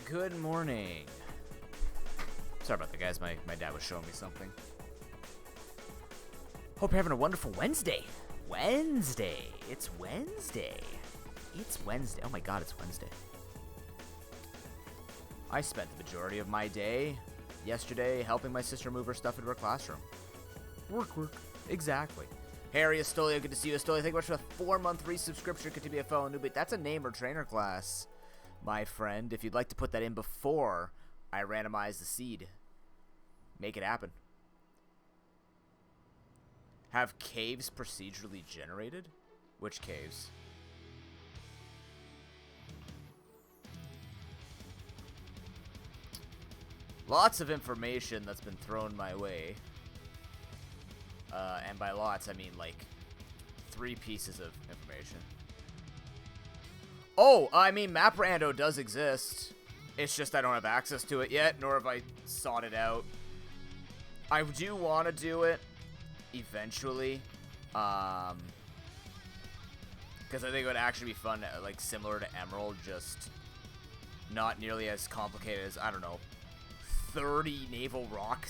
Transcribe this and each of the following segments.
Good morning. Sorry about that, guys. My dad was showing me something. Hope you're having a wonderful Wednesday. Wednesday. It's Wednesday. It's Wednesday. Oh my god, it's Wednesday. I spent the majority of my day yesterday helping my sister move her stuff into her classroom. Work. Exactly. Harry Astolio, good to see you, Astolio. Thank you much for the 4-month resubscription. Could be a fellow newbie. That's a name or trainer class, my friend. If you'd like to put that in before I randomize the seed, make it happen. Have caves procedurally generated? Which caves? Lots of information that's been thrown my way. And by lots, I mean like 3 pieces of information. Oh, I mean, Map Rando does exist. It's just I don't have access to it yet, nor have I sought it out. I do want to do it eventually. Because I think it would actually be fun, like similar to Emerald, just not nearly as complicated as, I don't know, 30 naval rock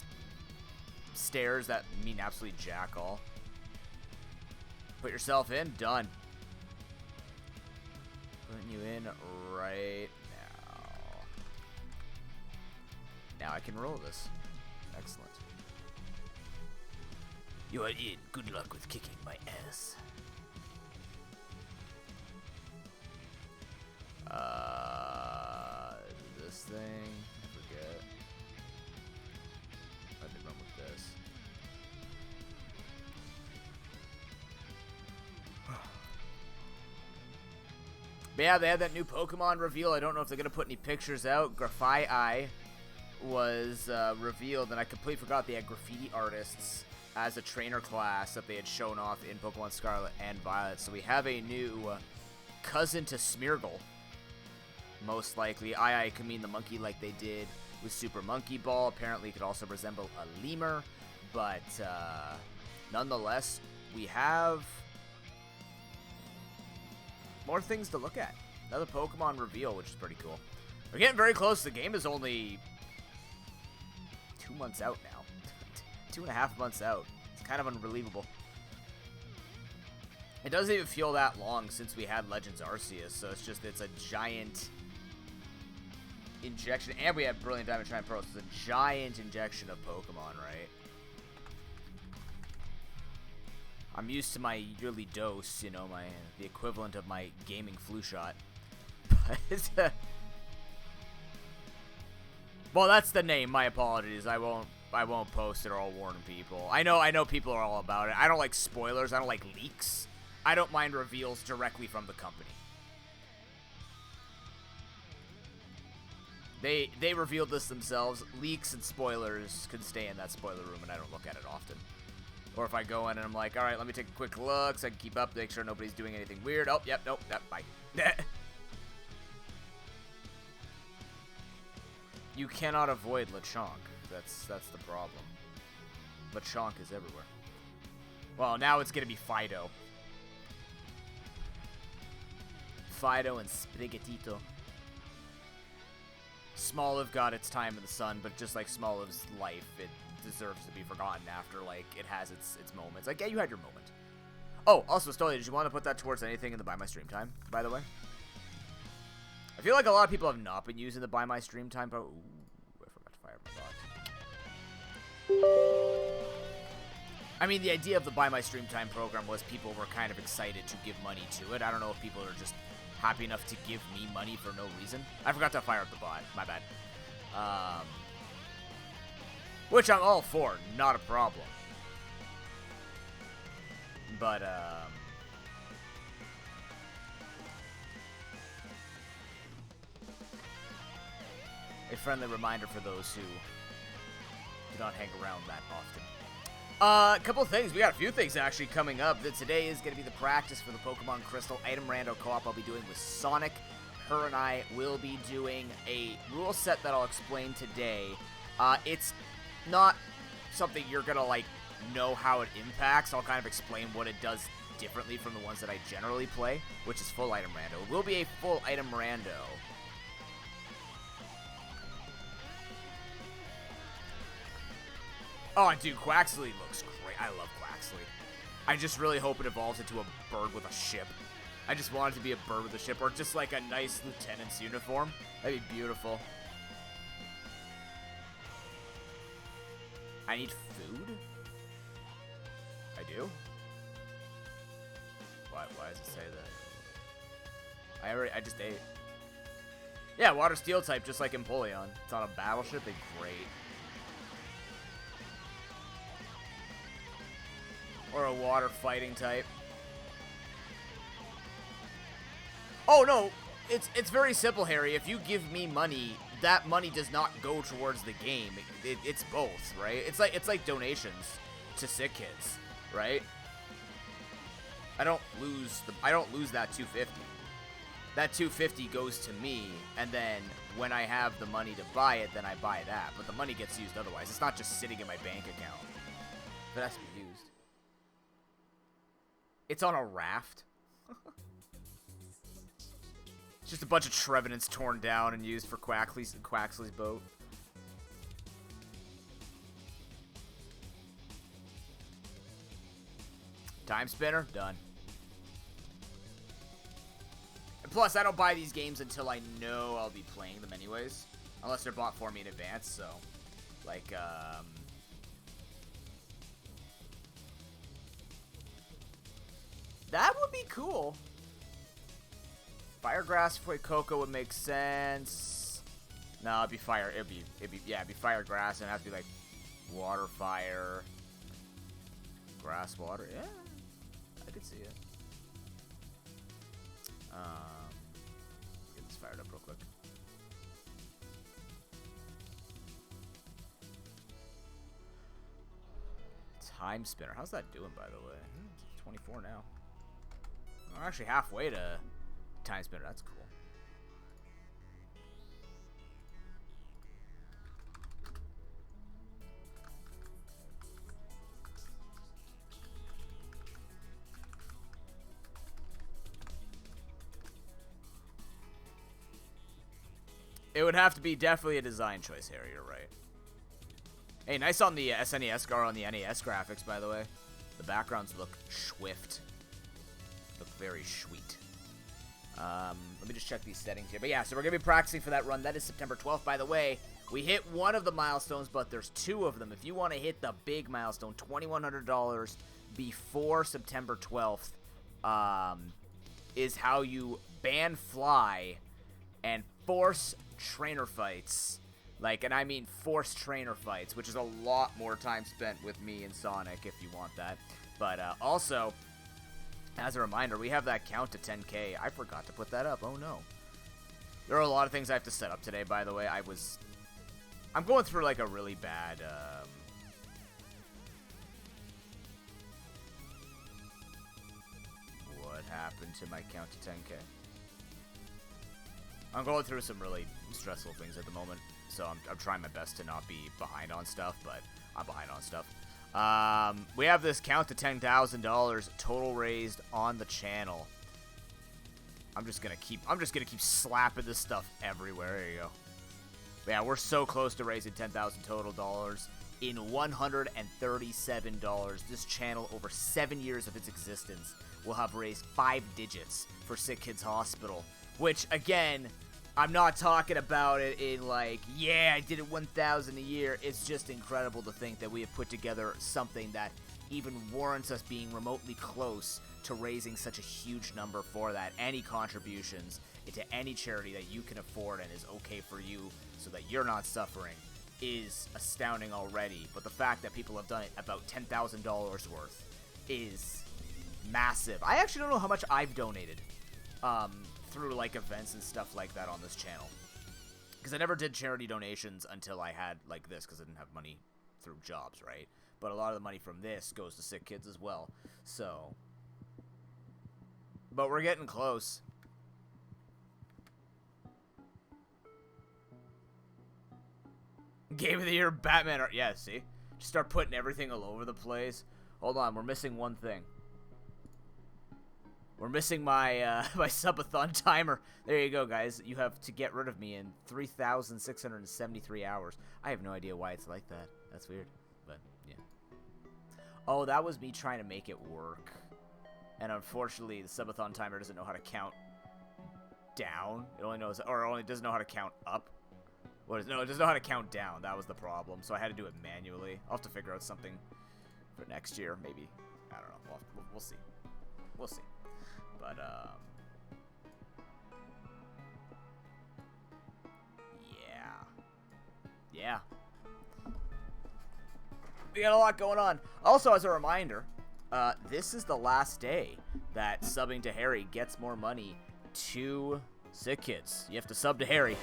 stairs that mean absolutely jack all. Put yourself in, done. Putting you in right now. Now I can roll this. Excellent. You are in. Good luck with kicking my ass. This thing. I forget. I did run with this. But yeah, they had that new Pokemon reveal. I don't know if they're going to put any pictures out. Graphite was revealed, and I completely forgot they had graffiti artists as a trainer class that they had shown off in Pokemon Scarlet and Violet. So we have a new cousin to Smeargle, most likely. I can mean the monkey like they did with Super Monkey Ball. Apparently it could also resemble a lemur, but nonetheless, we have more things to look at. Another Pokemon reveal, which is pretty cool. We're getting very close. The game is only 2 months out now. 2.5 months out. It's kind of unbelievable. It doesn't even feel that long since we had Legends Arceus, so it's a giant injection. And we have Brilliant Diamond Shine Pearl, so it's a giant injection of Pokemon, right? I'm used to my yearly dose, you know, the equivalent of my gaming flu shot. But well, that's the name. My apologies. I won't post it or I'll warn people. I know people are all about it. I don't like spoilers. I don't like leaks. I don't mind reveals directly from the company. They revealed this themselves. Leaks and spoilers can stay in that spoiler room, and I don't look at it often. Or if I go in and I'm like, all right, let me take a quick look so I can keep up, make sure nobody's doing anything weird. Oh, yep, nope, bye. You cannot avoid Lechonk. That's the problem. Lechonk is everywhere. Well, now it's gonna be Fido. Fido and Sprigatito. Smoliv got its time in the sun, but just like Smoliv's life, it deserves to be forgotten after, like, it has its moments. Like, yeah, you had your moment. Oh, also, Stolia, did you want to put that towards anything in the Buy My Stream Time, by the way? I feel like a lot of people have not been using the Buy My Stream Time, but... Ooh, I forgot to fire my bot. I mean, the idea of the Buy My Stream Time program was people were kind of excited to give money to it. I don't know if people are just happy enough to give me money for no reason. I forgot to fire up the bot. My bad. Which I'm all for, not a problem. But, a friendly reminder for those who do not hang around that often. A couple of things. We got a few things actually coming up. Today is going to be the practice for the Pokemon Crystal Item Rando co-op I'll be doing with Sonic. Her and I will be doing a rule set that I'll explain today. It's not something you're going to, like, know how it impacts. I'll kind of explain what it does differently from the ones that I generally play, which is full item rando. It will be a full item rando. Oh, dude, Quaxley looks great. I love Quaxley. I just really hope it evolves into a bird with a ship. I just want it to be a bird with a ship, or just like a nice lieutenant's uniform. That'd be beautiful. I need food? I do? Why does it say that? I just ate. Yeah, water steel type, just like Empoleon. It's on a battleship, they're great. Or a water fighting type. Oh no, it's very simple, Harry. If you give me money, that money does not go towards the game. It's both, right? It's like donations to sick kids, right? I don't lose that 250. That 250 goes to me, and then when I have the money to buy it, then I buy that. But the money gets used otherwise. It's not just sitting in my bank account. But it has to be used. It's on a raft. It's just a bunch of Trevenants torn down and used for Quaxley's boat. Time spinner? Done. And plus, I don't buy these games until I know I'll be playing them anyways. Unless they're bought for me in advance, so... Like, that would be cool. Firegrass for Coco would make sense. No, it'd be fire. It'd be firegrass, and it'd have to be like water, fire, grass, water. Yeah, I could see it. Get this fired up real quick. Time spinner. How's that doing, by the way? It's 24 now. We're actually halfway to time spinner. That's cool. It would have to be definitely a design choice, Harry. You're right. Hey, nice on the SNES or on the NES graphics, by the way. The backgrounds look swift. Look very sweet. Let me just check these settings here. But yeah, so we're going to be practicing for that run. That is September 12th. By the way, we hit one of the milestones, but there's two of them. If you want to hit the big milestone, $2,100 before September 12th, is how you ban fly and force trainer fights. Like, and I mean force trainer fights, which is a lot more time spent with me and Sonic if you want that. But also... as a reminder, we have that count to 10K. I forgot to put that up. Oh, no. There are a lot of things I have to set up today, by the way. I'm going through, like, a really bad, what happened to my count to 10K? I'm going through some really stressful things at the moment, so I'm trying my best to not be behind on stuff, but I'm behind on stuff. We have this count to $10,000 total raised on the channel. I'm just gonna keep slapping this stuff everywhere. There you go. But yeah, we're so close to raising $10,000 total dollars in $137. This channel, over 7 years of its existence, will have raised 5 digits for Sick Kids Hospital. Which, again, I'm not talking about it in like, yeah, I did it 1,000 a year. It's just incredible to think that we have put together something that even warrants us being remotely close to raising such a huge number for that. Any contributions into any charity that you can afford and is okay for you so that you're not suffering is astounding already. But the fact that people have done it about $10,000 worth is massive. I actually don't know how much I've donated. Through like events and stuff like that on this channel, because I never did charity donations until I had like this, because I didn't have money through jobs, right? But a lot of the money from this goes to sick kids as well. So, but we're getting close. Game of the Year, Batman art. Yeah, see, just start putting everything all over the place. Hold on, we're missing one thing. We're missing my my subathon timer. There you go, guys. You have to get rid of me in 3,673 hours. I have no idea why it's like that. That's weird, but yeah. Oh, that was me trying to make it work. And unfortunately, the subathon timer doesn't know how to count down. It only knows, or only doesn't know how to count up. No, it doesn't know how to count down. That was the problem. So I had to do it manually. I'll have to figure out something for next year, maybe. I don't know. We'll see. We'll see. But, yeah. We got a lot going on. Also, as a reminder, this is the last day that subbing to Harry gets more money to Sick Kids. You have to sub to Harry.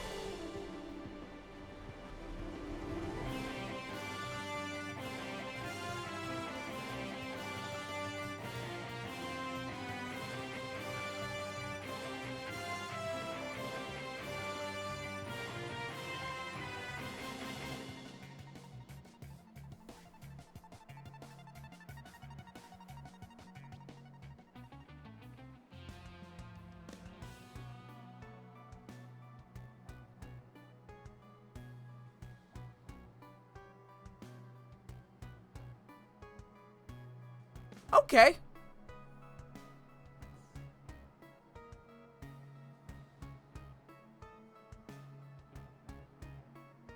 Okay.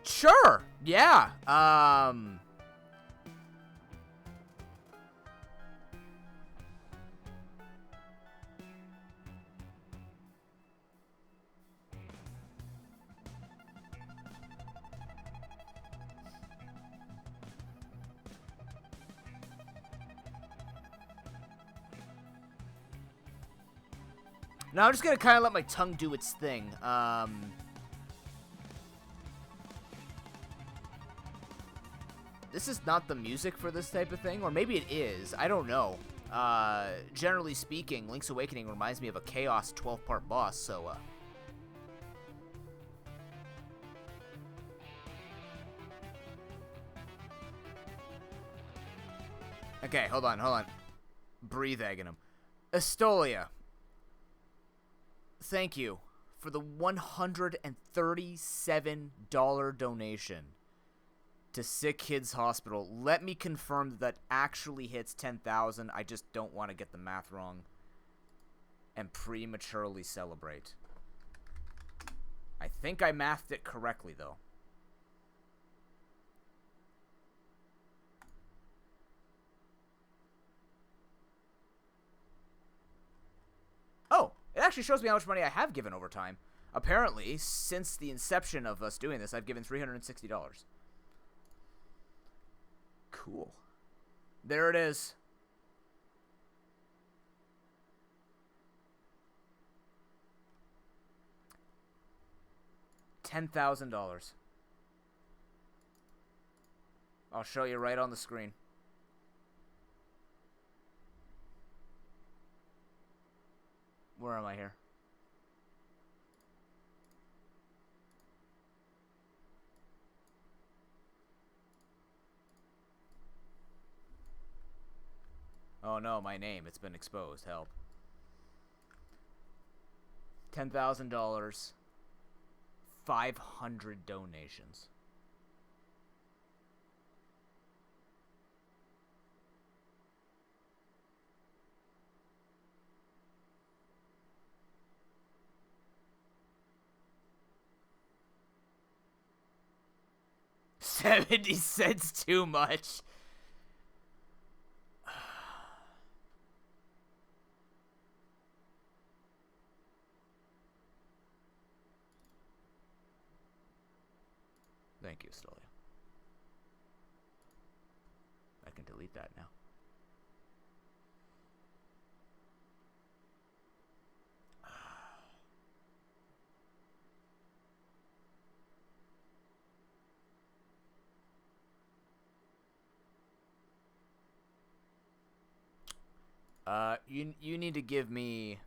Sure. Yeah. Now I'm just gonna kind of let my tongue do its thing. This is not the music for this type of thing, or maybe it is. I don't know. Generally speaking, Link's Awakening reminds me of a Chaos 12-part boss, so, Okay, hold on. Breathe egging him. Estolia. Thank you for the $137 donation to Sick Kids Hospital. Let me confirm that actually hits 10,000. I just don't want to get the math wrong and prematurely celebrate. I think I mathed it correctly, though. Oh! It actually shows me how much money I have given over time. Apparently, since the inception of us doing this, I've given $360. Cool. There it is. $10,000. I'll show you right on the screen. Where am I here? Oh no, my name. It's been exposed. Help. $10,000. 500 donations. $0.70 too much. Thank you, Stolia. I can delete that now. You need to give me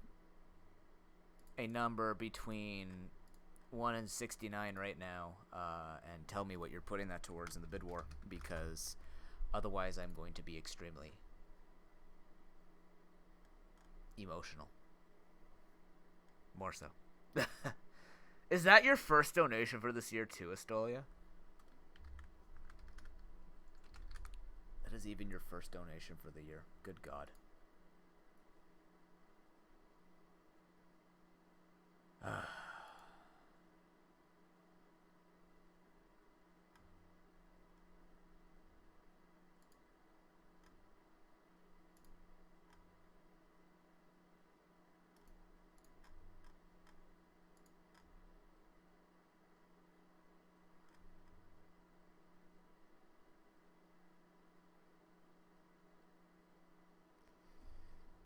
a number between 1 and 69 right now, and tell me what you're putting that towards in the bid war, because otherwise I'm going to be extremely emotional. More so. Is that your first donation for this year too, Estolia? That is even your first donation for the year. Good God.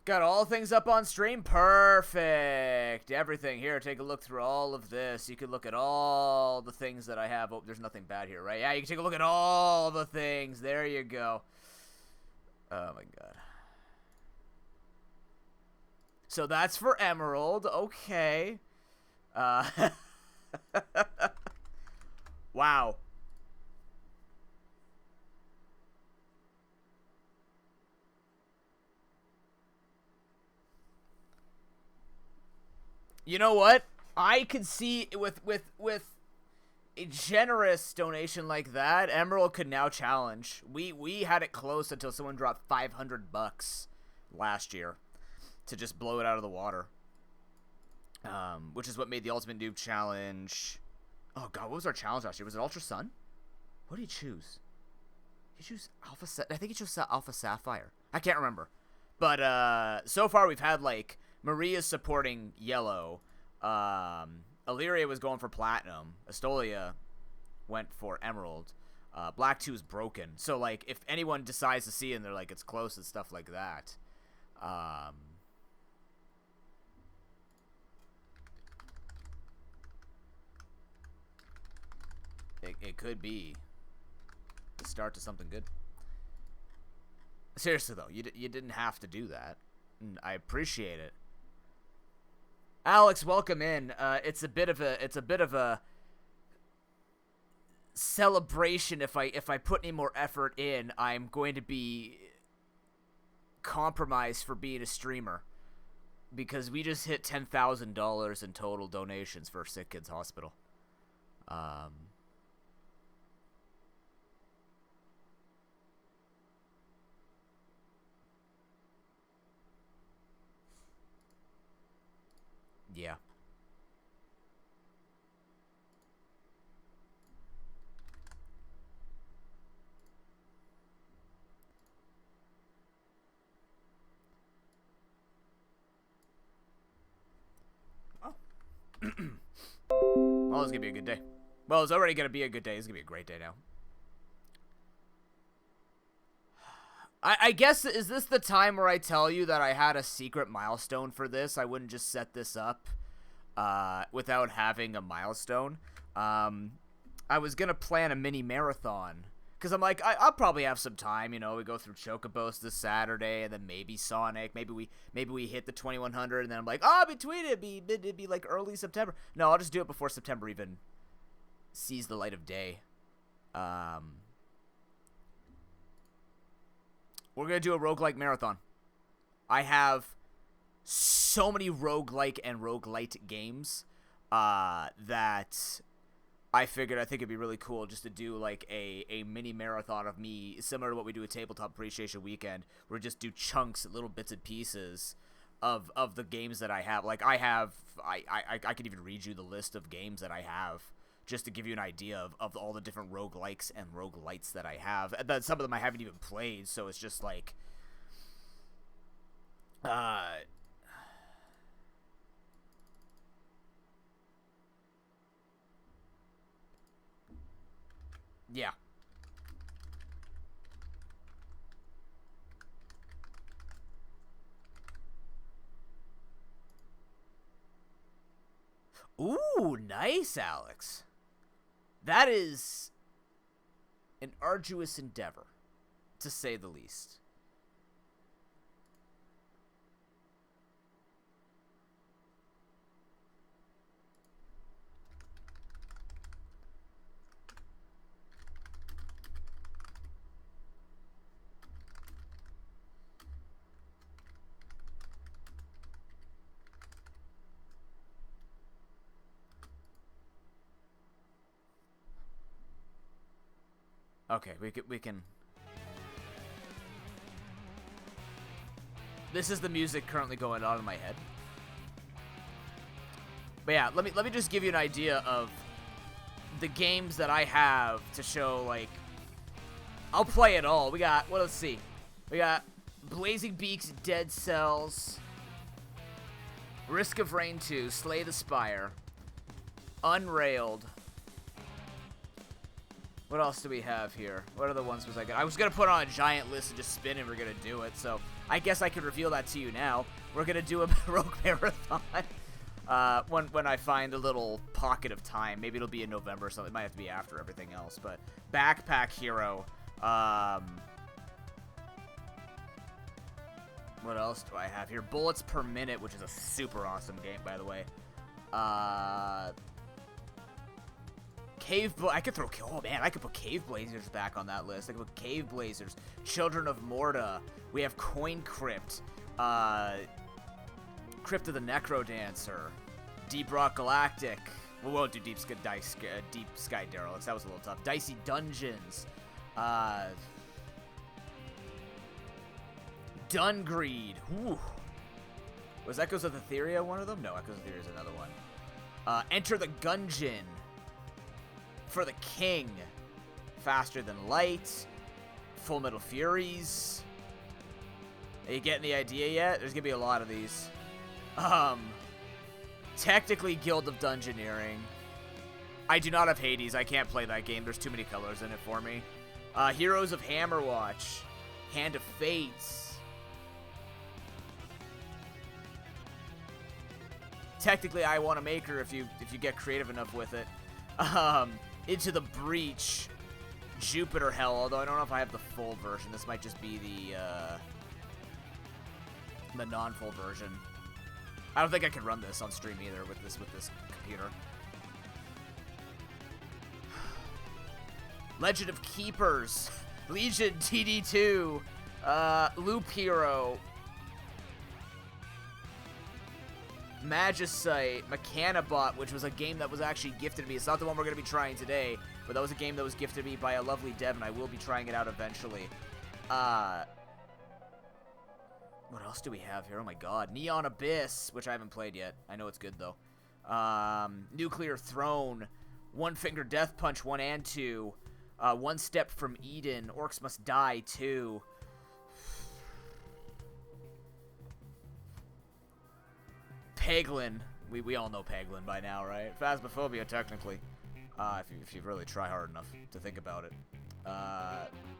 Got all things up on stream? Perfect. Everything. Here, take a look through all of this. You can look at all the things that I have. Oh, there's nothing bad here, right? Yeah, you can take a look at all the things. There you go. Oh, my God. So that's for Emerald. Okay. Wow. You know what? I could see with a generous donation like that, Emerald could now challenge. We had it close until someone dropped $500 last year to just blow it out of the water. Which is what made the Ultimate Noob Challenge. Oh God, what was our challenge last year? Was it Ultra Sun? What did he choose? Did he choose Alpha? I think he chose Alpha Sapphire. I can't remember. But so far we've had like Maria's supporting yellow. Illyria was going for platinum. Estolia went for emerald. Black 2 is broken. So like if anyone decides to see it and they're like it's close and stuff like that. It could be the start to something good. Seriously though, you didn't have to do that. And I appreciate it. Alex, welcome in. It's a bit of a celebration. If I put any more effort in, I'm going to be compromised for being a streamer because we just hit $10,000 in total donations for Sick Kids Hospital. Yeah. Oh. Well, it's gonna be a good day. Well, it's already gonna be a good day. It's gonna be a great day now. I guess, is this the time where I tell you that I had a secret milestone for this? I wouldn't just set this up without having a milestone. I was going to plan a mini marathon. Because I'm like, I'll probably have some time, you know, we go through Chocobos this Saturday, and then maybe Sonic, maybe we hit the 2100, and then I'm like, between it'd be like early September. No, I'll just do it before September even sees the light of day. We're going to do a roguelike marathon. I have so many roguelike and roguelite games that I figured I think it'd be really cool just to do like a mini marathon of me, similar to what we do at Tabletop Appreciation Weekend, where we just do chunks, little bits and pieces of the games that I have. Like I could even read you the list of games that I have, just to give you an idea of all the different roguelikes and roguelites that I have. And then some of them I haven't even played, so it's just like... yeah. Ooh, nice, Alex. That is an arduous endeavor, to say the least. Okay, we can... This is the music currently going on in my head. But yeah, let me just give you an idea of the games that I have to show, like, I'll play it all. We got, well, let's see. We got Blazing Beaks, Dead Cells, Risk of Rain 2, Slay the Spire, Unrailed. What else do we have here? What are the ones was I got? I was going to put on a giant list and just spin and we're going to do it, so I guess I could reveal that to you now. We're going to do a Rogue Marathon when I find a little pocket of time. Maybe it'll be in November or something. It might have to be after everything else, but Backpack Hero. What else do I have here? Bullets Per Minute, which is a super awesome game, by the way. I could throw, oh man, I could put Cave Blazers back on that list. I could put Cave Blazers, Children of Morta. We have Coin Crypt, Crypt of the Necrodancer, Deep Rock Galactic. We won't do Deep Sky Derelicts. That was a little tough. Dicey Dungeons. Dungreed. Whew. Was Echoes of Etheria one of them? No, Echoes of Etheria is another one. Enter the Gungeon. For the King. Faster Than Light. Full Metal Furies. Are you getting the idea yet? There's gonna be a lot of these. Technically Guild of Dungeoneering. I do not have Hades. I can't play that game. There's too many colors in it for me. Heroes of Hammerwatch. Hand of Fates. Technically, I Want a Maker if you get creative enough with it. Into the Breach. Jupiter Hell, although I don't know if I have the full version. This might just be the non-full version. I don't think I can run this on stream either with this computer. Legend of Keepers, Legion TD2, Loop Hero, Magicite, Mechanabot, which was a game that was actually gifted to me. It's not the one we're going to be trying today, but that was a game that was gifted to me by a lovely dev, and I will be trying it out eventually. What else do we have here? Oh my god. Neon Abyss, which I haven't played yet. I know it's good, though. Nuclear Throne, One Finger Death Punch 1 and 2, One Step from Eden, Orcs Must Die 2. Peglin. We all know Peglin by now, right? Phasmophobia, technically. If you really try hard enough to think about it.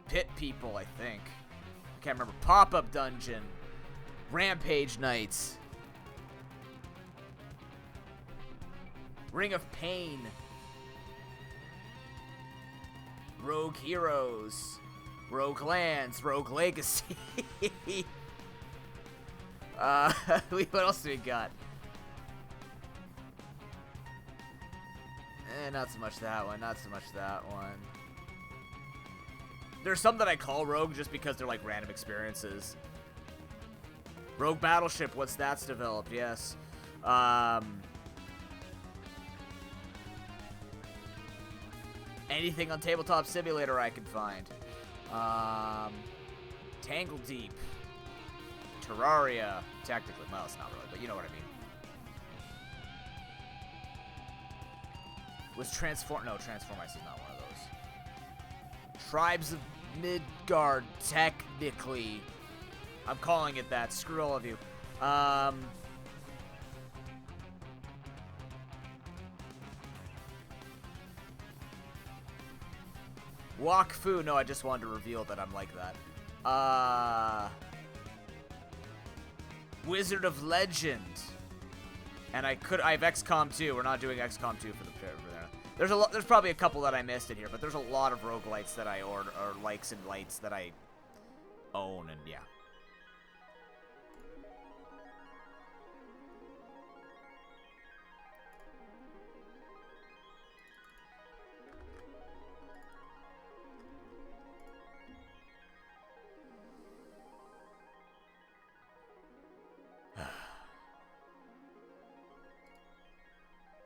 Pit People, I think. I can't remember. Pop-Up Dungeon. Rampage Knights. Ring of Pain. Rogue Heroes. Rogue Lands. Rogue Legacy. What else do we got? Not so much that one. Not so much that one. There's some that I call Rogue just because they're like random experiences. Rogue Battleship, once that's developed, yes. Anything on Tabletop Simulator I can find. Tangle Deep. Terraria. Technically, well, it's not really, but you know what I mean. Was Transform... No, Transform Ice is not one of those. Tribes of Midgard, technically. I'm calling it that. Screw all of you. Wakfu. No, I just wanted to reveal that I'm like that. Wizard of Legend. And I have XCOM 2. We're not doing XCOM 2 for the there. There's probably a couple that I missed in here, but there's a lot of roguelites that I order, or likes and lights that I own, and yeah.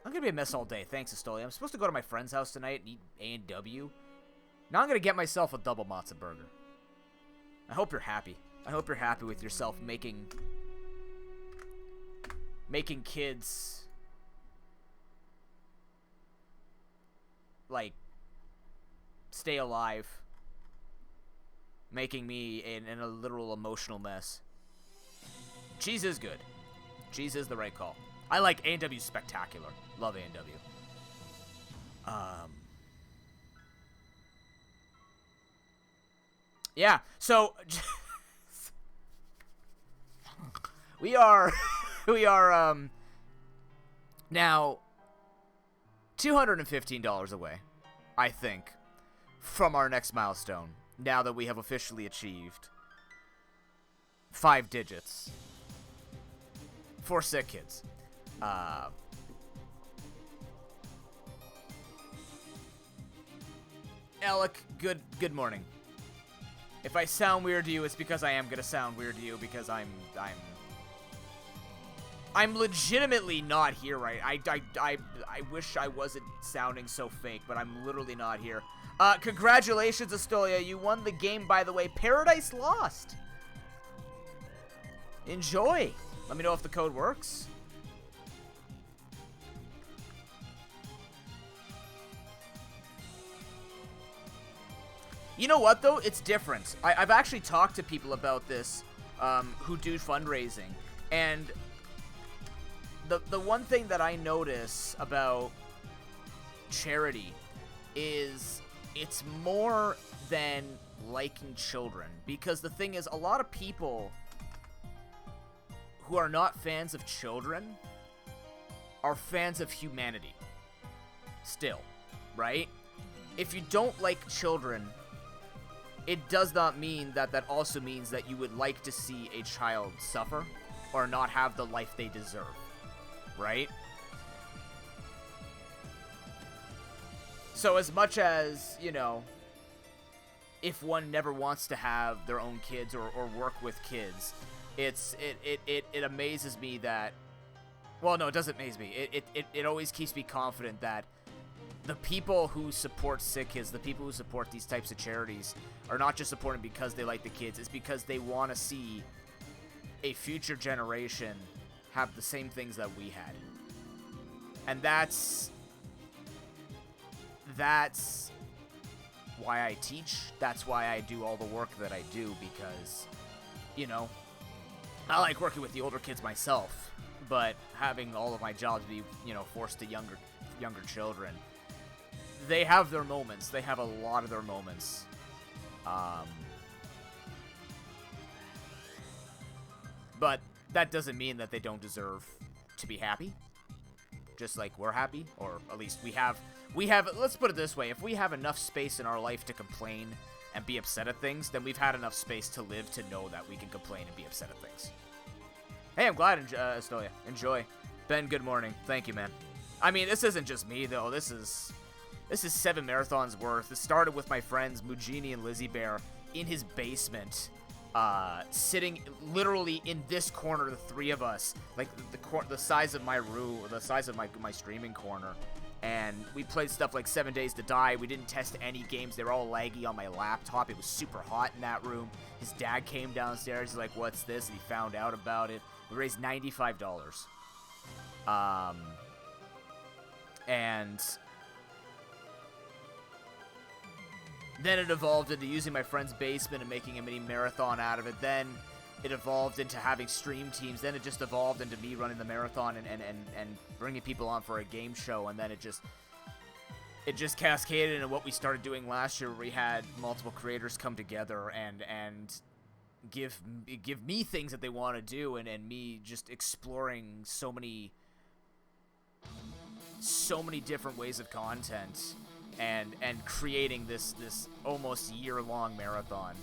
I'm gonna be a mess all day. Thanks, Estoli. I'm supposed to go to my friend's house tonight and eat A&W. Now I'm gonna get myself a double matzo burger. I hope you're happy. I hope you're happy with yourself making kids, like, stay alive. Making me in a literal emotional mess. Cheese is good. Cheese is the right call. I like A&W Spectacular. Love A&W. Yeah, so we are now $215 away, I think, from our next milestone. Now that we have officially achieved 5 digits for sick kids. Alec, good morning. If I sound weird to you, it's because I am gonna sound weird to you because I'm legitimately not here, right? I wish I wasn't sounding so fake, but I'm literally not here. Congratulations, Astolia. You won the game, by the way. Paradise Lost. Enjoy. Let me know if the code works. You know what, though? It's different. I've actually talked to people about this who do fundraising. And the one thing that I notice about charity is it's more than liking children. Because the thing is, a lot of people who are not fans of children are fans of humanity. Still, right? If you don't like children, it does not mean that also means that you would like to see a child suffer or not have the life they deserve, right? So as much as, you know, if one never wants to have their own kids or work with kids, it amazes me that, well, no, it doesn't amaze me. It always keeps me confident that the people who support sick kids, the people who support these types of charities, are not just supporting because they like the kids. It's because they want to see a future generation have the same things that we had. And that's why I teach. That's why I do all the work that I do, because, you know, I like working with the older kids myself, but having all of my jobs be, you know, forced to younger children, they have their moments. They have a lot of their moments. But that doesn't mean that they don't deserve to be happy. Just like we're happy, or at least we have, let's put it this way, if we have enough space in our life to complain and be upset at things, then we've had enough space to live to know that we can complain and be upset at things. Hey, I'm glad, Estonia. Enjoy. Ben, good morning. Thank you, man. I mean, this isn't just me, though. This is 7 marathons worth. It started with my friends Mugini and Lizzie Bear in his basement, sitting literally in this corner, the 3 of us, like the size of my room, or the size of my streaming corner. And we played stuff like 7 Days to Die. We didn't test any games. They were all laggy on my laptop. It was super hot in that room. His dad came downstairs. He's like, "What's this?" And he found out about it. We raised $95. And then it evolved into using my friend's basement and making a mini marathon out of it. Then it evolved into having stream teams. Then it just evolved into me running the marathon and bringing people on for a game show. And then it just cascaded into what we started doing last year, where we had multiple creators come together and give me things that they want to do, and me just exploring so many different ways of content. And creating this almost year-long marathon,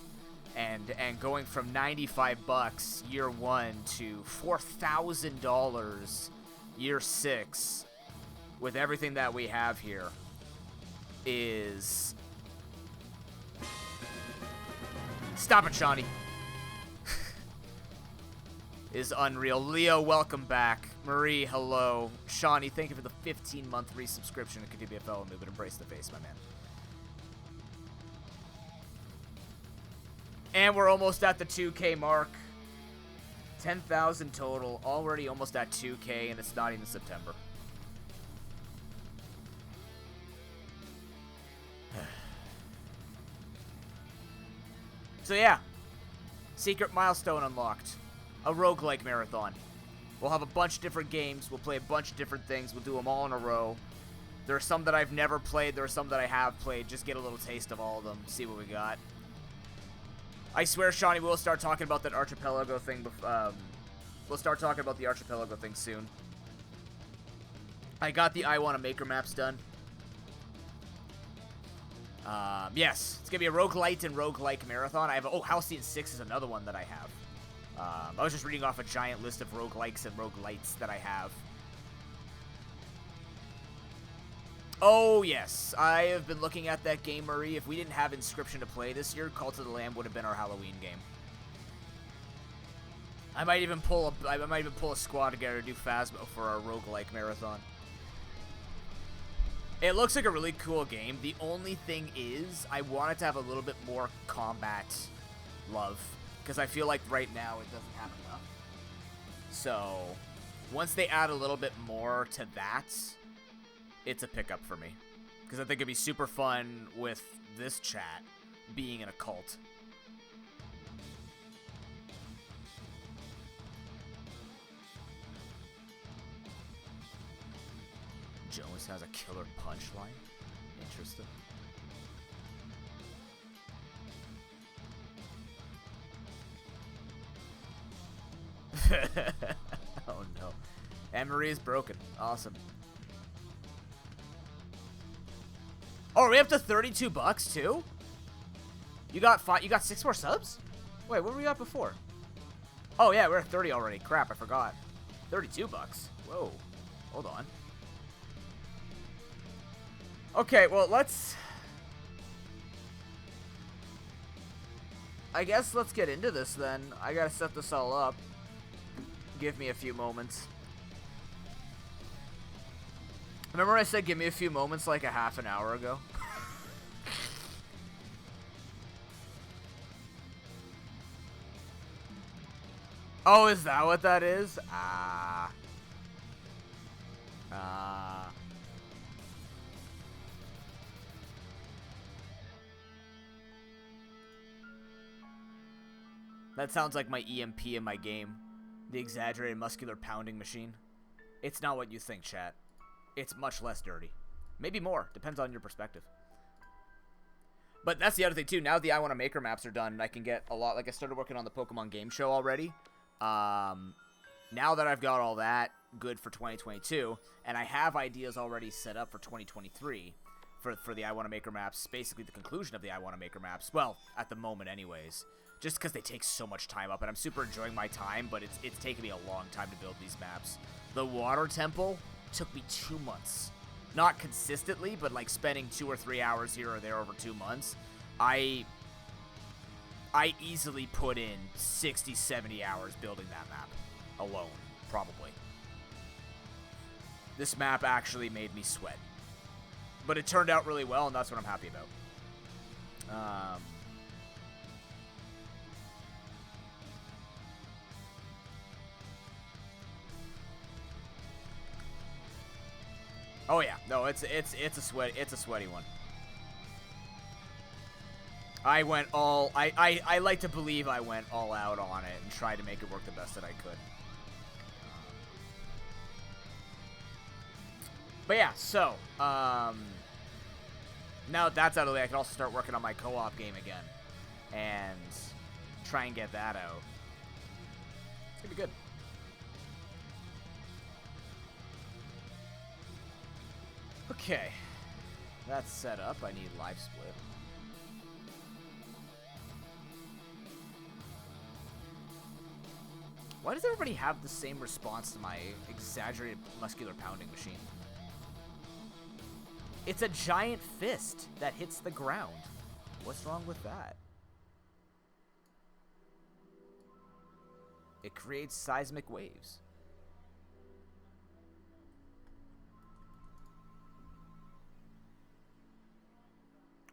and going from $95 year 1 to $4,000 year 6, with everything that we have here, is... Stop it, Shawnee. Is unreal. Leo, welcome back. Marie, hello. Shawnee, thank you for the 15-month resubscription. It could be a fellow noob, but embrace the face, my man. And we're almost at the 2K mark. 10,000 total. Already almost at 2K, and it's not even September. So yeah. Secret milestone unlocked. A roguelike marathon. We'll have a bunch of different games. We'll play a bunch of different things. We'll do them all in a row. There are some that I've never played. There are some that I have played. Just get a little taste of all of them. See what we got. I swear, Shawnee, we'll start talking about that archipelago thing. We'll start talking about the archipelago thing soon. I got the I Wanna Maker maps done. Yes, it's gonna be a roguelite and roguelike marathon. I have Halcyon 6 is another one that I have. I was just reading off a giant list of roguelikes and roguelites that I have. Oh, yes. I have been looking at that game, Marie. If we didn't have Inscription to play this year, Cult of the Lamb would have been our Halloween game. I might even pull a squad together to do Phasmo for our roguelike marathon. It looks like a really cool game. The only thing is, I want it to have a little bit more combat love. Because I feel like right now it doesn't have enough. So, once they add a little bit more to that, it's a pickup for me. Because I think it'd be super fun with this chat being in a cult. Jonas has a killer punchline? Interesting. Oh no. Anne Marie is broken. Awesome. Oh, are we up to 32 bucks too? You got 6 more subs? Wait, what were we at before? Oh yeah, we're at 30 already. Crap, I forgot. 32 bucks. Whoa. Hold on. Okay, well, I guess let's get into this then. I gotta set this all up. Give me a few moments. Remember when I said give me a few moments like a half an hour ago? Oh, is that what that is? That sounds like my EMP in my game. The exaggerated muscular pounding machine. It's not what you think, chat. It's much less dirty. Maybe more. Depends on your perspective. But that's the other thing, too. Now the I Wanna Maker maps are done, I can get a lot... Like, I started working on the Pokemon game show already. Now that I've got all that good for 2022, and I have ideas already set up for 2023 for the I Wanna Maker maps, basically the conclusion of the I Wanna Maker maps. Well, at the moment anyways. Just because they take so much time up, and I'm super enjoying my time, but it's taken me a long time to build these maps. The Water Temple took me 2 months. Not consistently, but like spending 2 or 3 hours here or there over 2 months. I easily put in 60, 70 hours building that map alone, probably. This map actually made me sweat. But it turned out really well, and that's what I'm happy about. Oh yeah, no, it's a sweaty one. I went all I like to believe I went all out on it and tried to make it work the best that I could. But yeah, so now that that's out of the way, I can also start working on my co-op game again and try and get that out. It's gonna be good. Okay, that's set up. I need live split. Why does everybody have the same response to my exaggerated muscular pounding machine? It's a giant fist that hits the ground. What's wrong with that? It creates seismic waves.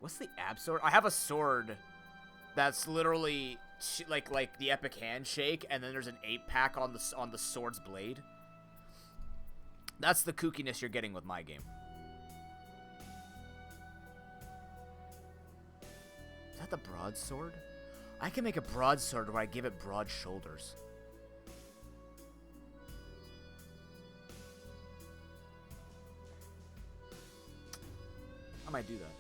What's the ab sword? I have a sword That's literally like the epic handshake, and then there's an 8-pack on the sword's blade. That's the kookiness you're getting with my game. Is that the broadsword? I can make a broadsword where I give it broad shoulders. I might do that.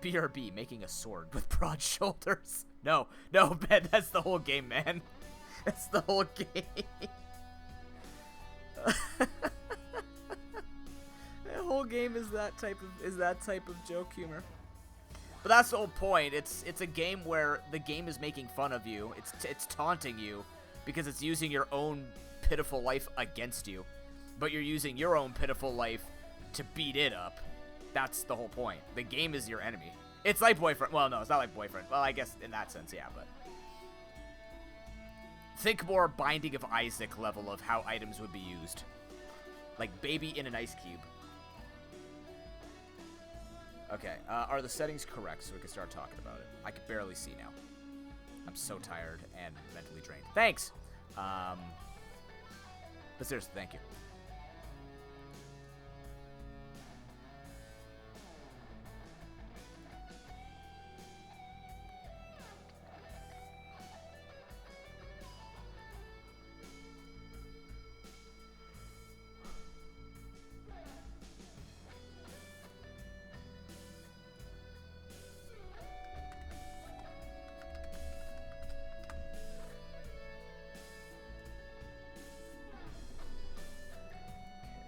BRB, making a sword with broad shoulders. No, Ben, that's the whole game, man. That's the whole game. The whole game is that type of joke humor. But that's the whole point. It's a game where the game is making fun of you. It's taunting you because it's using your own pitiful life against you. But you're using your own pitiful life to beat it up. That's the whole point. The game is your enemy. It's like boyfriend. Well, no, it's not like boyfriend. Well, I guess in that sense, yeah, but think more Binding of Isaac level of how items would be used. Like baby in an ice cube. Okay, are the settings correct so we can start talking about it? I can barely see now. I'm so tired and mentally drained. Thanks! But seriously, thank you.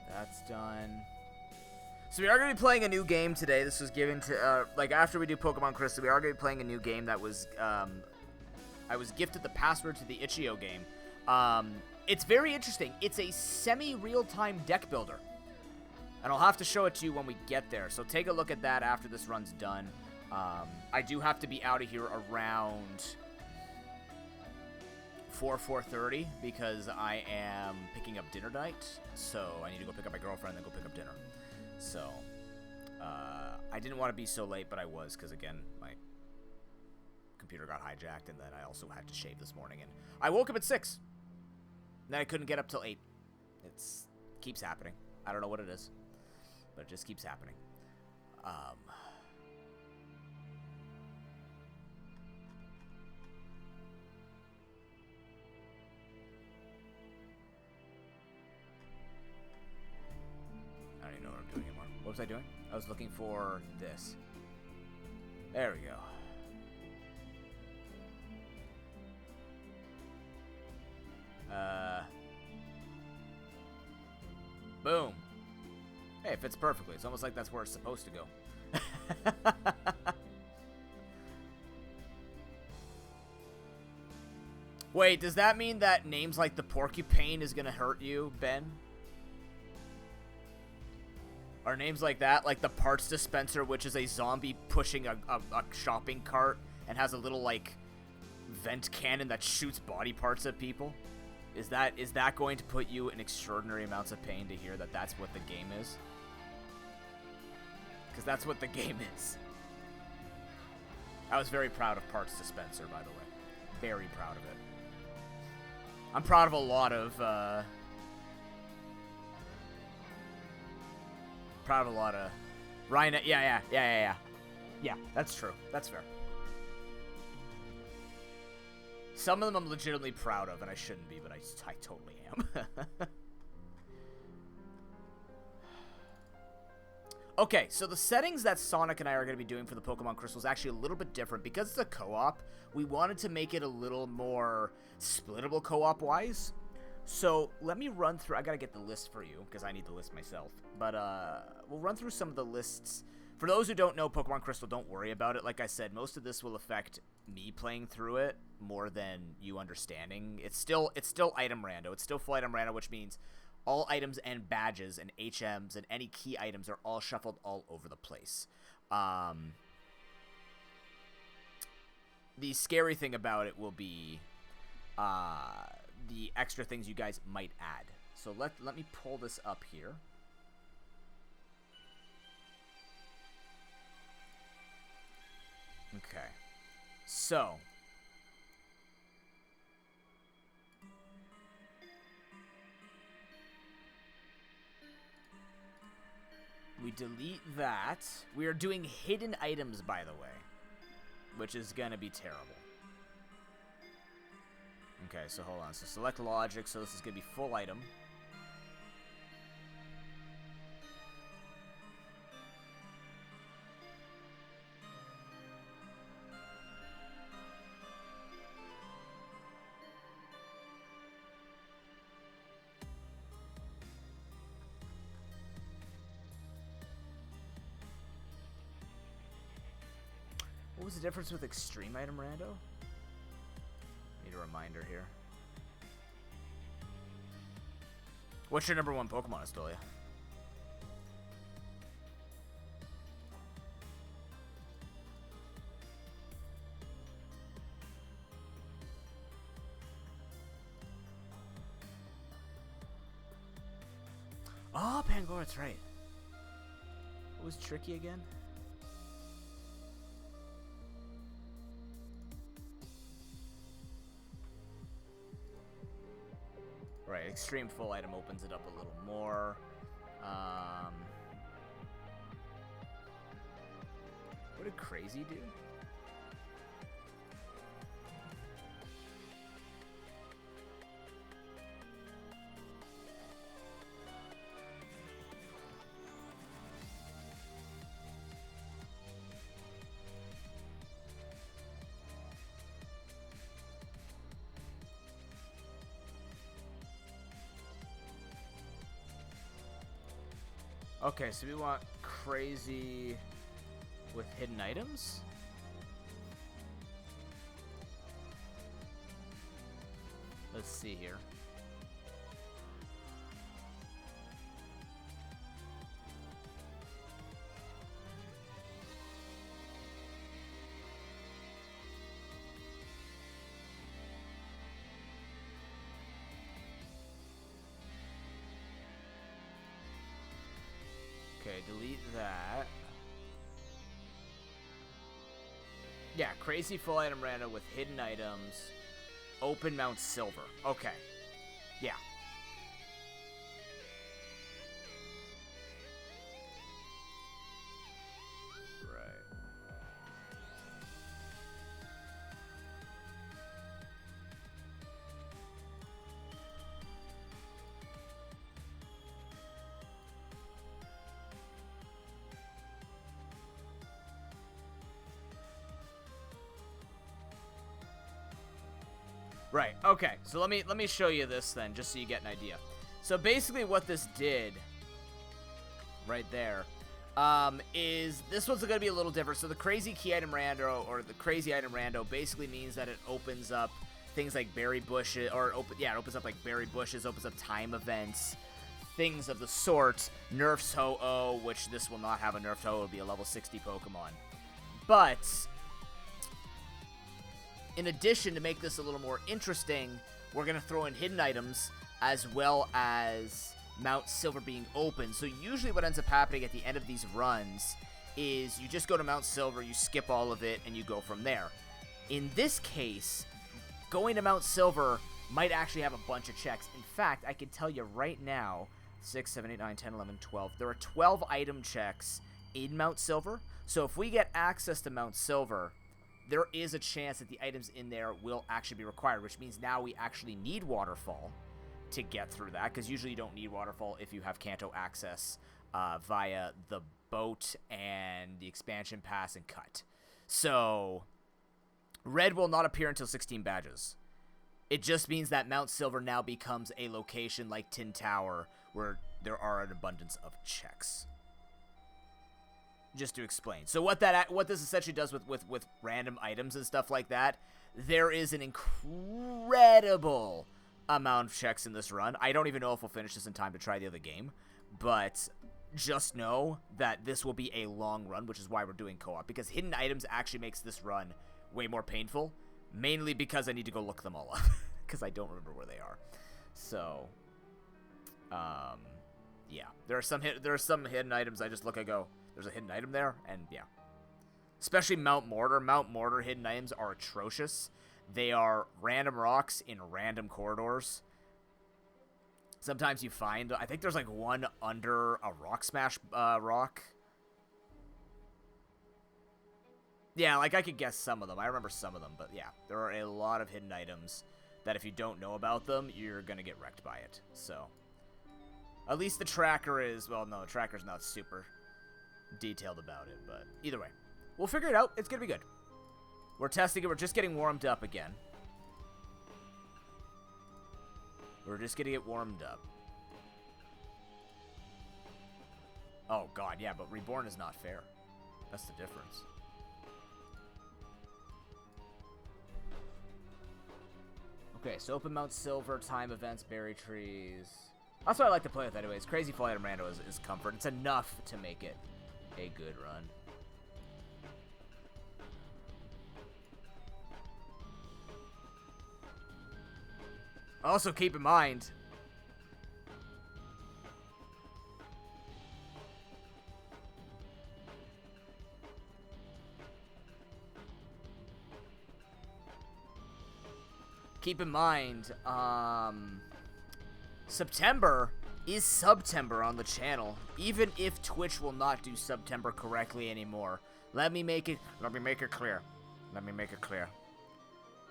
That's done. So we are going to be playing a new game today. This was given to, like, after we do Pokemon Crystal, we are going to be playing a new game that was, I was gifted the password to the Itch.io game. It's very interesting. It's a semi-real-time deck builder. And I'll have to show it to you when we get there. So take a look at that after this run's done. I do have to be out of here around 4:30 because I am picking up dinner tonight. So I need to go pick up my girlfriend and then go pick up dinner. So I didn't want to be so late, but I was because, again, my computer got hijacked, and then I also had to shave this morning. And I woke up at 6. And then I couldn't get up till 8. It keeps happening. I don't know what it is, but it just keeps happening. I don't even know what I'm doing anymore. What was I doing? I was looking for this. There we go. Boom. Hey, it fits perfectly. It's almost like that's where it's supposed to go. Wait, does that mean that names like the Porcupine is gonna hurt you, Ben? Or names like that, like the Parts Dispenser, which is a zombie pushing a shopping cart and has a little, like, vent cannon that shoots body parts at people? Is that going to put you in extraordinary amounts of pain to hear that that's what the game is? Because that's what the game is. I was very proud of Parts Dispenser, by the way. Very proud of it. I'm proud of a lot of, Ryan, yeah, that's true. That's fair. Some of them I'm legitimately proud of, and I shouldn't be, but I totally am. Okay, so the settings that Sonic and I are going to be doing for the Pokemon Crystal is actually a little bit different. Because it's a co-op, we wanted to make it a little more splittable co-op-wise. So let me run through. I got to get the list for you, because I need the list myself. But we'll run through some of the lists. For those who don't know Pokemon Crystal, don't worry about it. Like I said, most of this will affect me playing through it more than you understanding. It's still item rando. It's still full item rando, which means all items and badges and HMs and any key items are all shuffled all over the place. The scary thing about it will be the extra things you guys might add. So let me pull this up here. Okay. So, we delete that. We are doing hidden items, by the way, which is going to be terrible. Okay, so hold on. So select logic. So this is going to be full item. What was the difference with extreme item rando? Need a reminder here. What's your number one Pokemon, Astolia? Oh, Pangoro, that's right. What was tricky again? Right, extreme full item opens it up a little more. What did crazy do? Okay, so we want crazy with hidden items? Let's see here. Okay, delete that. Yeah, crazy full item random with hidden items. Open Mount Silver. Okay. Yeah. Right. Right, okay, so let me show you this then, just so you get an idea. So basically what this did, right there, is this one's going to be a little different. So the crazy key item rando, or the crazy item rando, basically means that it opens up things like berry bushes, or it opens up like berry bushes, opens up time events, things of the sort. Nerfs Ho-Oh, which this will not have a nerfed Ho-Oh, it'll be a level 60 Pokemon. But in addition, to make this a little more interesting, we're going to throw in hidden items as well as Mount Silver being open. So usually what ends up happening at the end of these runs is you just go to Mount Silver, you skip all of it, and you go from there. In this case, going to Mount Silver might actually have a bunch of checks. In fact, I can tell you right now, 6, 7, 8, 9, 10, 11, 12. There are 12 item checks in Mount Silver. So if we get access to Mount Silver, there is a chance that the items in there will actually be required, which means now we actually need Waterfall to get through that, because usually you don't need Waterfall if you have Kanto access via the boat and the expansion pass and cut. So red will not appear until 16 badges. It just means that Mount Silver now becomes a location like Tin Tower where there are an abundance of checks. Just to explain. So what this essentially does with random items and stuff like that, there is an incredible amount of checks in this run. I don't even know if we'll finish this in time to try the other game, but just know that this will be a long run, which is why we're doing co-op, because hidden items actually makes this run way more painful, mainly because I need to go look them all up, because I don't remember where they are. So, yeah, there are some hidden items I just look, I go, there's a hidden item there, and yeah. Especially Mount Mortar. Mount Mortar hidden items are atrocious. They are random rocks in random corridors. Sometimes you find, I think there's like one under a rock smash rock. Yeah, like I could guess some of them. I remember some of them, but yeah, there are a lot of hidden items that if you don't know about them, you're gonna get wrecked by it. So, at least the tracker is, well, no, the tracker's not super detailed about it, but either way, we'll figure it out. It's gonna be good. We're testing it. We're just getting warmed up again. We're just gonna get warmed up. Oh god, yeah, but Reborn is not fair. That's the difference. Okay, so open Mount Silver, time events, berry trees. That's what I like to play with anyways. Crazy Flight and Rando is comfort. It's enough to make it a good run. Also, keep in mind, September is September on the channel, even if Twitch will not do September correctly anymore. Let me make it clear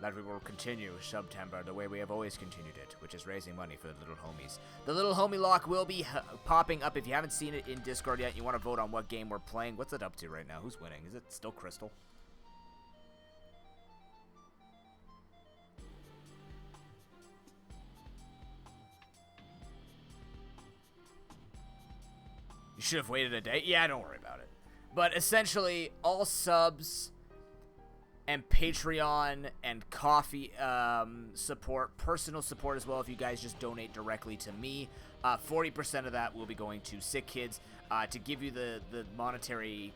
that we will continue September the way we have always continued it, which is raising money for the little homies. The little homie lock will be popping up. If you haven't seen it in Discord yet, you want to vote on what game we're playing. What's it up to right now? Who's winning? Is it still Crystal? You should have waited a day. Yeah, don't worry about it. But essentially, all subs and Patreon and coffee support, personal support as well, if you guys just donate directly to me, 40% of that will be going to sick kids. To give you the monetary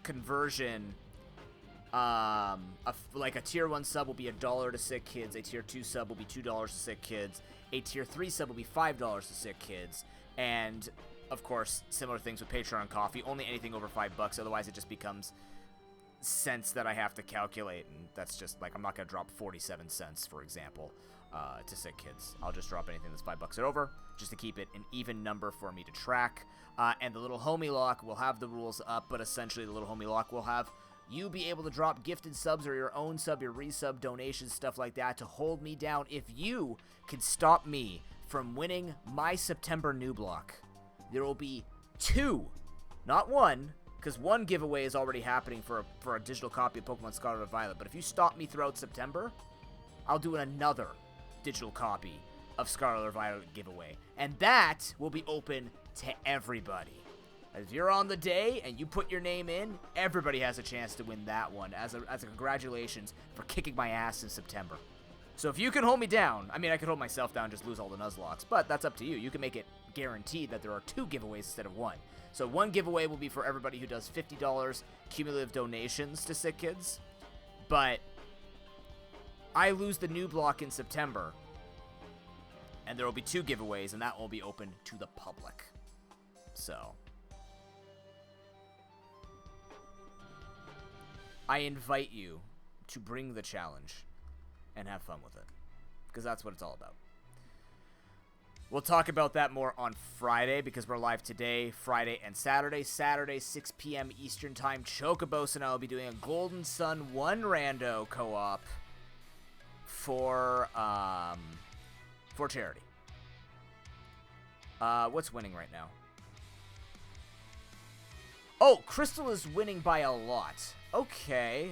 conversion, like a tier 1 sub will be $1 to sick kids, a tier 2 sub will be $2 to sick kids, a tier 3 sub will be $5 to sick kids, and of course similar things with Patreon and coffee, only anything over $5, otherwise it just becomes cents that I have to calculate, and that's just like, I'm not gonna drop 47 cents for example to sick kids. I'll just drop anything that's $5 or over, just to keep it an even number for me to track. And the little homie lock will have the rules up, but essentially the little homie lock will have you be able to drop gifted subs or your own sub, your resub donations, stuff like that, to hold me down if you can stop me from winning my September noob lock. There will be 2, not 1, because 1 giveaway is already happening for a digital copy of Pokemon Scarlet and Violet. But if you stop me throughout September, I'll do another digital copy of Scarlet or Violet giveaway, and that will be open to everybody. If you're on the day and you put your name in, everybody has a chance to win that one as a congratulations for kicking my ass in September. So if you can hold me down, I mean, I could hold myself down, just lose all the nuzlocks, but that's up to you. You can make it guaranteed that there are 2 giveaways instead of 1. So 1 giveaway will be for everybody who does $50 cumulative donations to sick kids, but I lose the noob lock in September, and there will be 2 giveaways, and that will be open to the public. So I invite you to bring the challenge and have fun with it, because that's what it's all about. We'll talk about that more on Friday, because we're live today, Friday, and Saturday. Saturday, 6 p.m. Eastern Time. Chocobos and I will be doing a Golden Sun 1 Rando co-op for charity. What's winning right now? Oh, Crystal is winning by a lot. Okay.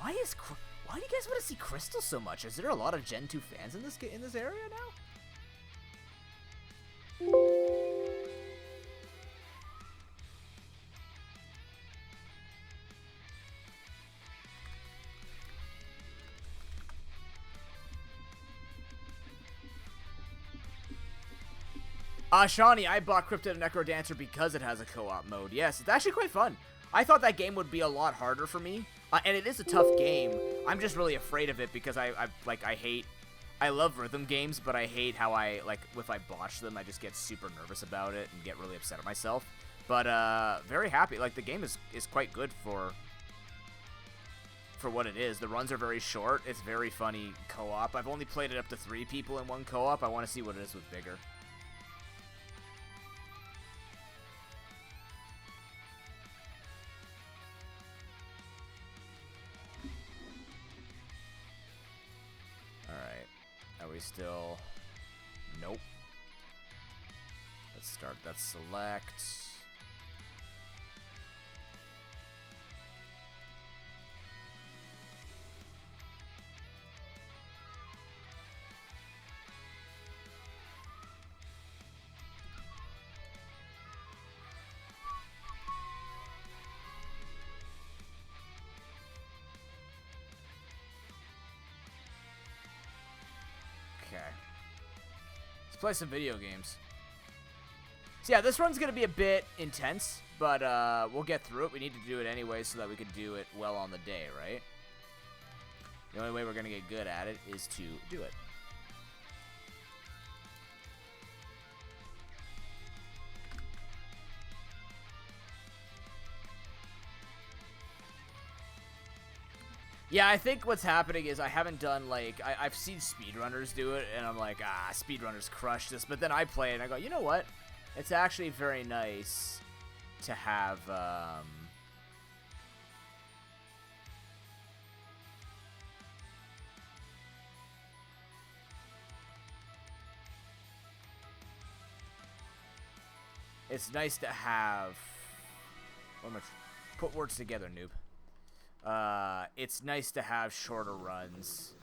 Why do you guys want to see Crystal so much? Is there a lot of Gen 2 fans in this area now? Shawnee, I bought Cryptid and Necro Dancer because it has a co-op mode. Yes, it's actually quite fun. I thought that game would be a lot harder for me, and it is a tough game. I'm just really afraid of it because I hate I love rhythm games, but I hate how if I botch them, I just get super nervous about it and get really upset at myself. But very happy. Like, the game is quite good for what it is. The runs are very short. It's very funny co-op. I've only played it up to 3 people in one co-op. I want to see what it is with bigger. Alright. Are we still... Nope. Let's start that select. Okay. Let's play some video games. So yeah, this run's going to be a bit intense, but we'll get through it. We need to do it anyway so that we can do it well on the day, right? The only way we're going to get good at it is to do it. Yeah, I think what's happening is I haven't done, like, I've seen speedrunners do it, and I'm like, speedrunners crush this. But then I play it, and I go, you know what? It's actually very nice to have, it's nice to have, put words together, noob. It's nice to have shorter runs.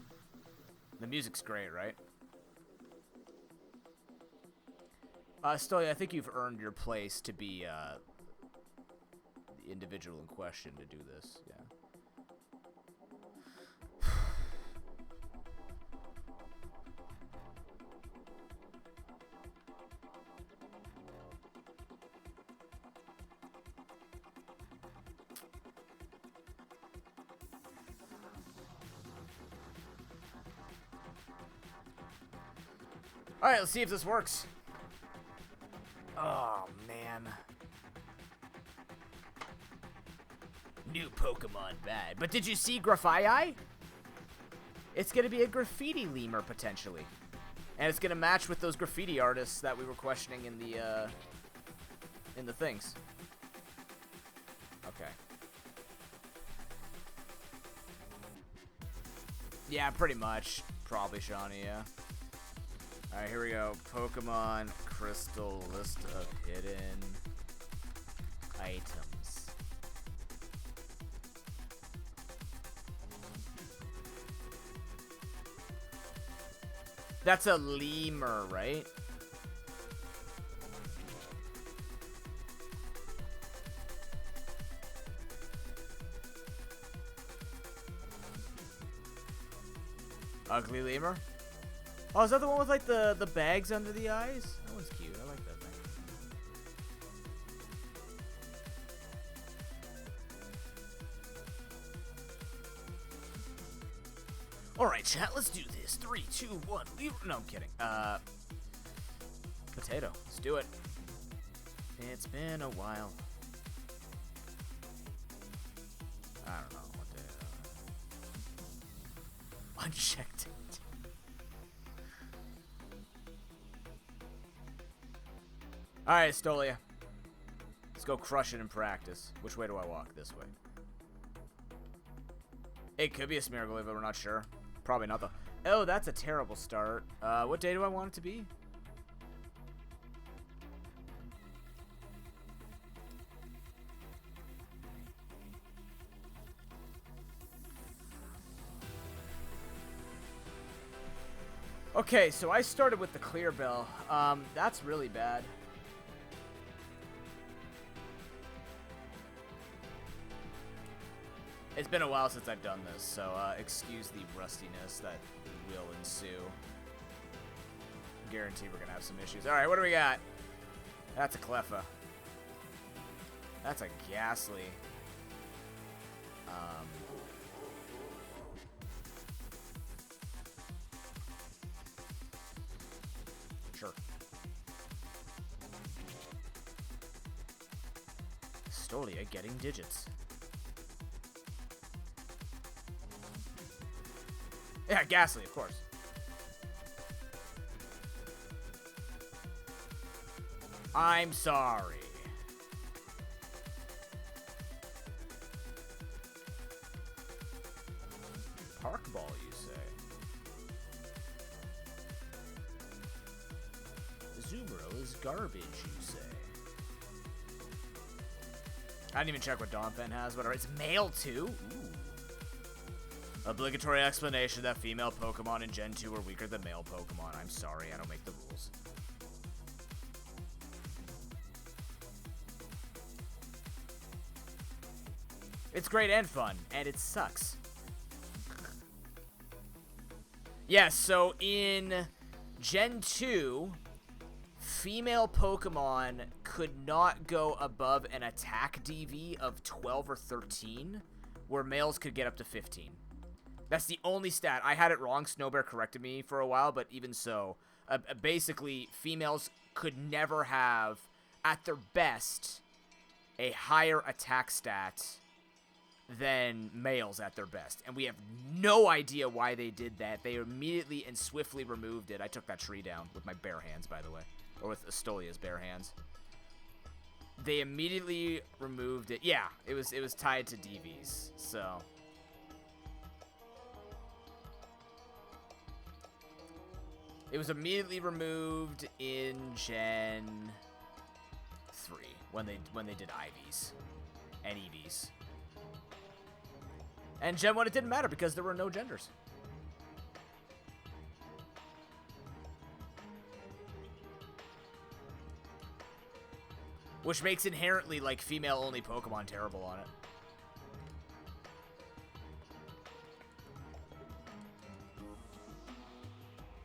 The music's great, right? Stoli, I think you've earned your place to be, the individual in question to do this, yeah. Alright, let's see if this works. Oh, man. New Pokemon bad. But did you see Grafai? It's going to be a graffiti lemur, potentially. And it's going to match with those graffiti artists that we were questioning in the things. Okay. Yeah, pretty much. Probably Shawnee, yeah. Alright, here we go. Pokemon Crystal list of hidden items. That's a lemur, right? Ugly lemur? Oh, is that the one with, like, the bags under the eyes? That one's cute. I like that thing. Alright, chat, let's do this. 3, 2, 1. No, I'm kidding. Potato. Let's do it. It's been a while. I don't know what day. Unchecked. Alright, Stolia. Let's go crush it in practice. Which way do I walk? This way. It could be a Smeargle, but we're not sure. Probably not, though. Oh, that's a terrible start. What day do I want it to be? Okay, so I started with the clear bell. That's really bad. It's been a while since I've done this, so excuse the rustiness that will ensue. Guarantee we're gonna have some issues. Alright, what do we got? That's a Cleffa. That's a Ghastly. Sure. Stolia getting digits. Yeah, Ghastly, of course. I'm sorry. Park ball, you say? Zumero is garbage, you say? I didn't even check what Donphan has. Whatever. It's male too? Ooh. Obligatory explanation that female Pokemon in Gen 2 are weaker than male Pokemon. I'm sorry, I don't make the rules. It's great and fun, and it sucks. Yes, so in Gen 2, female Pokemon could not go above an attack DV of 12 or 13, where males could get up to 15. That's the only stat. I had it wrong. Snowbear corrected me for a while, but even so, basically, females could never have, at their best, a higher attack stat than males at their best. And we have no idea why they did that. They immediately and swiftly removed it. I took that tree down with my bare hands, by the way. Or with Astolia's bare hands. They immediately removed it. Yeah, it was tied to DVs. So it was immediately removed in Gen 3 when they did IVs and EVs. And Gen 1 it didn't matter because there were no genders. Which makes inherently, like, female-only Pokemon terrible on it.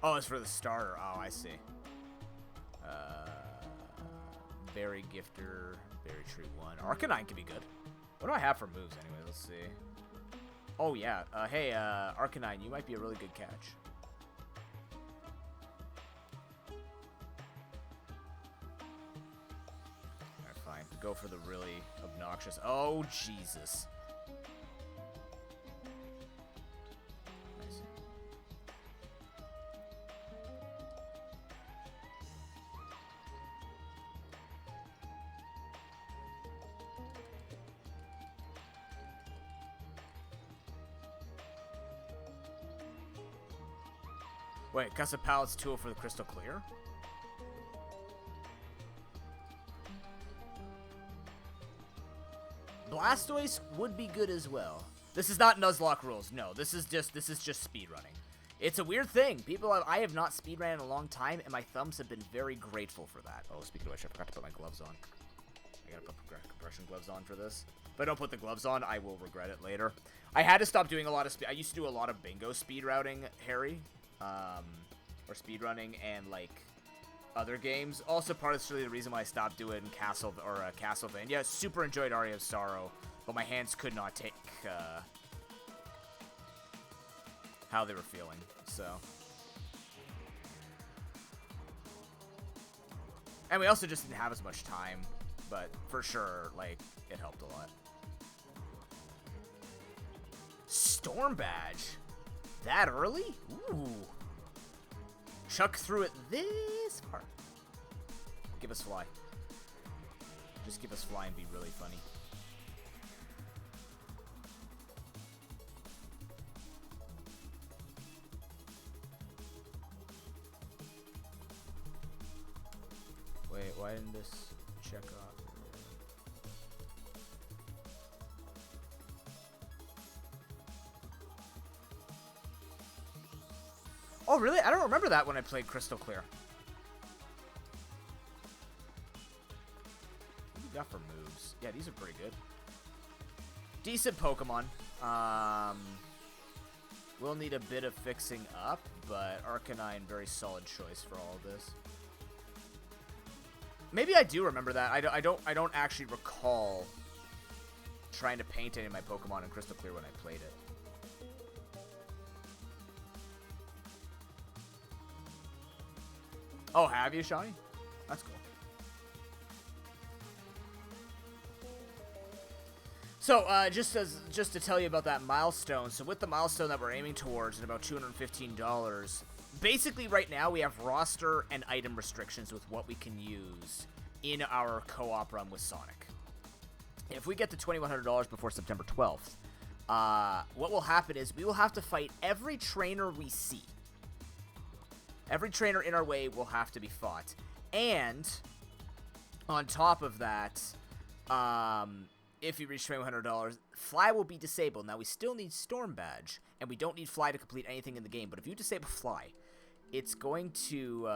Oh, it's for the starter. Oh, I see. Berry Gifter, Berry Tree 1. Arcanine can be good. What do I have for moves anyway? Let's see. Oh, yeah. Hey, Arcanine, you might be a really good catch. Alright, fine. Go for the really obnoxious... Oh, Jesus. Nice. Wait, Custom Palate's tool for the Crystal Clear? Blastoise would be good as well. This is not Nuzlocke rules. No, this is just speedrunning. It's a weird thing. I have not speedrun in a long time, and my thumbs have been very grateful for that. Oh, speaking of which, I forgot to put my gloves on. I gotta put compression gloves on for this. If I don't put the gloves on, I will regret it later. I had to stop doing a lot of I used to do a lot of bingo speed routing, Harry. Or speedrunning and, like, other games. Also, part of the reason why I stopped doing Castlevania. Super enjoyed Aria of Sorrow, but my hands could not take, how they were feeling, so. And we also just didn't have as much time, but for sure, like, it helped a lot. Storm Badge? That early? Ooh. Chuck through it this part. Give us Fly. Just give us Fly and be really funny. Wait, why didn't this check off? Oh, really? I don't remember that when I played Crystal Clear. What do we got for moves? Yeah, these are pretty good. Decent Pokemon. We'll need a bit of fixing up, but Arcanine, very solid choice for all of this. Maybe I do remember that. I don't actually recall trying to paint any of my Pokemon in Crystal Clear when I played it. Oh, have you, Shawnee? That's cool. So, just to tell you about that milestone. So, with the milestone that we're aiming towards, at about $215, basically right now we have roster and item restrictions with what we can use in our co-op run with Sonic. If we get to $2,100 before September 12th, what will happen is we will have to fight every trainer we see. Every trainer in our way will have to be fought. And on top of that, if you reach $2,100, Fly will be disabled. Now, we still need Storm Badge, and we don't need Fly to complete anything in the game. But if you disable Fly, it's going to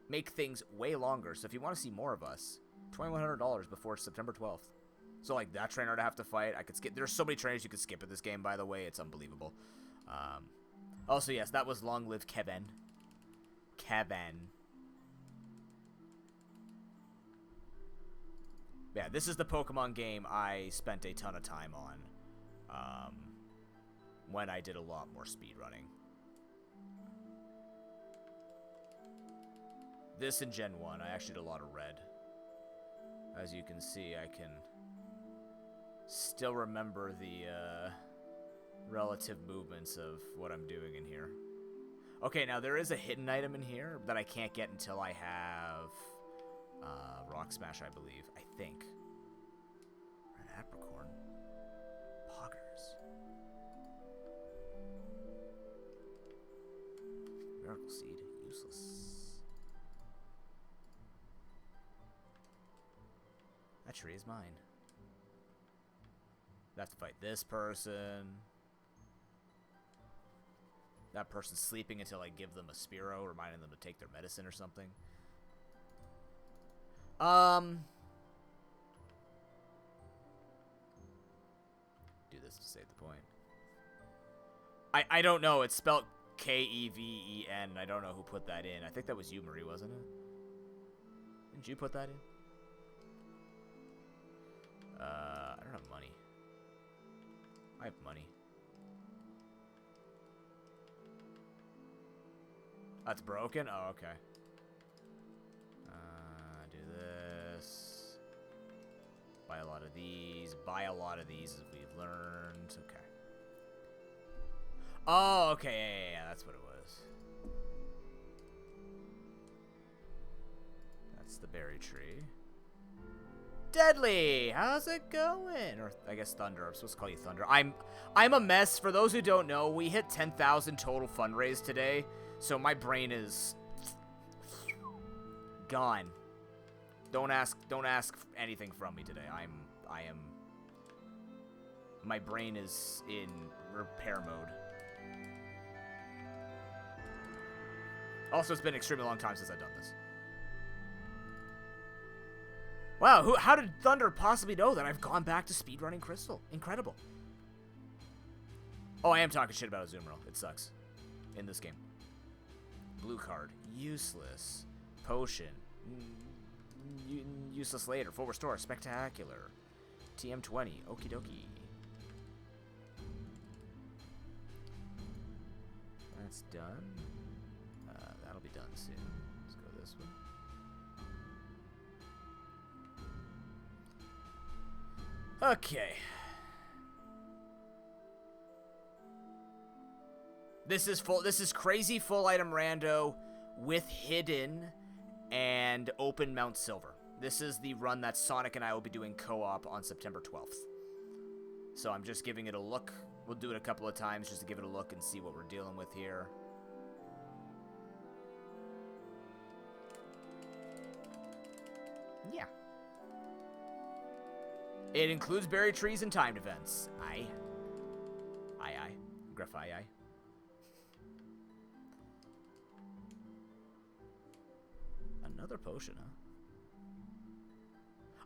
make things way longer. So if you want to see more of us, $2,100 before September 12th. So, like, that trainer to have to fight, I could skip. There's so many trainers you could skip in this game, by the way. It's unbelievable. Also, yes, that was Long Live Kevin. Kevin. Yeah, this is the Pokemon game I spent a ton of time on when I did a lot more speedrunning. This in Gen 1, I actually did a lot of red. As you can see, I can still remember the relative movements of what I'm doing in here. Okay, now there is a hidden item in here that I can't get until I have Rock Smash, I believe. I think. Red Apricorn. Poggers. Miracle Seed. Useless. That tree is mine. I have to fight this person. That person's sleeping until I give them a Spearow, reminding them to take their medicine or something. Do this to save the point. I don't know. It's spelled Keven. I don't know who put that in. I think that was you, Marie, wasn't it? Didn't you put that in? I don't have money. I have money. That's broken? Oh, okay. Do this. Buy a lot of these. Buy a lot of these as we've learned. Okay. Oh, okay. Yeah, that's what it was. That's the berry tree. Deadly! How's it going? Or, I guess Thunder. I'm supposed to call you Thunder. I'm a mess. For those who don't know, we hit 10,000 total fundraise today. So my brain is gone. Don't ask anything from me today. My brain is in repair mode. Also, it's been an extremely long time since I've done this. Wow, how did Thunder possibly know that I've gone back to speedrunning Crystal? Incredible. Oh, I am talking shit about Azumarill. It sucks. In this game. Blue card. Useless. Potion. Useless later. Full restore. Spectacular. TM20. Okie dokie. That's done. That'll be done soon. Let's go this way. Okay. This is crazy full item rando with hidden and open Mount Silver. This is the run that Sonic and I will be doing co-op on September 12th. So I'm just giving it a look. We'll do it a couple of times just to give it a look and see what we're dealing with here. Yeah. It includes berry trees and timed events. Aye. Gruff aye. Another potion, huh?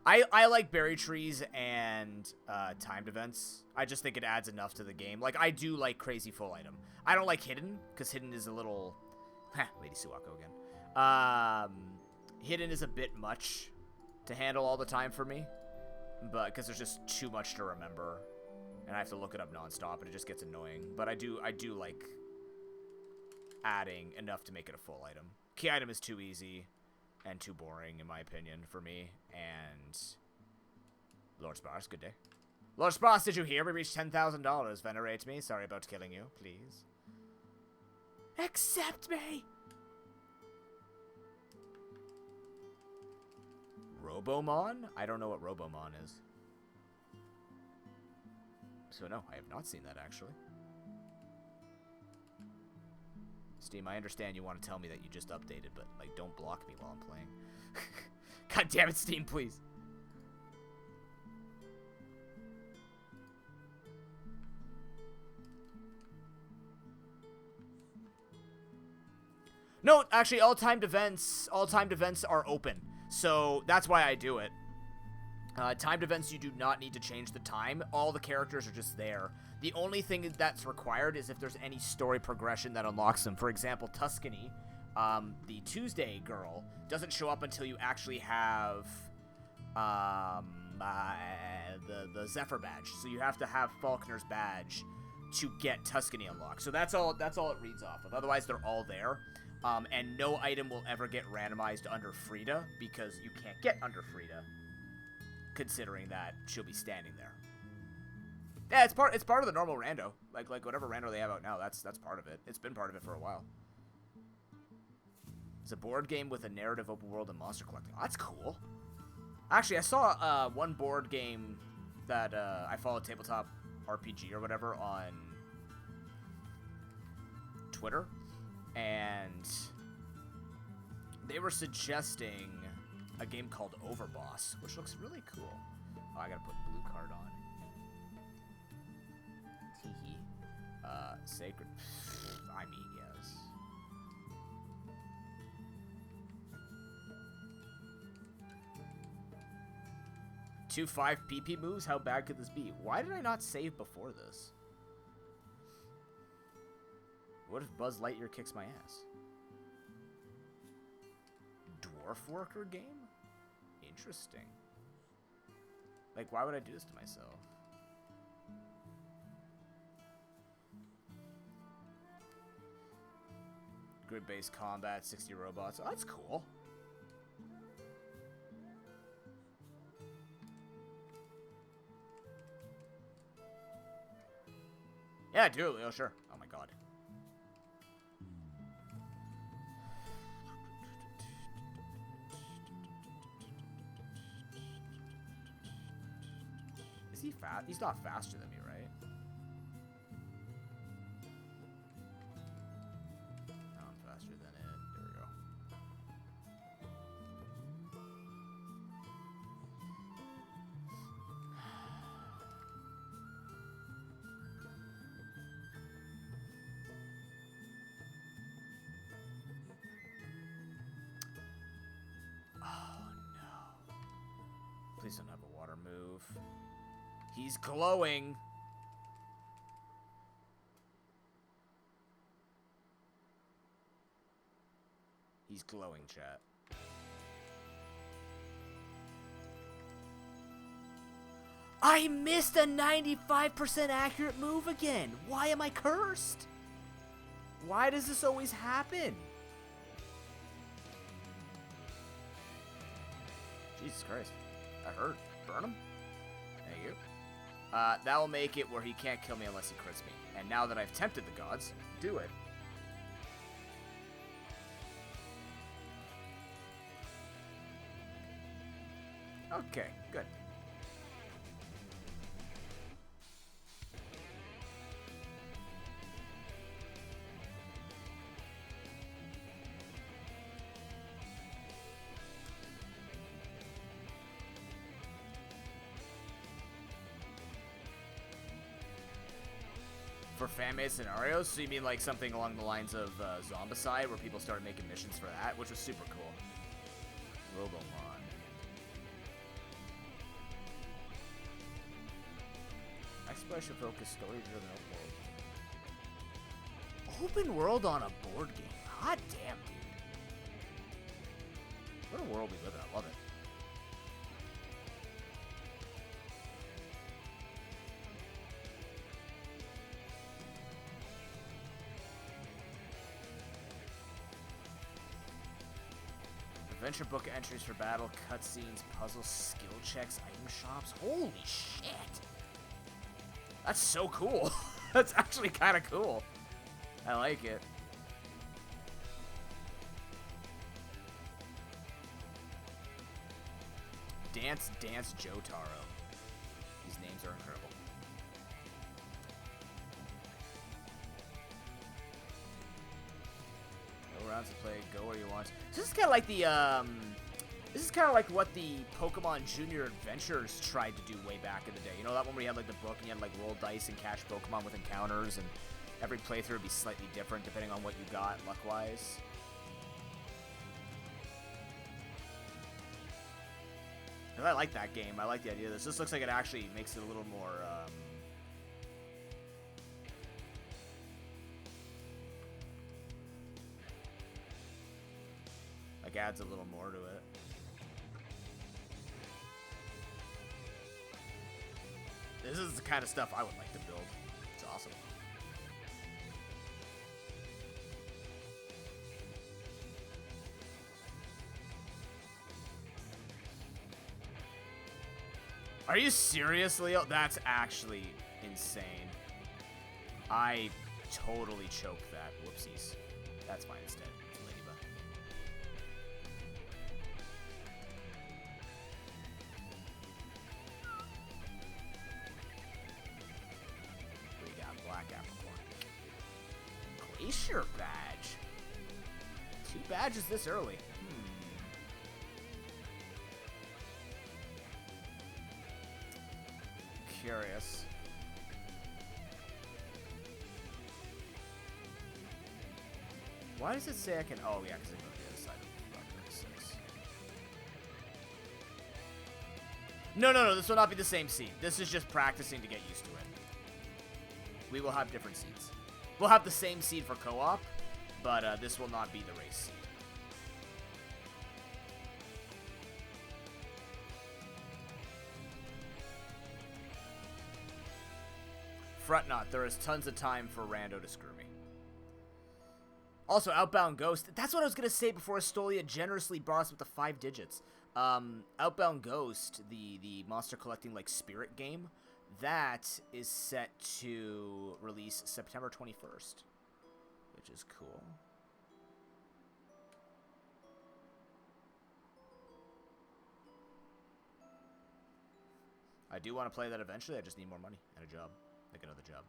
I like berry trees and timed events. I just think it adds enough to the game. Like, I do like crazy full item. I don't like hidden, because hidden is a little... Lady Suwako again. Hidden is a bit much to handle all the time for me. But, because there's just too much to remember. And I have to look it up nonstop, and it just gets annoying. But I do like adding enough to make it a full item. Key item is too easy and too boring, in my opinion, for me. And Lord Sparse, good day. Lord Sparse, did you hear? We reached $10,000. Venerate me. Sorry about killing you, please. Accept me! Robomon? I don't know what Robomon is. So no, I have not seen that, actually. Steam, I understand you want to tell me that you just updated, but, like, don't block me while I'm playing. God damn it, Steam, please. No, actually, all timed events are open. So that's why I do it. Timed events, you do not need to change the time. All the characters are just there. The only thing that's required is if there's any story progression that unlocks them. For example, Tuscany, the Tuesday girl, doesn't show up until you actually have the Zephyr badge. So you have to have Faulkner's badge to get Tuscany unlocked. So that's all it reads off of. Otherwise, they're all there. And no item will ever get randomized under Frida, because you can't get under Frida, considering that she'll be standing there. Yeah, it's part of the normal rando. Like whatever rando they have out now, that's part of it. It's been part of it for a while. It's a board game with a narrative open world and monster collecting. Oh, that's cool. Actually, I saw one board game that I followed, Tabletop RPG or whatever, on Twitter. And they were suggesting a game called Overboss, which looks really cool. Oh, I gotta put blue card on. Teehee. Sacred. I mean, yes. Two 5 PP moves? How bad could this be? Why did I not save before this? What if Buzz Lightyear kicks my ass? Dwarf worker game? Interesting. Like, why would I do this to myself? Grid-based combat, 60 robots. Oh, that's cool. Yeah, do it. Oh, sure. Oh, my God. Is he fast? He's not faster than me, right? No, I'm faster than it. There we go. Oh, no. Please don't have a water move. He's glowing. He's glowing, chat. I missed a 95% accurate move again. Why am I cursed? Why does this always happen? Jesus Christ. That hurt. Burn him? Thank you. That will make it where he can't kill me unless he crits me. And now that I've tempted the gods, do it. Okay, good. For fan-made scenarios? So you mean like something along the lines of Zombicide, where people started making missions for that, which was super cool. Robomon. Exploration focus, story-driven open world. Open world on a board game. Hot damn, dude. What a world we live in. I love it. Adventure book entries for battle, cutscenes, puzzles, skill checks, item shops. Holy shit! That's so cool. That's actually kind of cool. I like it. Dance Jotaro. These names are incredible. No rounds to play. Go where you want. So this is kind of like the This is kind of like what the Pokemon Junior Adventures tried to do way back in the day. You know that one where you had like the book and you had like roll dice and catch Pokemon with encounters, and every playthrough would be slightly different depending on what you got luck-wise. I like that game. I like the idea of this. This looks like it actually makes it a little more, like adds a little more to it. This is the kind of stuff I would like to build. It's awesome. Are you serious, Leo? That's actually insane. I totally choked that. Whoopsies. That's fine instead. Ladybug. We got Black Apricorn. Glacier badge. 2 badges this early. Curious. Why does it say I can? Oh yeah, because I go to the other side of Route 36. No. This will not be the same seed. This is just practicing to get used to it. We will have different seeds. We'll have the same seed for co-op, but this will not be the race seed. Fret not, there is tons of time for Rando to screw me. Also, Outbound Ghost. That's what I was going to say before Astolia generously brought us with the 5 digits. Outbound Ghost, the monster collecting like spirit game, that is set to release September 21st, which is cool. I do want to play that eventually. I just need more money and a job. Like another job.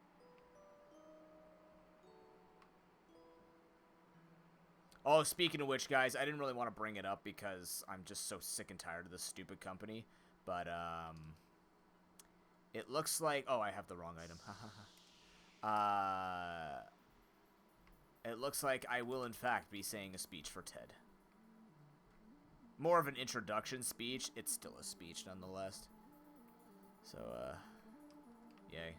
Oh, speaking of which, guys, I didn't really want to bring it up because I'm just so sick and tired of this stupid company. But, it looks like... Oh, I have the wrong item. It looks like I will, in fact, be saying a speech for Ted. More of an introduction speech. It's still a speech, nonetheless. So, yay.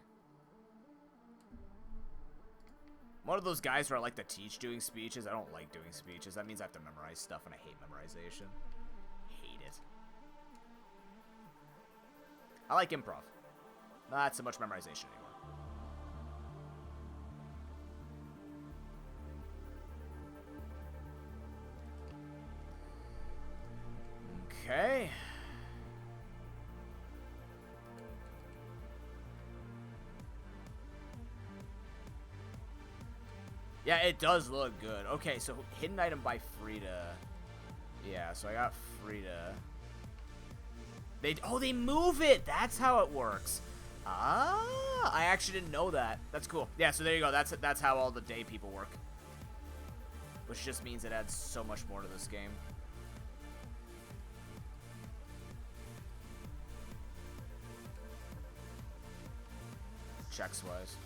I'm one of those guys where I like to teach doing speeches. I don't like doing speeches. That means I have to memorize stuff, and I hate memorization. Hate it. I like improv. Not so much memorization anymore. Okay. Yeah, it does look good. Okay, so hidden item by Frida. Yeah, so I got Frida. They move it. That's how it works. Ah, I actually didn't know that. That's cool. Yeah, so there you go. That's how all the day people work. Which just means it adds so much more to this game. Checks wise.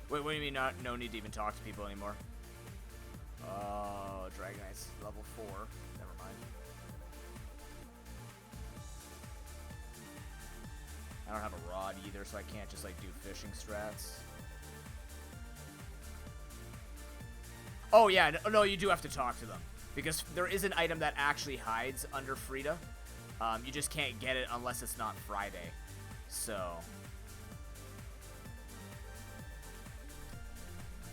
Wait, what do you mean no need to even talk to people anymore? Oh, Dragonite's level 4. Never mind. I don't have a rod either, so I can't just like do fishing strats. Oh yeah, no, you do have to talk to them. Because there is an item that actually hides under Frida. You just can't get it unless it's not Friday. So...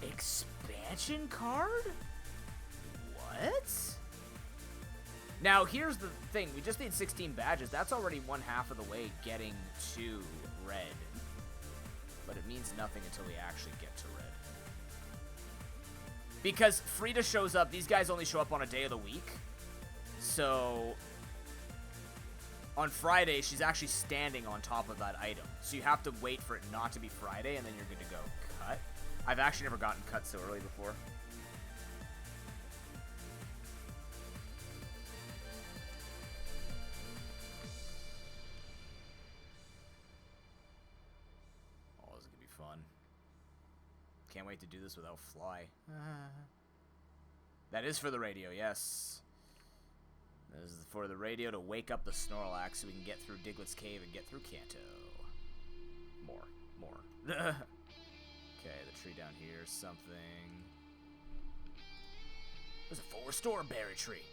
Expansion card? What? Now, here's the thing. We just need 16 badges. That's already one half of the way getting to red. But it means nothing until we actually get to red. Because Frida shows up. These guys only show up on a day of the week. So, on Friday, she's actually standing on top of that item. So you have to wait for it not to be Friday, and then you're good to go. Cut? I've actually never gotten cut so early before. Oh, this is going to be fun. Can't wait to do this without Fly. That is for the radio, yes. This is for the radio to wake up the Snorlax so we can get through Diglett's Cave and get through Kanto. More. Okay, the tree down here, something. There's a full restore berry tree.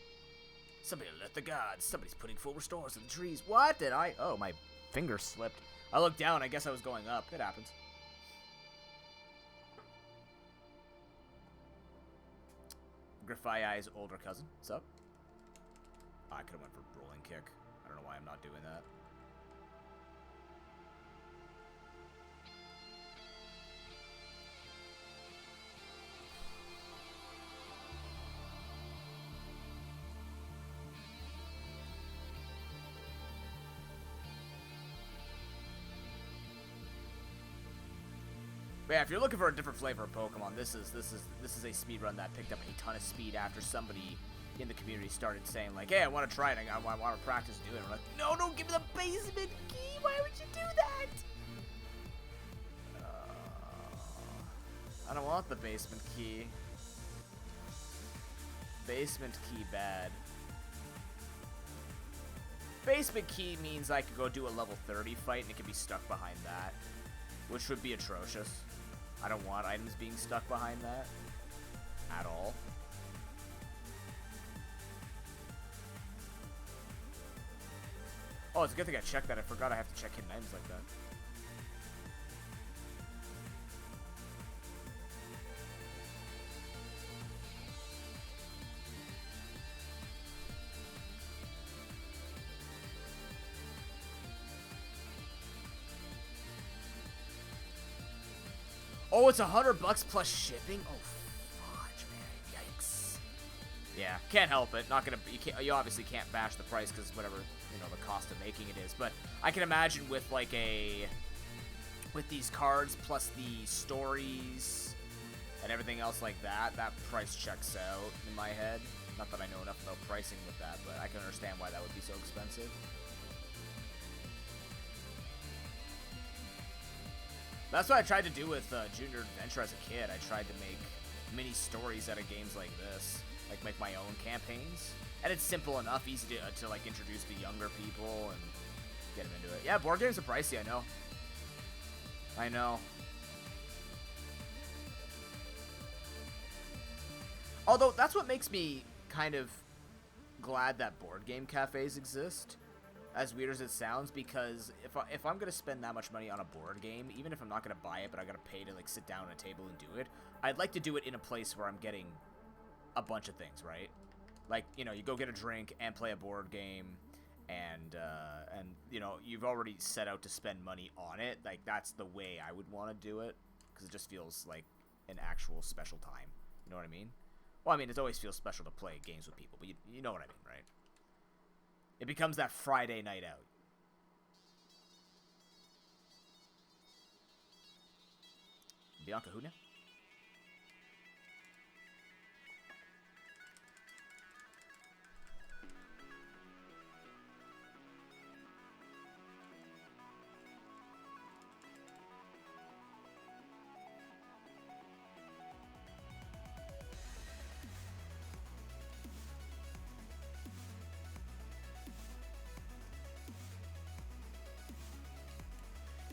Somebody let the gods. Somebody's putting full restores in the trees. What did I? Oh, my finger slipped. I looked down. I guess I was going up. It happens. Grafai's older cousin. What's up? I could have went for rolling kick. I don't know why I'm not doing that. But yeah, if you're looking for a different flavor of Pokemon, this is a speedrun that picked up a ton of speed after somebody in the community started saying like, "Hey, I want to try it. I want to practice doing it." We're like, "No, don't give me the basement key. Why would you do that?" I don't want the basement key. Basement key bad. Basement key means I could go do a level 30 fight and it could be stuck behind that, which would be atrocious. I don't want items being stuck behind that at all. Oh, it's a good thing I checked that. I forgot I have to check hidden items like that. Oh, it's $100 plus shipping. Oh, fudge, man! Yikes. Yeah, can't help it. Not gonna. You obviously can't bash the price because whatever the cost of making it is. But I can imagine with like with these cards plus the stories and everything else like that, that price checks out in my head. Not that I know enough about pricing with that, but I can understand why that would be so expensive. That's what I tried to do with Junior Adventure as a kid. I tried to make mini stories out of games like this, like make my own campaigns. And it's simple enough, easy to like introduce the younger people and get them into it. Yeah, board games are pricey, I know. I know. Although, that's what makes me kind of glad that board game cafes exist. As weird as it sounds, because if I'm going to spend that much money on a board game, even if I'm not going to buy it, but I got to pay to like sit down at a table and do it, I'd like to do it in a place where I'm getting a bunch of things, right? Like, you go get a drink and play a board game, and you've already set out to spend money on it. Like, that's the way I would want to do it, because it just feels like an actual special time. You know what I mean? Well, I mean, it always feels special to play games with people, but you know what I mean, right? It becomes that Friday night out. Bianca, who now?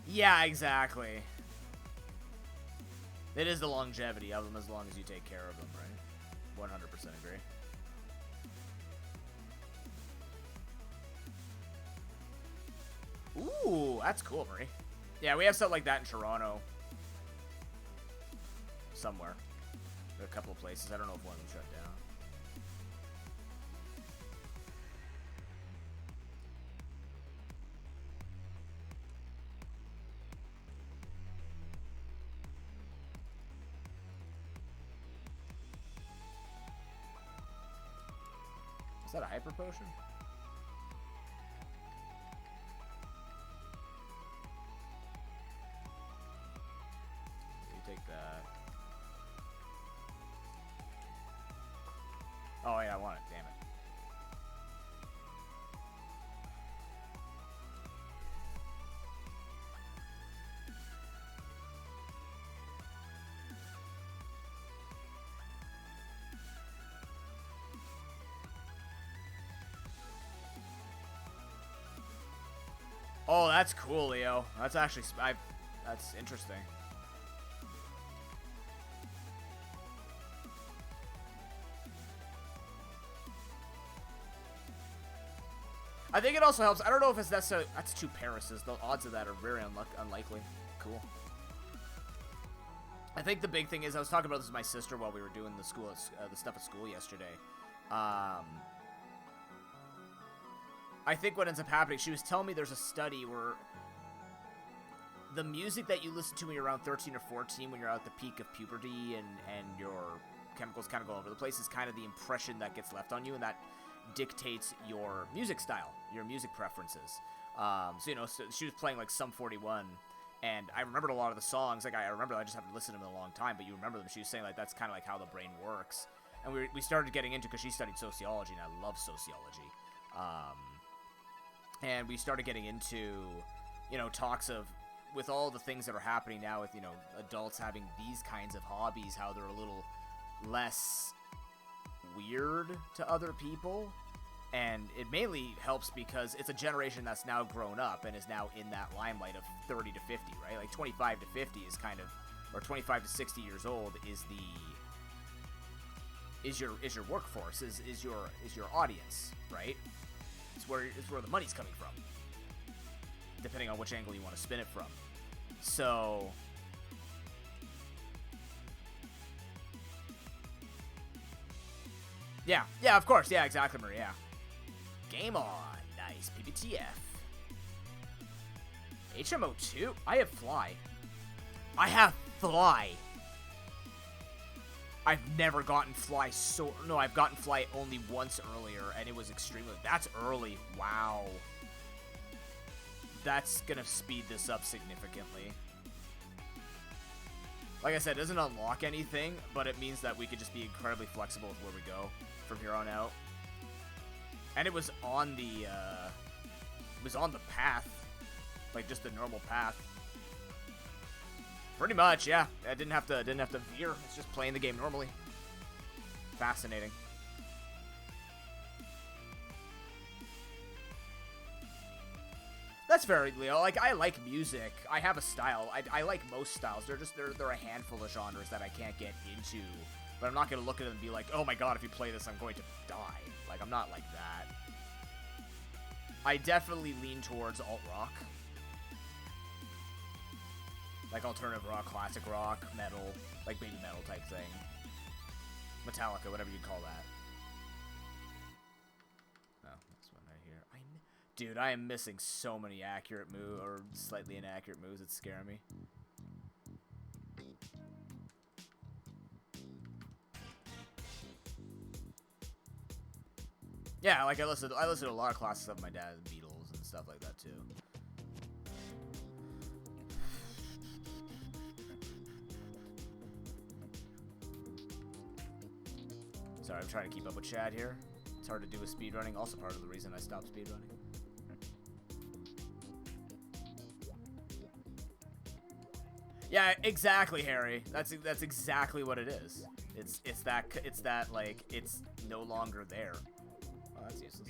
Yeah, exactly. It is the longevity of them as long as you take care of them, right? 100% agree. Ooh, that's cool, Marie. Yeah, we have stuff like that in Toronto. somewhere. There are a couple of places. I don't know if one of them shut down. Is that a hyper potion? You take that. Oh yeah, I want it. Damn it. Oh, that's cool, Leo. That's actually, that's interesting. I think it also helps. I don't know if it's necessarily, that's 2 Parises. The odds of that are very unlikely. Cool. I think the big thing is, I was talking about this with my sister while we were doing the stuff at school yesterday. I think what ends up happening, she was telling me there's a study where the music that you listen to when you're around 13 or 14, when you're at the peak of puberty and your chemicals kind of go all over the place, is kind of the impression that gets left on you, and that dictates your music style, your music preferences. So, you know, so she was playing like Sum 41, and I remembered a lot of the songs. Like, I remember, I just haven't listened to them in a long time, but you remember them. She was saying, like, that's kind of like how the brain works. And we started getting into, because she studied sociology, and I love sociology. And we started getting into, you know, talks of, with all the things that are happening now with, you know, adults having these kinds of hobbies, how they're a little less weird to other people. And it mainly helps because it's a generation that's now grown up and is now in that limelight of 30 to 50, right? Like 25 to 50 is kind of, or 25 to 60 years old is your workforce, is your audience, right? It's where the money's coming from, depending on which angle you want to spin it from. So, yeah, of course, yeah, exactly, Maria. Game on, nice, PBTF. HMO2, I have Fly. I've never gotten Fly no, I've gotten Fly only once earlier, and it was extremely, that's early, wow. That's gonna speed this up significantly. Like I said, it doesn't unlock anything, but it means that we could just be incredibly flexible with where we go from here on out. And it was on the path, like just the normal path. Pretty much, yeah. I didn't have to veer. It's just playing the game normally. Fascinating. That's very Leo. Like, I like music. I have a style. I like most styles. They're a handful of genres that I can't get into. But I'm not gonna look at them and be like, oh my god, if you play this, I'm going to die. Like, I'm not like that. I definitely lean towards alt-rock. Like alternative rock, classic rock, metal, like baby metal type thing. Metallica, whatever you call that. Oh, that's one right here. Dude, I am missing so many accurate moves, or slightly inaccurate moves. It's scaring me. Yeah, like I listen to a lot of classic stuff. My dad, Beatles and stuff like that too. Sorry, I'm trying to keep up with Chad here. It's hard to do with speedrunning. Also part of the reason I stopped speedrunning. Yeah, exactly, Harry. That's exactly what it is. It's that like it's no longer there. Oh, that's useless.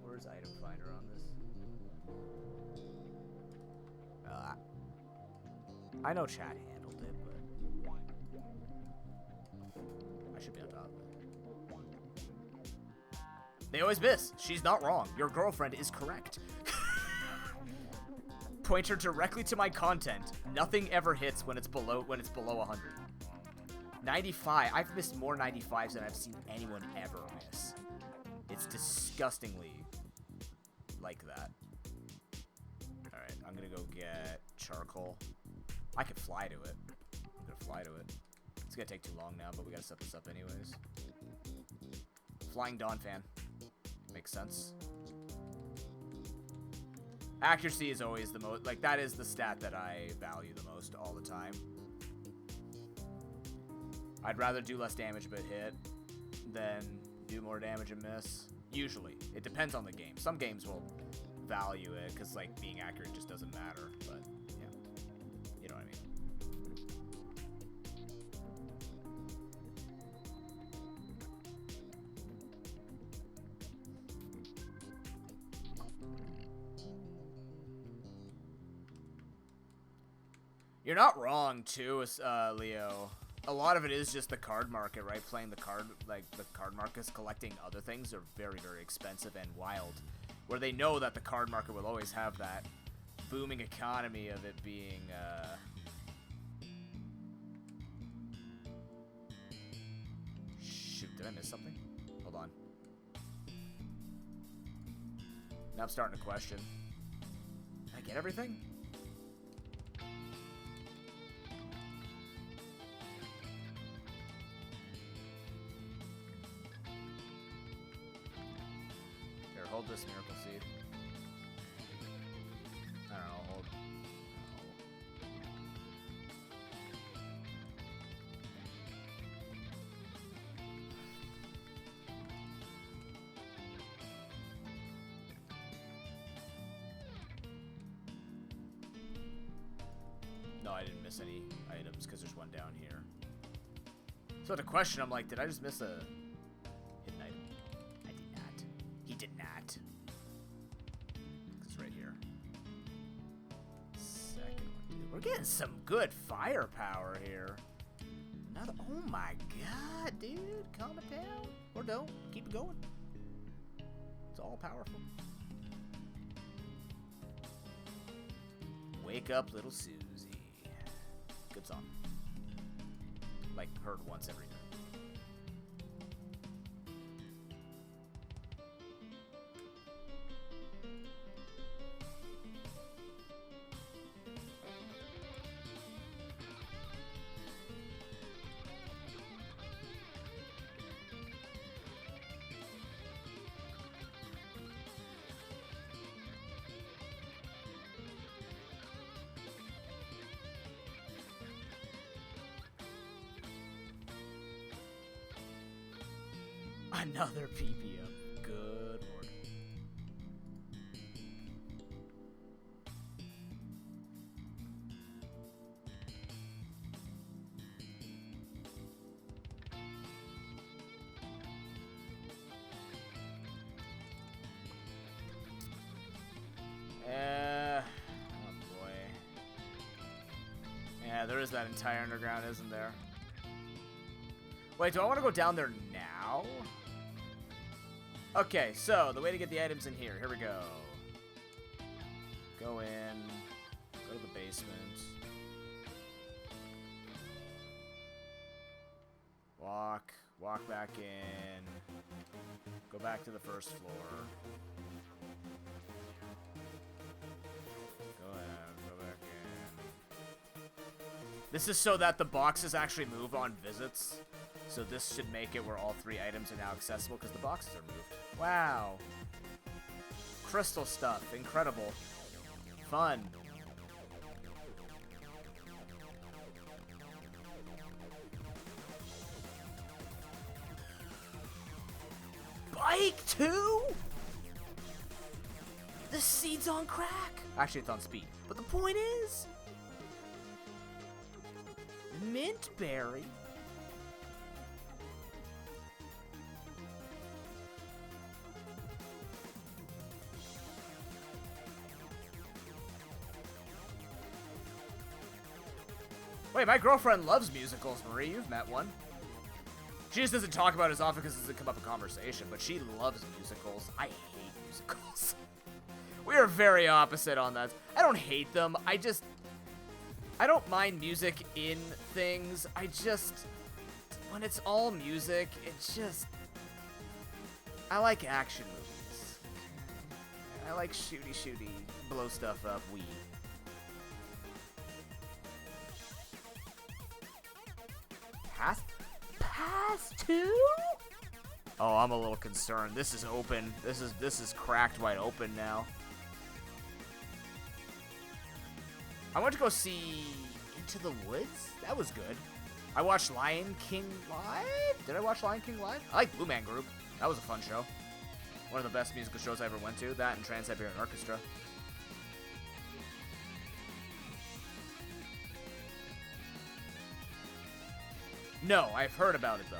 Where's item finder on this? I know Chad handled it, but I should be on top of it. They always miss. She's not wrong. Your girlfriend is correct. pointer directly to my content. Nothing ever hits when it's below 100. 95. I've missed more 95s than I've seen anyone ever miss. It's disgustingly like that. Alright, I'm gonna go get charcoal. I could fly to it. I'm gonna fly to it. It's gonna take too long now, but we gotta set this up anyways. Flying Dawn fan. Makes sense. Accuracy is always the most, like, that is the stat that I value the most all the time. I'd rather do less damage but hit than do more damage and miss. Usually. It depends on the game. Some games will value it because, like, being accurate just doesn't matter, but, yeah. You know what I mean. You're not wrong, too, Leo. A lot of it is just the card market, right? Playing the card, like, the card markets, collecting other things are very, very expensive and wild. Where they know that the card market will always have that booming economy of it being, Shoot, did I miss something? Hold on. Now I'm starting to question. Did I get everything? Hold this miracle seed. I don't know, hold. No, I didn't miss any items because there's one down here. So the question, I'm like, did I just miss a hidden item? I did not. He did not. It's right here. Second one, dude. We're getting some good firepower here. Another. Oh my god, dude. Calm it down. Or don't. Keep it going. It's all powerful. Wake up, little Susie. Good song. Like, heard once every night. Another PPO. Good lord. Oh boy. Yeah, there is that entire underground, isn't there? Wait, do I want to go down there now? Okay, so the way to get the items in here. Here we go. Go in. Go to the basement. Walk. Walk back in. Go back to the first floor. Go back in. This is so that the boxes actually move on visits. So this should make it where all three items are now accessible because the boxes are moved. Wow. Crystal stuff. Incredible. Fun. Bike 2? The seed's on crack. Actually, it's on speed. But the point is... Mint berry. Wait, my girlfriend loves musicals, Marie. You've met one. She just doesn't talk about it as often because it doesn't come up in conversation, but she loves musicals. I hate musicals. We are very opposite on that. I don't hate them. I don't mind music in things. When it's all music, I like action movies. I like shooty, blow stuff up, wee. Pass 2? Oh, I'm a little concerned. This is open. This is cracked wide open now. I went to go see Into the Woods. That was good. I watched Lion King live. Did I watch Lion King live? I like Blue Man Group. That was a fun show. One of the best musical shows I ever went to. That and Trans-Siberian Orchestra. No, I've heard about it, though.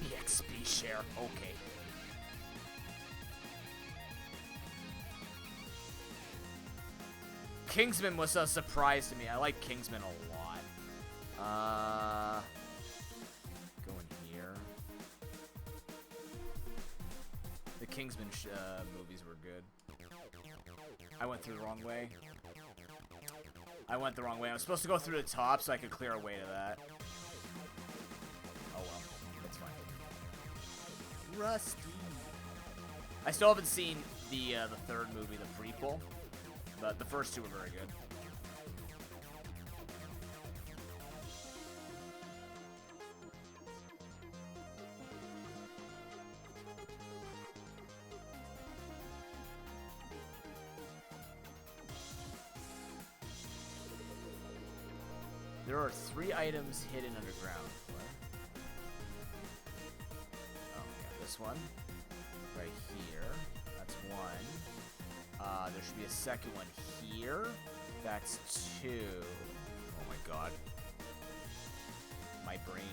EXP share, okay. Kingsman was a surprise to me. I like Kingsman a lot. Go in here. The Kingsman movies were good. I went through the wrong way. I was supposed to go through the top so I could clear a way to that. Oh well, that's fine. Rusty. I still haven't seen the third movie, the prequel, but the first two were very good. There are 3 items hidden underground. What? Oh, yeah, this one. Right here. That's 1. There should be a second one here. That's 2. Oh my god. My brain.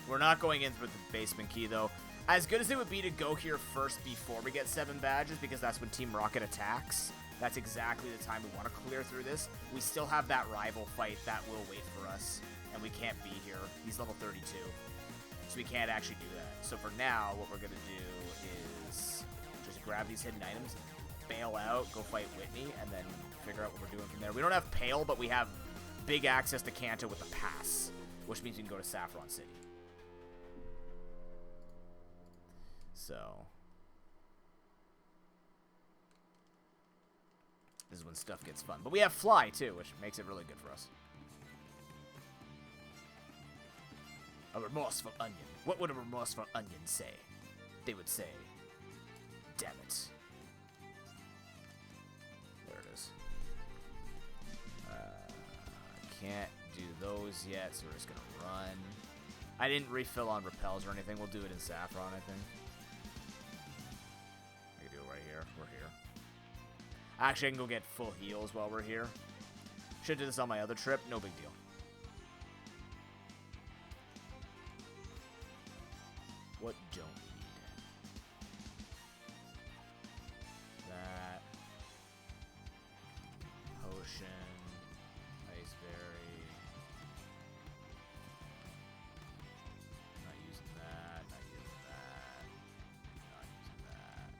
We're not going in with the basement key, though. As good as it would be to go here first before we get 7 badges, because that's when Team Rocket attacks. That's exactly the time we want to clear through this. We still have that rival fight that will wait for us, and we can't be here. He's level 32, so we can't actually do that. So for now, what we're going to do is just grab these hidden items, bail out, go fight Whitney, and then figure out what we're doing from there. We don't have Pale, but we have big access to Kanto with the pass, which means we can go to Saffron City. So this is when stuff gets fun. But we have Fly, too, which makes it really good for us. A remorseful onion. What would a remorseful onion say? They would say, damn it. There it is. Can't do those yet, so we're just going to run. I didn't refill on repels or anything. We'll do it in Saffron, I think. I can do it right here. We're here. Actually, I can go get full heals while we're here. Should do this on my other trip. No big deal. What don't we need? That. Potion. Ice berry. Not using that. Not using that. Not using that.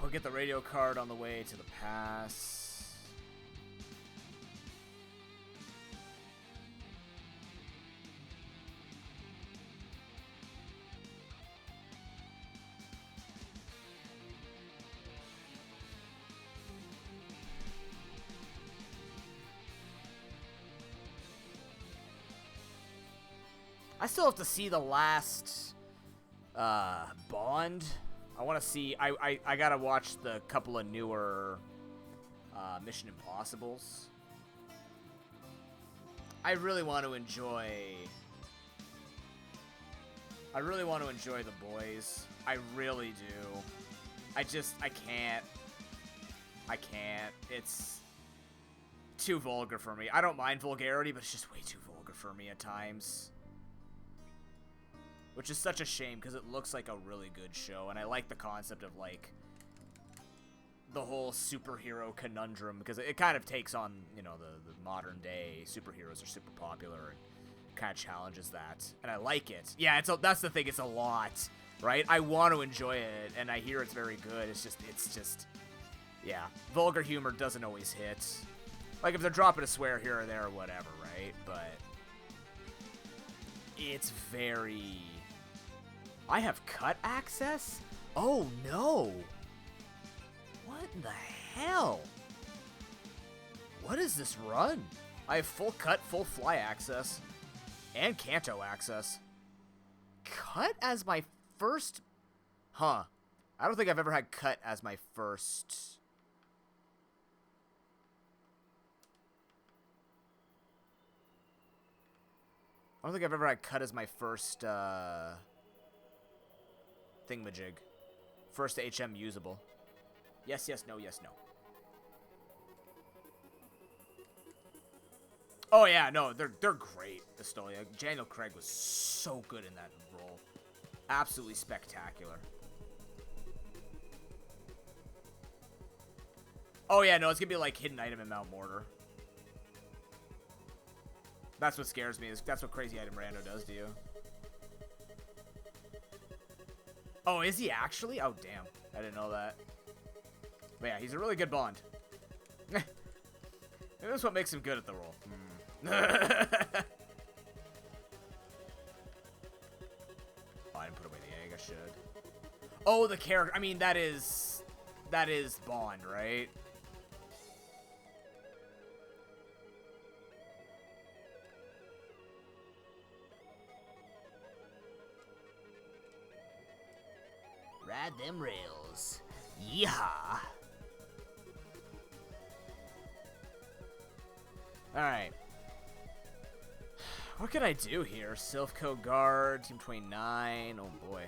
We'll get the radio card on the way to the pass. I still have to see the last Bond. I want to see. I gotta watch the couple of newer Mission Impossibles. I really want to enjoy I really want to enjoy the boys. I really do. I can't. I can't. It's too vulgar for me. I don't mind vulgarity, but it's just way too vulgar for me at times. Which is such a shame, because it looks like a really good show, and I like the concept of, like, the whole superhero conundrum, because it kind of takes on, you know, the modern day superheroes are super popular, and kind of challenges that, and I like it. Yeah, that's the thing, it's a lot, right? I want to enjoy it, and I hear it's very good. It's just, yeah. Vulgar humor doesn't always hit. Like, if they're dropping a swear here or there or whatever, right? But it's very... I have cut access? Oh, no! What in the hell? What is this run? I have full cut, full fly access. And Kanto access. Cut as my first... Huh. I don't think I've ever had cut as my first... I don't think I've ever had cut as my first, thingamajig. First HM usable. Yes, yes, no, yes, no. Oh, yeah, no, they're great, Estonia. Daniel Craig was so good in that role. Absolutely spectacular. Oh, yeah, no, it's gonna be like hidden item in Mount Mortar. That's what scares me. That's what crazy item Rando does to you. Oh, is he actually? Oh, damn. I didn't know that. But yeah, he's a really good Bond. Maybe that's what makes him good at the role. Oh, I didn't put away the egg. I should. Oh, the character. I mean, that is Bond, right? Ride them rails. Yeehaw. Alright. What can I do here? Silphco Guard, Team 29. Oh boy.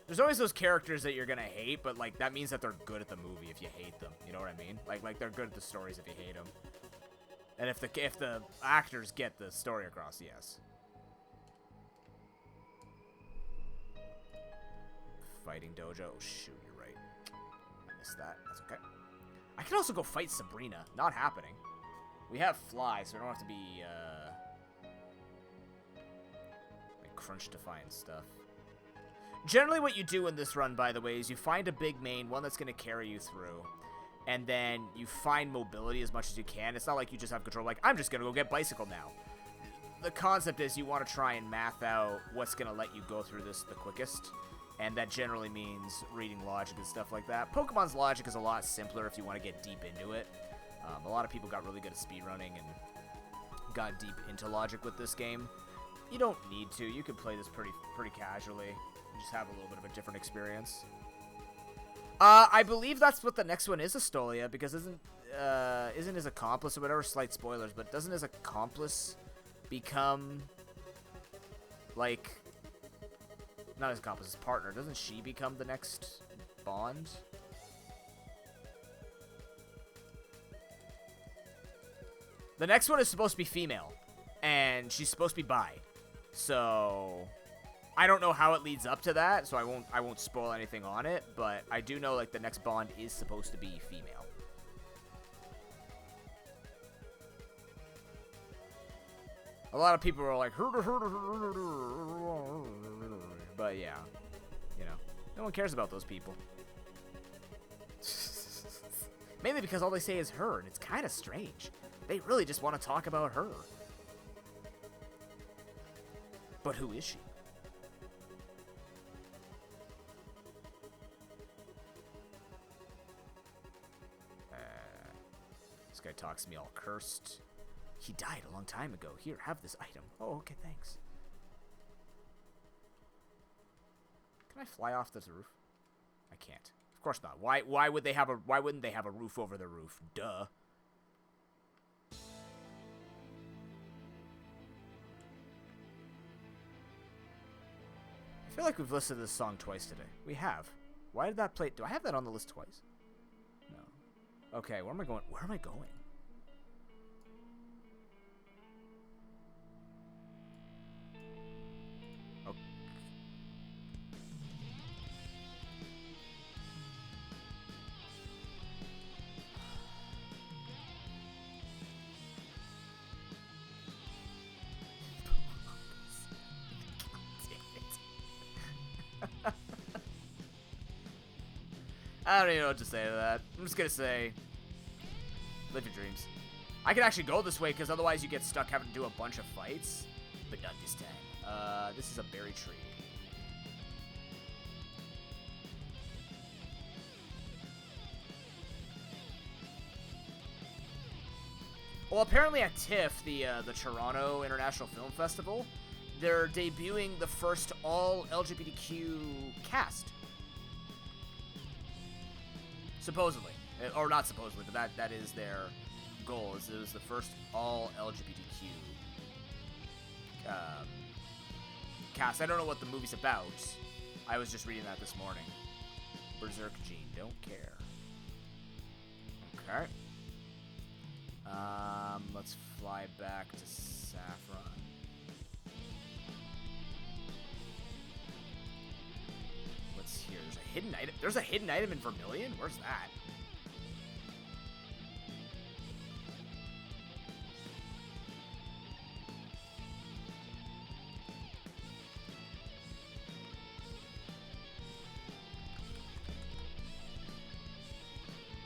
There's always those characters that you're gonna hate, but like that means that they're good at the movie if you hate them. You know what I mean? Like they're good at the stories if you hate them. And if the actors get the story across, yes. Fighting Dojo. Oh, shoot, you're right. I missed that. That's okay. I can also go fight Sabrina. Not happening. We have Fly, so we don't have to be, like, crunch to find stuff. Generally what you do in this run, by the way, is you find a big main, one that's going to carry you through, and then you find mobility as much as you can. It's not like you just have control, like, I'm just going to go get Bicycle now. The concept is you want to try and math out what's going to let you go through this the quickest. And that generally means reading logic and stuff like that. Pokemon's logic is a lot simpler if you want to get deep into it. A lot of people got really good at speedrunning and got deep into logic with this game. You don't need to. You can play this pretty casually. You just have a little bit of a different experience. I believe that's what the next one is, Estolia, because isn't his accomplice or whatever, slight spoilers, but doesn't his accomplice become, like... Not his accomplice, his partner. Doesn't she become the next Bond? The next one is supposed to be female. And she's supposed to be bi. So I don't know how it leads up to that, so I won't spoil anything on it, but I do know like the next Bond is supposed to be female. A lot of people are like, but yeah, you know, no one cares about those people. Mainly because all they say is her, and it's kind of strange. They really just want to talk about her. But who is she? This guy talks to me all cursed. He died a long time ago. Here, have this item. Oh, okay, thanks. Can I fly off this roof? I can't. Of course not. Why wouldn't they have a roof over the roof? Duh. I feel like we've listed this song twice today. We have. Why did that play? Do I have that on the list twice? No. Okay, where am I going? Where am I going? Oh. I don't even know what to say to that. I'm just gonna say, live your dreams. I could actually go this way, because otherwise you get stuck having to do a bunch of fights. But not this time. This is a berry tree. Well, apparently at TIFF, the Toronto International Film Festival, they're debuting the first all LGBTQ cast. Supposedly, or not supposedly, but that is their goal. It was the first all LGBTQ cast. I don't know what the movie's about. I was just reading that this morning. Berserk Gene, don't care. Okay. Let's fly back to Saffron. What's here? There's a hidden item. There's a hidden item in Vermilion? Where's that?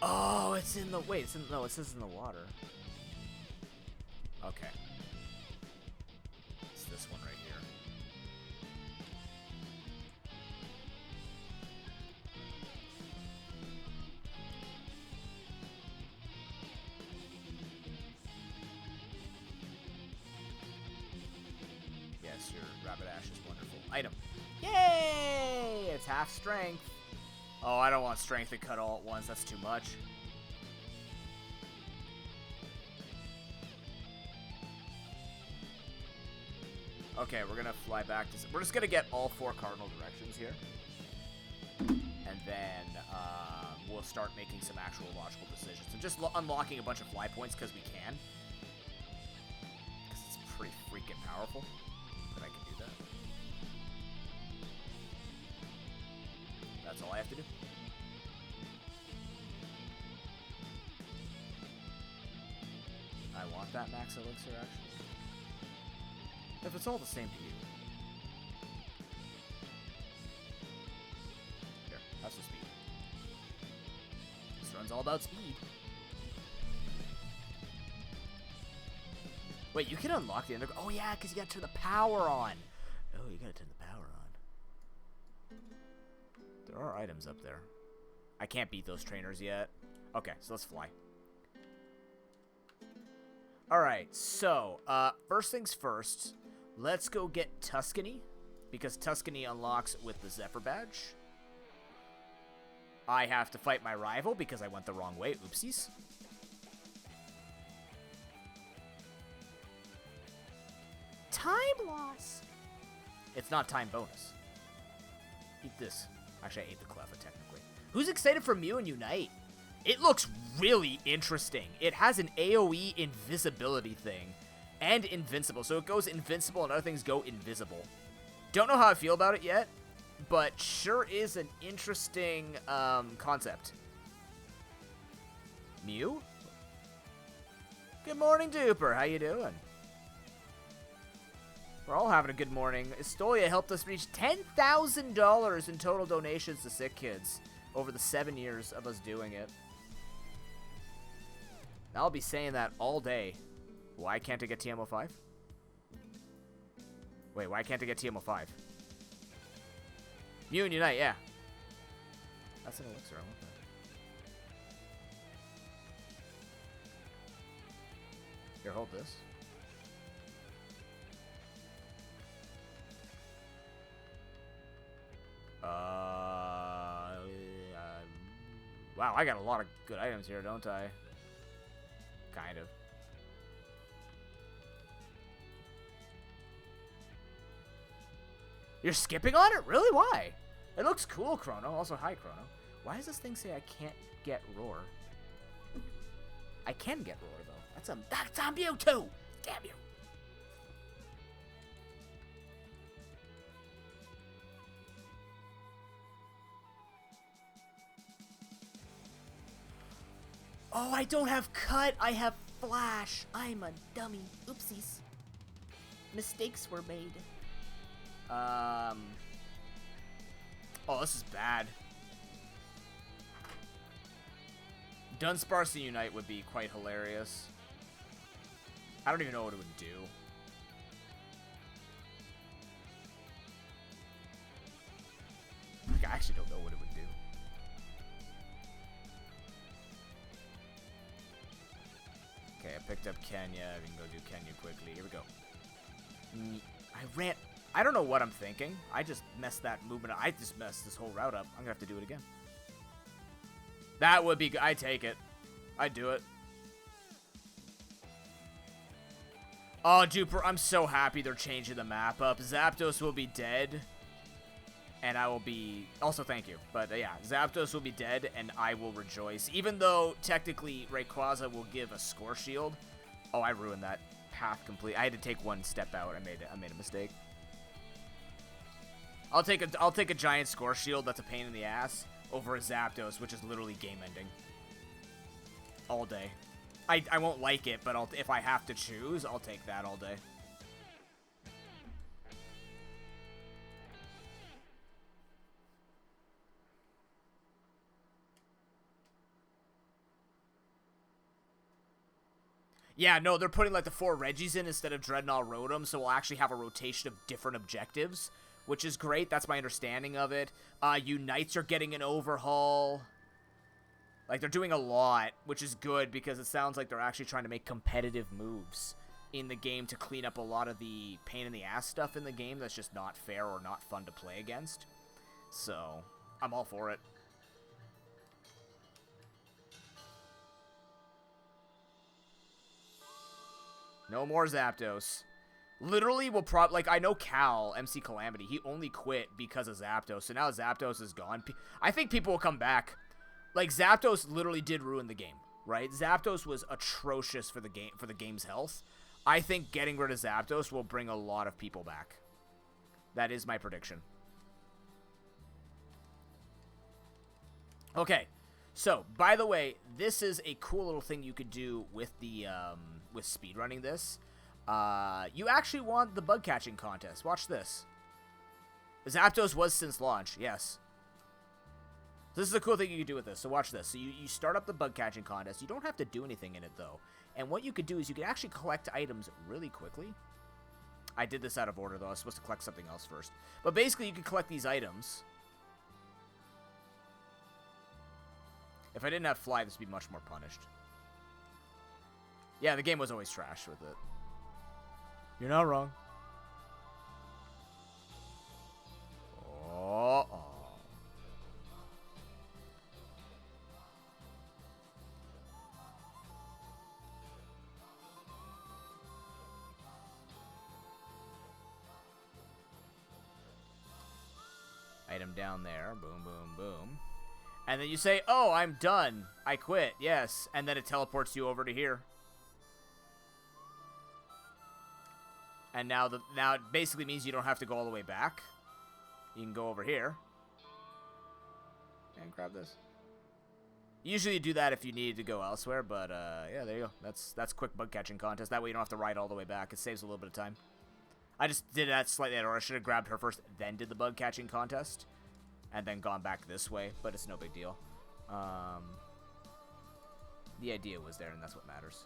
Oh, it's in the... Wait, it's in... No, it says in the water. Okay. It's this one right here. Yes, your Rabbit Ash is wonderful. Item. Yay! It's half strength. Oh, I don't want strength to cut all at once. That's too much. Okay, we're gonna fly back to... We're just gonna get all 4 cardinal directions here. And then we'll start making some actual logical decisions. And just unlocking a bunch of fly points because we can. Because it's pretty freaking powerful that I can do that. That's all I have to do. I want that max elixir, actually. If it's all the same to you. Here, have some speed. This run's all about speed. Wait, you can unlock the underground. Oh yeah, because you gotta turn the power on. Oh, you gotta turn the power on. There are items up there. I can't beat those trainers yet. Okay, so let's fly. Alright, so, first things first. Let's go get Tuscany, because Tuscany unlocks with the Zephyr badge. I have to fight my rival because I went the wrong way. Oopsies. Time loss. It's not time bonus. Eat this. Actually, I ate the Cleffa, technically. Who's excited for Mew and Unite? It looks really interesting. It has an AoE invisibility thing. And invincible. So it goes invincible and other things go invisible. Don't know how I feel about it yet, but sure is an interesting concept. Mew? Good morning, Duper. How you doing? We're all having a good morning. Estolia helped us reach $10,000 in total donations to sick kids over the 7 years of us doing it. I'll be saying that all day. Why can't I get TMO5? Wait, why can't I get TMO5? Mew and Unite, yeah. That's an elixir, I want that. Here, hold this. Wow, I got a lot of good items here, don't I? Kind of. You're skipping on it? Really? Why? It looks cool, Chrono. Also, hi, Chrono. Why does this thing say I can't get Roar? I can get Roar, though. That's on Mewtwo! Damn you! Oh, I don't have Cut. I have Flash. I'm a dummy. Oopsies. Mistakes were made. Oh, this is bad. Dunsparce Unite would be quite hilarious. I don't even know what it would do. I actually don't know what it would do. Okay, I picked up Kenya. We can go do Kenya quickly. Here we go. I don't know what I'm thinking. I just messed that movement up. I just messed this whole route up. I'm gonna have to do it again. That would be good. I take it. I'd do it. Oh, Duper, I'm so happy they're changing the map up. Zapdos will be dead. And I will be... Also, thank you. But, yeah, Zapdos will be dead, and I will rejoice. Even though, technically, Rayquaza will give a Score Shield. Oh, I ruined that path completely. I had to take one step out. I made a mistake. I'll take a giant Score Shield that's a pain in the ass over a Zapdos, which is literally game-ending. All day. I won't like it, but if I have to choose, I'll take that all day. Yeah, no, they're putting like the 4 Reggies in instead of Dreadnought Rotom, so we'll actually have a rotation of different objectives, which is great. That's my understanding of it. Unites are getting an overhaul. Like, they're doing a lot, which is good because it sounds like they're actually trying to make competitive moves in the game to clean up a lot of the pain-in-the-ass stuff in the game that's just not fair or not fun to play against. So, I'm all for it. No more Zapdos. Literally, we'll like, I know Cal, MC Calamity, he only quit because of Zapdos, so now Zapdos is gone. I think people will come back. Like, Zapdos literally did ruin the game, right? Zapdos was atrocious for the game's health. I think getting rid of Zapdos will bring a lot of people back. That is my prediction. Okay, so, by the way, this is a cool little thing you could do with the, with speedrunning this. You actually won the bug catching contest. Watch this. Zapdos was since launch, yes. This is a cool thing you can do with this, so watch this. So you start up the bug catching contest. You don't have to do anything in it, though. And what you could do is you could actually collect items really quickly. I did this out of order, though. I was supposed to collect something else first. But basically, you can collect these items. If I didn't have Fly, this would be much more punished. Yeah, the game was always trash with it. You're not wrong. Uh-oh. Item down there. Boom, boom, boom. And then you say, oh, I'm done. I quit. Yes. And then it teleports you over to here. And now it basically means you don't have to go all the way back. You can go over here. And grab this. Usually you do that if you needed to go elsewhere, but yeah, there you go. That's quick bug catching contest. That way you don't have to ride all the way back. It saves a little bit of time. I just did that slightly out of order. I should have grabbed her first, then did the bug catching contest. And then gone back this way, but it's no big deal. The idea was there, and that's what matters.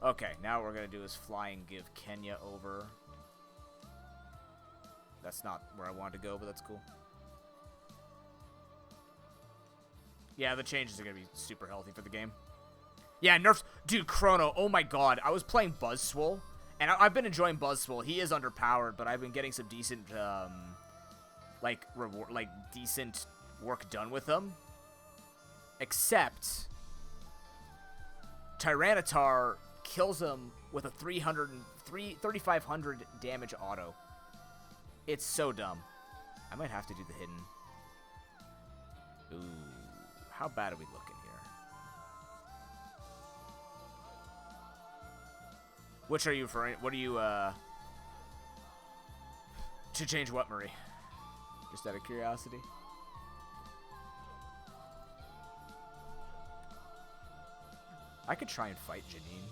Okay, now what we're going to do is fly and give Kenya over. That's not where I wanted to go, but that's cool. Yeah, the changes are going to be super healthy for the game. Yeah, nerfs. Dude, Chrono, oh my god. I was playing Buzzswole, and I've been enjoying Buzzswole. He is underpowered, but I've been getting some decent, decent work done with him. Except Tyranitar kills him with a 3,500 damage auto. It's so dumb. I might have to do the hidden. Ooh, how bad are we looking here? Which are you referring? What are you? To change what, Marie? Just out of curiosity. I could try and fight Janine.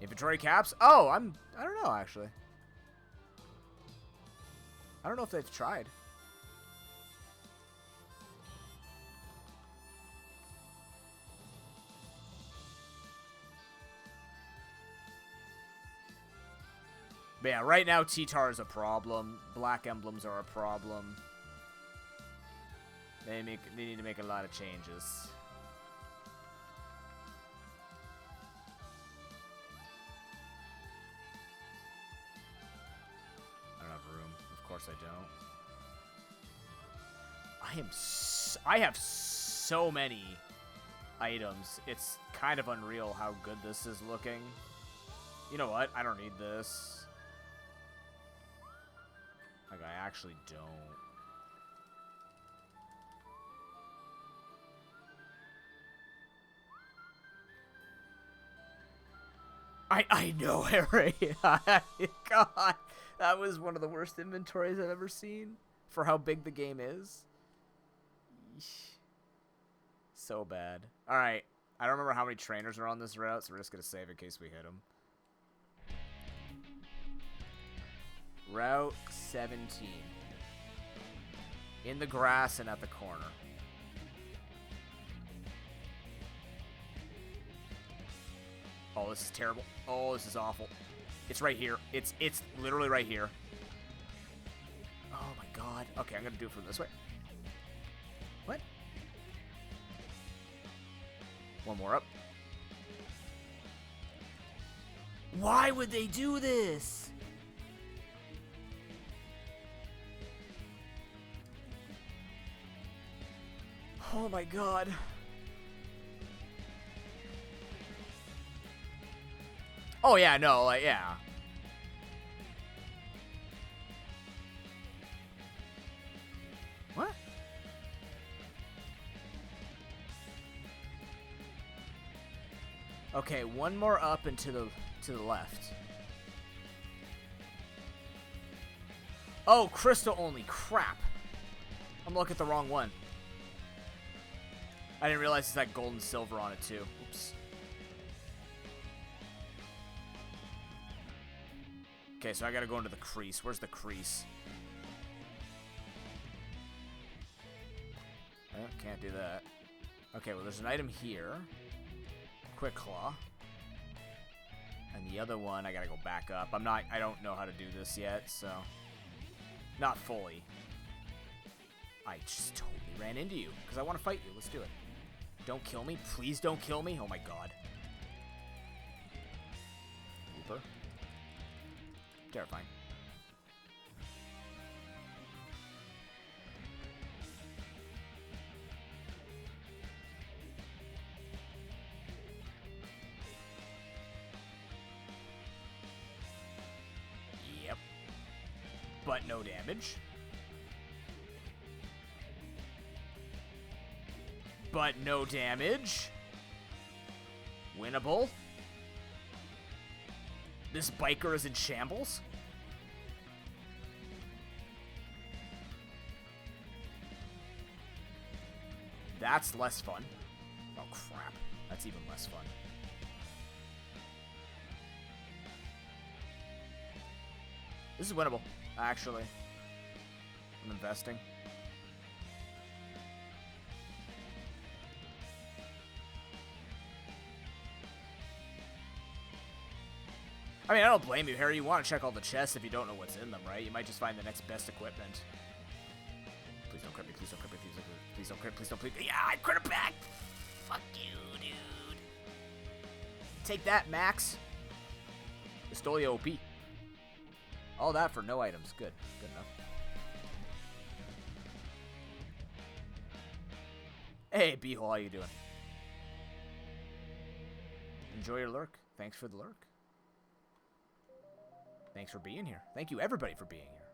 Inventory caps? Oh, I don't know, actually. I don't know if they've tried. But yeah, right now T-Tar is a problem. Black emblems are a problem. They need to make a lot of changes. I don't have room. Of course I don't. I have so many items. It's kind of unreal how good this is looking. You know what? I don't need this. Like, I actually don't. I know, Harry. God, that was one of the worst inventories I've ever seen for how big the game is. So bad. All right. I don't remember how many trainers are on this route, so we're just going to save in case we hit them. Route 17. In the grass and at the corner. Oh, this is terrible. Oh, this is awful. It's right here. It's literally right here. Oh my god. Okay, I'm gonna do it from this way. What? One more up. Why would they do this? Oh my god. Oh yeah, no, like, yeah. What? Okay, one more up and to the left. Oh, crystal only. Crap. I'm looking at the wrong one. I didn't realize it's that gold and silver on it too. Oops. Okay, so I gotta go into the crease. Where's the crease? Oh, can't do that. Okay, well there's an item here. Quick Claw. And the other one, I gotta go back up. I don't know how to do this yet, so. Not fully. I just totally ran into you, because I want to fight you. Let's do it. Don't kill me. Please don't kill me. Oh my god. Looper. Terrifying. Yep. But no damage. But no damage. Winnable. This biker is in shambles. That's less fun. Oh, crap. That's even less fun. This is winnable, actually. I'm investing. I mean, I don't blame you, Harry. You want to check all the chests if you don't know what's in them, right? You might just find the next best equipment. Please don't crit me. Please don't crit me. Please don't crit. Please don't crit. Yeah, I crit it back. Fuck you, dude. Take that, Max. Pistolia OP. All that for no items. Good. Good enough. Hey, Beehole, how you doing? Enjoy your lurk. Thanks for the lurk. Thanks for being here. Thank you, everybody, for being here.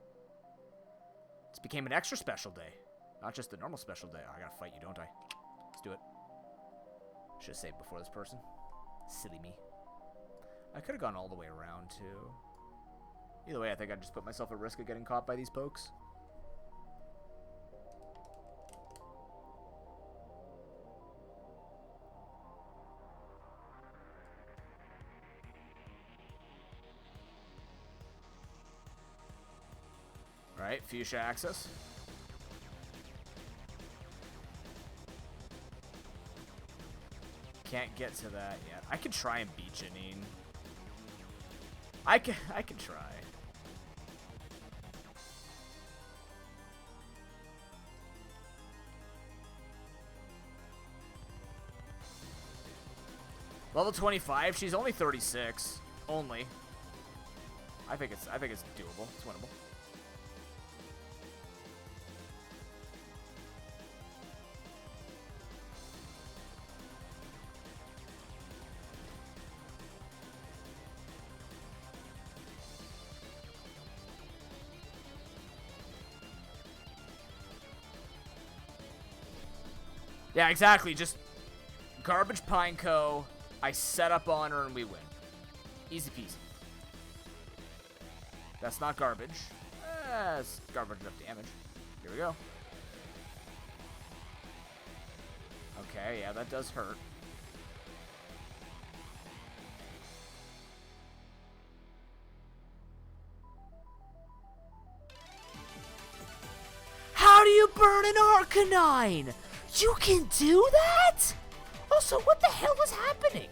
This became an extra special day. Not just the normal special day. Oh, I gotta fight you, don't I? Let's do it. Should have saved before this person. Silly me. I could have gone all the way around, too. Either way, I think I just put myself at risk of getting caught by these pokes. Alright, fuchsia access. Can't get to that yet. I can try and beat Janine. I can try. Level 25, she's only 36. Only. I think it's doable. It's winnable. Yeah, exactly. Just garbage Pineco. I set up on her and we win. Easy peasy. That's not garbage. It's garbage enough damage. Here we go. Okay, yeah, that does hurt. How do you burn an Arcanine? You can do that? Also, what the hell is happening?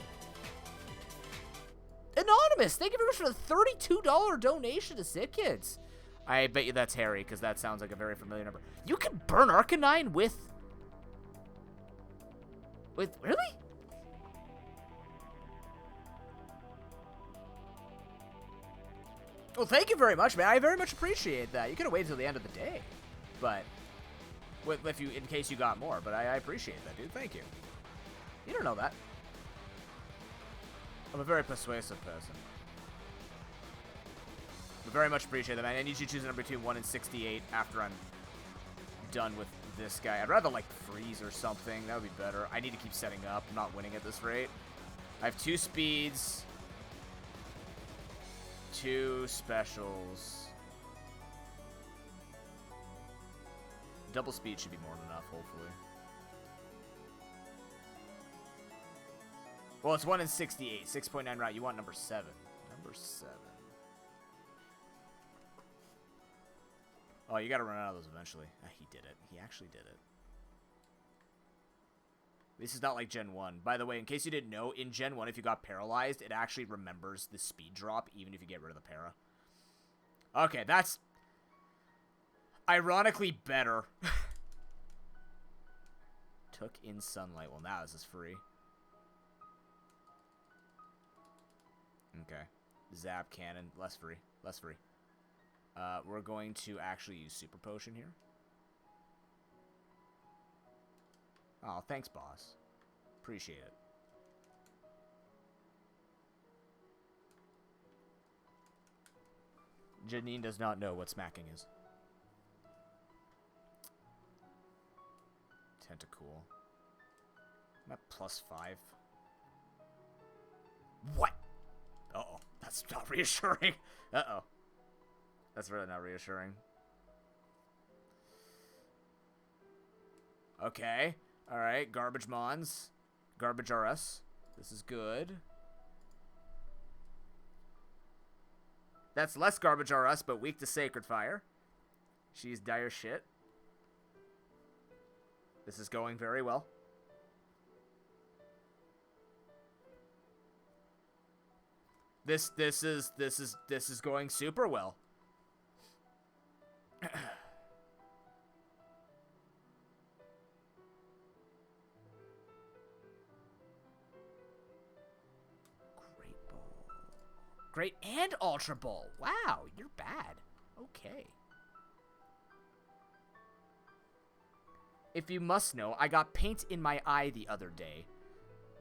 Anonymous, thank you very much for the $32 donation to Sick Kids. I bet you that's Harry, because that sounds like a very familiar number. You can burn Arcanine with... Really? Well, thank you very much, man. I very much appreciate that. You could have waited till the end of the day. But... if you, in case you got more, but I appreciate that, dude. Thank you. You don't know that. I'm a very persuasive person. I very much appreciate that, man. I need you to choose a number between 1 and 68 after I'm done with this guy. I'd rather, like, freeze or something. That would be better. I need to keep setting up. I'm not winning at this rate. I have 2 speeds. 2 specials. Double speed should be more than enough, hopefully. Well, it's 1 in 68. 6.9 route. You want number 7. Number 7. Oh, you gotta run out of those eventually. He did it. He actually did it. This is not like Gen 1. By the way, in case you didn't know, in Gen 1, if you got paralyzed, it actually remembers the speed drop, even if you get rid of the para. Okay, that's... ironically better. Took in sunlight. Well, now this is free. Okay. Zap cannon. Less free. Less free. We're going to actually use Super Potion here. Oh, thanks, boss. Appreciate it. Janine does not know what smacking is. Tentacool. I'm at +5. What? Uh-oh. That's not reassuring. Uh-oh. That's really not reassuring. Okay. Alright. Garbage Mons. Garbage RS. This is good. That's less Garbage RS, but weak to Sacred Fire. She's dire shit. This is going very well. This is going super well. Great Ball. Great and Ultra Ball. Wow, you're bad. Okay. If you must know, I got paint in my eye the other day.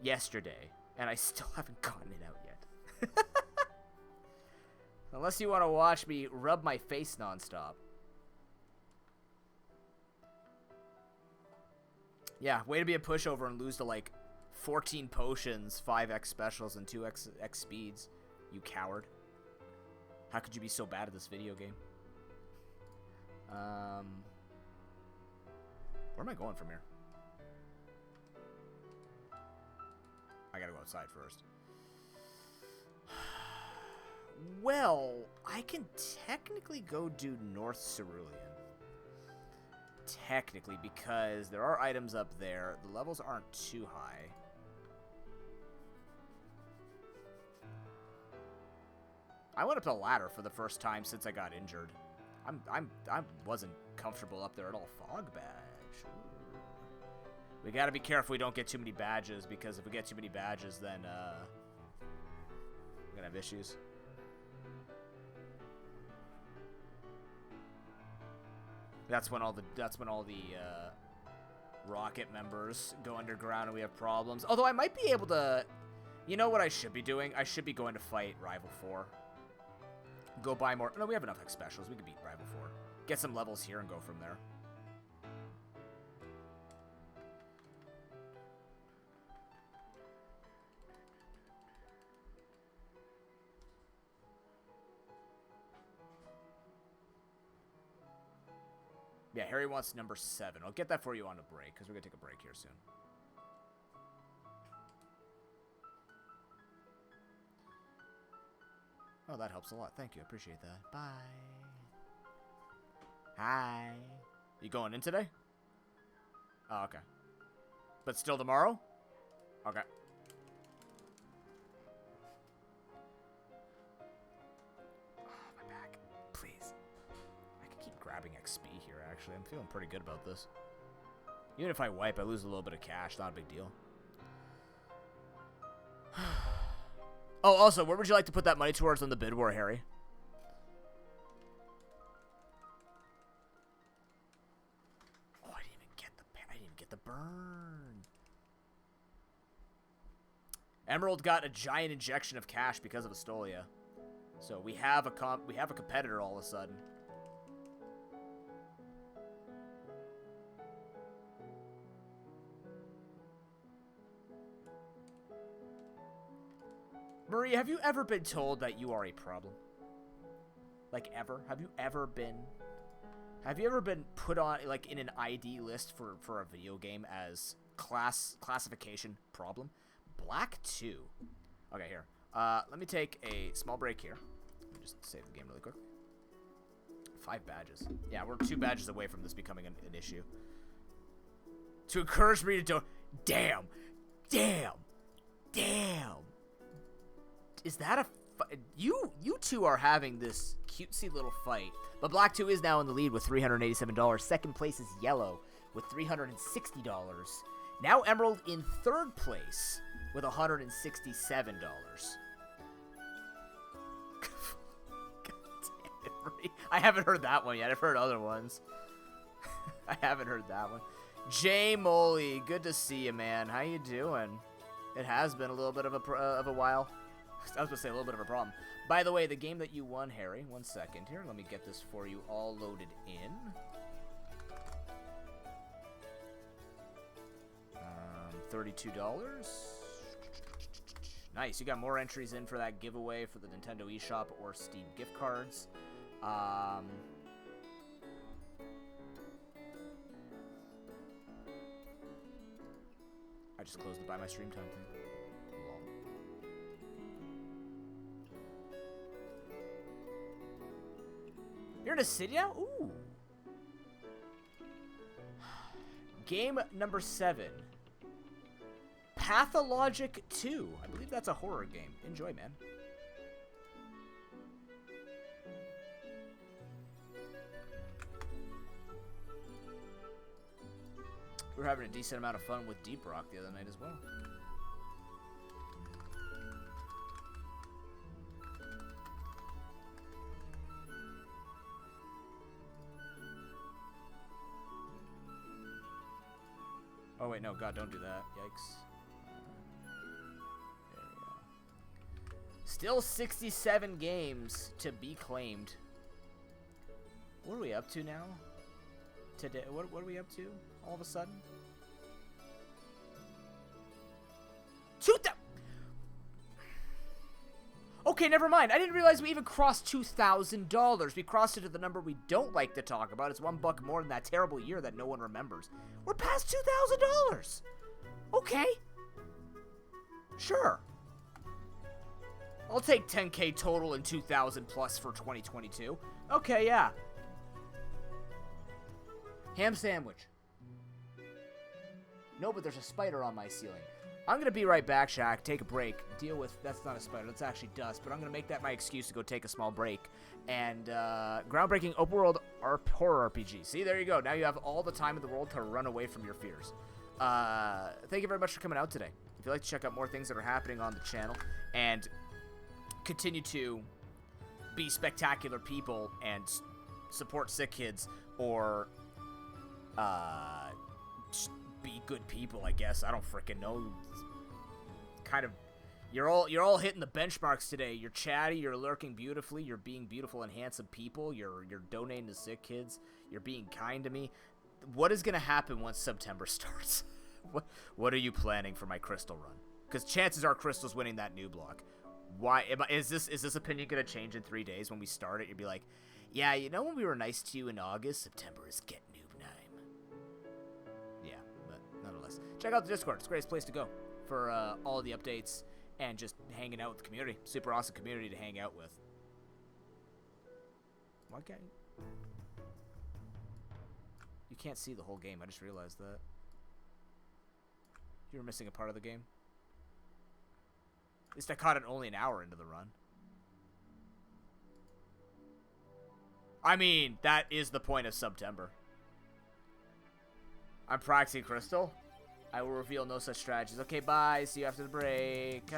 Yesterday. And I still haven't gotten it out yet. Unless you want to watch me rub my face nonstop. Yeah, way to be a pushover and lose to, like, 14 potions, 5x specials, and 2x speeds. You coward. How could you be so bad at this video game? Where am I going from here? I gotta go outside first. Well, I can technically go do North Cerulean. Technically, because there are items up there. The levels aren't too high. I went up the ladder for the first time since I got injured. I wasn't comfortable up there at all. Fog badge. Ooh. We gotta be careful we don't get too many badges, because if we get too many badges, then we're gonna have issues. That's when all the Rocket members go underground and we have problems. Although I might be able to, you know what I should be doing? I should be going to fight Rival 4. Go buy more. No, we have enough X specials. We could beat Rival 4. Get some levels here and go from there. Yeah, Harry wants number 7. I'll get that for you on a break, because we're going to take a break here soon. Oh, that helps a lot. Thank you. I appreciate that. Bye. Hi. You going in today? Oh, okay. But still tomorrow? Okay. Oh, my back. Please. I can keep grabbing XP here, actually. I'm feeling pretty good about this. Even if I wipe, I lose a little bit of cash. Not a big deal. Oh, also, where would you like to put that money towards on the bid war, Harry? Oh, I didn't even get the burn. Emerald got a giant injection of cash because of Astolia. So we have a competitor all of a sudden. Marie, have you ever been told that you are a problem? Like, ever? Have you ever been put on, like, in an ID list for a video game as classification problem? Black 2. Okay, here. Let me take a small break here. Let me just save the game really quick. 5 badges. Yeah, we're 2 badges away from this becoming an issue. To encourage me to do... Damn! Damn! Damn! Is that a... You two are having this cutesy little fight. But Black 2 is now in the lead with $387. Second place is Yellow with $360. Now Emerald in 3rd place with $167. I haven't heard that one yet. I've heard other ones. I haven't heard that one. Jay Moley, good to see you, man. How you doing? It has been a little bit of a while. I was going to say a little bit of a problem. By the way, the game that you won, Harry, 1 second here. Let me get this for you all loaded in. $32. Nice. You got more entries in for that giveaway for the Nintendo eShop or Steam gift cards. I just closed the Buy My Stream Time thing. Lol. You're in a city now? Ooh. Game number 7. Pathologic 2. I believe that's a horror game. Enjoy, man. We were having a decent amount of fun with Deep Rock the other night as well. Oh wait, no, God, don't do that. Yikes. There we go. Still 67 games to be claimed. What are we up to now? Today, what are we up to all of a sudden? Okay, never mind. I didn't realize we even crossed $2,000. We crossed it to the number we don't like to talk about. It's $1 more than that terrible year that no one remembers. We're past $2,000. Okay. Sure. I'll take 10K total and 2,000 plus for 2022. Okay, yeah. Ham sandwich. No, but there's a spider on my ceiling. I'm going to be right back, Shaq. Take a break. Deal with... That's not a spider. That's actually dust. But I'm going to make that my excuse to go take a small break. And, groundbreaking open world horror RPG. See, there you go. Now you have all the time in the world to run away from your fears. Thank you very much for coming out today. If you'd like to check out more things that are happening on the channel and continue to be spectacular people and support sick kids or, just be good people, I guess. I don't freaking know. Kind of, you're all hitting the benchmarks today. You're chatty, you're lurking beautifully, you're being beautiful and handsome people, you're donating to sick kids, you're being kind to me. What is gonna happen once September starts? What are you planning for my Crystal run? Because chances are Crystal's winning that nuzlocke. Why is this opinion gonna change in 3 days when we start it? You'd be like, yeah, you know when we were nice to you in August, September is get noob time. Yeah, but nonetheless, check out the Discord. It's the greatest place to go for all of the updates and just hanging out with the community. Super awesome community to hang out with. Why can't you can't see the whole game? I just realized that. You were missing a part of the game. At least I caught it only an hour into the run. I mean, that is the point of September. I'm practicing Crystal. I will reveal no such strategies. Okay, bye. See you after the break.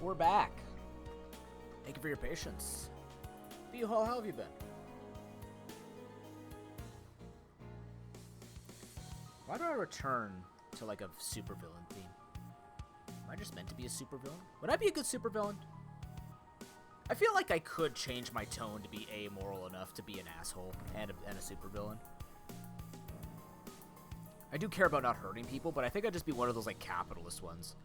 We're back. Thank you for your patience. How have you been? Why do I return to like a supervillain theme? Am I just meant to be a supervillain? Would I be a good supervillain? I feel like I could change my tone to be amoral enough to be an asshole and a supervillain. I do care about not hurting people, but I think I'd just be one of those like capitalist ones.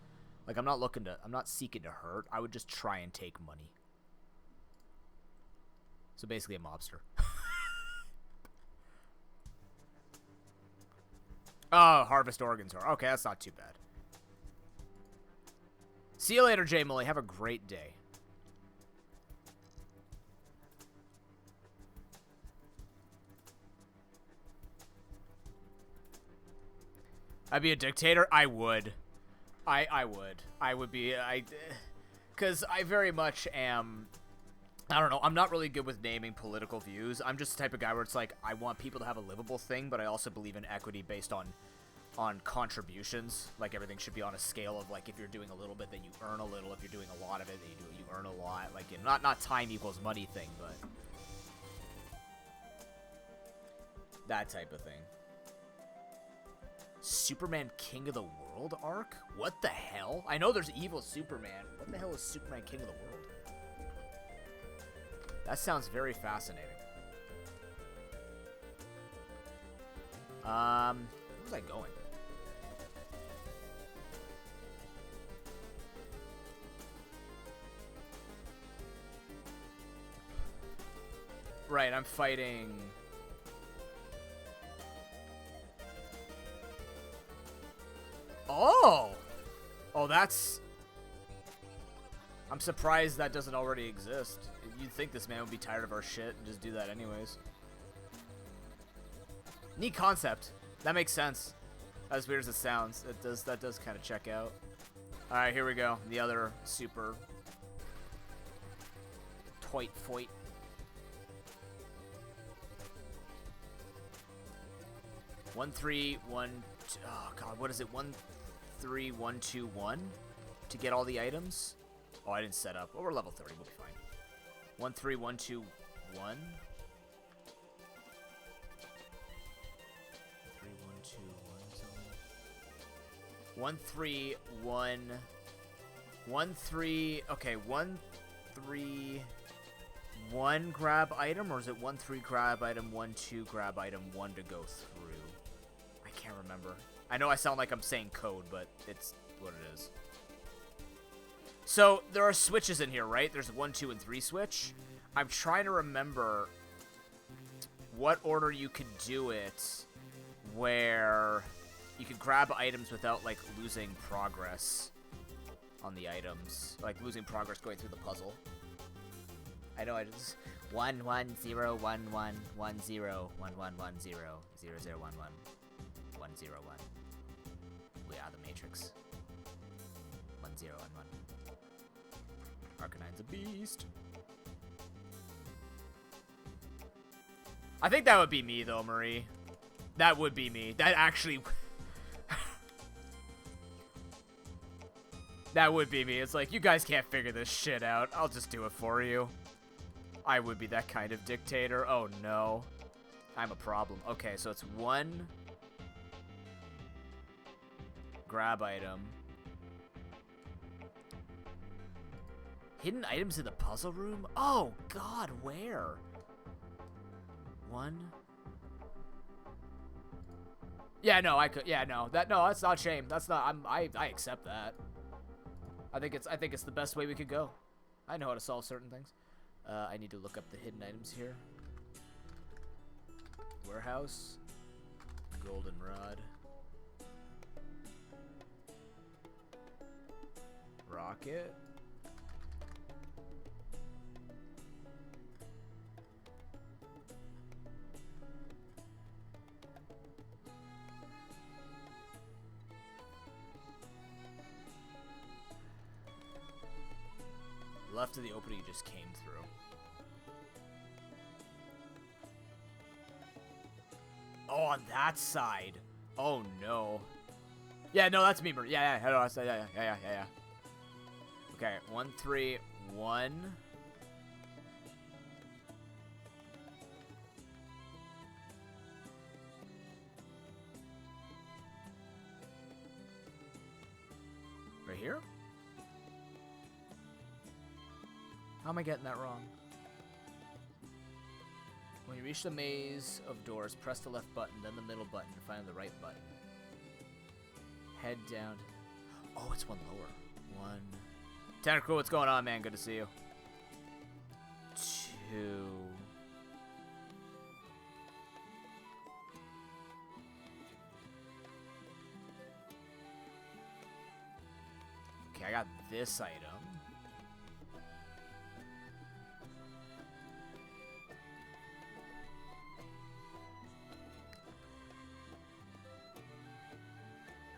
Like I'm not seeking to hurt. I would just try and take money. So basically a mobster. Oh, harvest organs are okay. That's not too bad. See you later, Jay Mully. Have a great day. I'd be a dictator? I would. I would. I would be. Because I very much am. I don't know. I'm not really good with naming political views. I'm just the type of guy where it's like, I want people to have a livable thing, but I also believe in equity based on contributions. Like, everything should be on a scale of, like, if you're doing a little bit, then you earn a little. If you're doing a lot of it, then you earn a lot. Like, you know, not time equals money thing, but that type of thing. Superman King of the World arc? What the hell? I know there's evil Superman. What the hell is Superman King of the World? That sounds very fascinating. Where was I going? Right, I'm fighting. Oh! Oh, that's... I'm surprised that doesn't already exist. You'd think this man would be tired of our shit and just do that anyways. Neat concept. That makes sense. As weird as it sounds, that does kind of check out. Alright, here we go. The other super... Toit foit. One, three, one... Oh, God, what is it? 1, 3, 1, 2, 1? To get all the items? Oh, I didn't set up. Oh, we're level 30. We'll be fine. 1, 3, 1, 2, 1. 1, 3, 1, 2, 1. 1, 3, 1. 1, 3. Okay, 1, 3, 1 grab item, or is it 1, 3 grab item, 1, 2 grab item, 1 to go through? I can't remember. I know I sound like I'm saying code, but it's what it is. So, there are switches in here, right? There's 1, 2, and 3 switch. I'm trying to remember what order you could do it where you could grab items without, like, losing progress on the items. Like, losing progress going through the puzzle. I know I just... 1, 1, 0, 1, 1, 1, 0, 1, 1, 1, 0, 0, 0, 1, 1, 1, 0, 1. We are the Matrix. 1, 0, 1, 1. Arcanine's a beast. I think that would be me, though, Marie. That would be me. That actually... that would be me. It's like, you guys can't figure this shit out. I'll just do it for you. I would be that kind of dictator. Oh, no. I'm a problem. Okay, so it's 1... grab item. Hidden items in the puzzle room? Oh, God, where? 1. Yeah, no, I could. Yeah, no, that's not shame. That's not. I accept that. I think it's the best way we could go. I know how to solve certain things. I need to look up the hidden items here. Warehouse. Goldenrod. Rocket. Left of the opening you just came through. Oh, on that side. Oh no. Yeah, no, that's me. Yeah. Okay, Okay, 1, 3, 1. Right here? How am I getting that wrong? When you reach the maze of doors, press the left button, then the middle button to find the right button. Head down. Oh, it's one lower. 1. Tentacle, what's going on, man? Good to see you. 2. Okay, I got this item.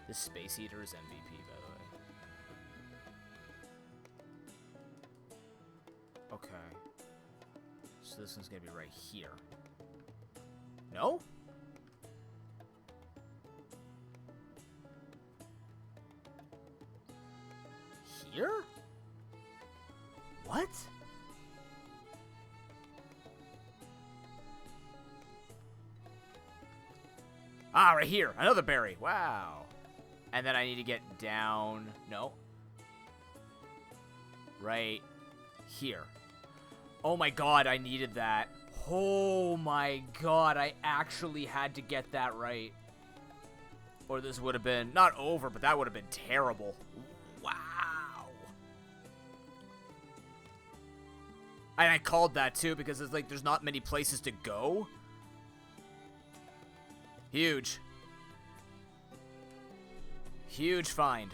This Space Eater is MVP, by the way. Okay. So this one's gonna be right here. No? Here? What? Ah, right here. Another berry. Wow. And then I need to get down. No. Right here. Oh my god, I needed that. Oh my god, I actually had to get that right. Or this would have been, not over, but that would have been terrible. Wow. And I called that too because it's like there's not many places to go. Huge. Huge find.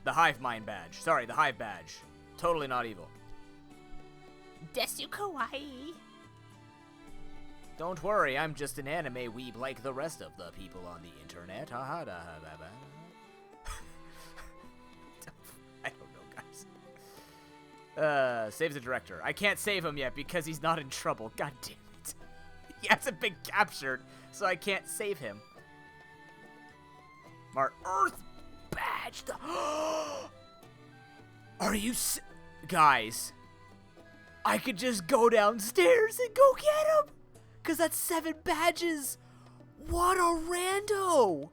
The Hive Mind badge. Sorry, the Hive badge. Totally not evil. Desu kawaii. Don't worry, I'm just an anime weeb like the rest of the people on the internet. I don't know, guys. Save the director. I can't save him yet because he's not in trouble. God damn it. He hasn't been captured, so I can't save him. Our Earth badge. Are you guys? I could just go downstairs and go get him, cause that's 7 badges. What a rando!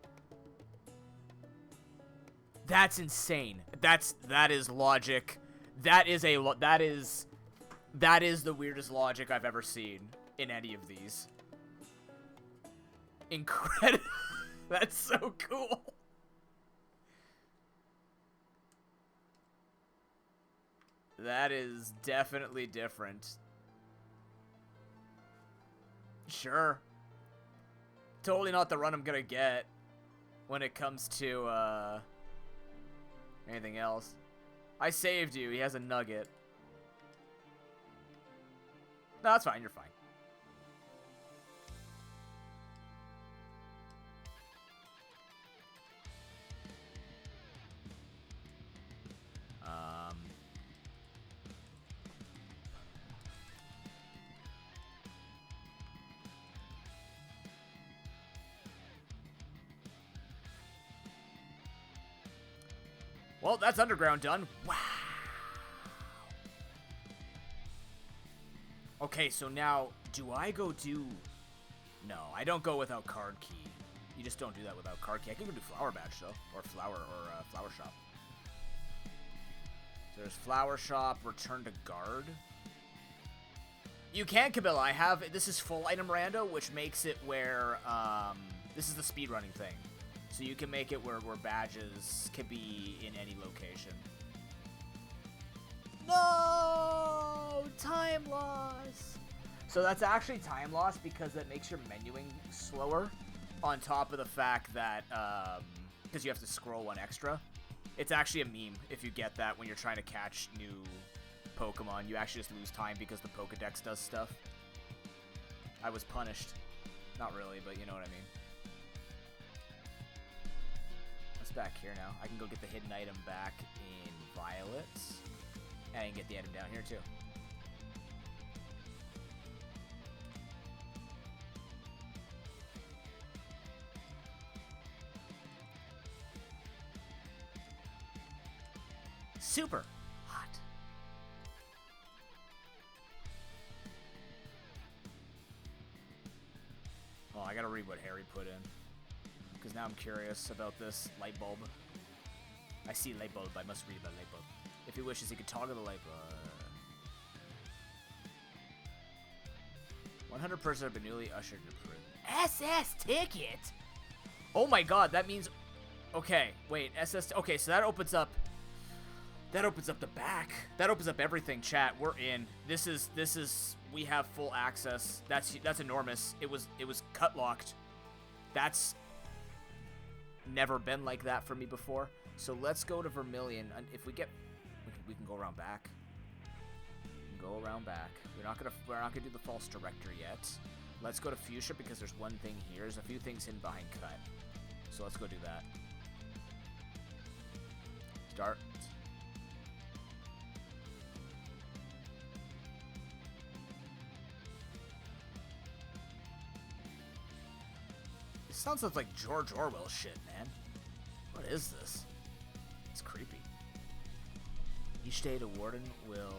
That's insane. That is logic. That is the weirdest logic I've ever seen in any of these. Incredible. That's so cool. That is definitely different. Sure. Totally not the run I'm gonna get when it comes to, anything else. I saved you. He has a nugget. No, that's fine. You're fine. Well, that's underground done. Wow. Okay, so now, do I go do... No, I don't go without card key. You just don't do that without card key. I can go do flower badge, though. Or flower shop. So there's flower shop, return to guard. You can, Kabila. I have... This is full item rando, which makes it where... this is the speedrunning thing. So you can make it where badges can be in any location. No! Time loss! So that's actually time loss because it makes your menuing slower, on top of the fact that, because you have to scroll one extra. It's actually a meme if you get that when you're trying to catch new Pokemon. You actually just lose time because the Pokedex does stuff. I was punished. Not really, but you know what I mean. Back here now. I can go get the hidden item back in Violet. And I can get the item down here too. Super I gotta read what Harry put in. Because now I'm curious about this light bulb. I see light bulb. I must read about light bulb. If he wishes, he could toggle the light bulb. 100 persons have been newly ushered into prison. SS ticket? Oh my god, that means... Okay, wait, SS... Okay, so that opens up... That opens up the back. That opens up everything, chat. We're in. This is... We have full access. That's enormous. It was cut locked. That's never been like that for me before. So let's go to Vermilion. And if we get... We can go around back. We can go around back. We're not gonna do the false director yet. Let's go to Fuchsia because there's one thing here. There's a few things hidden behind cut. So let's go do that. Start. This sounds like George Orwell shit, man. What is this? It's creepy. Each day the warden will...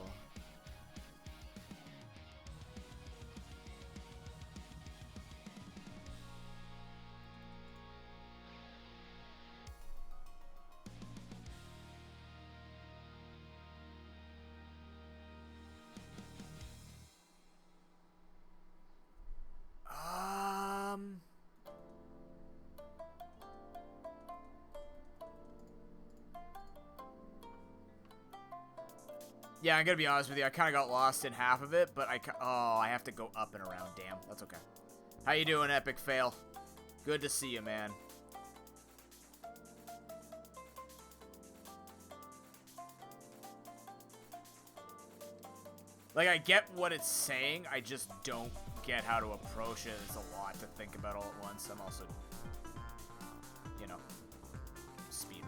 Yeah, I'm gonna be honest with you. I kind of got lost in half of it, but I have to go up and around. Damn, that's okay. How you doing, Epic Fail? Good to see you, man. Like, I get what it's saying. I just don't get how to approach it. It's a lot to think about all at once. I'm also, you know, speedrunning.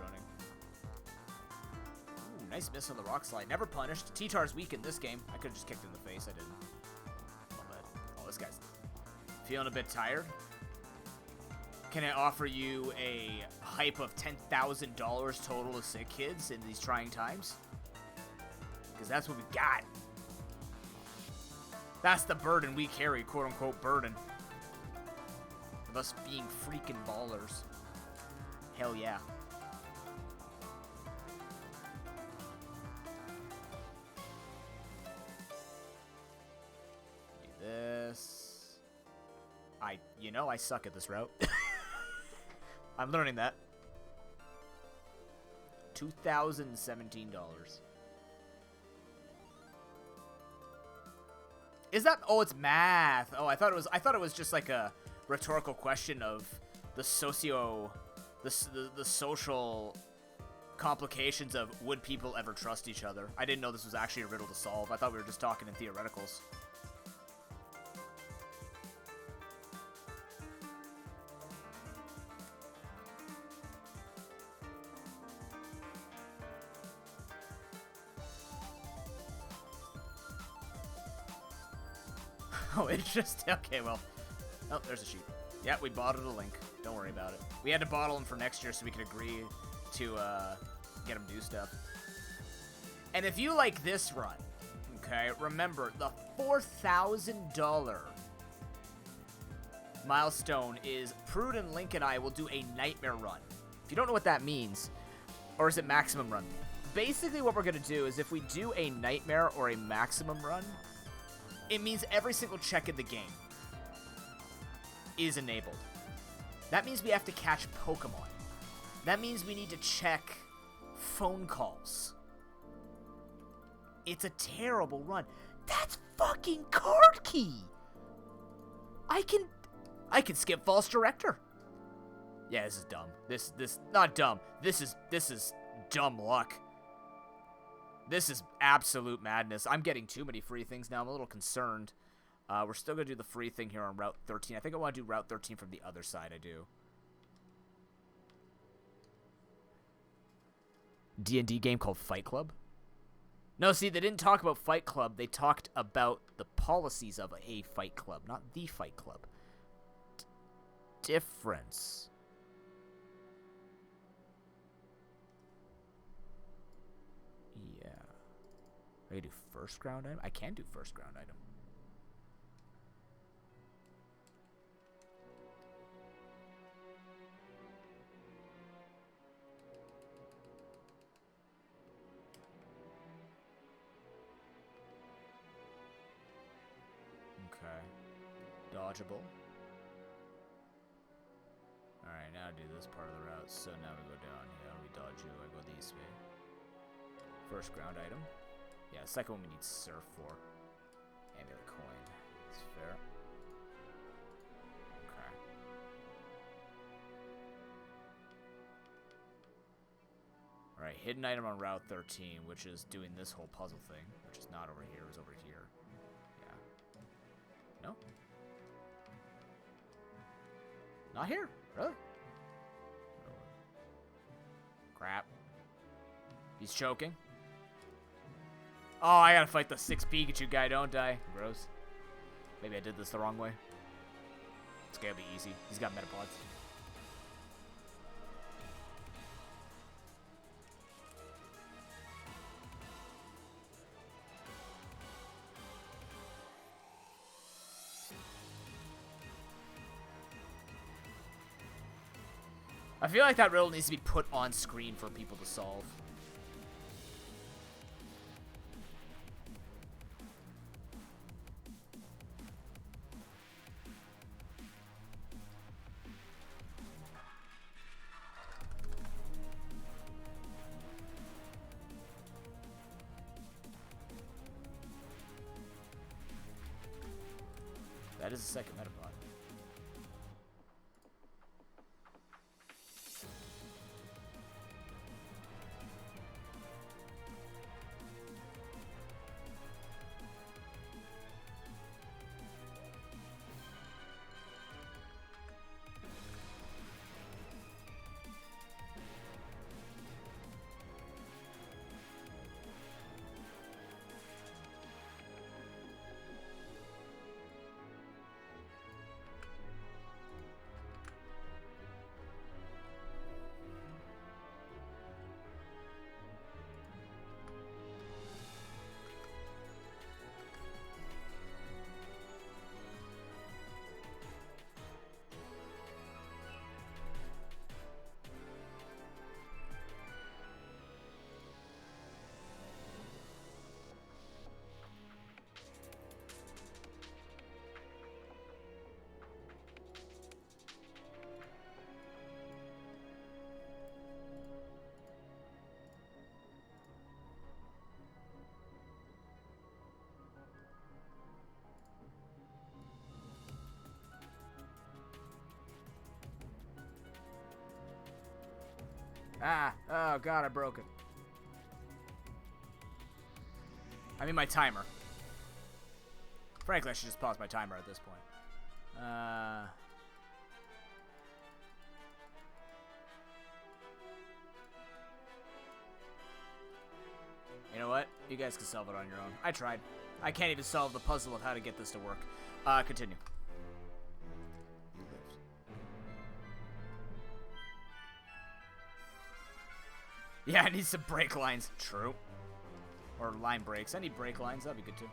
Nice miss on the rock slide. Never punished. T-Tar's weak in this game. I could have just kicked in the face. I didn't. Oh, this guy's feeling a bit tired. Can I offer you a hype of $10,000 total to sick kids in these trying times? Because that's what we got. That's the burden we carry, quote-unquote burden. Of us being freaking ballers. Hell yeah. You know I suck at this route. I'm learning that. $2,017. Is that... Oh, it's math. Oh, I thought it was just like a rhetorical question of the the social complications of would people ever trust each other. I didn't know this was actually a riddle to solve. I thought we were just talking in theoreticals. Oh, it's just... Okay, well... Oh, there's a sheep. Yeah, we bottled a link. Don't worry about it. We had to bottle him for next year so we could agree to get him do stuff. And if you like this run, okay, remember, the $4,000 milestone is Pruden, Link, and I will do a nightmare run. If you don't know what that means, or is it maximum run? Basically what we're going to do is if we do a nightmare or a maximum run, it means every single check in the game is enabled. That means we have to catch Pokemon. That means we need to check phone calls. It's a terrible run. That's fucking card key. I can skip false director. Yeah, this is dumb. This not dumb. This is dumb luck. This is absolute madness. I'm getting too many free things now. I'm a little concerned. We're still going to do the free thing here on Route 13. I think I want to do Route 13 from the other side. I do. D&D game called Fight Club? No, see, they didn't talk about Fight Club. They talked about the policies of a Fight Club, not the Fight Club. Difference. Yeah. I can do first ground item? I can do first ground item. Okay. Dodgeable. Alright, now do this part of the route. So now we go down here. We dodge you. I go this way. First ground item. Yeah, the second one we need surf for. Amulet coin. That's fair. Okay. Alright, hidden item on Route 13, which is doing this whole puzzle thing, which is not over here, is over here. Yeah. No? Not here? Really? Crap. He's choking. Oh, I gotta fight the 6 Pikachu guy, don't I? Gross. Maybe I did this the wrong way. It's gonna be easy. He's got Metapods. I feel like that riddle needs to be put on screen for people to solve. That is the second Metapod. Ah! Oh god, I broke it. I mean my timer. Frankly, I should just pause my timer at this point. You know what? You guys can solve it on your own. I tried. I can't even solve the puzzle of how to get this to work. Continue. You lived. Yeah, I need some brake lines. True. Or line breaks. I need brake lines. That'd be good too.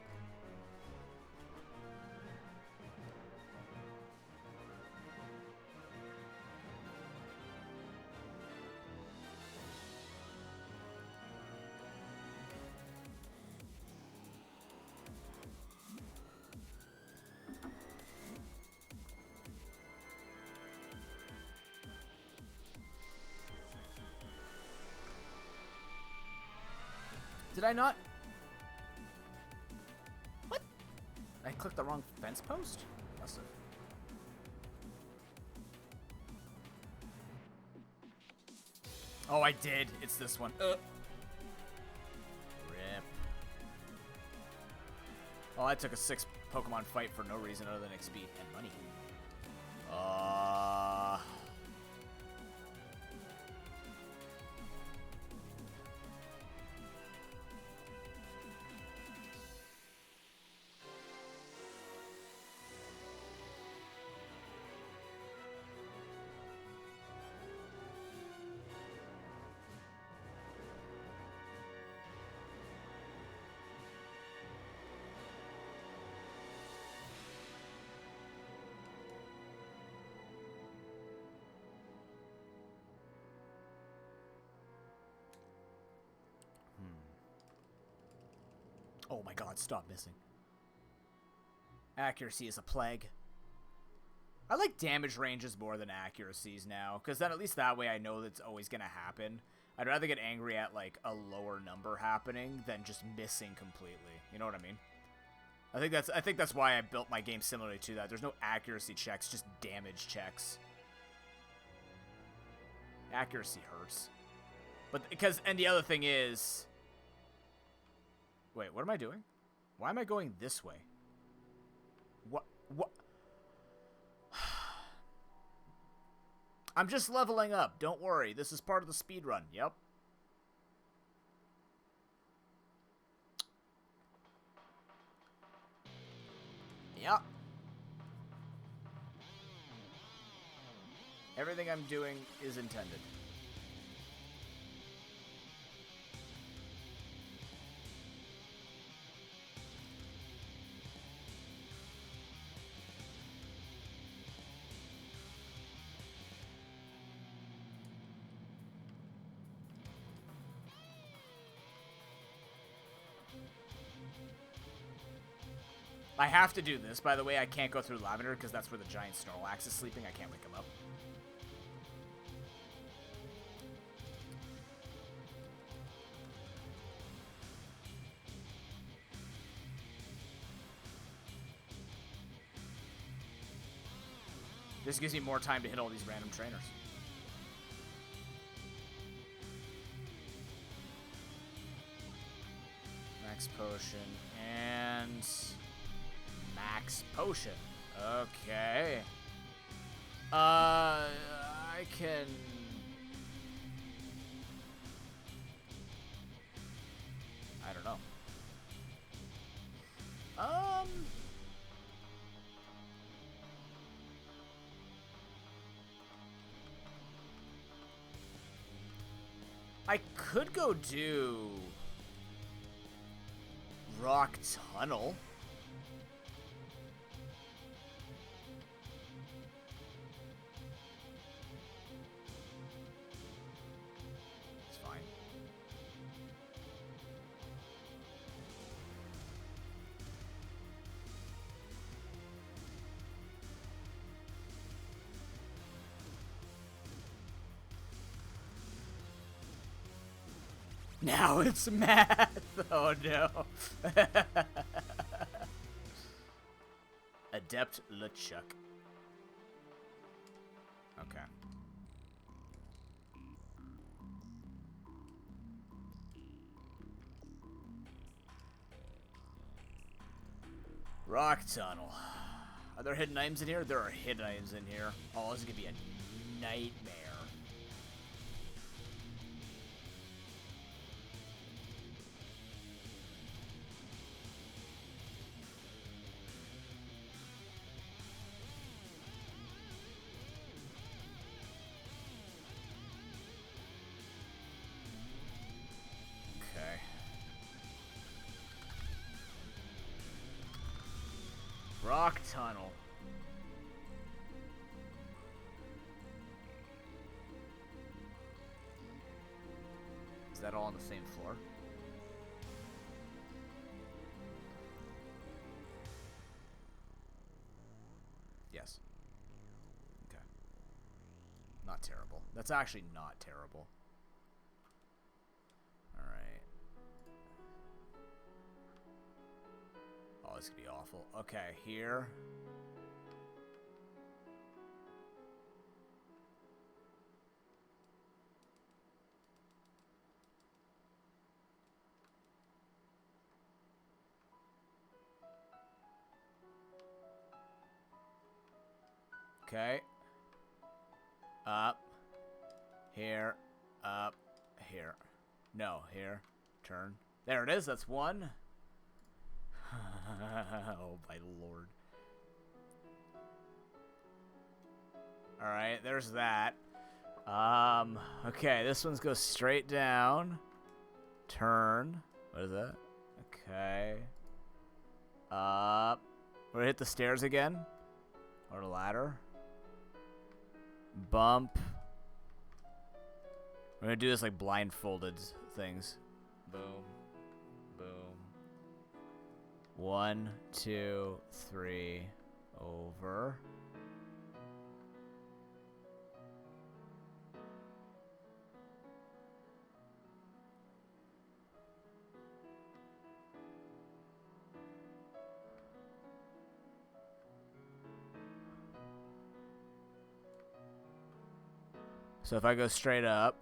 Did I not? What? I clicked the wrong fence post? Must have. Oh, I did. It's this one. Rip. Well, I took a 6 Pokemon fight for no reason other than XP and money. Oh my god, stop missing. Accuracy is a plague. I like damage ranges more than accuracies now, because then at least that way I know that's always going to happen. I'd rather get angry at, like, a lower number happening than just missing completely. You know what I mean? I think that's why I built my game similarly to that. There's no accuracy checks, just damage checks. Accuracy hurts. But, and the other thing is... Wait, what am I doing? Why am I going this way? What? I'm just leveling up. Don't worry. This is part of the speedrun. Yep. Yep. Everything I'm doing is intended. I have to do this. By the way, I can't go through Lavender because that's where the giant Snorlax is sleeping. I can't wake him up. This gives me more time to hit all these random trainers. Max Potion and... Max Potion. Okay. I can... I don't know. I could go do... Rock Tunnel. It's fine. Now it's math. Oh no. Adept LeChuck. Okay. Rock Tunnel. Are there hidden items in here? There are hidden items in here. Oh, this is gonna be a nightmare. Rock Tunnel. Is that all on the same floor? Yes. Okay. Not terrible. That's actually not terrible. Alright. Oh, this could be awful. Okay, here. Okay. Up. Here. Up. Here. No, here. Turn. There it is. That's one. Oh, my lord. Alright, there's that. Okay, this one's goes straight down. Turn. What is that? Okay. Up. We're gonna hit the stairs again. Or the ladder. Bump. We're gonna do this like blindfolded things. Boom. Boom. 1, 2, 3, over. So if I go straight up,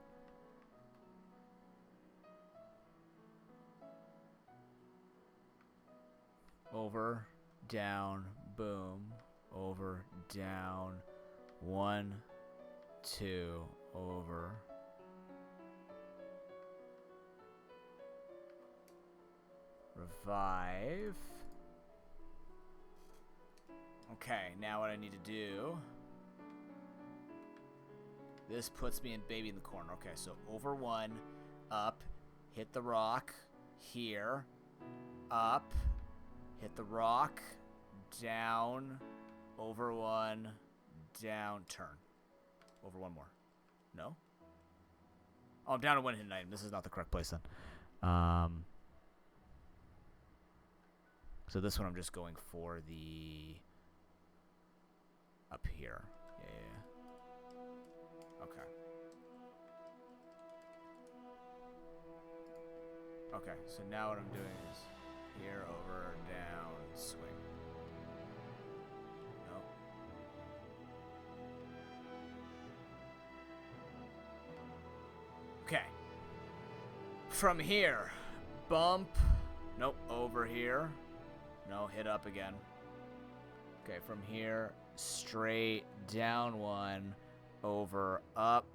over, down, boom, over, down, 1, 2, over. Revive. Okay, now what I need to do. This puts me in baby in the corner. Okay, so over 1, up, hit the rock, here, up, hit the rock, down, over 1, down, turn. Over 1 more. No? Oh, I'm down to 1 hidden item. This is not the correct place then. So this one I'm just going for the up here. Yeah. Okay. Okay, so now what I'm doing is here, over, down, swing. No. Okay. From here, bump. Nope, over here. No, hit up again. Okay, from here, straight, down 1, over, up.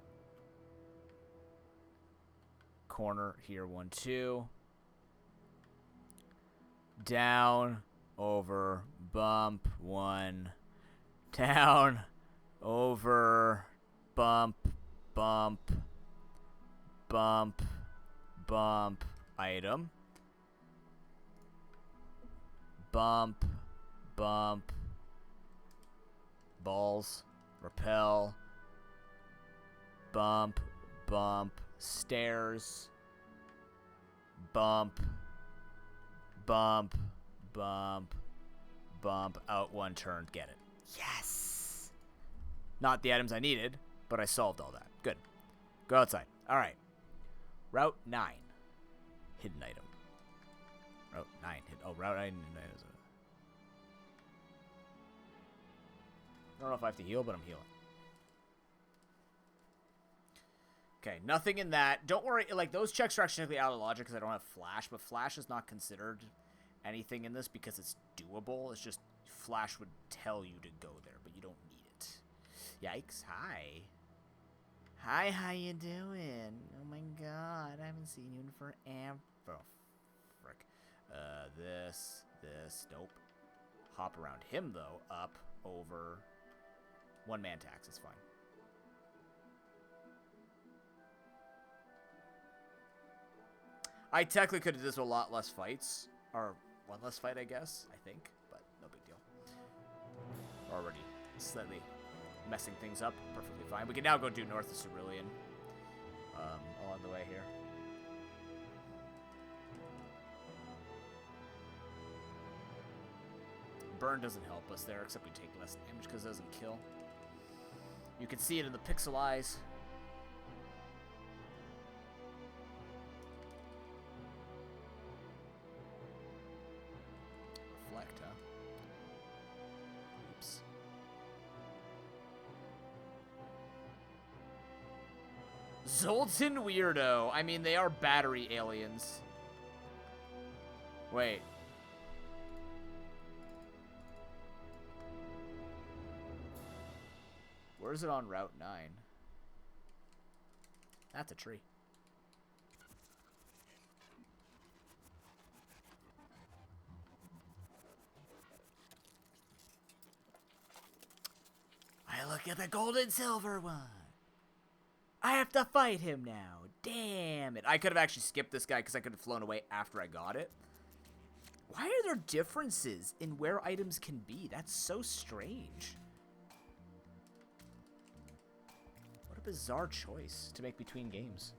Corner here, 1, 2. Down, over, bump, 1. Down, over, bump, bump, bump, bump, item. Bump, bump, balls, repel, bump, bump, stairs, bump, bump, bump, bump, out 1 turn, get it. Yes! Not the items I needed, but I solved all that. Good. Go outside. All right. Route 9. Hidden item. Route 9. Route 9. I don't know if I have to heal, but I'm healing. Okay, nothing in that. Don't worry, like, those checks are actually out of logic because I don't have flash, but flash is not considered anything in this because it's doable. It's just flash would tell you to go there, but you don't need it. Yikes. Hi. Hi, how you doing? Oh my god, I haven't seen you in forever. Oh, frick. This, nope. Hop around him, though. Up, over. 1-man tax is fine. I technically could have done this with a lot less fights. Or 1 less fight, I guess. I think. But no big deal. Already slightly messing things up. Perfectly fine. We can now go due north of Cerulean. Along the way here. Burn doesn't help us there, except we take less damage because it doesn't kill. You can see it in the pixel eyes. Reflect, huh? Oops. Zoltan Weirdo. I mean, they are battery aliens. Wait. Where is it on Route 9? That's a tree. I look at the gold and silver one. I have to fight him now. Damn it. I could have actually skipped this guy because I could have flown away after I got it. Why are there differences in where items can be? That's so strange. What a bizarre choice to make between games.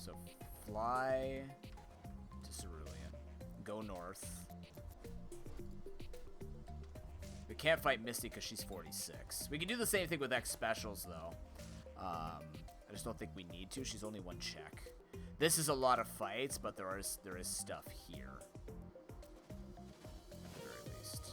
So fly to Cerulean. Go north. We can't fight Misty because she's 46. We can do the same thing with X specials though. I just don't think we need to. She's only 1 check. This is a lot of fights, but there is stuff here. At the very least.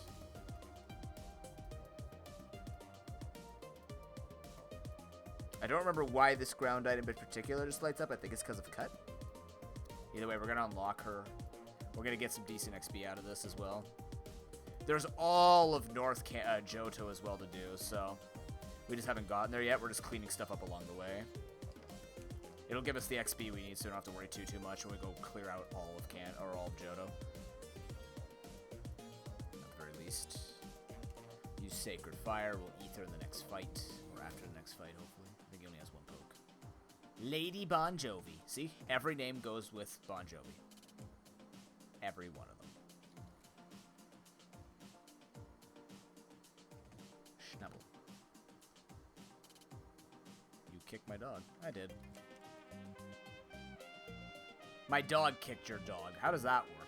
I don't remember why this ground item in particular just lights up. I think it's because of cut. Either way, we're going to unlock her. We're going to get some decent XP out of this as well. There's all of North Johto as well to do, so we just haven't gotten there yet. We're just cleaning stuff up along the way. It'll give us the XP we need, so we don't have to worry too much when we go clear out all of all of Johto. At the very least. Use Sacred Fire. We'll Ether in the next fight, or after the next fight, hopefully. I think he only has 1 poke. Lady Bon Jovi. See? Every name goes with Bon Jovi. Every one of them. Schnubble. You kicked my dog. I did. My dog kicked your dog. How does that work?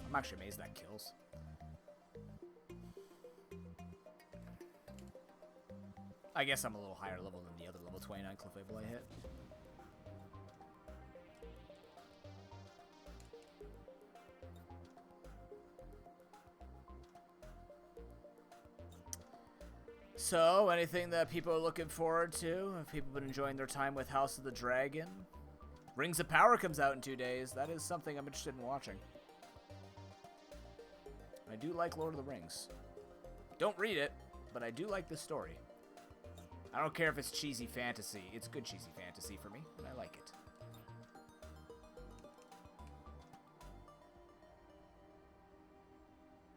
I'm actually amazed that kills. I guess I'm a little higher level than the other level 29 Clefable I hit. So, anything that people are looking forward to? Have people been enjoying their time with House of the Dragon? Rings of Power comes out in 2 days. That is something I'm interested in watching. I do like Lord of the Rings. Don't read it, but I do like the story. I don't care if it's cheesy fantasy. It's good cheesy fantasy for me, and I like it.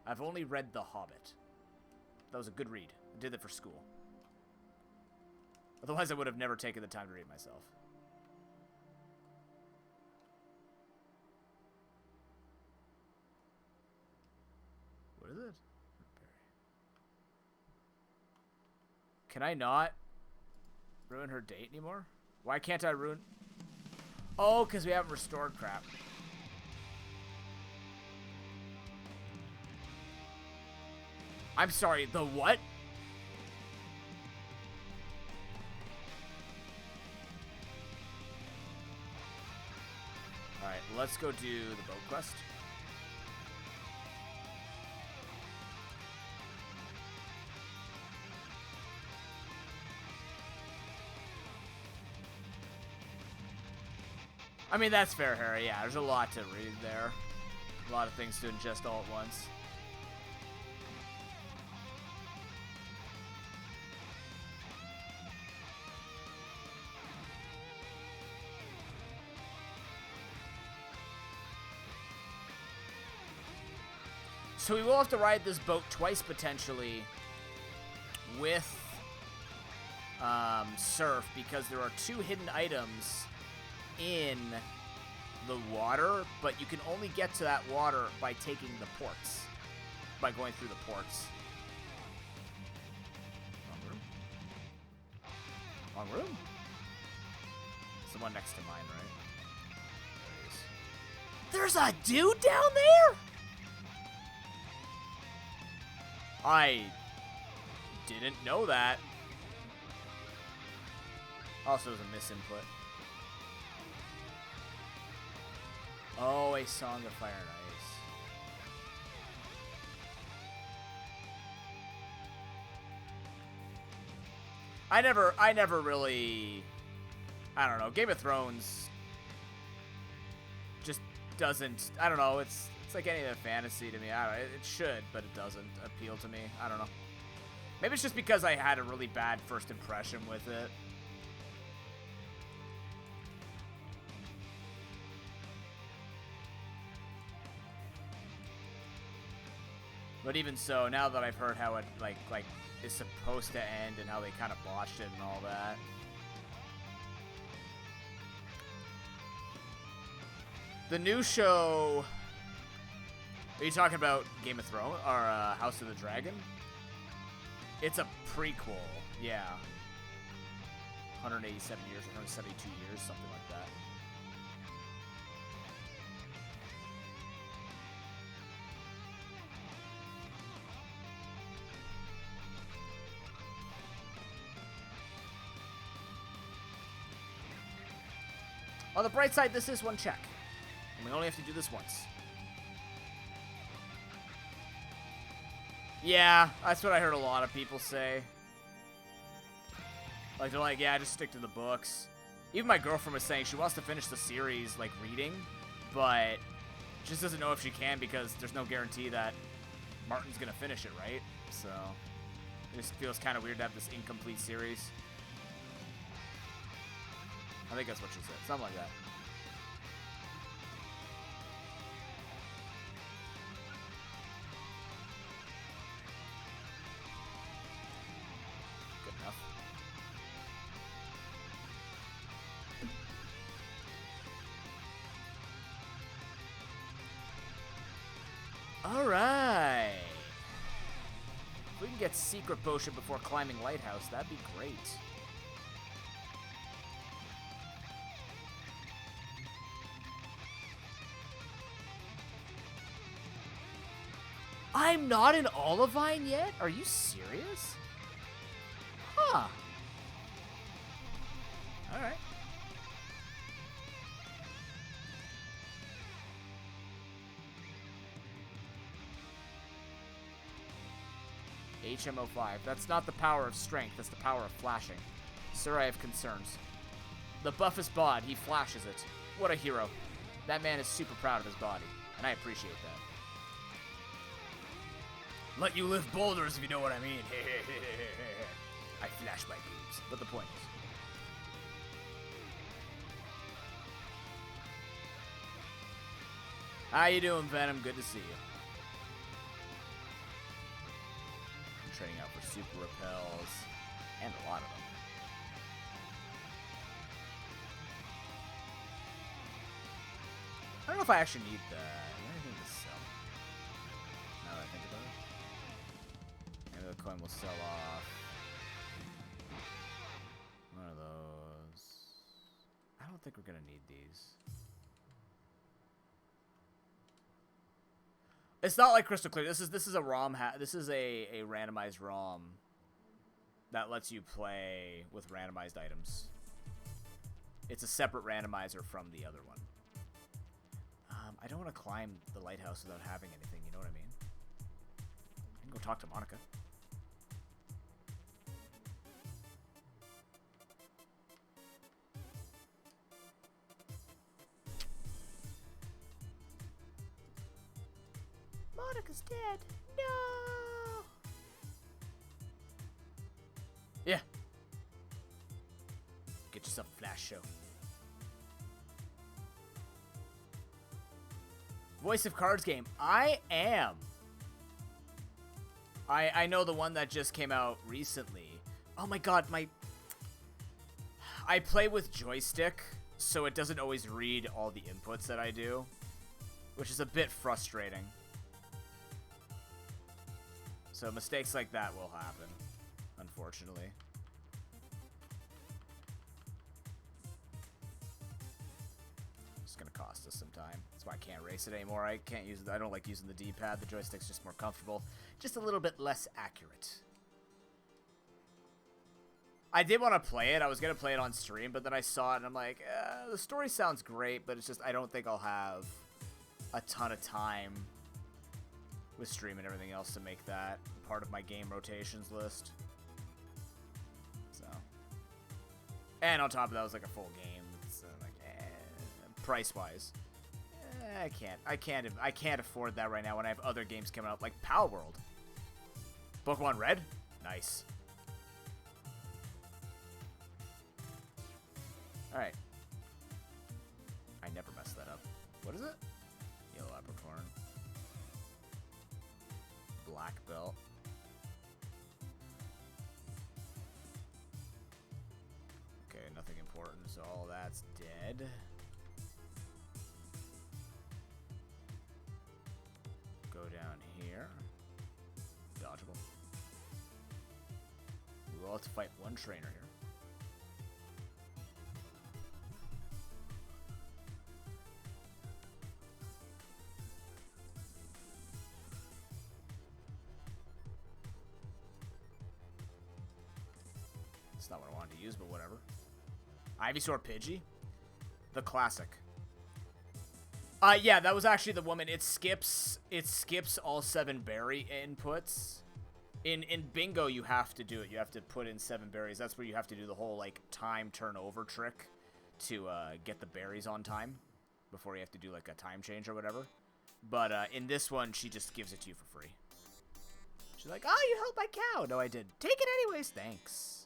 I've only read The Hobbit. That was a good read. I did it for school. Otherwise, I would have never taken the time to read it myself. What is it? Can I not ruin her date anymore? Why can't I ruin... Oh, because we haven't restored crap. I'm sorry, the what? Alright, let's go do the boat quest. I mean, that's fair, Harry. Yeah, there's a lot to read there. A lot of things to ingest all at once. So we will have to ride this boat twice, potentially, with Surf, because there are 2 hidden items in the water, but you can only get to that water by taking the ports, by going through the ports. Wrong room? Wrong room? It's the one next to mine, right? There he is. There's a dude down there? I didn't know that. Also, it was a misinput. Oh, a Song of Fire and Ice. I never really, I don't know, Game of Thrones just doesn't, I don't know, it's like any other fantasy to me. I don't know, it should, but it doesn't appeal to me. I don't know. Maybe it's just because I had a really bad first impression with it. But even so, now that I've heard how it like is supposed to end and how they kind of botched it and all that. The new show. Are you talking about Game of Thrones or House of the Dragon? It's a prequel, yeah. 187 years or 172 years, something like that. On the bright side, this is one check. And we only have to do this once. Yeah, that's what I heard a lot of people say. Like, they're like, yeah, just stick to the books. Even my girlfriend was saying she wants to finish the series, like, reading, but just doesn't know if she can because there's no guarantee that Martin's gonna finish it, right? So, it just feels kind of weird to have this incomplete series. I think that's what she said. Something like that. Good enough. Alright. If we can get Secret Potion before climbing Lighthouse, that'd be great. I'm not in Olivine yet? Are you serious? Huh. Alright. HMO5. That's not the power of strength, that's the power of flashing. Sir, I have concerns. The buff is bod, he flashes it. What a hero. That man is super proud of his body, and I appreciate that. Let you lift boulders if you know what I mean. I flash my boobs, but the point is. How you doing, Venom? Good to see you. I'm trading out for super repels, and a lot of them. I don't know if I actually need anything to sell. Now that I think about it. Maybe the coin will sell off one of those. I don't think we're gonna need these. It's not like Crystal Clear. This is a ROM. This is a randomized ROM that lets you play with randomized items. It's a separate randomizer from the other one. I don't want to climb the lighthouse without having anything. You know what I mean? I can go talk to Monica. Monica's dead. No. Yeah. Get yourself a flash show. Voice of Cards game. I am. I know the one that just came out recently. Oh my god, I play with joystick, so it doesn't always read all the inputs that I do, which is a bit frustrating. So mistakes like that will happen, unfortunately. It's gonna cost us some time. That's why I can't race it anymore. I don't like using the D-pad. The joystick's just more comfortable. Just a little bit less accurate. I did want to play it. I was gonna play it on stream, but then I saw it and I'm like, the story sounds great, but it's just I don't think I'll have a ton of time with stream and everything else to make that part of my game rotations list. So, and on top of that, it was like a full game. So like, price wise, I can't afford that right now when I have other games coming out like Pal World. Pokemon Red, nice. All right, I never messed that up. What is it? Yellow Apricorn. black belt. Okay, nothing important, so all that's dead. Go down here. Dodgeable. We will have to fight one trainer here. It's not what I wanted to use, but whatever. Ivysaur Pidgey? The classic. Yeah, that was actually the woman. It skips all 7 berry inputs. In bingo, you have to do it. You have to put in 7 berries. That's where you have to do the whole, like, time turnover trick to get the berries on time before you have to do, like, a time change or whatever. But in this one, she just gives it to you for free. She's like, oh, you helped my cow. No, I didn't. Take it anyways. Thanks.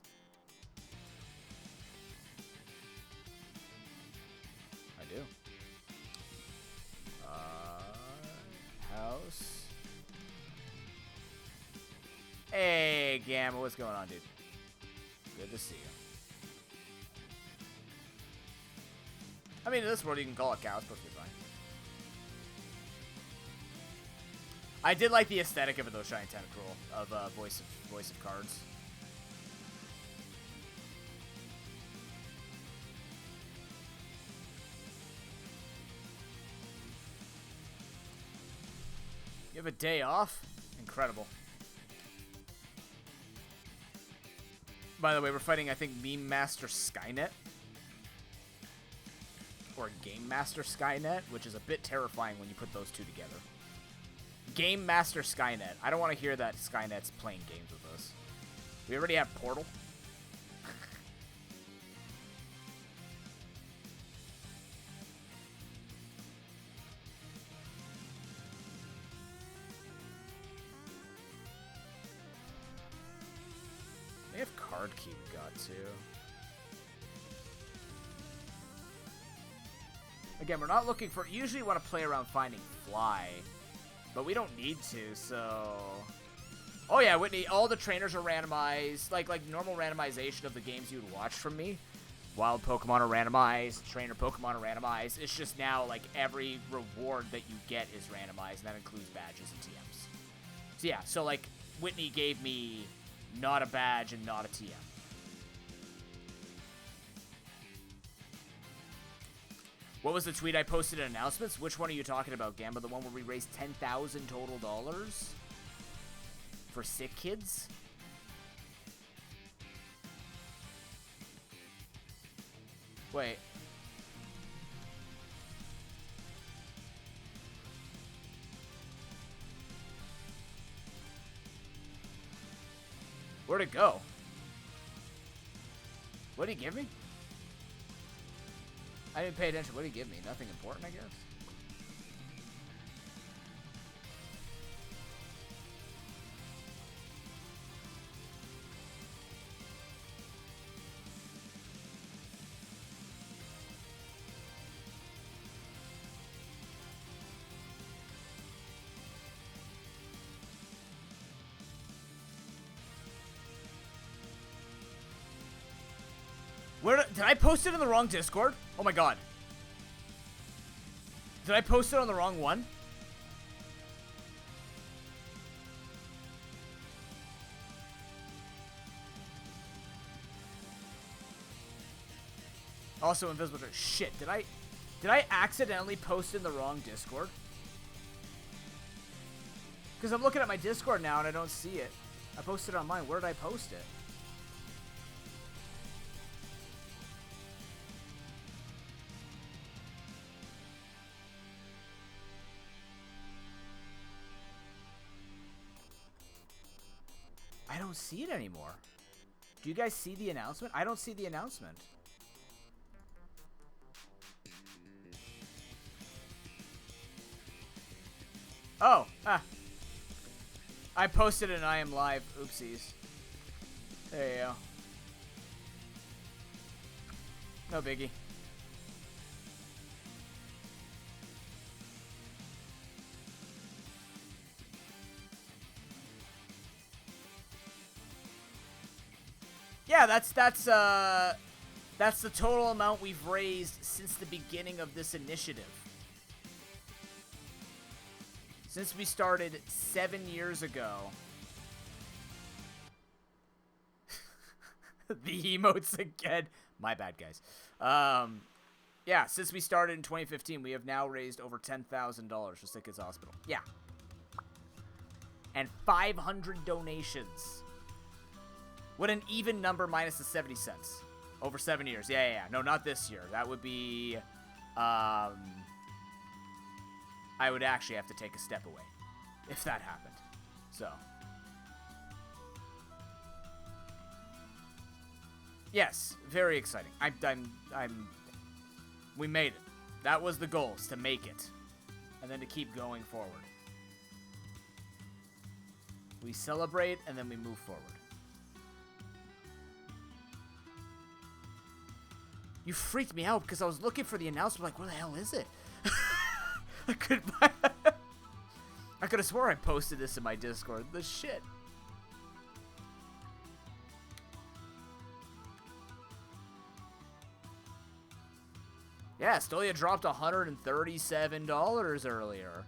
I do. House. Hey, Gamma, what's going on, dude? Good to see you. I mean, in this world, you can call it cow. It's supposed to be fine. I did like the aesthetic of it, though, Shiny Tentacruel, of voice of cards. You have a day off? Incredible. By the way, we're fighting, I think, Meme Master Skynet. Or Game Master Skynet, which is a bit terrifying when you put those two together. Game Master Skynet. I don't want to hear that Skynet's playing games with us. We already have Portal. They have Card Keep got too. Again, we're not looking for... Usually want to play around finding Fly, but we don't need to, so... Oh yeah, Whitney, all the trainers are randomized, like normal randomization of the games you would watch from me. Wild Pokemon are randomized, trainer Pokemon are randomized. It's just now, like, every reward that you get is randomized, and that includes badges and TMs. So yeah, so, like, Whitney gave me not a badge and not a TM. What was the tweet I posted in announcements? Which one are you talking about, Gamba? The one where we raised $10,000 total for sick kids? Wait. Where'd it go? What did he give me? I didn't pay attention. What did he give me? Nothing important, I guess? Did I post it in the wrong Discord? Oh my god. Did I post it on the wrong one? Also invisible. Shit, did I accidentally post in the wrong Discord? Because I'm looking at my Discord now and I don't see it. I posted it on mine. Where did I post it? I don't see it anymore. Do you guys see the announcement? I don't see the announcement. Oh, I posted it and I am live. Oopsies. There you go. No biggie. Yeah, that's the total amount we've raised since the beginning of this initiative. Since we started 7 years ago. The emotes again. My bad, guys. Yeah, since we started in 2015, we have now raised over $10,000 for Sick Kids Hospital. Yeah. And 500 donations. What an even number minus the 70 cents. Over 7 years. Yeah. No, not this year. That would be... I would actually have to take a step away. If that happened. So... Yes, very exciting. We made it. That was the goal, is to make it. And then to keep going forward. We celebrate, and then we move forward. You freaked me out, because I was looking for the announcement, like, where the hell is it? I could have swore I posted this in my Discord. The shit. Yeah, Stolia dropped $137 earlier.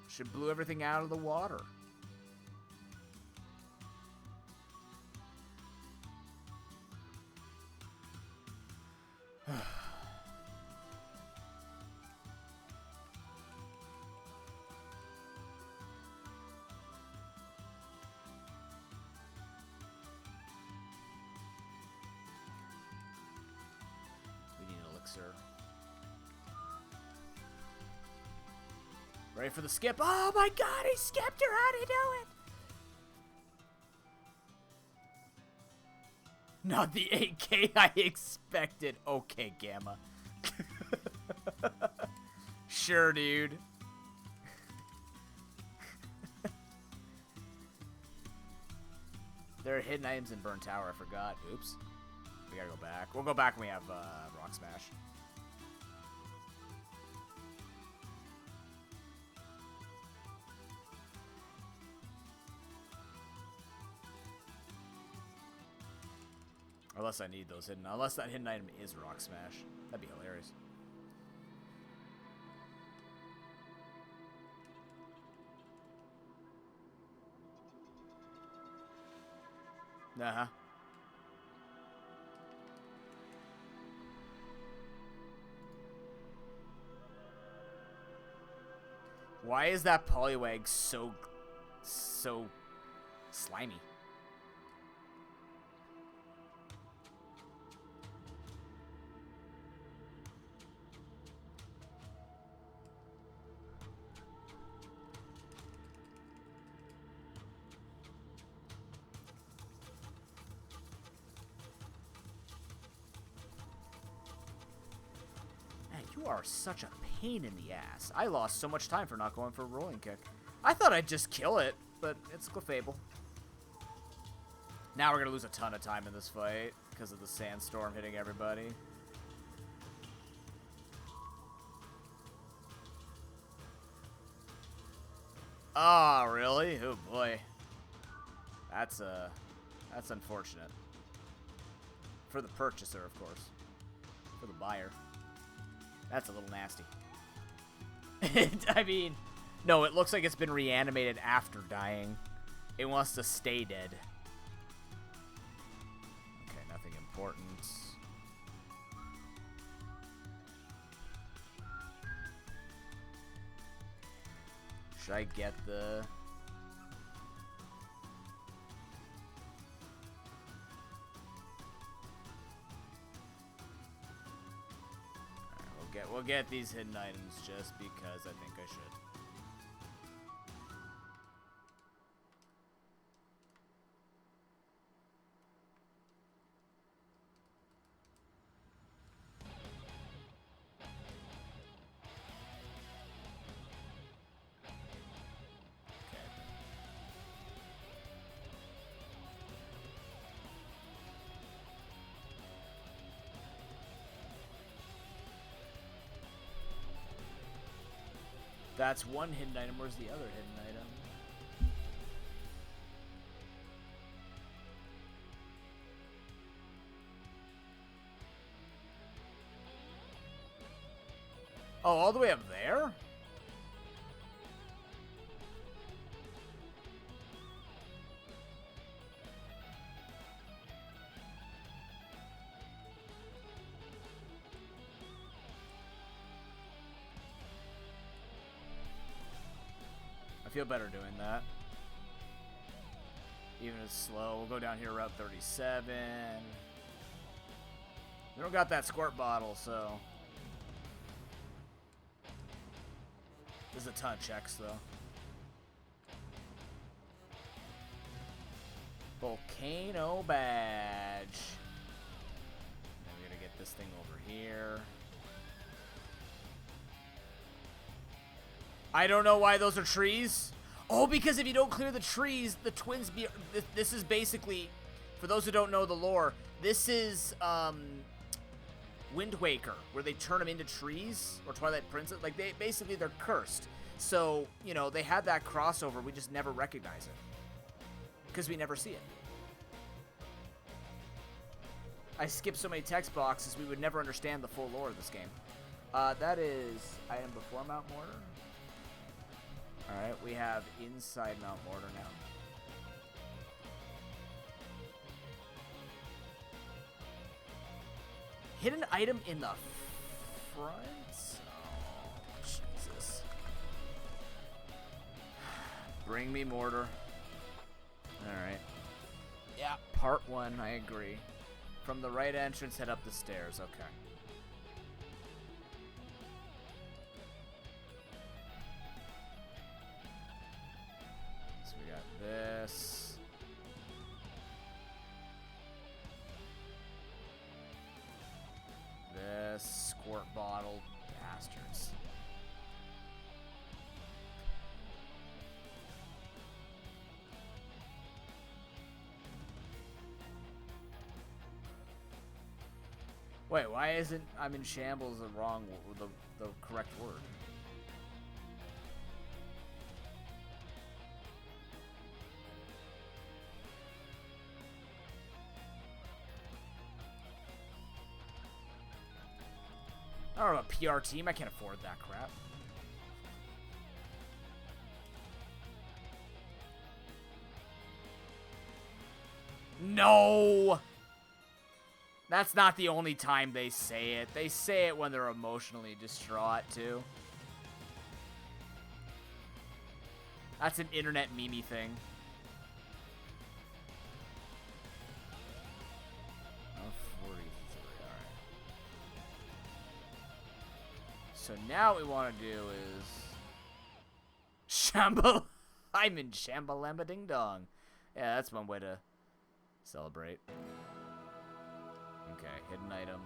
Should blew everything out of the water. Ready for the skip? Oh my god, he skipped her! How'd he do it? Not the 8K I expected. Okay, Gamma. Sure, dude. There are hidden items in Burn Tower, I forgot. Oops. We gotta go back. We'll go back when we have Rock Smash. Unless I need those hidden. Unless that hidden item is Rock Smash. That'd be hilarious. Uh-huh. Why is that Poliwag so slimy? You are such a pain in the ass. I lost so much time for not going for a rolling kick. I thought I'd just kill it, but it's Clefable. Now we're going to lose a ton of time in this fight because of the sandstorm hitting everybody. Oh, really? Oh, boy. That's unfortunate. For the purchaser, of course. For the buyer. That's a little nasty. I mean, no, it looks like it's been reanimated after dying. It wants to stay dead. Okay, nothing important. Should I get the... We'll get these hidden items just because I think I should. That's one hidden item. Where's the other hidden item? Oh, all the way up there? I feel better doing that. Even if it's slow. We'll go down here, Route 37. We don't got that squirt bottle, so... There's a ton of checks, though. Volcano badge. Then we gotta get this thing over here. I don't know why those are trees. Oh, because if you don't clear the trees, the twins be... This is basically, for those who don't know the lore, this is, Wind Waker, where they turn them into trees, or Twilight Princess. Like, they're cursed. So, you know, they had that crossover, we just never recognize it. Because we never see it. I skipped so many text boxes, we would never understand the full lore of this game. That is item before Mount Mortar. Alright, we have inside Mount Mortar now. Hidden item in the front? Oh, Jesus. Bring me mortar. Alright. Yeah, part 1, I agree. From the right entrance, head up the stairs. Okay. So we got this. This squirt bottle bastards. Wait, why isn't I'm in shambles the wrong, the correct word? I don't know, a PR team, I can't afford that crap. No! That's not the only time they say it. They say it when they're emotionally distraught, too. That's an internet meme thing. Oh, 43, alright. So now what we want to do is... Shamble... I'm in Shambalamba Ding Dong. Yeah, that's one way to celebrate. Okay, hidden item.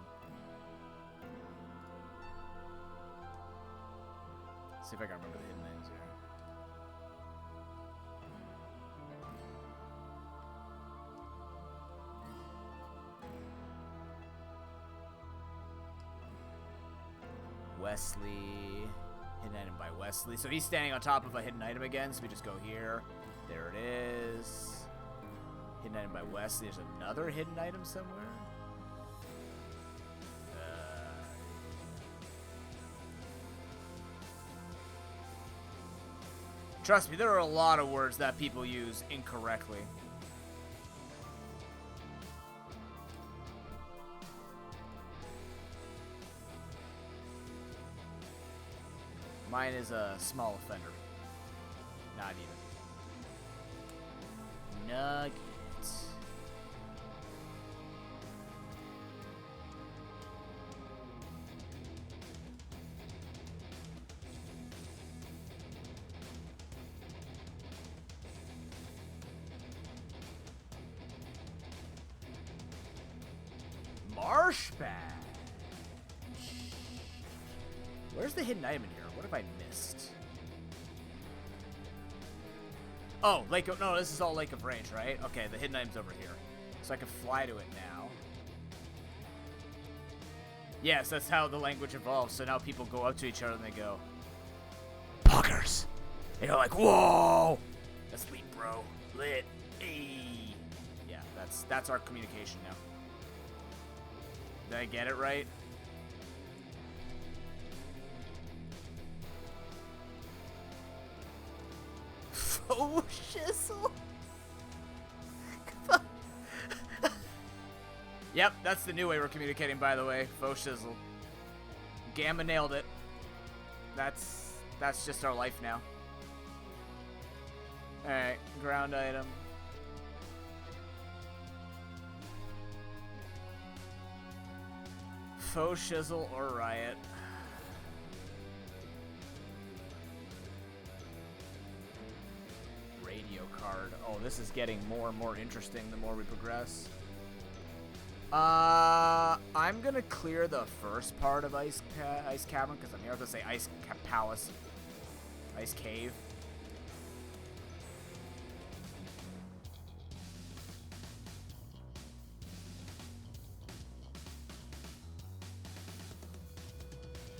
See if I can remember the hidden names here. Wesley. Hidden item by Wesley. So he's standing on top of a hidden item again, so we just go here. There it is. Hidden item by Wesley. There's another hidden item somewhere. Trust me, there are a lot of words that people use incorrectly. Mine is a small offender. Not even. Nuggets. Marsh badge. Where's the hidden item in here? What have I missed? Oh, Lake of... No, this is all Lake of Rage, right? Okay, the hidden item's over here. So I can fly to it now. Yes, that's how the language evolves. So now people go up to each other and they go... Puckers! And you're like, whoa! That's lit, bro. Lit. Hey. Yeah, that's our communication now. Did I get it right? Faux shizzle. Yep, that's the new way we're communicating, by the way. Faux shizzle. Gamma nailed it. That's just our life now. Alright, ground item. Faux shizzle or riot. Radio card. Oh, this is getting more and more interesting the more we progress. I'm gonna clear the first part of Ice Cavern because I'm here to say Ice Palace, Ice Cave.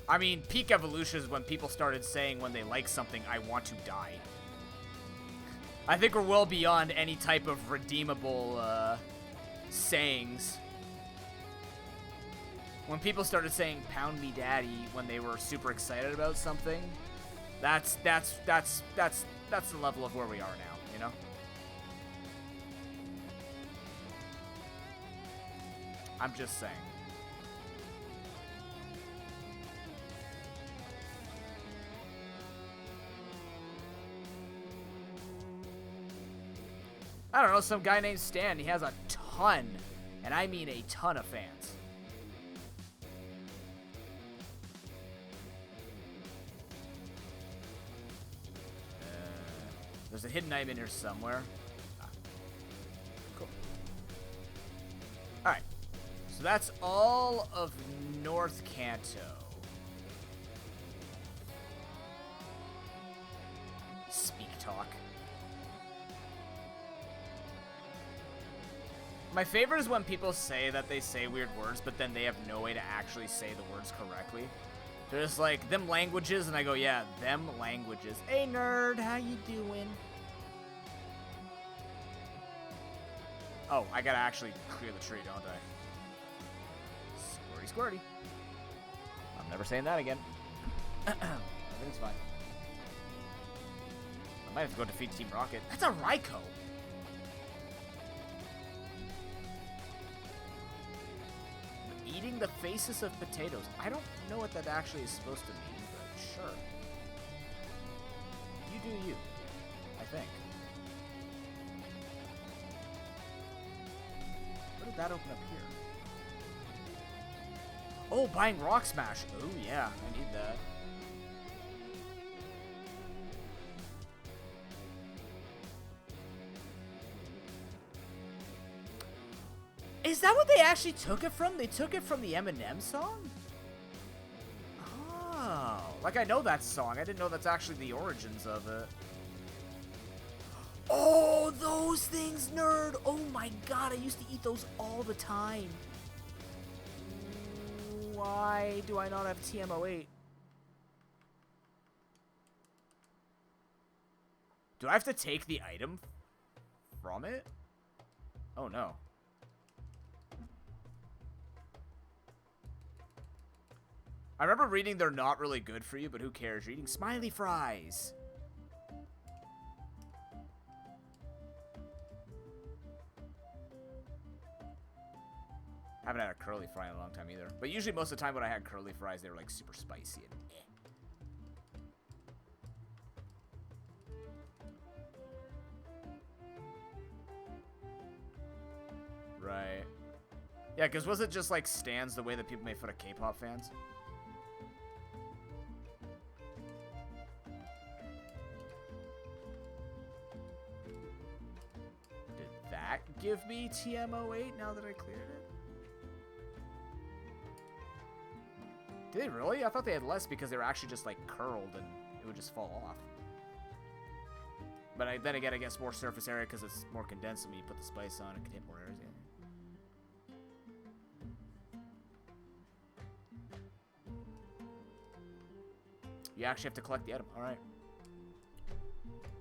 I mean, peak evolution is when people started saying when they like something, I want to die. I think we're well beyond any type of redeemable sayings. When people started saying "pound me, daddy" when they were super excited about something, that's the level of where we are now, you know? I'm just saying. I don't know, some guy named Stan, he has a ton, and I mean a ton of fans. There's a hidden item in here somewhere. Ah. Cool. Alright, so that's all of North Kanto. Speak talk. My favorite is when people say that they say weird words, but then they have no way to actually say the words correctly. They're just like, them languages, and I go, yeah, them languages. Hey, nerd, how you doing? Oh, I gotta actually clear the tree, don't I? Squirty, squirty. I'm never saying that again. Everything's fine. I might have to go defeat Team Rocket. That's a Raikou! Eating the faces of potatoes. I don't know what that actually is supposed to mean, but sure. You do you, I think. What did that open up here? Oh, buying Rock Smash. Oh, yeah, I need that. Is that what they actually took it from? They took it from the Eminem song? Oh, like I know that song. I didn't know that's actually the origins of it. Oh, those things, nerd. Oh my god, I used to eat those all the time. Why do I not have TM08? Do I have to take the item from it? Oh no. I remember reading they're not really good for you, but who cares? You're eating smiley fries. Haven't had a curly fry in a long time either. But usually most of the time when I had curly fries, they were like super spicy and Right. Yeah, because was it just like stands the way that people make fun of K-pop fans? Did that give me TM08 now that I cleared it? Did they really? I thought they had less because they were actually just like curled and it would just fall off. But then again, I guess more surface area because it's more condensed and when you put the spice on, it can hit more areas. Yeah. You actually have to collect the item. Alright.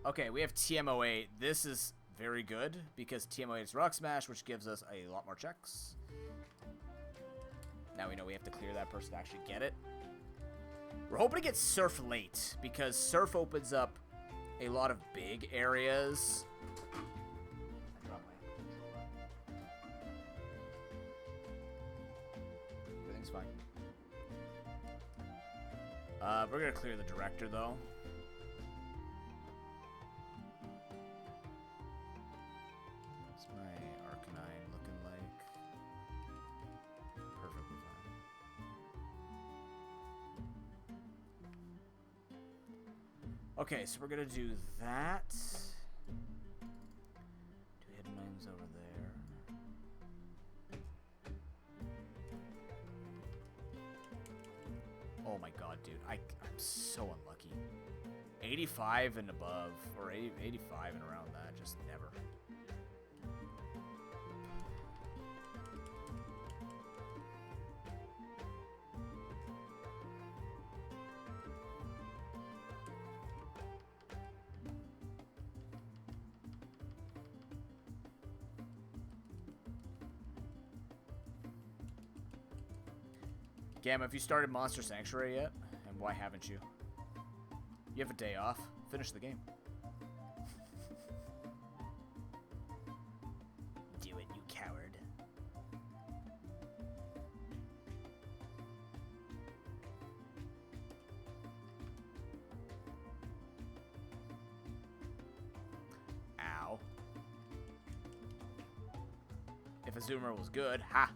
Okay, we have TM08. This is very good because TM08 is Rock Smash, which gives us a lot more checks. Now we know we have to clear that person to actually get it. We're hoping to get Surf late because Surf opens up a lot of big areas. I dropped my controller. Everything's fine. We're gonna clear the director though. What's my Arcanine looking like? Perfectly fine. Okay, so we're gonna do that. Do hidden items over there. Oh my god, dude. I'm so unlucky. 85 and above, or 85 and around that, just never. Gamma, have you started Monster Sanctuary yet? And why haven't you? You have a day off. Finish the game. Do it, you coward. Ow. If a zoomer was good, ha!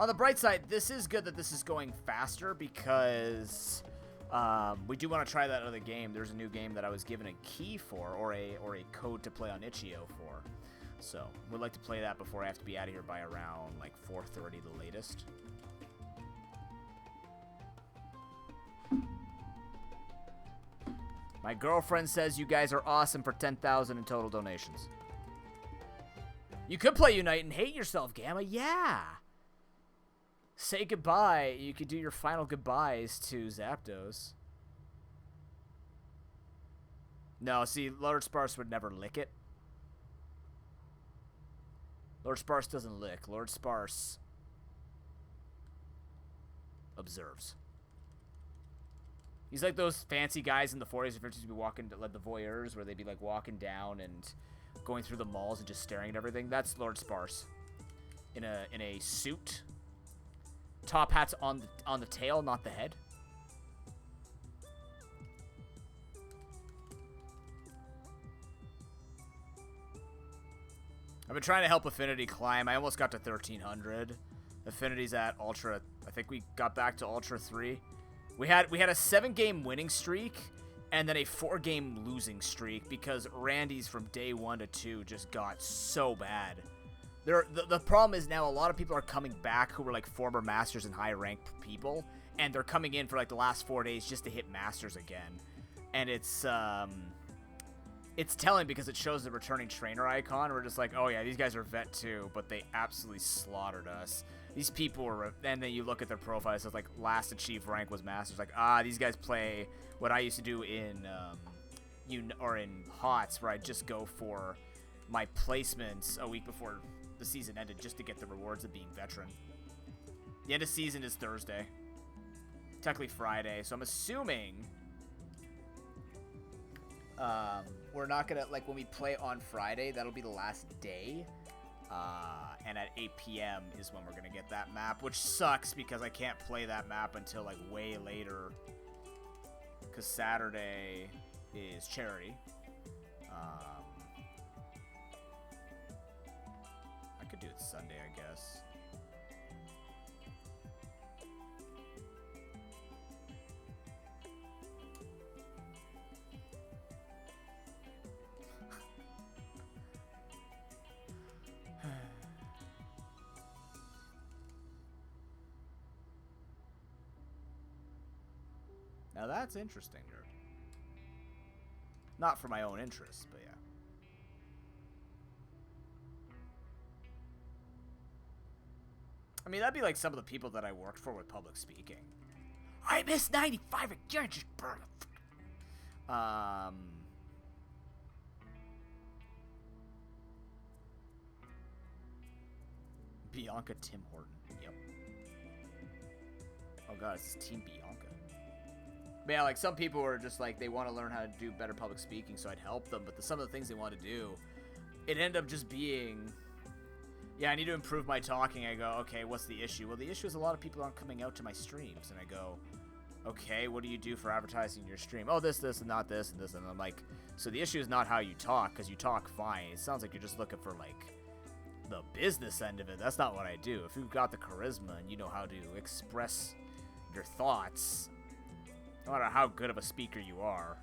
On the bright side, this is good that this is going faster because we do want to try that other game. There's a new game that I was given a key for, or a code to play on Itch.io for. So we'd like to play that before I have to be out of here by around like 4:30 the latest. My girlfriend says you guys are awesome for 10,000 in total donations. You could play Unite and hate yourself, Gamma. Yeah. Say goodbye. You could do your final goodbyes to Zapdos. No, see, Lord Sparse would never lick it. Lord Sparse doesn't lick. Lord Sparse observes. He's like those fancy guys in the 40s and 50s be walking, like the voyeurs, where they'd be like walking down and going through the malls and just staring at everything. That's Lord Sparse in a suit. Top hat's on the tail, not the head. I've been trying to help Affinity climb. I almost got to 1,300. Affinity's at Ultra. I think we got back to Ultra 3. We had a 7-game winning streak and then a 4-game losing streak because Randy's from day 1 to 2 just got so bad. The problem is now a lot of people are coming back who were like former Masters and high-ranked people, and they're coming in for like the last 4 days just to hit Masters again. And it's telling because it shows the returning trainer icon. We're just like, oh yeah, these guys are vet too, but they absolutely slaughtered us. These people were, and then you look at their profiles, it's like last achieved rank was Masters. Like, these guys play what I used to do in in HOTS, where I just go for my placements a week before the season ended just to get the rewards of being veteran. The end of season is Thursday. Technically Friday, so I'm assuming we're not gonna, like, when we play on Friday, that'll be the last day. And at 8 p.m. is when we're gonna get that map, which sucks because I can't play that map until like way later. Because Saturday is charity. I could do it Sunday, I guess. Now that's interesting, nerd. Not for my own interests, but yeah. I mean, that'd be like some of the people that I worked for with public speaking. I missed 95 again, just burn it. Bianca Tim Horton. Yep. Oh god, it's Team Bianca. But yeah, like, some people are just like, they want to learn how to do better public speaking, so I'd help them. But some of the things they want to do, it ended up just being, yeah, I need to improve my talking. I go, okay, what's the issue? Well, the issue is a lot of people aren't coming out to my streams. And I go, okay, what do you do for advertising your stream? Oh, this, and not this, and this. And I'm like, so the issue is not how you talk, because you talk fine. It sounds like you're just looking for, like, the business end of it. That's not what I do. If you've got the charisma and you know how to express your thoughts, no matter how good of a speaker you are,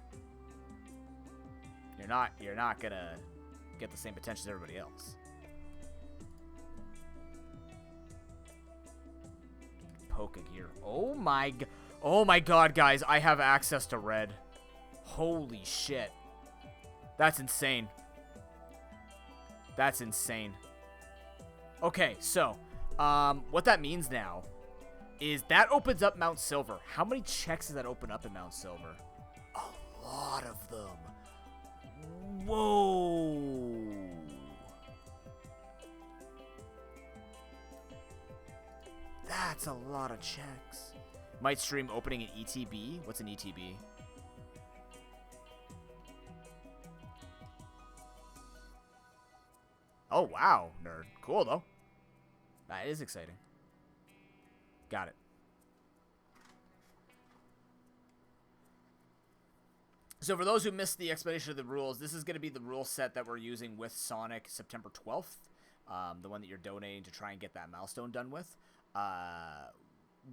you're not gonna get the same potential as everybody else. Poke gear. Oh my god, guys, I have access to red. Holy shit. That's insane. That's insane. Okay, so, what that means now is that opens up Mount Silver. How many checks does that open up in Mount Silver? A lot of them. Whoa. That's a lot of checks. Might stream opening an ETB. What's an ETB? Oh, wow, nerd. Cool, though. That is exciting. Got it. So for those who missed the explanation of the rules, this is going to be the rule set that we're using with Sonic September 12th. The one that you're donating to try and get that milestone done with.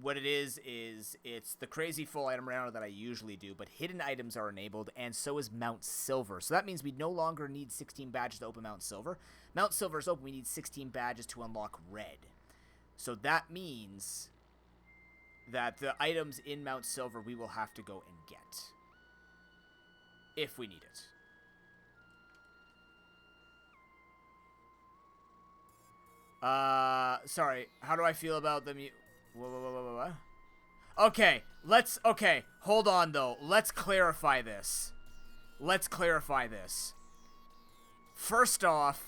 What it is it's the crazy full item round that I usually do, but hidden items are enabled, and so is Mount Silver. So that means we no longer need 16 badges to open Mount Silver. Mount Silver is open. We need 16 badges to unlock red. So that means that the items in Mount Silver we will have to go and get. If we need it. Sorry. How do I feel about them? Whoa. Okay, hold on, though. Let's clarify this. First off,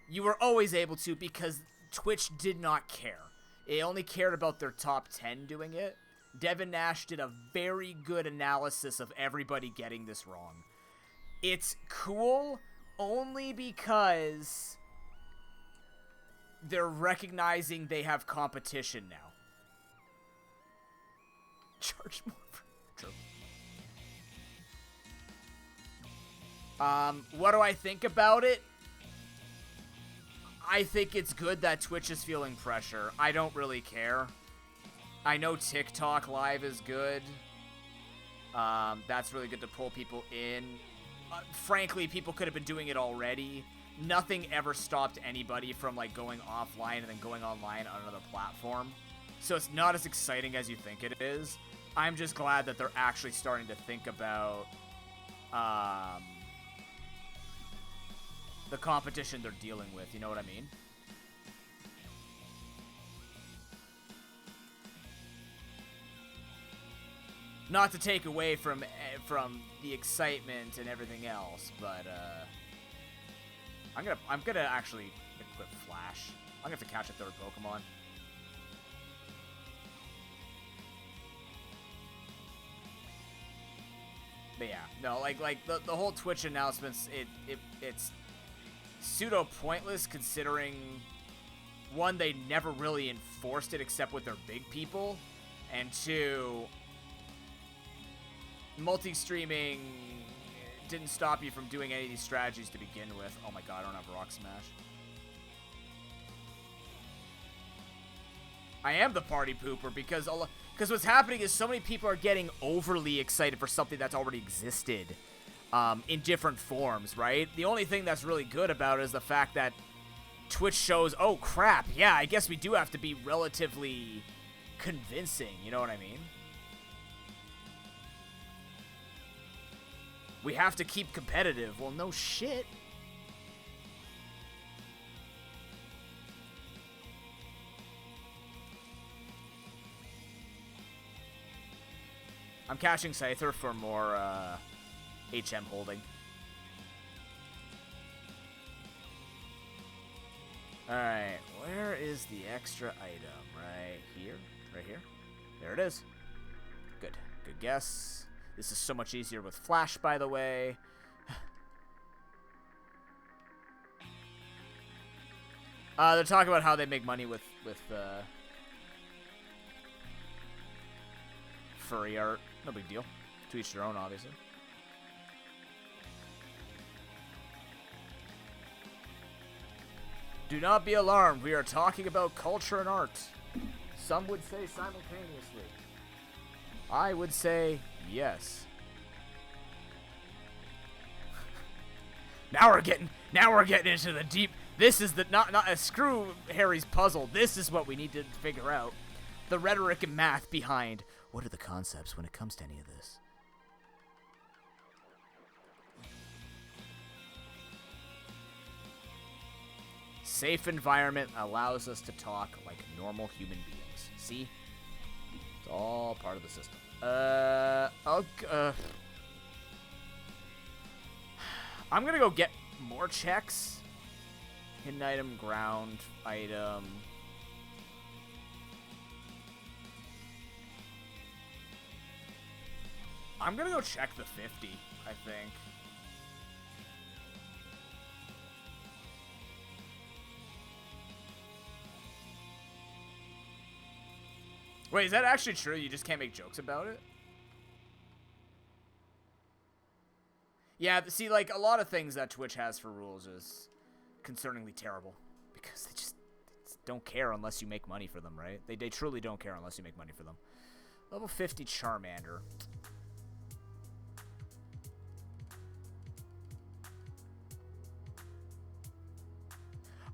you were always able to because Twitch did not care. It only cared about their top 10 doing it. Devin Nash did a very good analysis of everybody getting this wrong. It's cool only because they're recognizing they have competition now. Charge more for true. What do I think about it? I think it's good that Twitch is feeling pressure. I don't really care. I know TikTok Live is good. That's really good to pull people in. Frankly, people could have been doing it already. Nothing ever stopped anybody from, like, going offline and then going online on another platform. So it's not as exciting as you think it is. I'm just glad that they're actually starting to think about the competition they're dealing with. You know what I mean? Not to take away from the excitement and everything else, but I'm gonna actually equip Flash. I'm gonna have to catch a third Pokemon. But yeah, no, like the whole Twitch announcements, it's pseudo pointless considering, one, they never really enforced it except with their big people, and two, multi-streaming didn't stop you from doing any of these strategies to begin with. Oh my god, I don't have Rock Smash. I am the party pooper because what's happening is so many people are getting overly excited for something that's already existed in different forms, right? The only thing that's really good about it is the fact that Twitch shows, oh crap, yeah, I guess we do have to be relatively convincing, you know what I mean? We have to keep competitive. Well, no shit. I'm catching Scyther for more HM holding. Alright, where is the extra item? Right here? Right here? There it is. Good. Good guess. This is so much easier with Flash, by the way. They're talking about how they make money with furry art. No big deal. To each their own, obviously. Do not be alarmed. We are talking about culture and art. Some would say simultaneously. I would say yes. Now we're getting into the deep. This is the not a screw Harry's puzzle. This is what we need to figure out. The rhetoric and math behind what are the concepts when it comes to any of this. Safe environment allows us to talk like normal human beings. See? It's all part of the system. I'm gonna go get more checks. Hidden item, ground item. I'm gonna go check the 50, I think. Wait, is that actually true? You just can't make jokes about it? Yeah, see, like, a lot of things that Twitch has for rules is concerningly terrible. Because they just don't care unless you make money for them, right? They truly don't care unless you make money for them. Level 50 Charmander.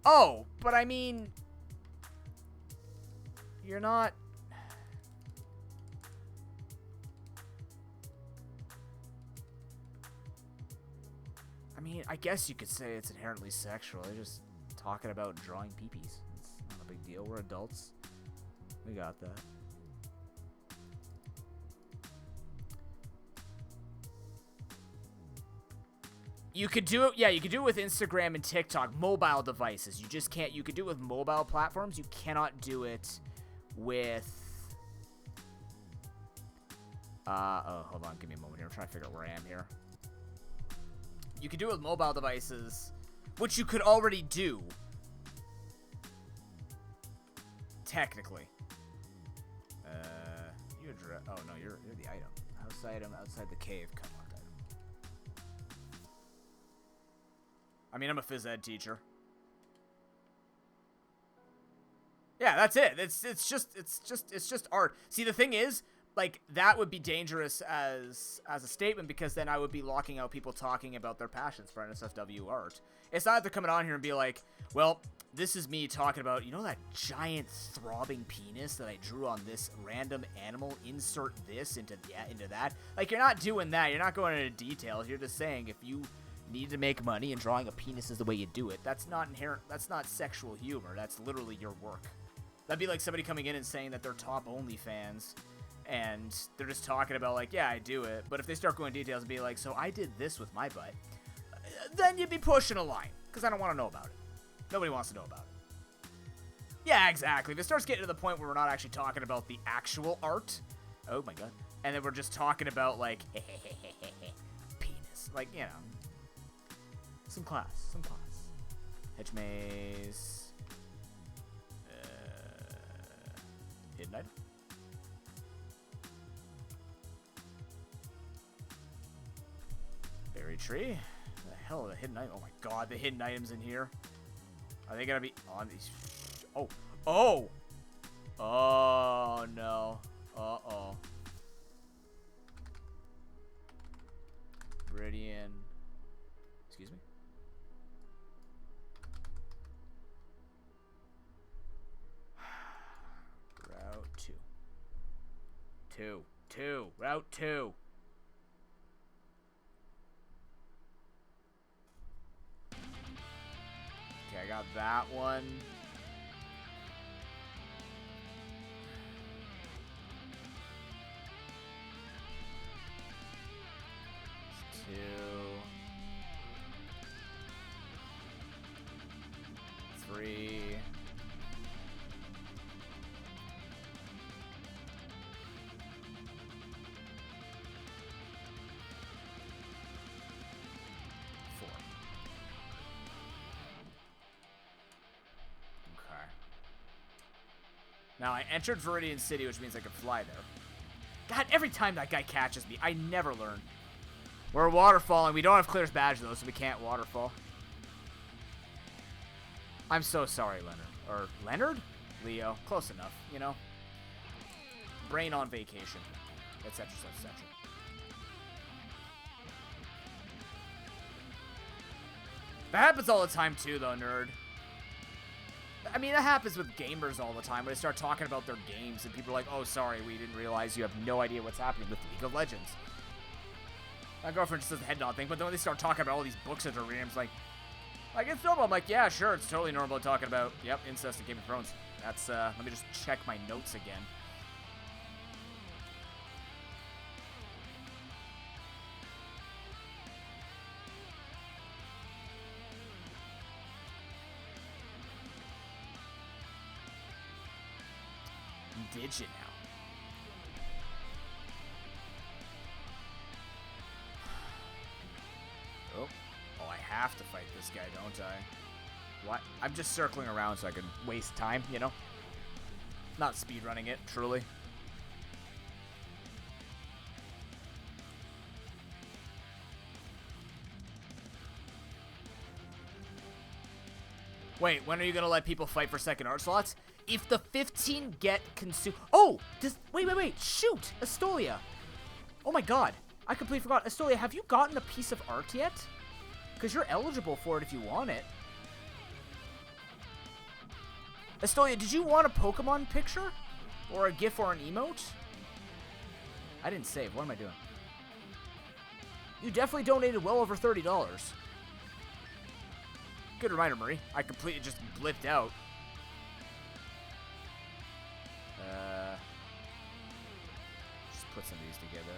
Oh, but I mean... You're not... I mean, I guess you could say it's inherently sexual. They're just talking about drawing peepees. It's not a big deal. We're adults. We got that. You could do it, yeah, you could do it with Instagram and TikTok, mobile devices. You just can't, you could do it with mobile platforms. You cannot do it with, oh, hold on, give me a moment here. I'm trying to figure out where I am here. You could do it with mobile devices, which you could already do. Technically. You address, oh no, you're the item. Outside the cave. Come on, item. I mean, I'm a phys ed teacher. Yeah, that's it. It's just art. See, the thing is, like, that would be dangerous as a statement, because then I would be locking out people talking about their passions for NSFW art. It's not that they're coming on here and be like, well, this is me talking about, you know, that giant throbbing penis that I drew on this random animal, insert this into that. Like, you're not doing that. You're not going into details. You're just saying if you need to make money and drawing a penis is the way you do it, that's not inherent. That's not sexual humor. That's literally your work. That'd be like somebody coming in and saying that they're top OnlyFans. And they're just talking about, like, yeah, I do it. But if they start going into details and be like, so I did this with my butt, then you'd be pushing a line. Because I don't want to know about it. Nobody wants to know about it. Yeah, exactly. If it starts getting to the point where we're not actually talking about the actual art. Oh, my God. And then we're just talking about, like, penis. Like, you know. Some class. Some class. Hedge maze. Hidden item. Berry tree. The hell are the hidden items? Oh my God, the hidden items in here. Are they gonna be on these? Oh, oh, oh no. Uh-oh. Viridian. Excuse me. Route 2. Route 2. Okay, I got that one. It's 2. 3. Now, I entered Viridian City, which means I can fly there. God, every time that guy catches me, I never learn. We're waterfalling. We don't have Clear's badge, though, so we can't waterfall. I'm so sorry, Leonard. Or Leonard? Leo. Close enough, you know? Brain on vacation. Etc, etc. That happens all the time, too, though, nerd. I mean, that happens with gamers all the time when they start talking about their games and people are like, oh, sorry, we didn't realize you have no idea what's happening with League of Legends. My girlfriend just does the head nod thing, but then when they start talking about all these books that they're reading, I'm like, it's normal. I'm like, yeah, sure, it's totally normal talking about, yep, incest and Game of Thrones. That's, let me just check my notes again. Did you now? Oh, I have to fight this guy, don't I? What? I'm just circling around so I can waste time, you know? Not speedrunning it, truly. Wait, when are you gonna let people fight for second art slots? If the 15 get consumed... Oh! Wait. Shoot! Estolia! Oh my god. I completely forgot. Estolia, have you gotten a piece of art yet? Because you're eligible for it if you want it. Estolia, did you want a Pokemon picture? Or a GIF or an emote? I didn't save. What am I doing? You definitely donated well over $30. Good reminder, Marie. I completely just blipped out. Just put some of these together.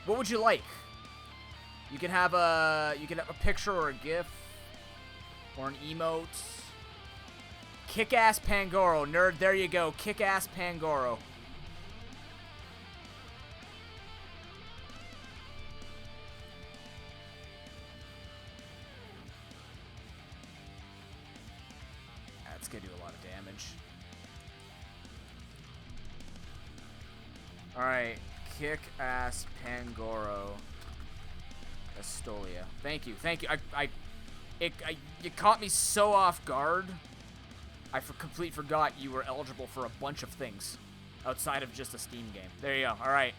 What would you like? You can have a picture or a GIF or an emote. Kick-ass Pangoro, nerd. There you go. Kick-ass Pangoro. That's gonna do a lot of damage. Alright, kick-ass Pangoro Estolia. Thank you. You caught me so off guard. I completely forgot you were eligible for a bunch of things outside of just a Steam game. There you go. Alright.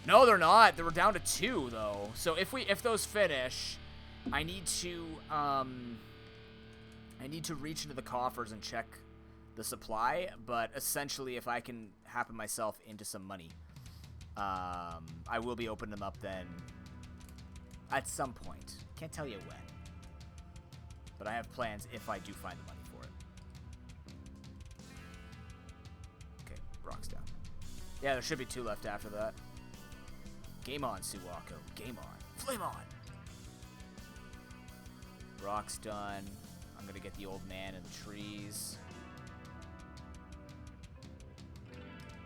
No, they're not. They were down to 2, though. So if those finish, I need to reach into the coffers and check the supply, but essentially if I can happen myself into some money, I will be opening them up then at some point. Can't tell you when, but I have plans if I do find the money for it. Okay, Brock's down. Yeah, there should be 2 left after that. Game on, Suwako. Game on. Flame on! Brock's done. I'm gonna get the old man in the trees.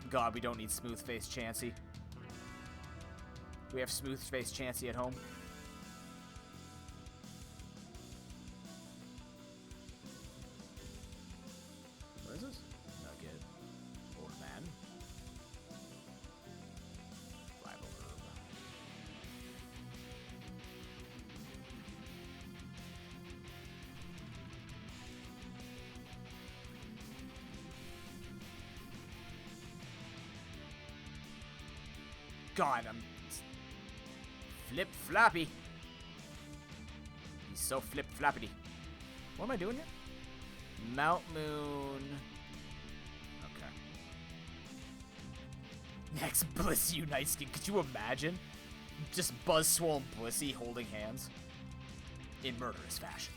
God, we don't need smooth-faced Chansey. Do we have smooth-faced Chansey at home? What is this? Nugget. Old man. Rival herb. God, I'm flip-floppy. He's so flip-floppity. What am I doing here? Mount Moon. Okay. Next, Blissey Unite skin. Could you imagine? Just Buzzswole and Blissey holding hands in murderous fashion.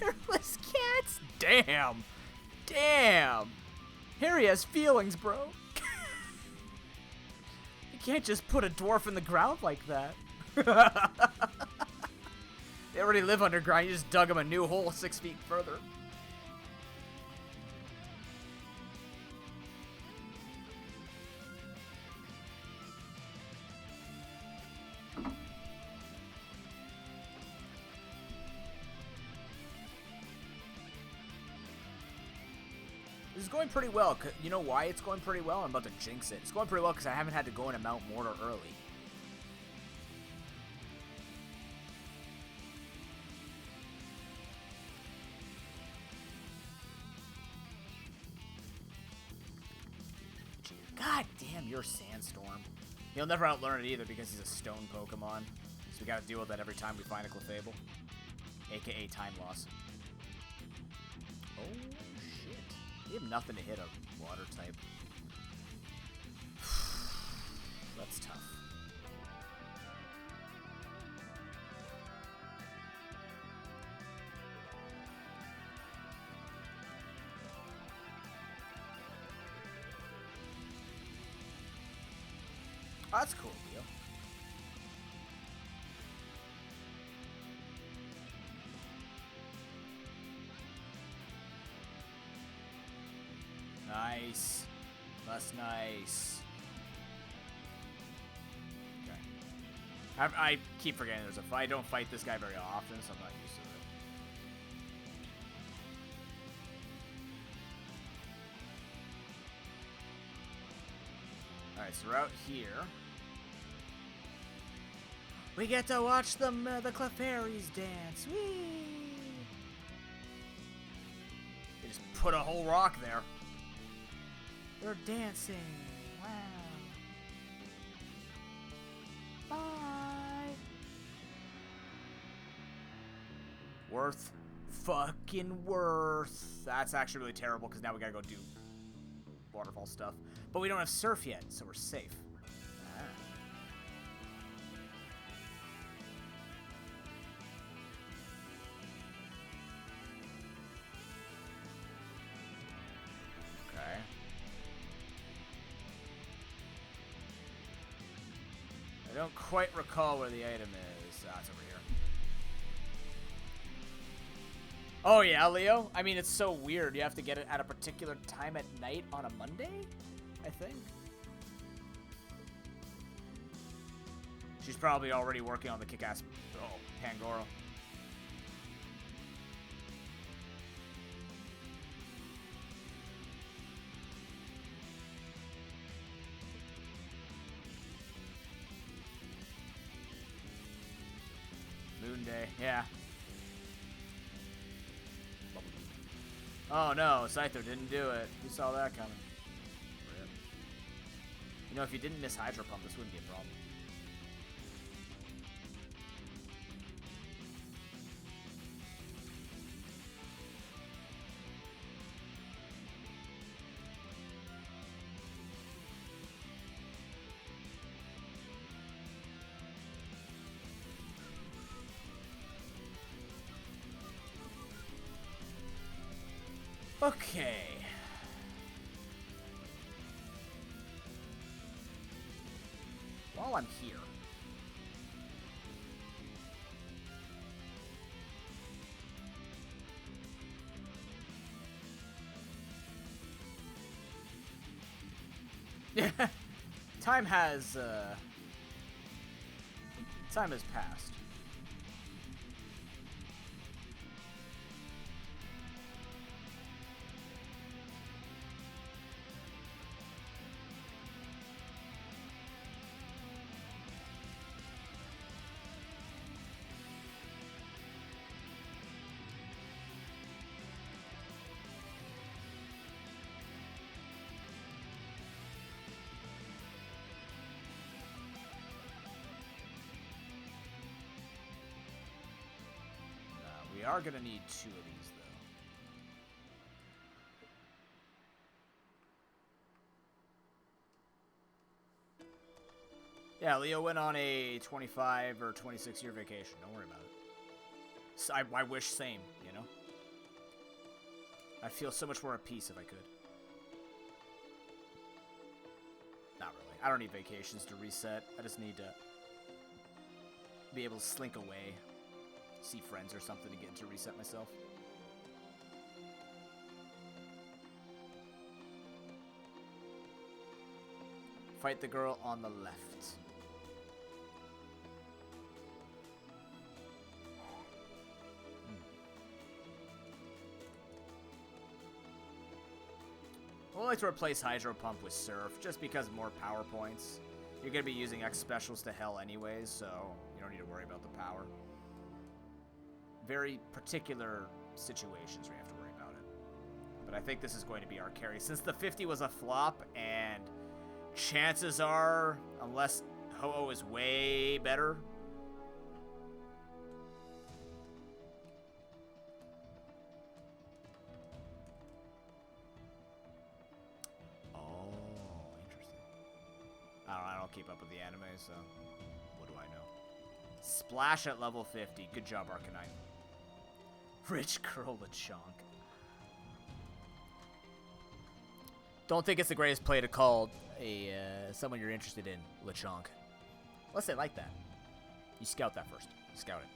Hairless cats? Damn. Damn. Harry has feelings, bro. You can't just put a dwarf in the ground like that. They already live underground. You just dug them a new hole 6 feet further. This is going pretty well. You know why it's going pretty well? I'm about to jinx it. It's going pretty well because I haven't had to go into Mount Mortar early. God damn, you're Sandstorm. He'll never outlearn it either because he's a stone Pokemon. So we gotta deal with that every time we find a Clefable. AKA time loss. Oh, shit. We have nothing to hit a water type. That's tough. Oh, that's cool, Leo. Nice. That's nice. Okay. I keep forgetting there's a fight. I don't fight this guy very often, so I'm not used to it. Alright, so we're out here. We get to watch the Clefairies dance. Whee! They just put a whole rock there. They're dancing. Wow. Bye. Worth. Fucking worth. That's actually really terrible because now we gotta go do waterfall stuff. But we don't have surf yet, so we're safe. I don't quite recall where the item is. Ah, it's over here. Oh yeah, Leo? I mean, it's so weird. You have to get it at a particular time at night on a Monday, I think. She's probably already working on the kick-ass... Oh, Pangoro. Day, yeah. Oh no, Scyther didn't do it. Who saw that coming? Rip. You know, if you didn't miss Hydro Pump, this wouldn't be a problem. Okay. While I'm here. Time has passed. We are going to need 2 of these, though. Yeah, Leo went on a 25 or 26-year vacation. Don't worry about it. So I wish same, you know? I'd feel so much more at peace if I could. Not really. I don't need vacations to reset. I just need to be able to slink away. See friends or something to get to reset myself. Fight the girl on the left. would like to replace Hydro Pump with Surf, just because more power points. You're going to be using X specials to hell anyways, so you don't need to worry about the power. Very particular situations where you have to worry about it. But I think this is going to be our carry. Since the 50 was a flop, and chances are, unless Ho-Oh is way better... I don't keep up with the anime, so what do I know? Splash at level 50. Good job, Arcanine. Rich Curl Lechonk. Don't think it's the greatest play to call someone you're interested in Lechonk. Unless they like that. You scout that first. Scout it.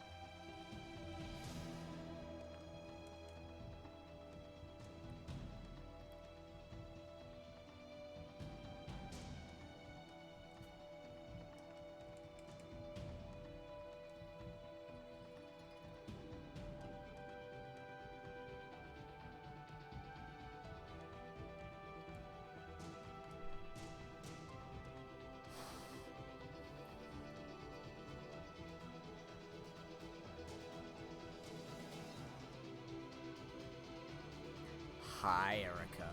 Hi, Erica.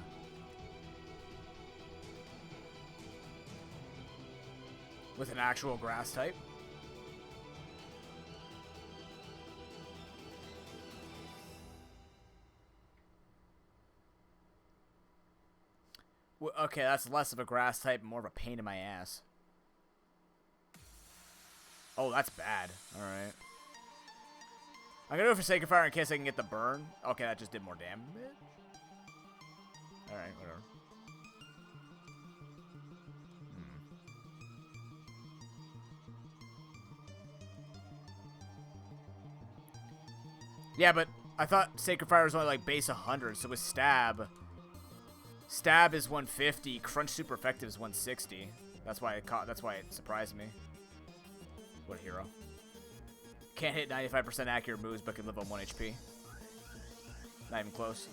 With an actual grass type? Okay, that's less of a grass type and more of a pain in my ass. Oh, that's bad. Alright. I'm gonna go for Sacred Fire in case I can get the burn. Okay, that just did more damage. Alright, whatever. Yeah, but I thought Sacred Fire was only like base 100, so with Stab... Stab is 150, Crunch super effective is 160. That's why it surprised me. What a hero. Can't hit 95% accurate moves, but can live on 1 HP. Not even close.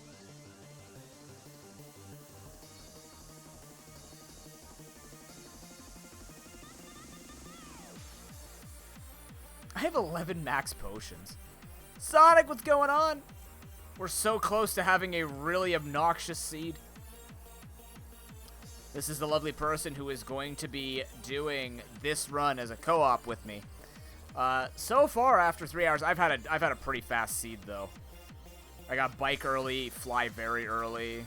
I have 11 max potions. Sonic, what's going on? We're so close to having a really obnoxious seed. This is the lovely person who is going to be doing this run as a co-op with me. So far, after 3 hours, I've had a pretty fast seed though. I got bike early, fly very early.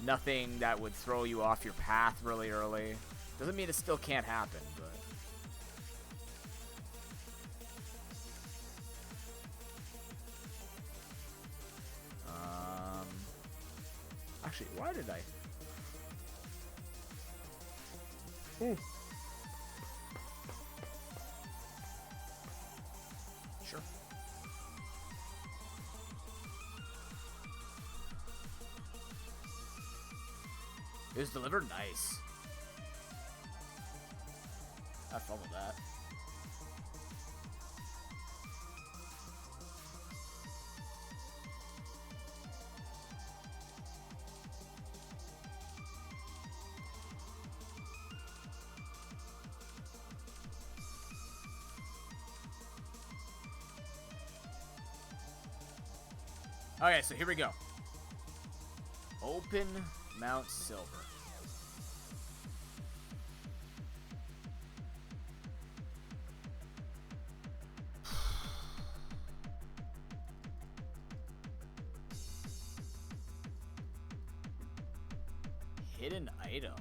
Nothing that would throw you off your path really early. Doesn't mean it still can't happen, but. Actually, why did I? Ooh. Sure. It was delivered nice. I followed that. Okay, so here we go. Open Mount Silver. Hidden item.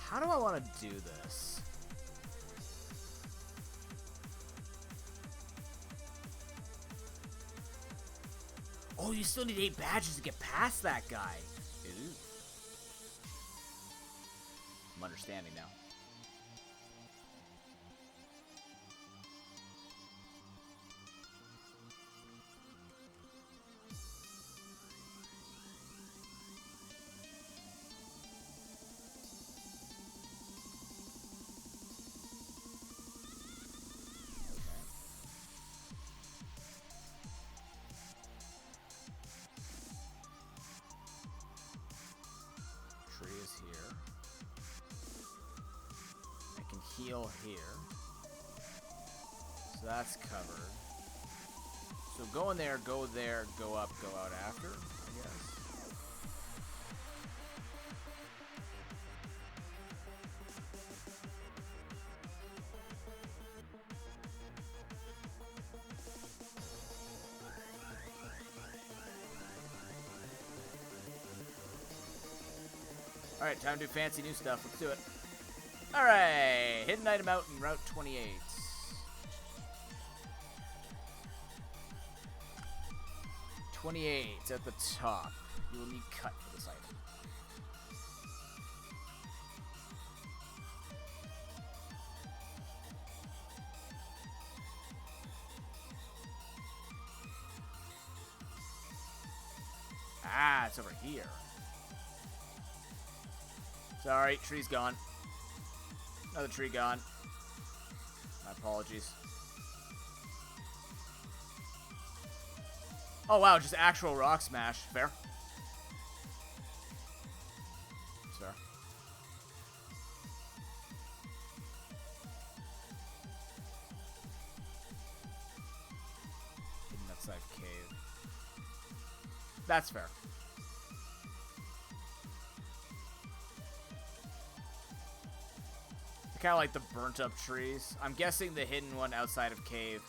How do I want to do this? Oh, you still need 8 badges to get past that guy. Ooh. I'm understanding now. heal here. So that's covered. So go in there, go up, go out after, I guess. Alright, time to do fancy new stuff. Let's do it. Alright, hidden item out in Route 28. 28 at the top. You will need cut for this item. Ah, it's over here. Sorry, tree's gone. Another tree gone. My apologies. Oh wow, just actual rock smash. Fair. Fair. Hidden outside cave. That's fair. Kind of like the burnt up trees. I'm guessing the hidden one outside of cave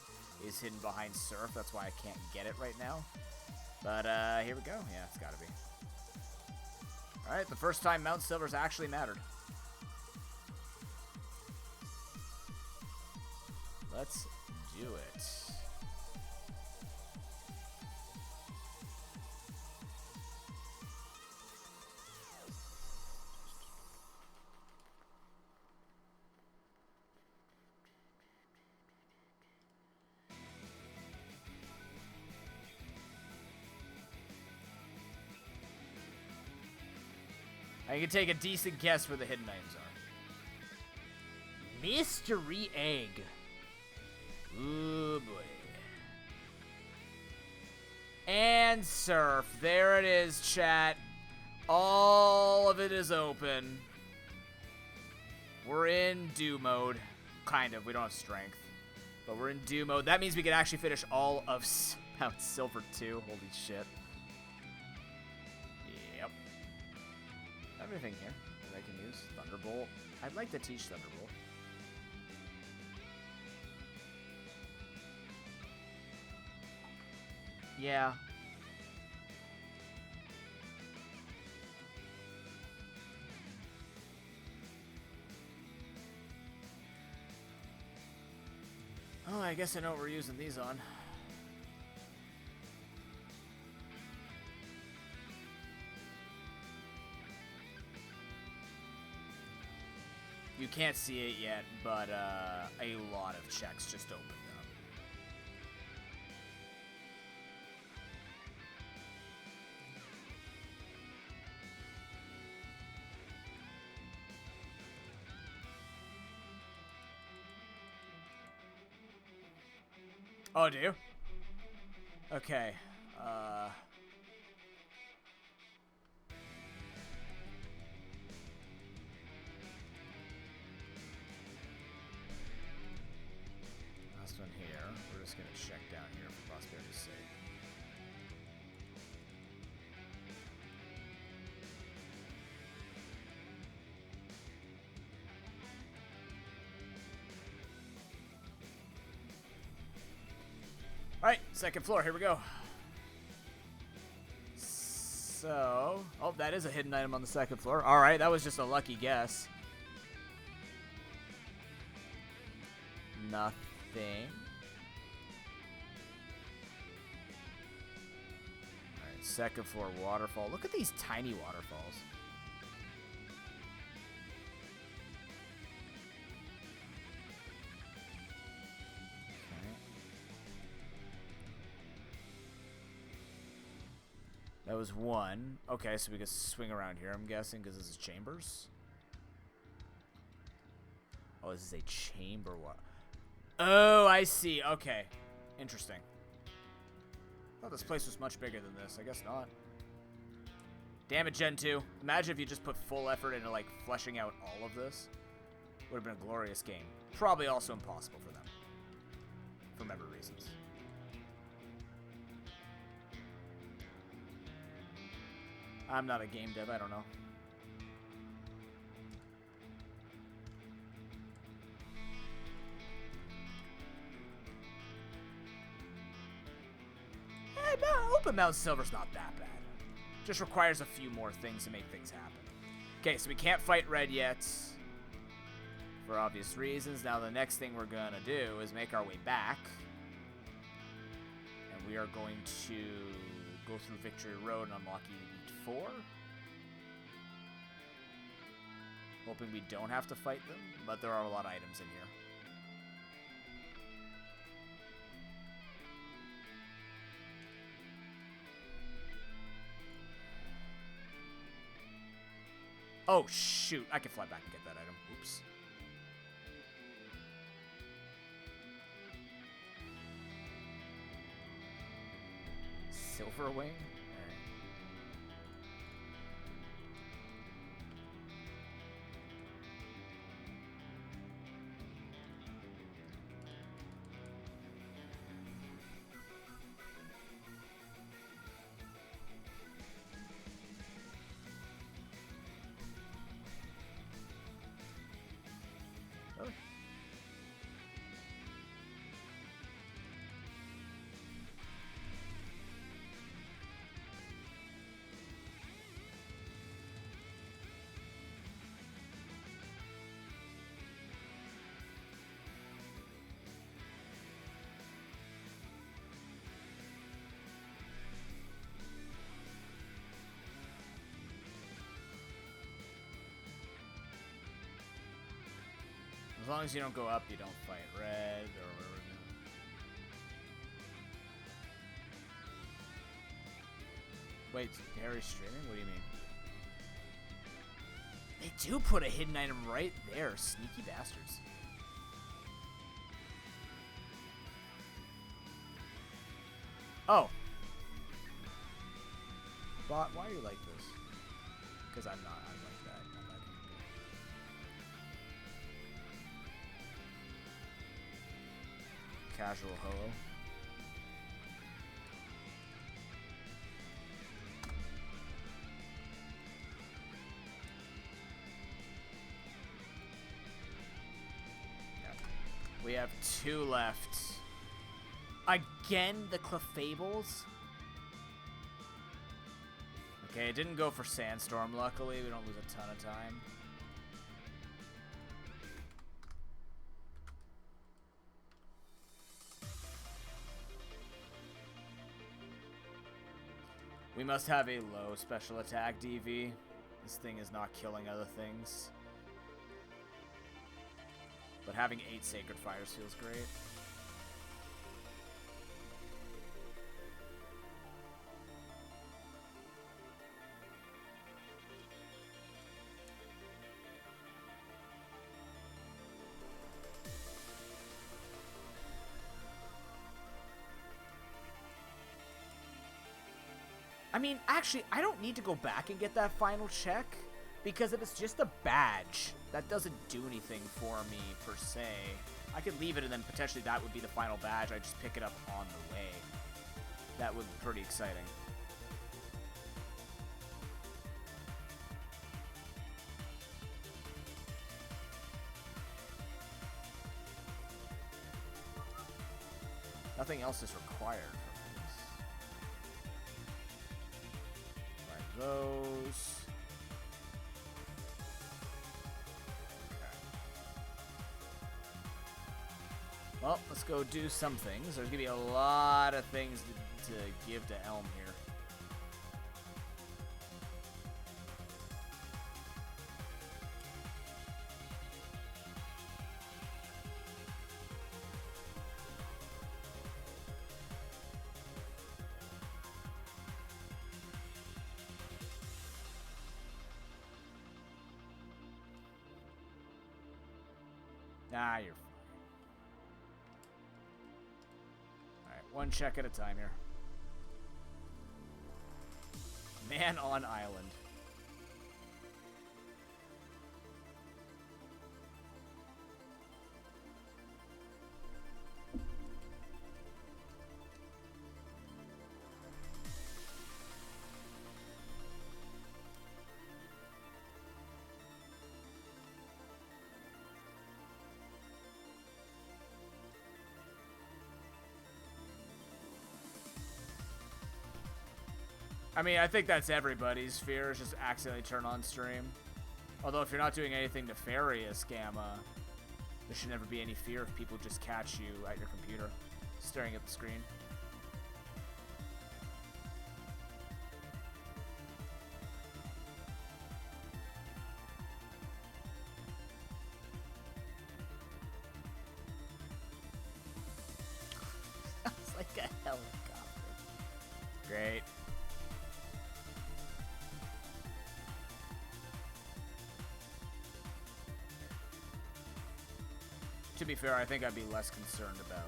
is hidden behind surf. That's why I can't get it right now. But here we go. Yeah, it's gotta be. Alright, the first time Mount Silver's actually mattered. Let's do it. I can take a decent guess where the hidden items are. Mystery egg. Ooh, boy. And surf. There it is, chat. All of it is open. We're in do mode. Kind of. We don't have strength. But we're in do mode. That means we can actually finish all of Mount Silver 2. Holy shit. Yep. Everything here that I can use. Thunderbolt. I'd like to teach Thunderbolt. Yeah. Oh, I guess I know what we're using these on. You can't see it yet, but a lot of checks just opened up. Oh, do you? Okay. Last one here. We're just gonna check down here for prosperity's sake. Alright, second floor, here we go. So, oh, that is a hidden item on the second floor. Alright, that was just a lucky guess. Nothing. Alright, second floor waterfall. Look at these tiny waterfalls. That was one. Okay, so we can swing around here, I'm guessing, because this is chambers. Oh, this is a chamber one. Oh, I see. Okay. Interesting. I thought this place was much bigger than this. I guess not. Damn it, Gen 2. Imagine if you just put full effort into, like, fleshing out all of this. Would have been a glorious game. Probably also impossible for them. For memory reasons. I'm not a game dev, I don't know. Open Mount Silver's not that bad. Just requires a few more things to make things happen. Okay, so we can't fight Red yet. For obvious reasons. Now the next thing we're gonna do is make our way back. And we are going to go through Victory Road and unlock Elite 4. Hoping we don't have to fight them, but there are a lot of items in here. Oh, shoot. I can fly back and get that item. Oops. Silver Wing? Really? As long as you don't go up, you don't fight Red or whatever. Wait, Harry's streaming? What do you mean? They do put a hidden item right there. Sneaky bastards. Oh. Bot, why are you like this? Because I'm not. I'm like that. I'm not casual hello. Yep. We have 2 left. Again, the Clefables? Okay, it didn't go for Sandstorm, luckily. We don't lose a ton of time. We must have a low special attack DV. This thing is not killing other things. But having 8 Sacred Fires feels great. I mean, actually, I don't need to go back and get that final check, because if it's just a badge, that doesn't do anything for me, per se. I could leave it, and then potentially that would be the final badge. I just pick it up on the way. That would be pretty exciting. Nothing else is required. Those. Okay. Well, let's go do some things. There's gonna be a lot of things to give to Elm here. Nah, you're fine. Alright, one check at a time here. Man on island. I mean, I think that's everybody's fear, is just accidentally turn on stream. Although if you're not doing anything nefarious, Gamma, there should never be any fear if people just catch you at your computer, staring at the screen. Sounds like a helicopter. Great. To be fair, I think I'd be less concerned about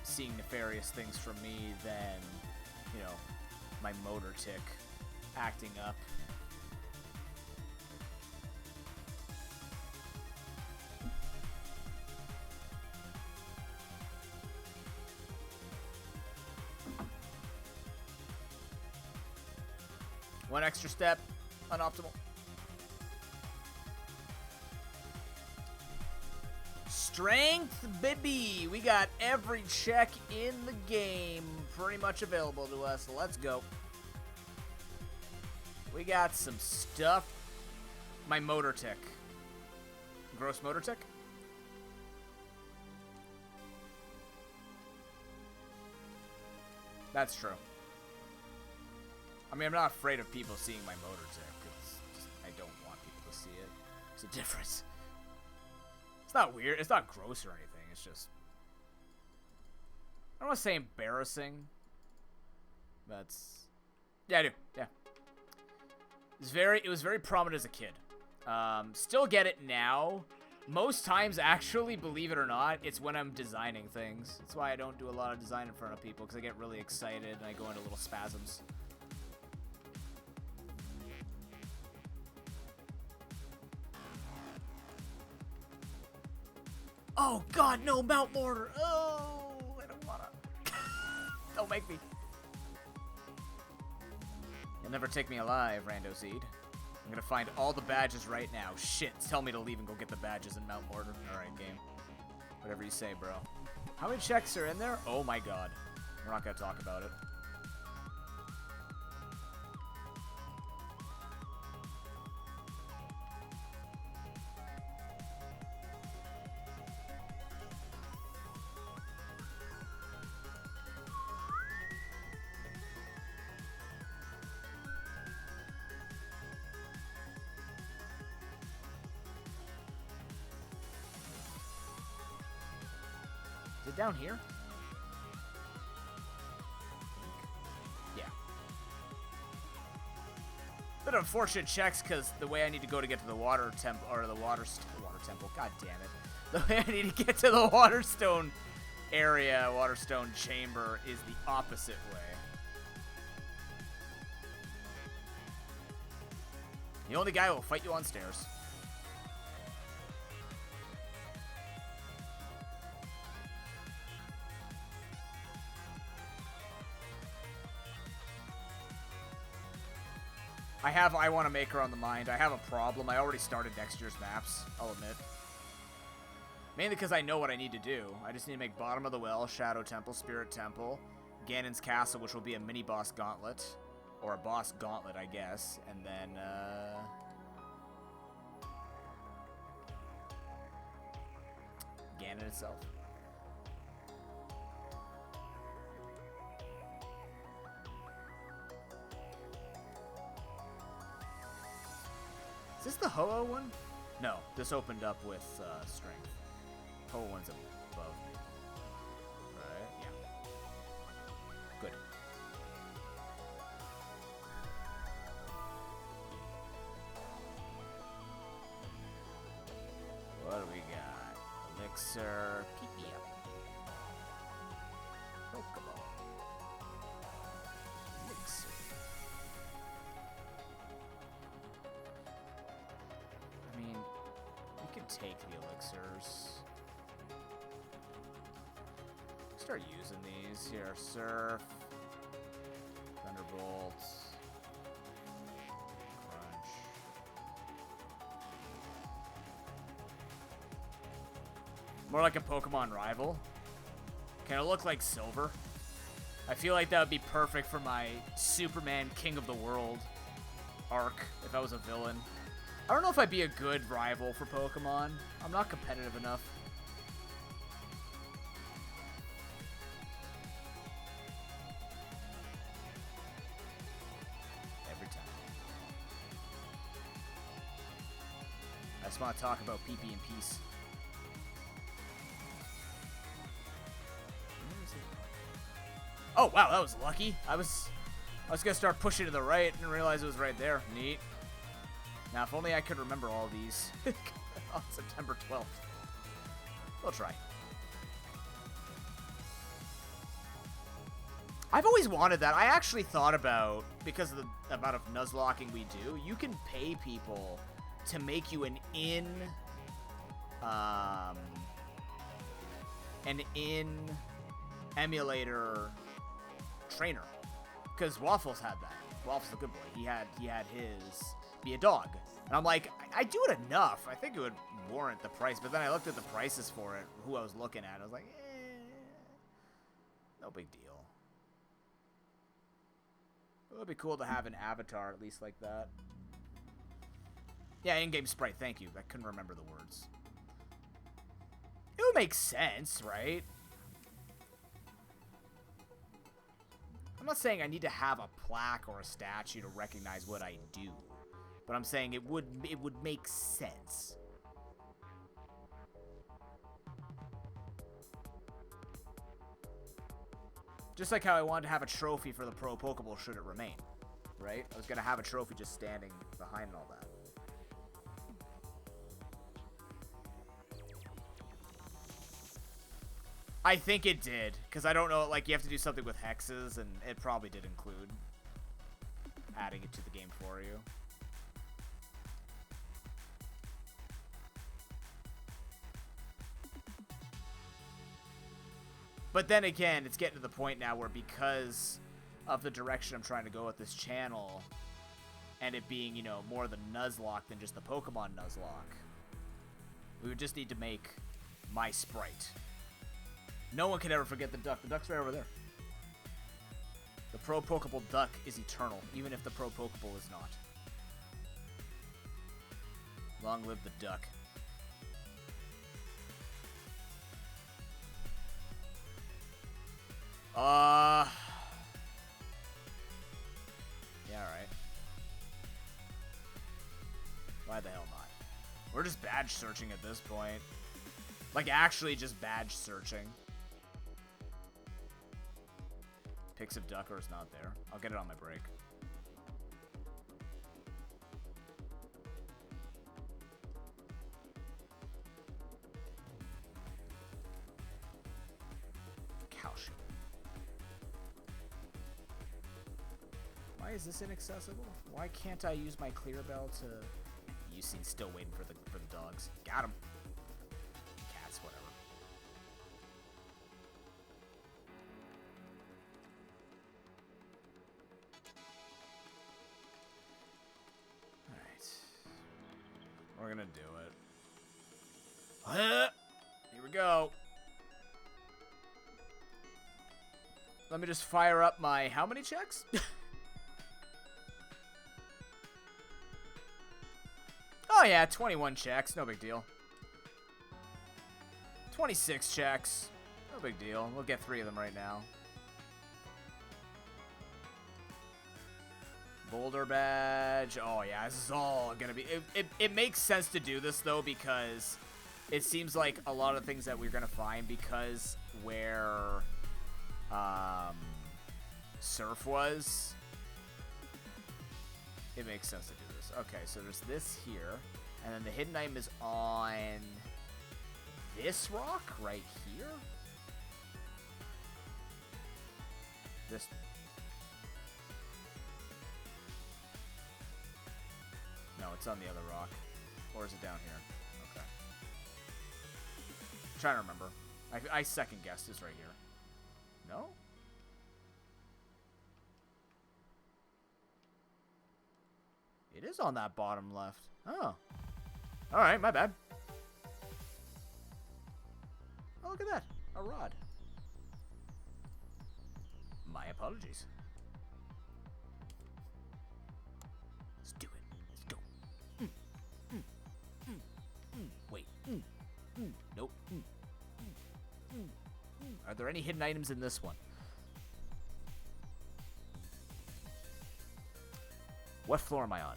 seeing nefarious things from me than, you know, my motor tick acting up. One extra step, unoptimal. Strength, baby! We got every check in the game pretty much available to us. Let's go. We got some stuff. My motor tick. Gross motor tick? That's true. I mean, I'm not afraid of people seeing my motor tick. It's just, I don't want people to see it. It's a difference. It's not weird. It's not gross or anything. It's just... I don't want to say embarrassing. That's... Yeah, I do. Yeah. It was very prominent as a kid. Still get it now. Most times, actually, believe it or not, it's when I'm designing things. That's why I don't do a lot of design in front of people, because I get really excited and I go into little spasms. Oh god, no, Mount Mortar! Oh, I don't wanna. Don't make me. You'll never take me alive, Rando Seed. I'm gonna find all the badges right now. Shit, tell me to leave and go get the badges in Mount Mortar. Alright, game. Whatever you say, bro. How many checks are in there? Oh my god. We're not gonna talk about it. Is it down here? Yeah. Bit of unfortunate checks because the way I need to go to get to the water temple, or the water temple, god damn it. The way I need to get to the Waterstone area, Waterstone chamber, is the opposite way. The only guy who will fight you on stairs. I want to make her on the mind. I have a problem. I already started next year's maps, I'll admit. Mainly because I know what I need to do. I just need to make Bottom of the Well, Shadow Temple, Spirit Temple, Ganon's Castle, which will be a mini-boss gauntlet. Or a boss gauntlet, I guess. And then, Ganon itself. Is this the Ho-Oh one? No, this opened up with strength. Ho-Oh one's above me. Right? Yeah. Good. What do we got? Elixir. Keep me up. Pokeball. Elixir. I mean, we could take the elixirs. Start using these here. Surf. Thunderbolt. Crunch. More like a Pokemon rival. Can it look like Silver? I feel like that would be perfect for my Superman King of the World arc if I was a villain. I don't know if I'd be a good rival for Pokemon. I'm not competitive enough. Every time. I just want to talk about PP and Peace. Oh, wow, that was lucky. I was gonna start pushing to the right and realize it was right there. Neat. Now, if only I could remember all these on September 12th. We'll try. I've always wanted that. I actually thought about, because of the amount of nuzlocking we do, you can pay people to make you an emulator trainer. Because Waffles had that. Waffles, the good boy. He had his be a dog. And I'm like, I do it enough. I think it would warrant the price. But then I looked at the prices for it, who I was looking at. I was like, no big deal. It would be cool to have an avatar at least like that. Yeah, in-game sprite. Thank you. I couldn't remember the words. It would make sense, right? I'm not saying I need to have a plaque or a statue to recognize what I do. But I'm saying it would make sense. Just like how I wanted to have a trophy for the Pro Pokeball should it remain. Right? I was going to have a trophy just standing behind all that. I think it did. Because I don't know, like, you have to do something with hexes, and it probably did include adding it to the game for you. But then again, it's getting to the point now where because of the direction I'm trying to go with this channel, and it being, you know, more the nuzlocke than just the Pokemon nuzlocke, we would just need to make my sprite. No one can ever forget the duck. The duck's right over there. The Pro Pokeball duck is eternal, even if the Pro Pokeball is not. Long live the duck. Yeah, alright. Why the hell not? We're just badge searching at this point. Like, actually just badge searching. Pics of Ducker's not there. I'll get it on my break. Calcium. Why is this inaccessible? Why can't I use my clear bell to... You seen still waiting for the dogs. Got him. Cats, whatever. We're gonna do it. Here we go. Let me just fire up my... How many checks? Oh yeah, 21 checks. No big deal. 26 checks. No big deal. We'll get 3 of them right now. Boulder badge. Oh yeah, this is all gonna be... It makes sense to do this though, because it seems like a lot of things that we're gonna find, because where Surf was, it makes sense to do this. Okay, so there's this here, and then the hidden item is on this rock right here. This... No, it's on the other rock. Or is it down here? Okay. I'm trying to remember. I second guessed it's right here. No? It is on that bottom left. Oh. Alright, my bad. Oh, look at that. A rod. My apologies. Let's do it. Let's go. Wait. Nope. Are there any hidden items in this one? What floor am I on?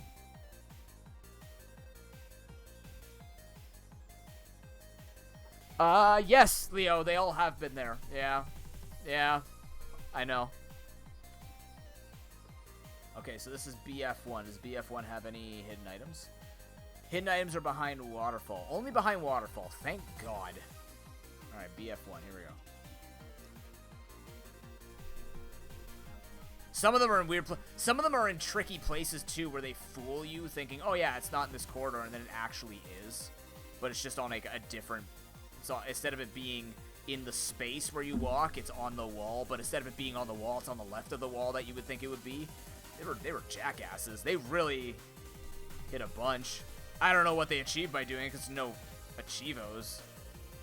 Yes, Leo, they all have been there. Yeah, I know. Okay, so this is BF1. Does BF1 have any hidden items? Hidden items are behind Waterfall. Only behind Waterfall, thank God. Alright, BF1, here we go. Some of them are in weird some of them are in tricky places too, where they fool you thinking, oh yeah, it's not in this corridor, and then it actually is. But it's just on like a different... So instead of it being in the space where you walk, it's on the wall. But instead of it being on the wall, it's on the left of the wall that you would think it would be. They were jackasses. They really hit a bunch. I don't know what they achieved by doing it, because no achievos.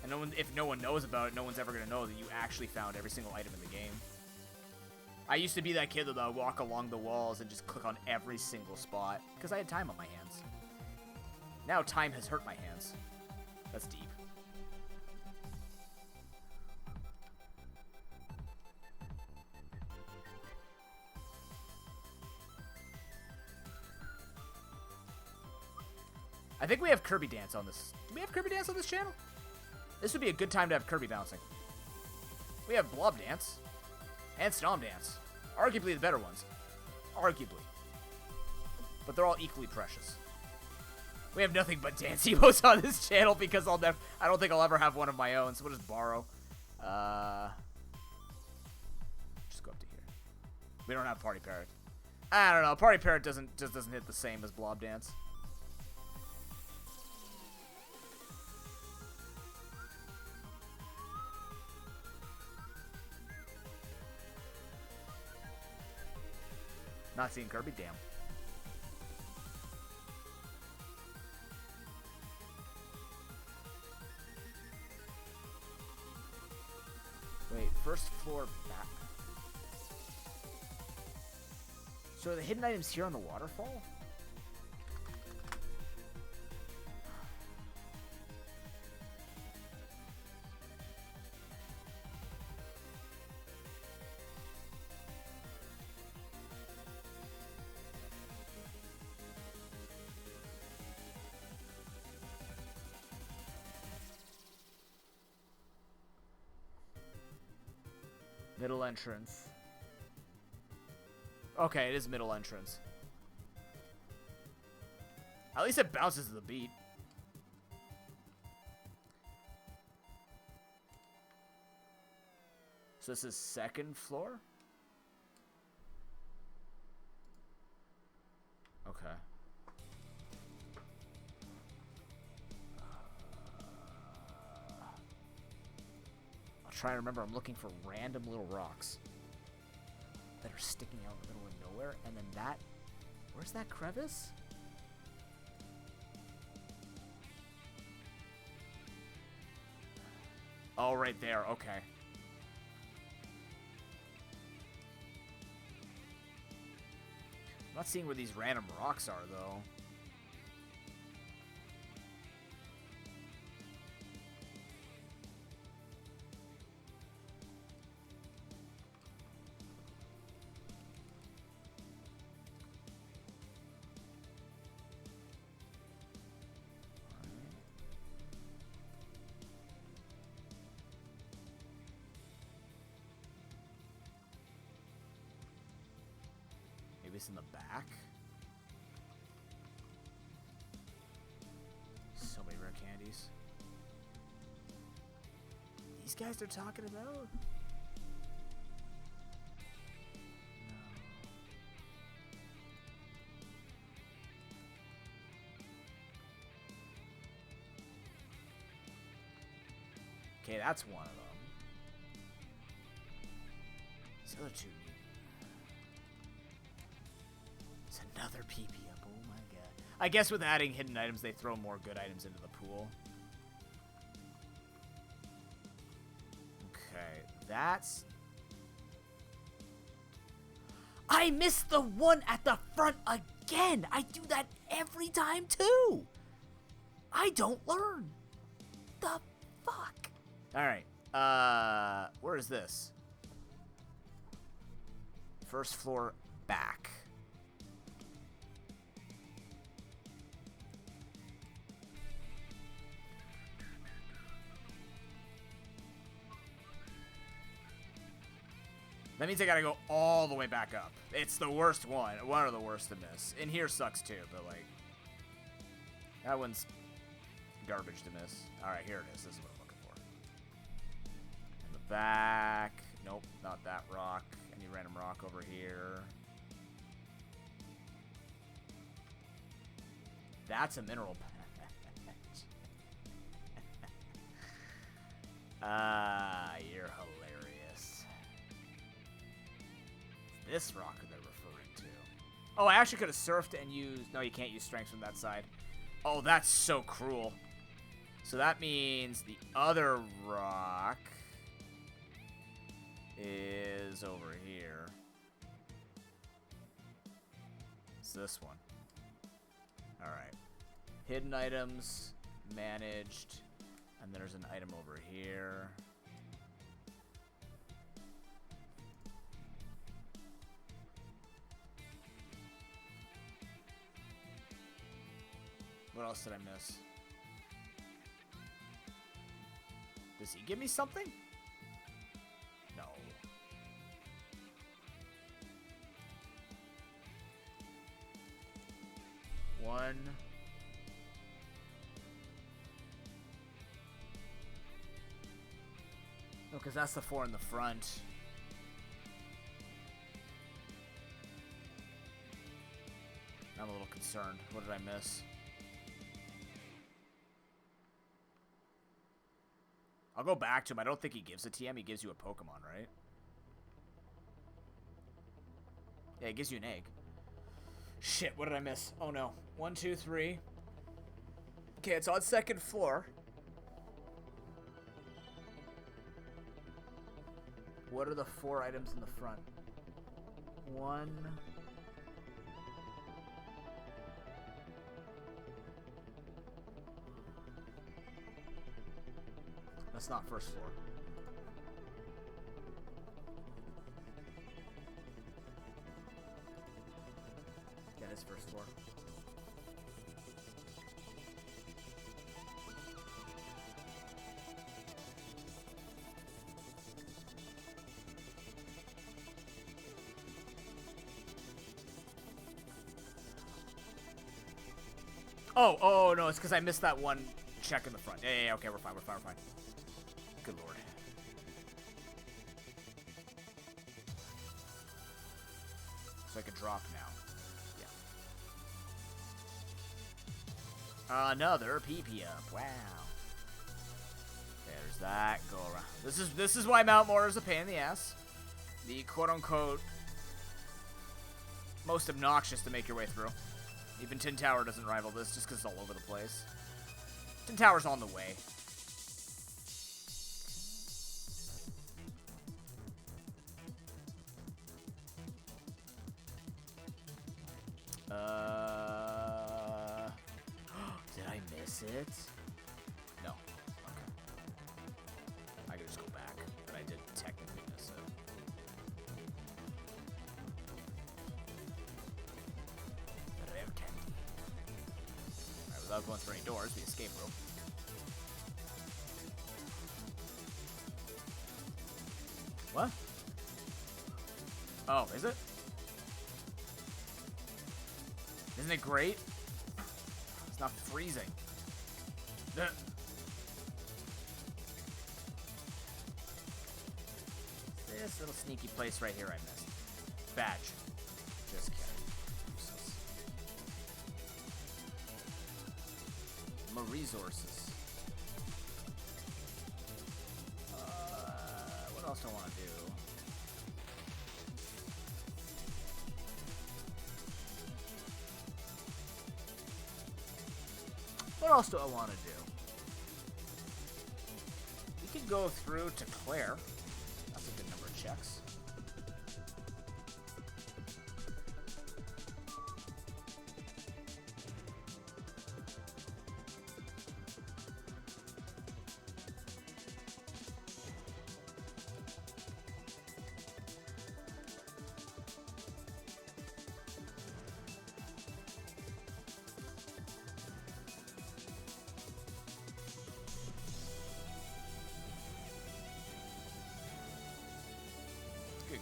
And if no one knows about it, no one's ever going to know that you actually found every single item in the game. I used to be that kid that would walk along the walls and just click on every single spot, because I had time on my hands. Now time has hurt my hands. That's deep. I think we have Kirby Dance on this. Do we have Kirby Dance on this channel? This would be a good time to have Kirby bouncing. We have Blob Dance and Stomp Dance. Arguably the better ones. Arguably. But they're all equally precious. We have nothing but dance emotes on this channel because I don't think I'll ever have one of my own, so we'll just borrow. Just go up to here. We don't have Party Parrot. I don't know. Party Parrot just doesn't hit the same as Blob Dance. Not seeing Kirby, damn. Wait, first floor back. So are the hidden items here on the waterfall? Middle entrance. Okay, it is middle entrance. At least it bounces to the beat. So this is second floor? Okay. Trying to remember, I'm looking for random little rocks that are sticking out in the middle of nowhere, and then that, where's that crevice? Oh, right there, okay. I'm not seeing where these random rocks are, though. Maybe it's in the back? So many rare candies. These guys they're talking about? No. Okay, that's one of them. These other two. It's another PP up. Oh my god. I guess with adding hidden items, they throw more good items into the pool. Okay, that's... I missed the one at the front again. I do that every time, too. I don't learn. The fuck? All right. Where is this? First floor back. That means I gotta go all the way back up. It's the worst one. One of the worst to miss. In here sucks too, but like... that one's garbage to miss. Alright, here it is. This is what I'm looking for. In the back. Nope, not that rock. Any random rock over here. That's a mineral patch. You're hilarious. This rock they're referring to. Oh, I actually could have surfed and used... no, you can't use strength from that side. Oh, that's so cruel. So that means the other rock is over here. It's this one. Alright. Hidden items, managed, and there's an item over here. What else did I miss? Does he give me something? No. One. No, because that's the 4 in the front. I'm a little concerned. What did I miss? I'll go back to him. I don't think he gives a TM. He gives you a Pokemon, right? Yeah, he gives you an egg. Shit, what did I miss? Oh, no. 1, 2, 3. Okay, it's on second floor. What are the 4 items in the front? 1... that's not first floor. Yeah, it is first floor. Oh, no, it's because I missed that one check in the front. Yeah, okay, we're fine. Good lord. So I can drop now. Yeah. Another PP up. Wow. There's that. Go around. This is why Mount Moore is a pain in the ass. The quote-unquote most obnoxious to make your way through. Even Tin Tower doesn't rival this just because it's all over the place. Tin Tower's on the way. Did I miss it? No. Okay. I could just go back, but I did technically miss it. Alright, without going through any doors, the escape rope. What? Oh, is it? Isn't it great? It's not freezing. This little sneaky place right here I missed. Badge. Just kidding. Useless. More resources. What else do I want to do? What else do I want to do? We could go through to Claire. That's a good number of checks.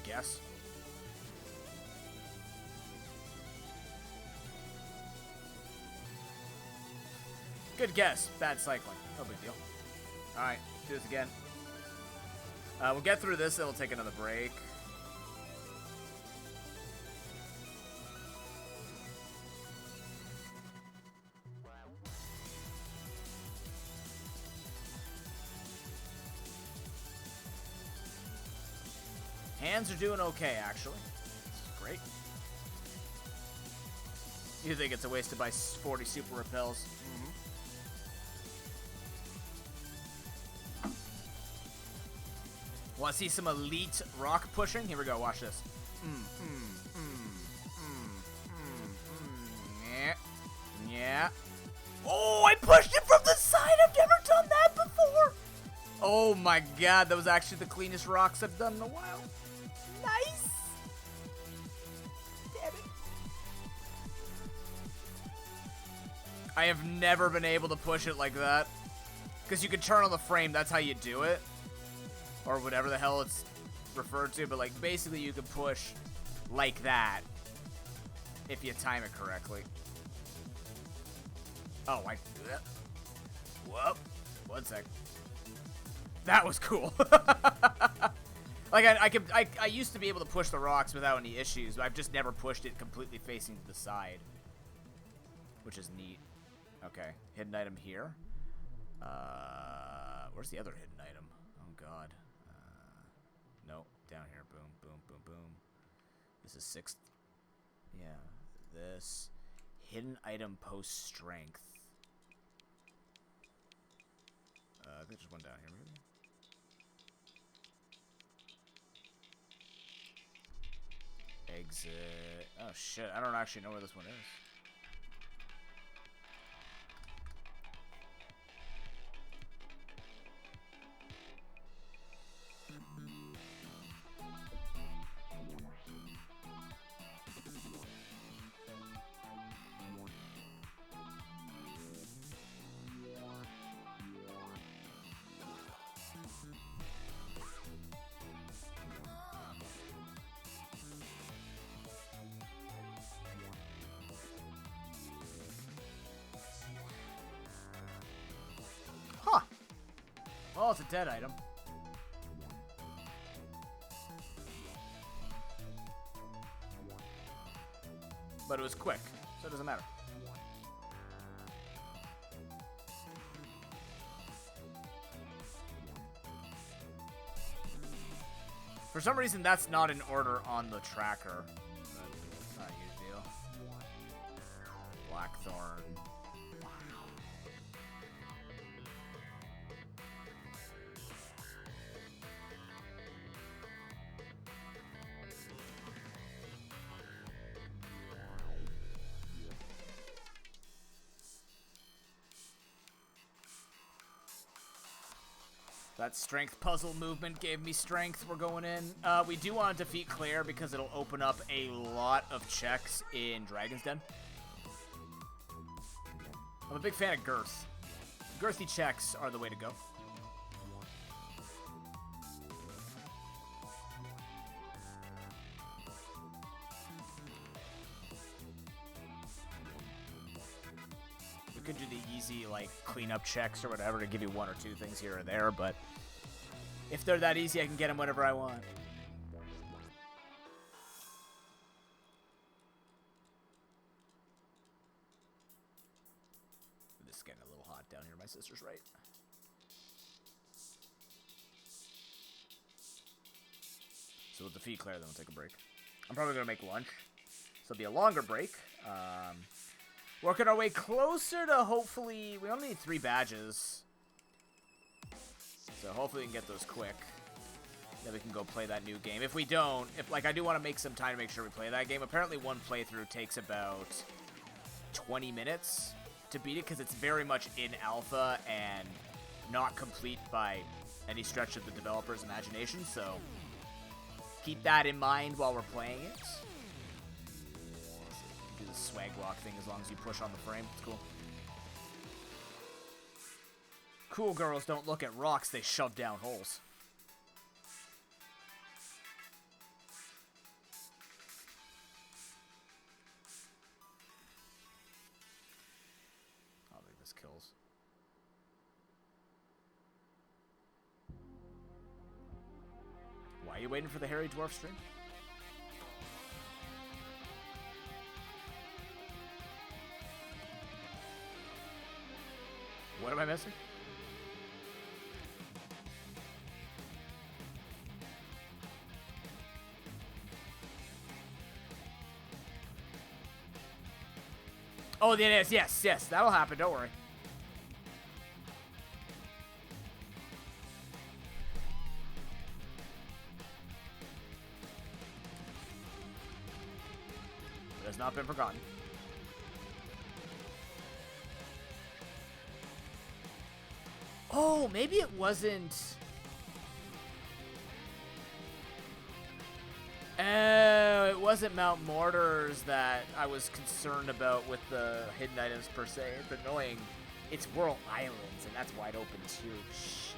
guess. Good guess. Bad cycling. No big deal. Alright, do this again. We'll get through this, then we'll take another break. Hands are doing okay, actually. This is great. You think it's a waste to buy 40 super repels? Want to see some elite rock pushing? Here we go. Watch this. Yeah. Yeah. Oh, I pushed it from the side. I've never done that before. Oh my god, that was actually the cleanest rocks I've done in a while. Nice. Damn it. I have never been able to push it like that. Because you can turn on the frame, that's how you do it. Or whatever the hell it's referred to, but like basically you can push like that if you time it correctly. Oh, I can do that. Whoop. 1 sec. That was cool. Like I used to be able to push the rocks without any issues, but I've just never pushed it completely facing to the side, which is neat. Okay, hidden item here. Where's the other hidden item? Oh god. No, down here. Boom, boom, boom, boom. This is 6th. Yeah, this hidden item post strength. I think there's one down here, maybe. Exit. Oh shit! I don't actually know where this one is. Huh. Well, it's a dead item. But it was quick, so it doesn't matter. For some reason, that's not in order on the tracker. But not a huge deal. Blackthorn. That strength puzzle movement gave me strength. We're going in. We do want to defeat Claire because it'll open up a lot of checks in Dragon's Den. I'm a big fan of girth. Girthy checks are the way to go. We could do the easy, like, cleanup checks or whatever to give you 1 or 2 things here or there, but if they're that easy, I can get them whenever I want. This is getting a little hot down here. My sister's right. So we'll defeat Claire, then we'll take a break. I'm probably going to make lunch, so it'll be a longer break. Working our way closer to hopefully... We only need 3 badges. So hopefully we can get those quick. Then we can go play that new game. If we don't, I do want to make some time to make sure we play that game. Apparently one playthrough takes about 20 minutes to beat it because it's very much in alpha and not complete by any stretch of the developer's imagination. So keep that in mind while we're playing it. Do the swag walk thing as long as you push on the frame. It's cool. Cool girls don't look at rocks, they shove down holes. kills. Why are you waiting for the hairy dwarf stream? What am I missing? Oh, it is. Yes, yes. That'll happen. Don't worry. It has not been forgotten. Oh, maybe it wasn't... it wasn't Mount Mortars that I was concerned about with the hidden items per se. It's annoying. It's Whirl Islands, and that's wide open too. Shh.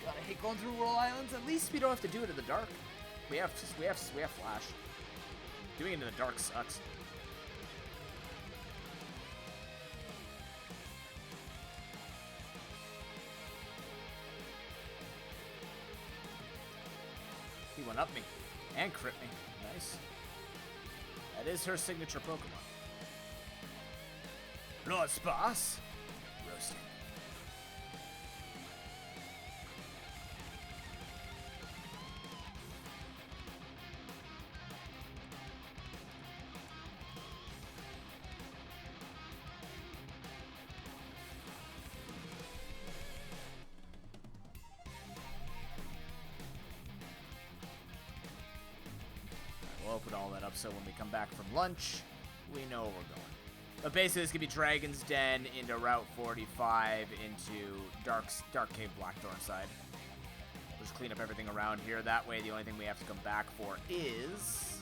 God, I hate going through Whirl Islands. At least we don't have to do it in the dark. We have flash. Doing it in the dark sucks. He went up me and crit me. Nice. That is her signature Pokemon. Lord Sparse. Roasting. We'll open all that up so when we come back from lunch, we know where we're going. But basically, this could be Dragon's Den into Route 45 into Dark Cave Blackthorn side. We'll just clean up everything around here. That way, the only thing we have to come back for is...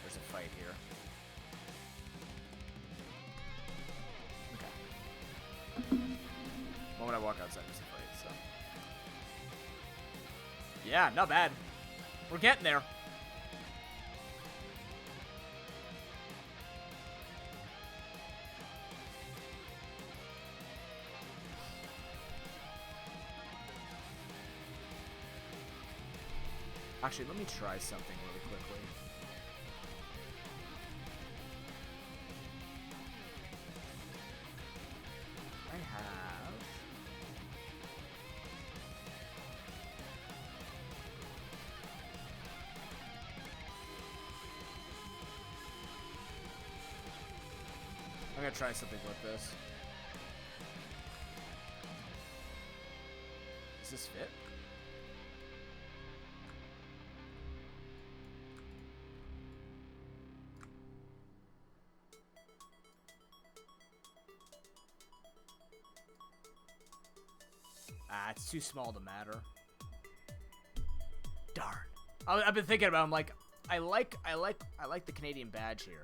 There's a fight here. Okay. The moment I walk outside, there's a fight, so... Yeah, not bad. We're getting there. Actually, let me try something really quickly. I have... I'm gonna try something with this. Does this fit? Ah, it's too small to matter. Darn. I've been thinking about it. I'm like, I like the Canadian badge here.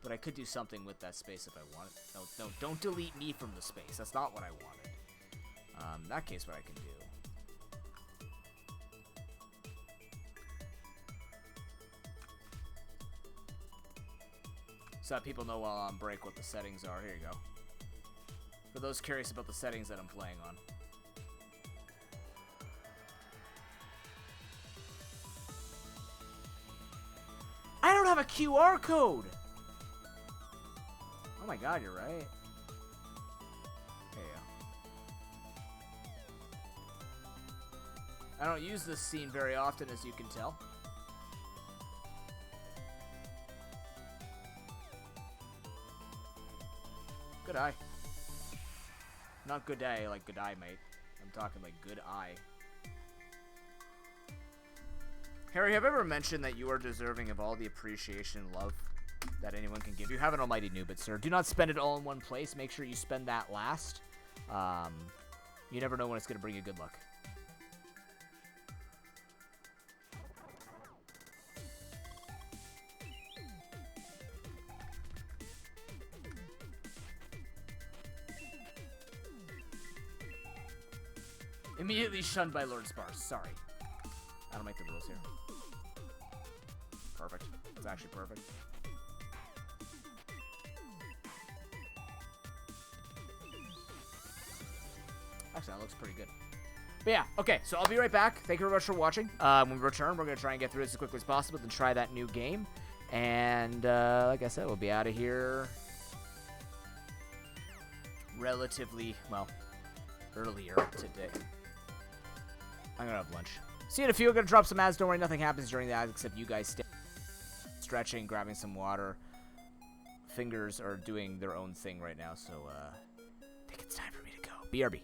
But I could do something with that space if I wanted. No, don't delete me from the space. That's not what I wanted. In that case, what I can do. So that people know while I'm on break what the settings are. Here you go. For those curious about the settings that I'm playing on. I don't have a QR code! Oh my god, you're right. There you go. I don't use this scene very often, as you can tell. Good eye. Not good day, like good eye, mate. I'm talking like good eye. Harry, have I ever mentioned that you are deserving of all the appreciation and love that anyone can give you? Have an almighty noob it, sir. Do not spend it all in one place. Make sure you spend that last. You never know when it's going to bring you good luck. Immediately shunned by Lord Sparse. Sorry. I don't make the rules here. perfect. It's actually perfect. Actually, that looks pretty good. But yeah, okay, so I'll be right back. Thank you very much for watching. When we return, we're going to try and get through this as quickly as possible, then try that new game. And like I said, we'll be out of here relatively, well, earlier today. I'm going to have lunch. See you in a few. I'm going to drop some ads. Don't worry, nothing happens during the ads except you guys stretching, grabbing some water. Fingers are doing their own thing right now, so I think it's time for me to go. BRB.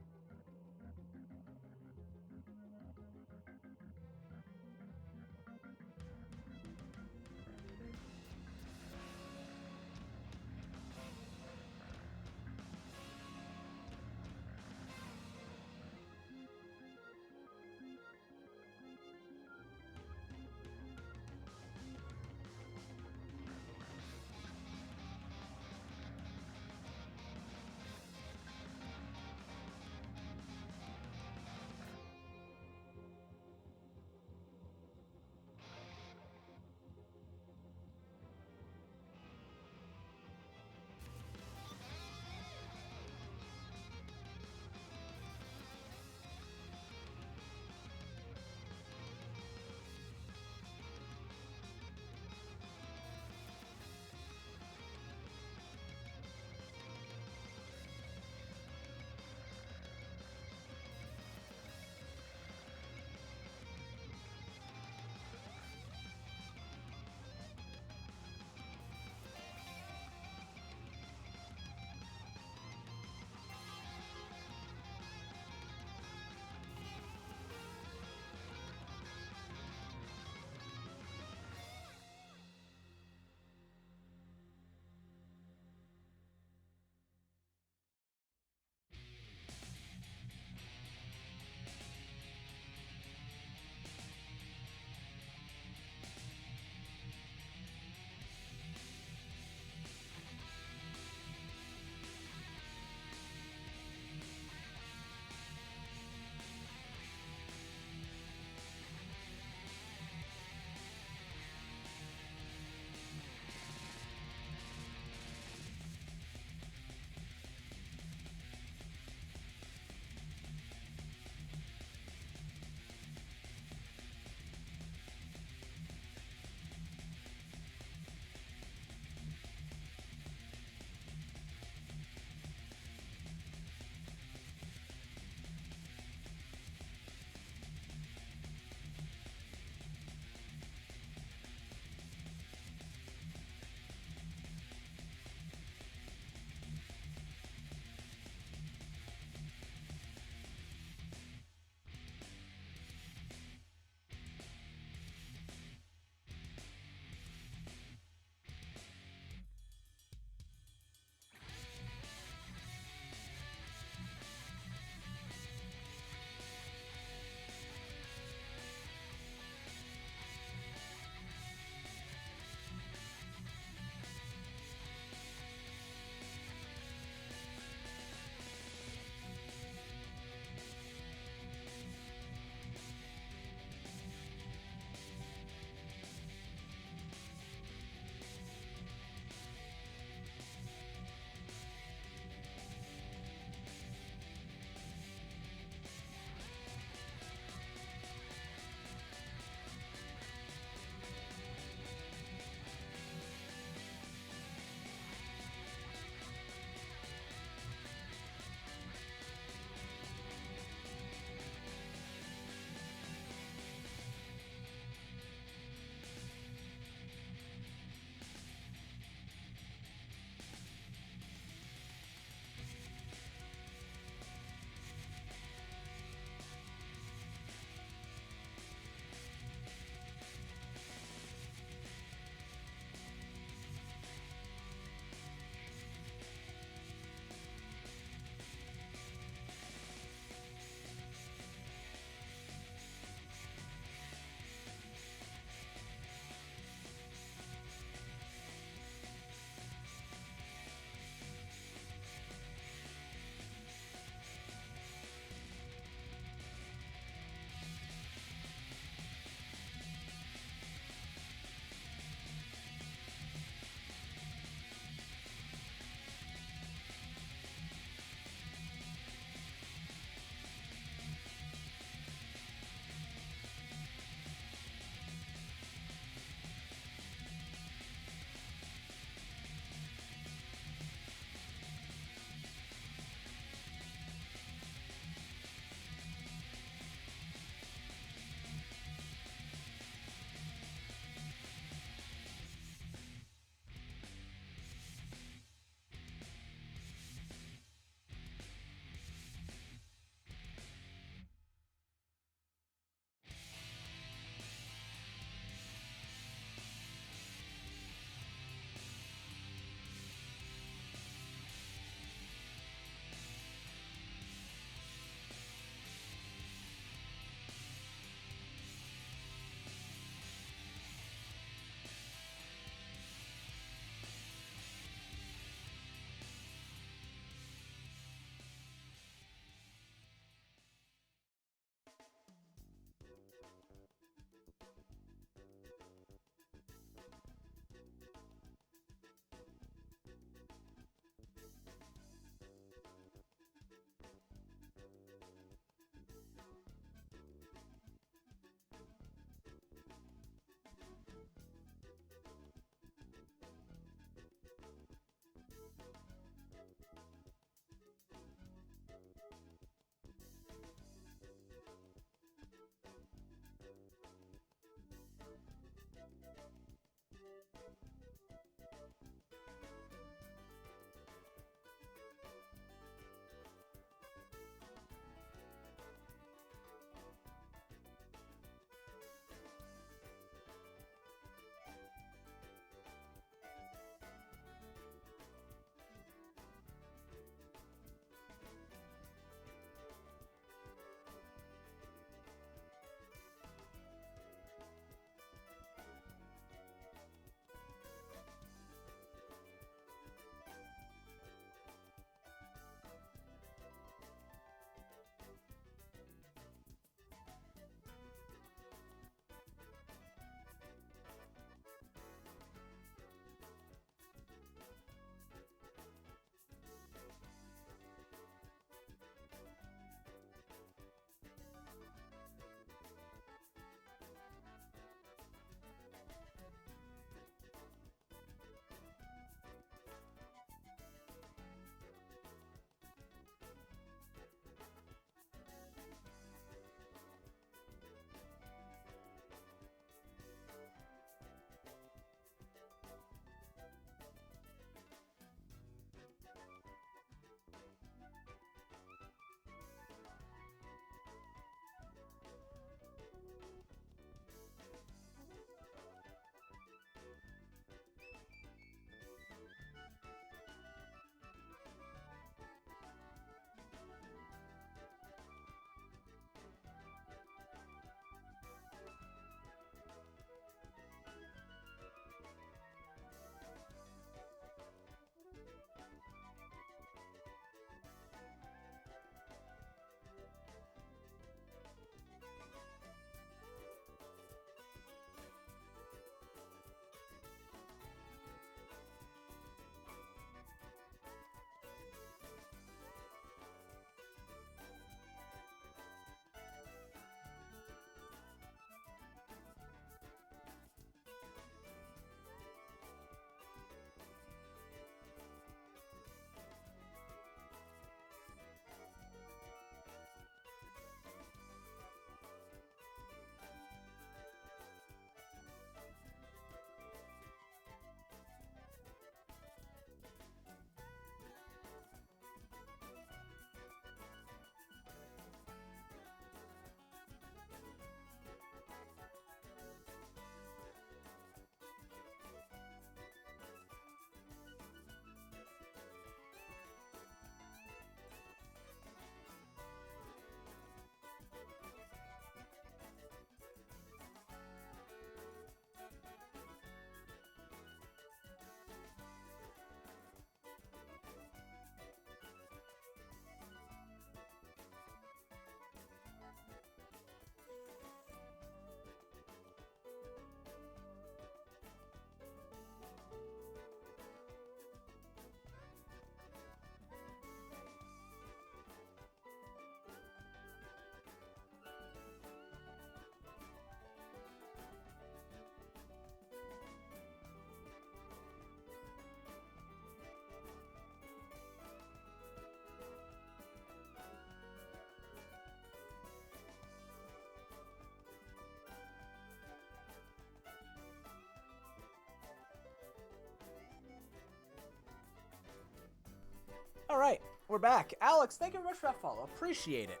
All right, we're back. Alex, thank you very much for that follow. Appreciate it.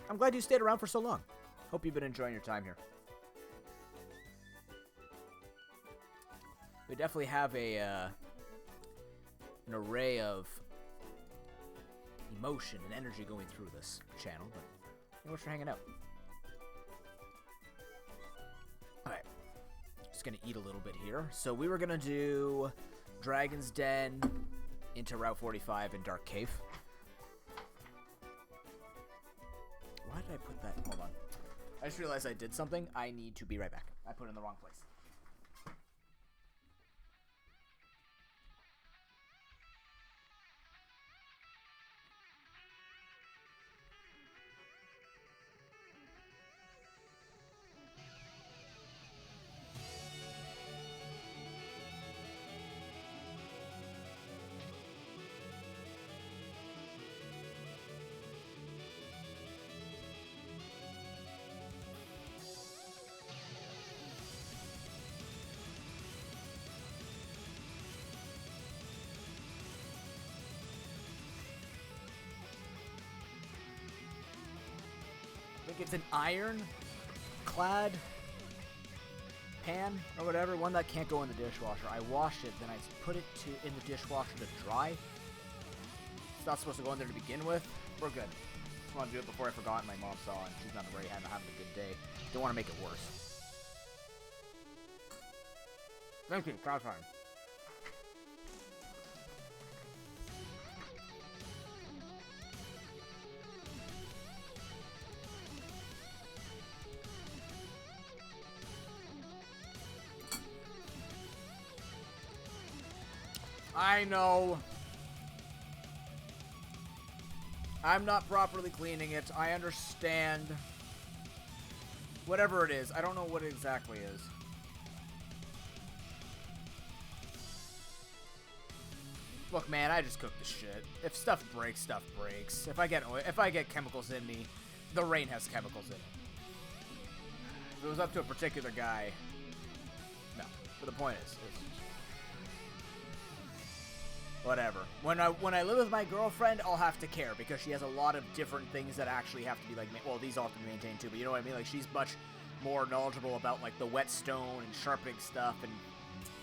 I'm glad you stayed around for so long. Hope you've been enjoying your time here. We definitely have an array of emotion and energy going through this channel, but thank you much for hanging out. Alright, just gonna eat a little bit here. So we were gonna do Dragon's Den into Route 45 and Dark Cave. Why did I put that? Hold on. I just realized I did something. I need to be right back. I put it in the wrong place. I think it's an iron-clad pan or whatever, one that can't go in the dishwasher. I washed it, then I put it in the dishwasher to dry. It's not supposed to go in there to begin with. We're good. Just want to do it before I forgot and my mom saw it. She's not very having a good day. Don't want to make it worse. Thank you. Crowd time. I know. I'm not properly cleaning it. I understand. Whatever it is. I don't know what it exactly is. Look, man, I just cook the shit. If stuff breaks, stuff breaks. If I get chemicals in me, the rain has chemicals in it. If it was up to a particular guy, no. But the point is, whatever. When I live with my girlfriend, I'll have to care because she has a lot of different things that actually have to be like, well, these all have to be maintained too, but you know what I mean? Like, she's much more knowledgeable about like the whetstone and sharpening stuff and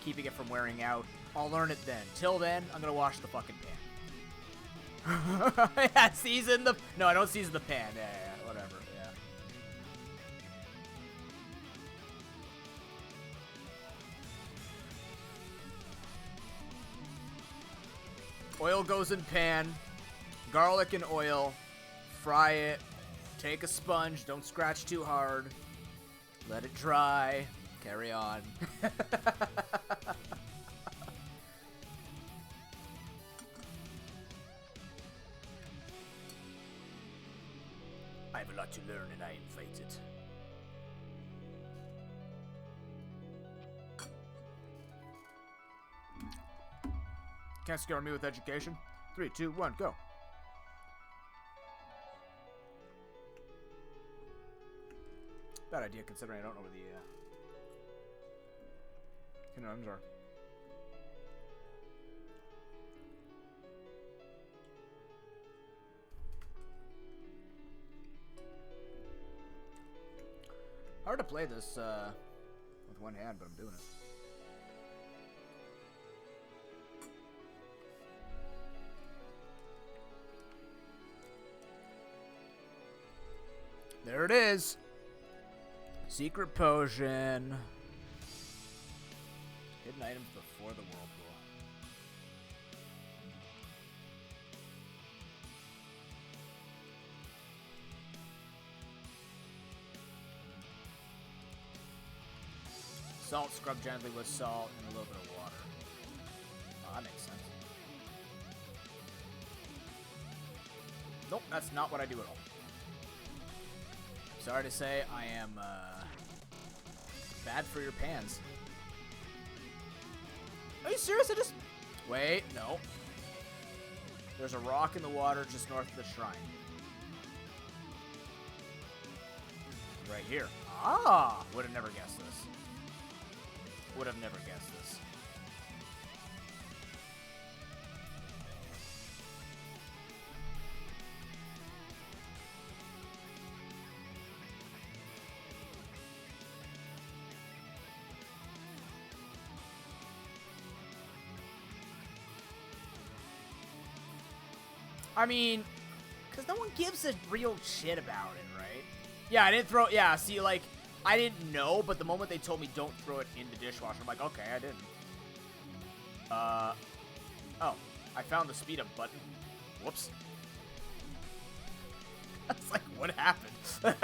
keeping it from wearing out. I'll learn it then. Till then, I'm gonna wash the fucking pan. Yeah, season the... No, I don't season the pan. Yeah, whatever. Yeah. Oil goes in pan, garlic and oil, fry it, take a sponge, don't scratch too hard, let it dry, carry on. I have a lot to learn and I invite it. Can't scare me with education. 3, 2, 1, go. Bad idea considering I don't know where the kingdoms are. Hard to play this with one hand, but I'm doing it. There it is. Secret potion. Hidden items before the whirlpool. Salt, scrub gently with salt and a little bit of water. Oh, that makes sense. Nope, that's not what I do at all. Sorry to say, I am bad for your pans. Are you serious? I just... Wait, no. There's a rock in the water just north of the shrine. Right here. Ah! Would have never guessed this. Would have never guessed this. I mean, because no one gives a real shit about it, right? Yeah, I didn't throw... Yeah, see, like, I didn't know, but the moment they told me don't throw it in the dishwasher, I'm like, okay, I didn't. Oh, I found the speed up button. Whoops. That's like, what happened?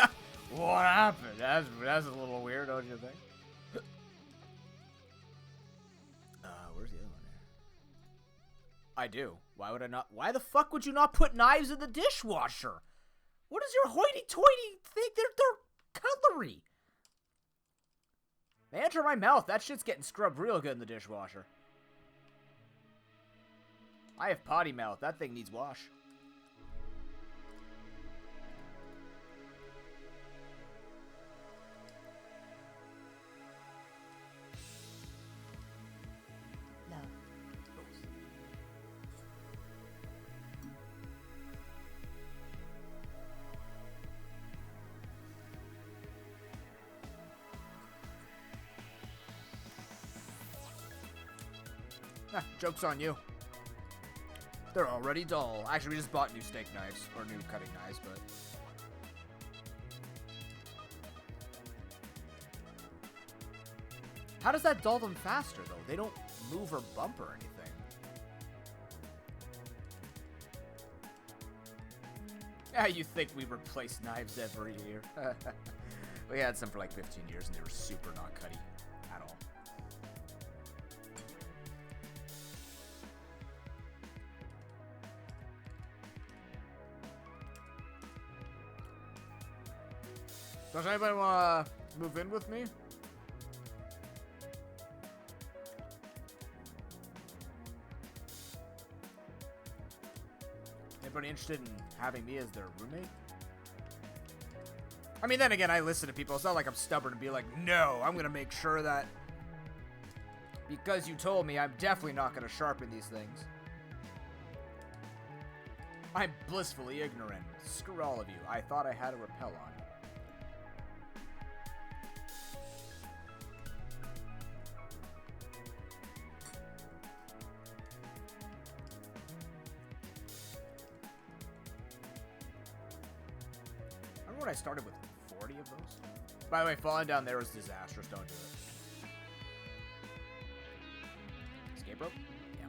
What happened? That's a little weird, don't you think? Where's the other one there? I do. Why would I not? Why the fuck would you not put knives in the dishwasher? What is your hoity-toity thing? They're cutlery. They enter my mouth. That shit's getting scrubbed real good in the dishwasher. I have potty mouth. That thing needs wash. Nah, joke's on you. They're already dull. Actually, we just bought new steak knives, or new cutting knives, but... How does that dull them faster, though? They don't move or bump or anything. Yeah, you think we replace knives every year. We had some for like 15 years, and they were super not cutty at all. Does anybody want to move in with me? Anybody interested in having me as their roommate? I mean, then again, I listen to people. It's not like I'm stubborn and be like, no, I'm going to make sure that because you told me, I'm definitely not going to sharpen these things. I'm blissfully ignorant. Screw all of you. I thought I had a repel on. Remember when I started with 40 of those? By the way, falling down there was disastrous. Don't do it. Escape rope? Yeah.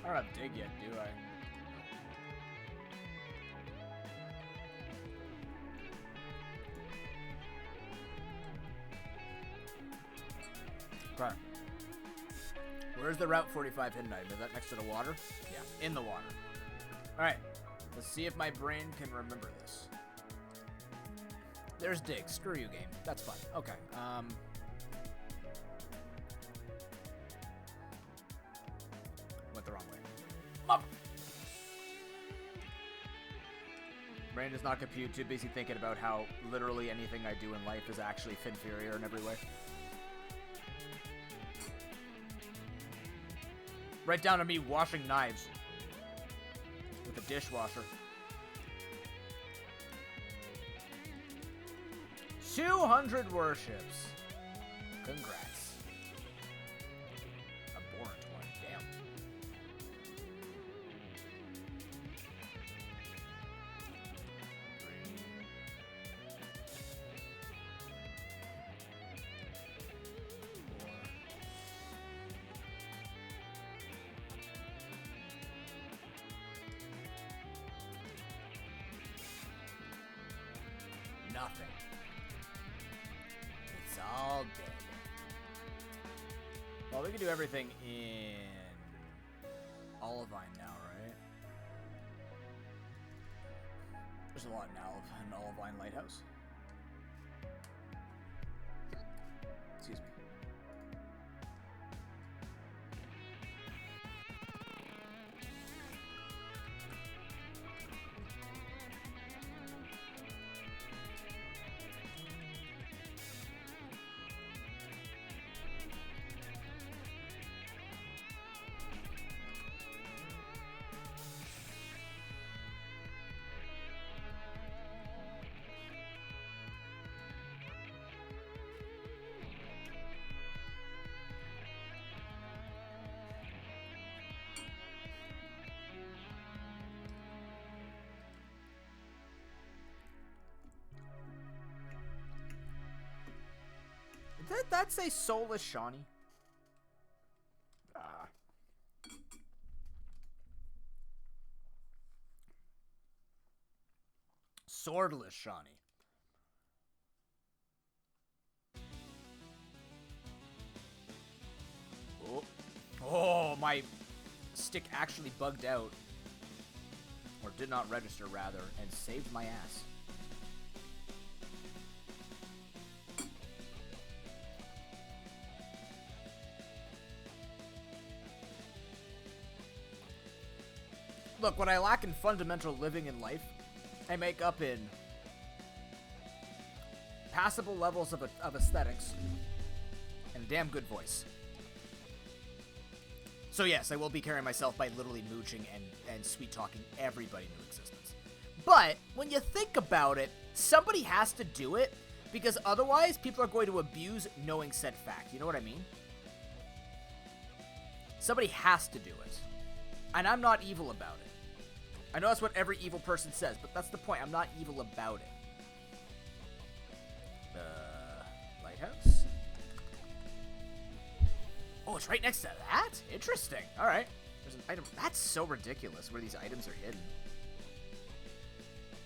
I don't have dig yet, do I? Okay. Where's the Route 45 hidden item? Is that next to the water? Yeah, in the water. Alright. Let's see if my brain can remember this. There's dig. Screw you, game. That's fine. Okay. Went the wrong way. Mother. Brain does not compute. Too busy thinking about how literally anything I do in life is actually inferior in every way. Right down to me washing knives with a dishwasher. 200 worships. Congrats. Abhorrent one. Damn. Nothing. It's all dead. Well, we can do everything in Olivine now, right? There's a lot in Olivine Lighthouse. Excuse me. that say Soulless Shawnee? Swordless Shawnee. Oh. Oh, my stick actually bugged out. Or did not register, rather, and saved my ass. Look, what I lack in fundamental living in life, I make up in passable levels of aesthetics and a damn good voice. So yes, I will be carrying myself by literally mooching and sweet-talking everybody into existence. But, when you think about it, somebody has to do it, because otherwise people are going to abuse knowing said fact. You know what I mean? Somebody has to do it. And I'm not evil about it. I know that's what every evil person says, but that's the point. I'm not evil about it. Lighthouse? Oh, it's right next to that? Interesting. Alright. There's an item. That's so ridiculous where these items are hidden.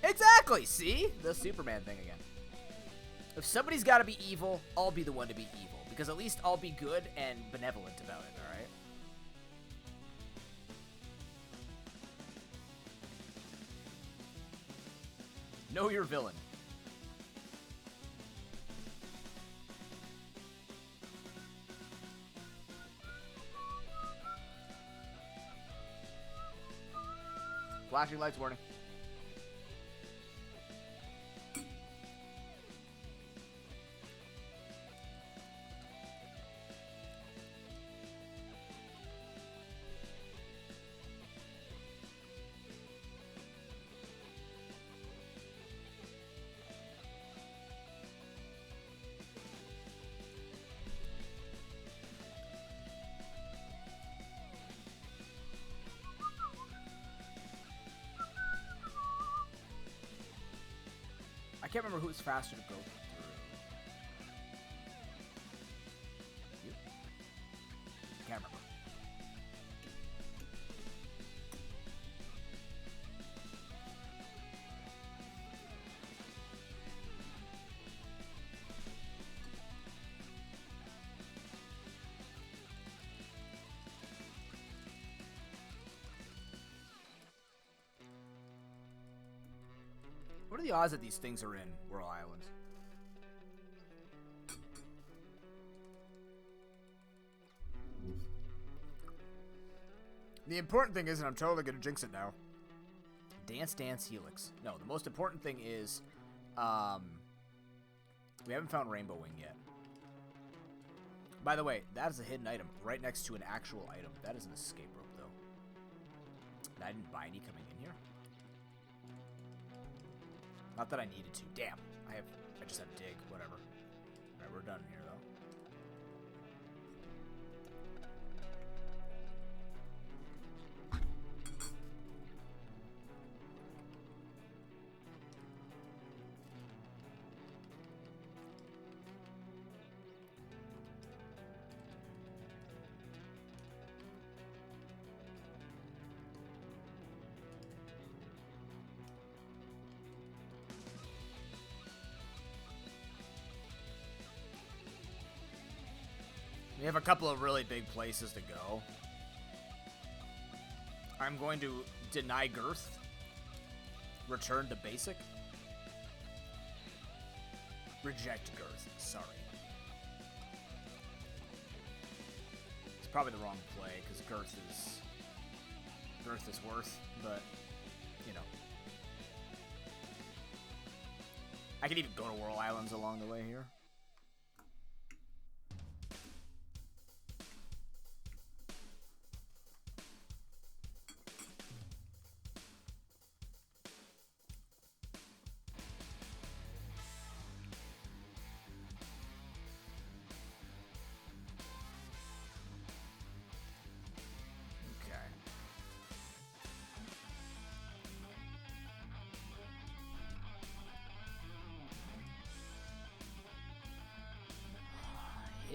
Exactly! See? The Superman thing again. If somebody's gotta be evil, I'll be the one to be evil. Because at least I'll be good and benevolent about it, alright? Know your villain. Flashing lights warning. I can't remember who's faster to go through. You? Can't remember. What are the odds that these things are in Whirl Island? The important thing is, and I'm totally gonna jinx it now, Dance Dance Helix. No, the most important thing is, we haven't found Rainbow Wing yet. By the way, that is a hidden item right next to an actual item. That is an escape rope, though. I didn't buy any coming in here. Not that I needed to. Damn. I just had to dig. Whatever. Alright, we're done here, though. We have a couple of really big places to go. I'm going to deny girth. Return to basic. Reject girth. Sorry. It's probably the wrong play, because girth is worth, but, you know. I could even go to Whirl Islands along the way here.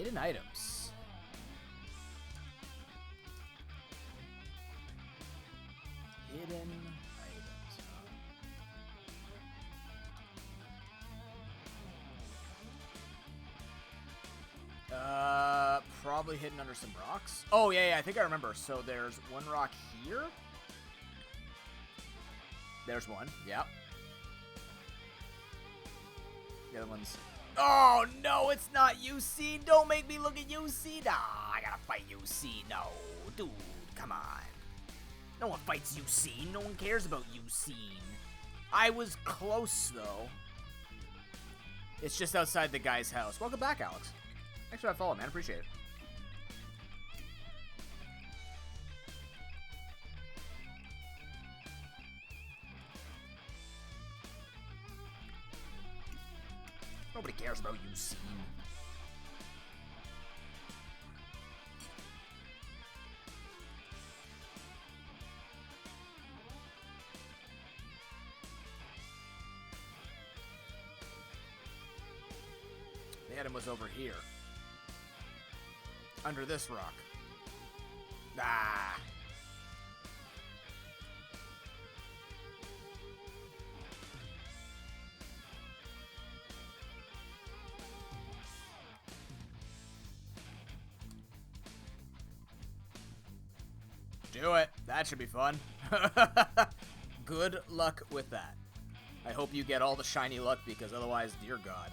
Hidden items. Hidden items. Probably hidden under some rocks. Oh, yeah, I think I remember. So there's one rock here. There's one. Yep. The other one's... Oh, no, it's not UC. Don't make me look at UC. Nah, I gotta fight UC. No, dude, come on. No one fights UC. No one cares about UC. I was close, though. It's just outside the guy's house. Welcome back, Alex. Thanks for that follow, man. Appreciate it. Nobody cares about UC. The item was over here. Under this rock. Ah. Do it. That should be fun. Good luck with that. I hope you get all the shiny luck, because otherwise, dear God.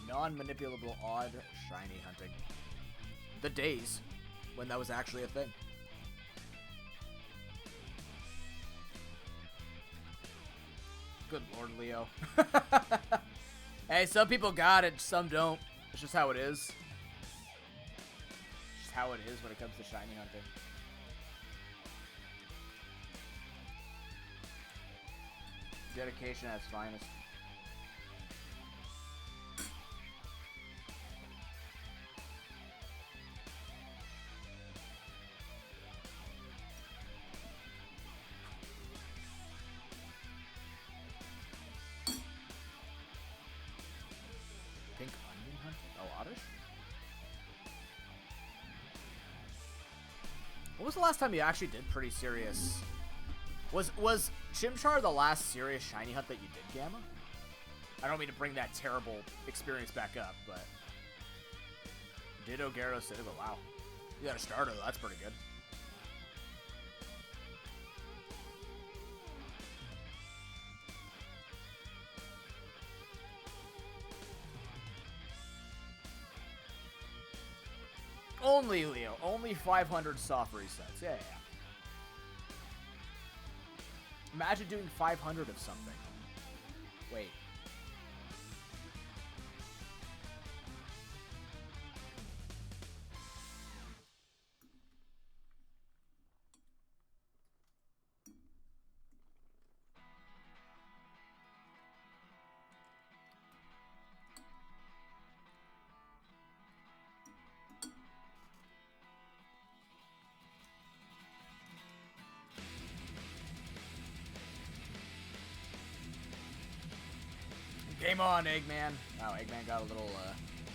Non-manipulable odd shiny hunting. The days when that was actually a thing. Good Lord, Leo. Hey, some people got it, some don't. It's just how it is. It's just how it is when it comes to shiny hunting. Dedication at its finest. Pink onion hunting? Oh, oddish? When was the last time you actually did pretty serious? Was Chimchar the last serious shiny hunt that you did, Gamma? I don't mean to bring that terrible experience back up, but... Ditto Gyarados Citadel, wow. You got a starter, though. That's pretty good. Only, Leo. Only 500 soft resets. Yeah. Imagine doing 500 of something. Wait. Game on, Eggman. Wow, Eggman got a little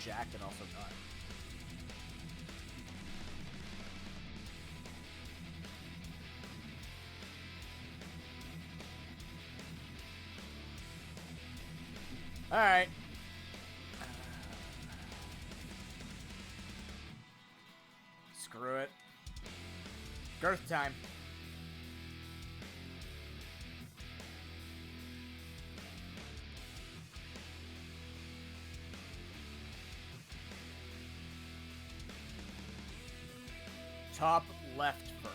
jacked and also not. Alright. Screw it. Girth time. Top left first.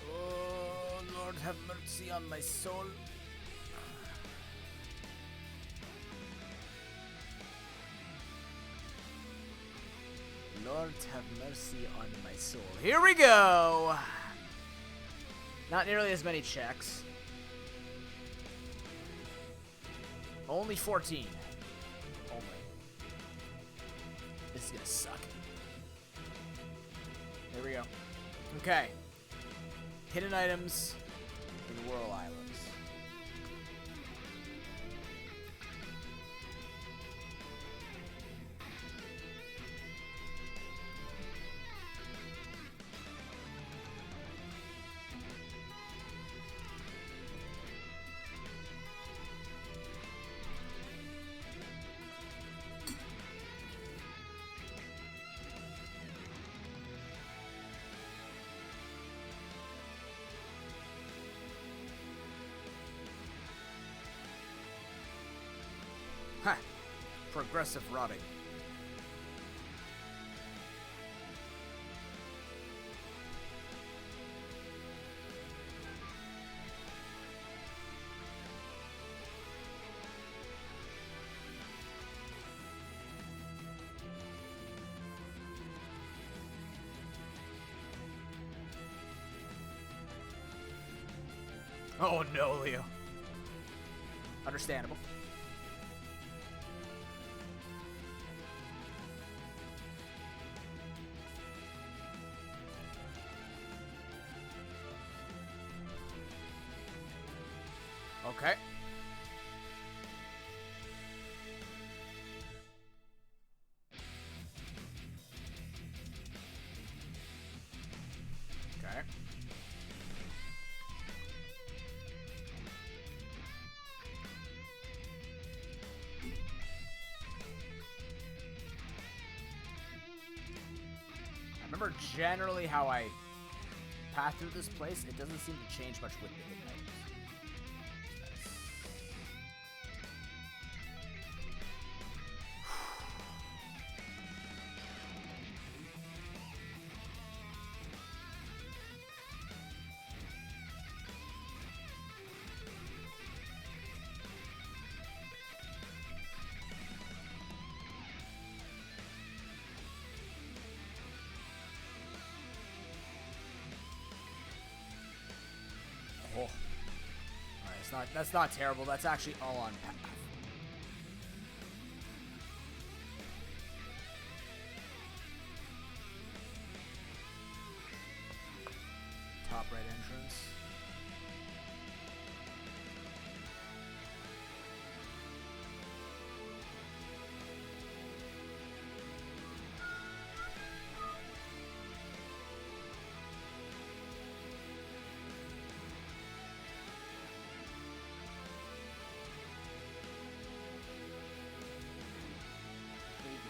Oh, Lord have mercy on my soul. Lord have mercy on my soul. Here we go! Not nearly as many checks. Only 14. Only. This is gonna suck. There we go. Okay. Hidden items in the Whirl Islands. Ha! Progressive rotting. Oh no, Leo. Understandable. Okay. Okay. I remember generally how I path through this place. It doesn't seem to change much with the hidden items. Oh. Alright, that's not terrible. That's actually all on path. Top right entrance.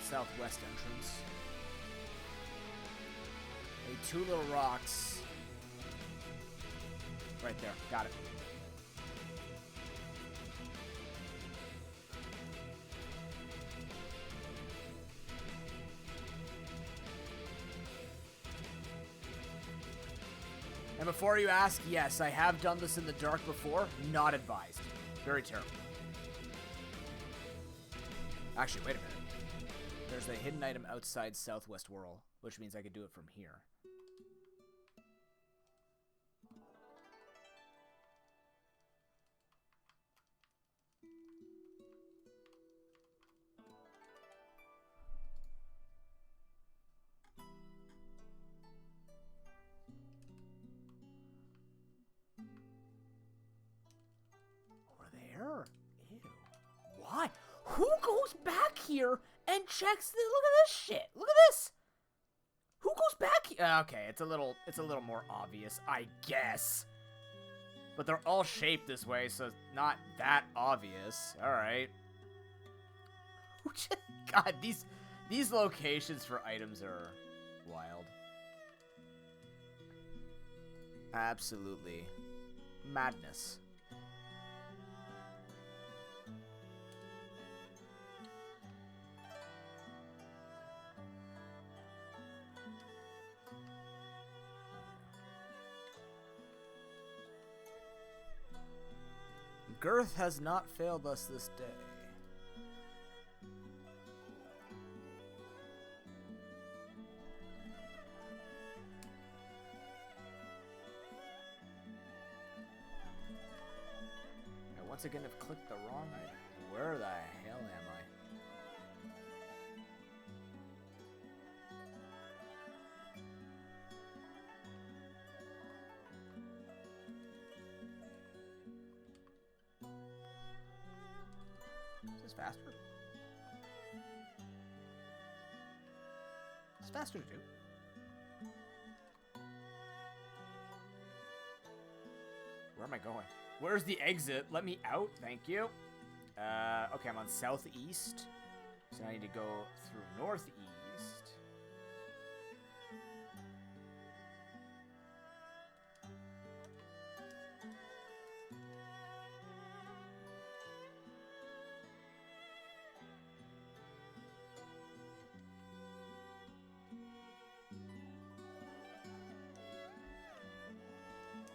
Southwest entrance. Two little rocks. Right there. Got it. And before you ask, yes, I have done this in the dark before. Not advised. Very terrible. Actually, wait a minute. There's a hidden item outside Southwest Whirl, which means I could do it from here. Over there? Ew. Why? Who goes back here and checks the, look at this shit. Look at this. Who goes back here? Okay, it's a little more obvious, I guess. But they're all shaped this way, so it's not that obvious. All right. God, these locations for items are wild. Absolutely madness. Girth has not failed us this day. once again have clicked the wrong item. Where the hell am I? Is this faster? It's faster to do. Where am I going? Where's the exit? Let me out. Thank you. Okay, I'm on southeast. So I need to go through northeast.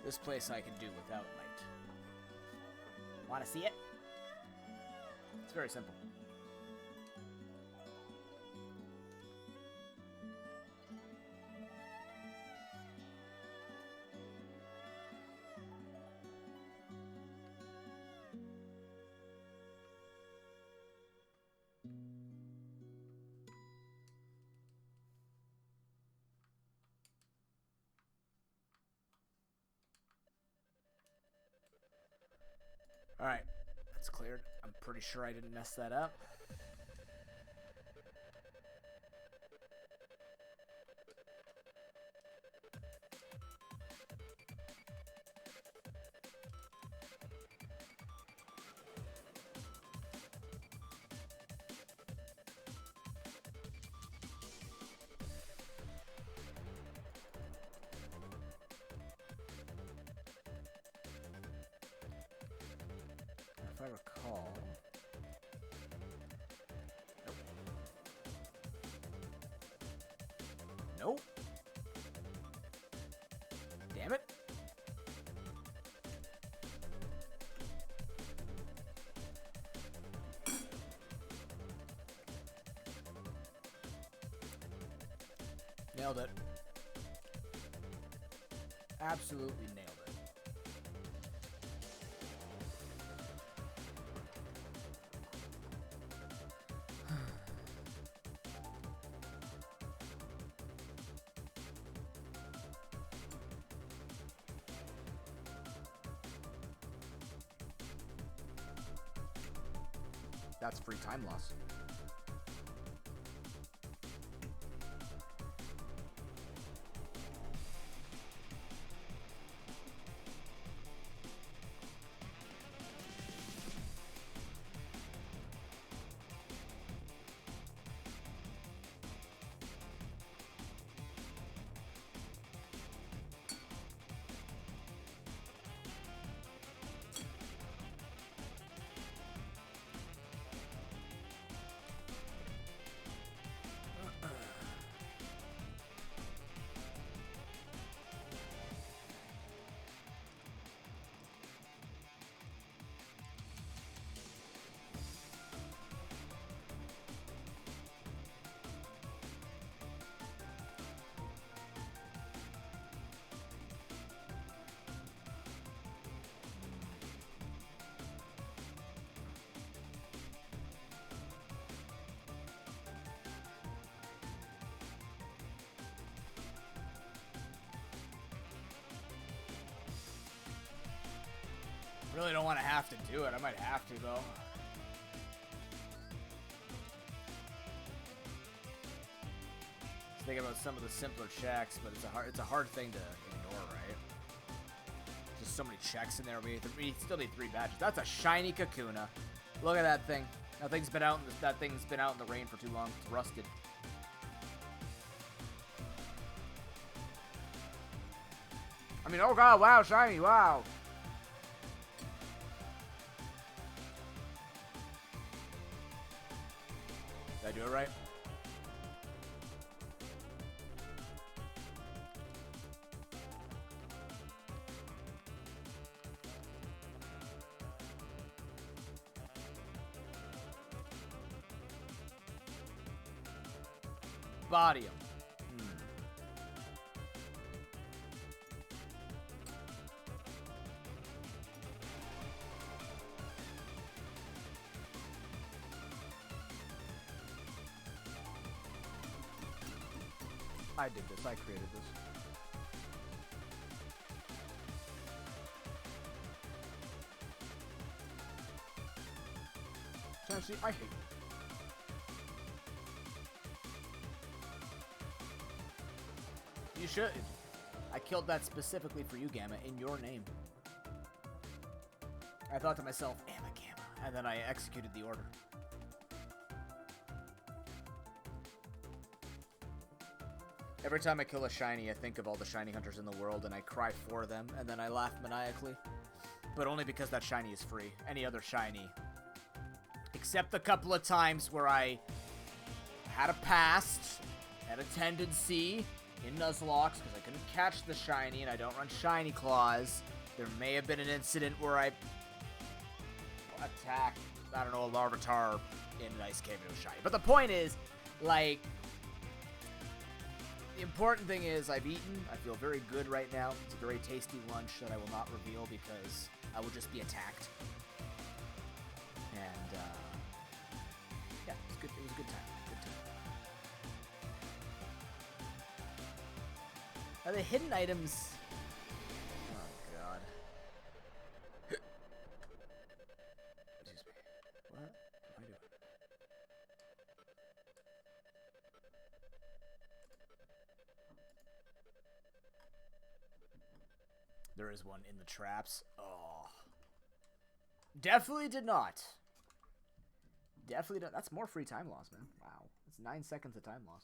This place I can do without light. Want to see it? It's very simple. Alright, that's cleared. I'm pretty sure I didn't mess that up. If I recall... Nope. Nope. Damn it. Nailed it. Absolutely nailed it. That's free time loss. Really don't want to have to do it. I might have to, though. Just thinking about some of the simpler checks, but it's a hard thing to ignore, right? Just so many checks in there. We still need 3 badges. That's a shiny Kakuna. Look at that thing. That thing's been out in the rain for too long. It's rusted. I mean, oh god, wow, shiny, wow. Did I do it right? Body him. I did this. I created this. Seriously, I hate it. You should. I killed that specifically for you, Gamma, in your name. I thought to myself, Gamma, and then I executed the order. Every time I kill a shiny, I think of all the shiny hunters in the world, and I cry for them, and then I laugh maniacally. But only because that shiny is free. Any other shiny. Except the couple of times where I had a past, had a tendency in Nuzlocke, because I couldn't catch the shiny, and I don't run shiny claws. There may have been an incident where I attacked, I don't know, a Larvitar in an ice cave and it was shiny. But the point is, like, the important thing is I've eaten. I feel very good right now. It's a very tasty lunch that I will not reveal because I will just be attacked. And, yeah, it was good. It was a good time. Good time. Are the hidden items? Oh God. Excuse me. What am I doing? There is one in the traps. Oh. Definitely did not. Definitely don't. That's more free time loss, man. Wow. It's 9 seconds of time loss.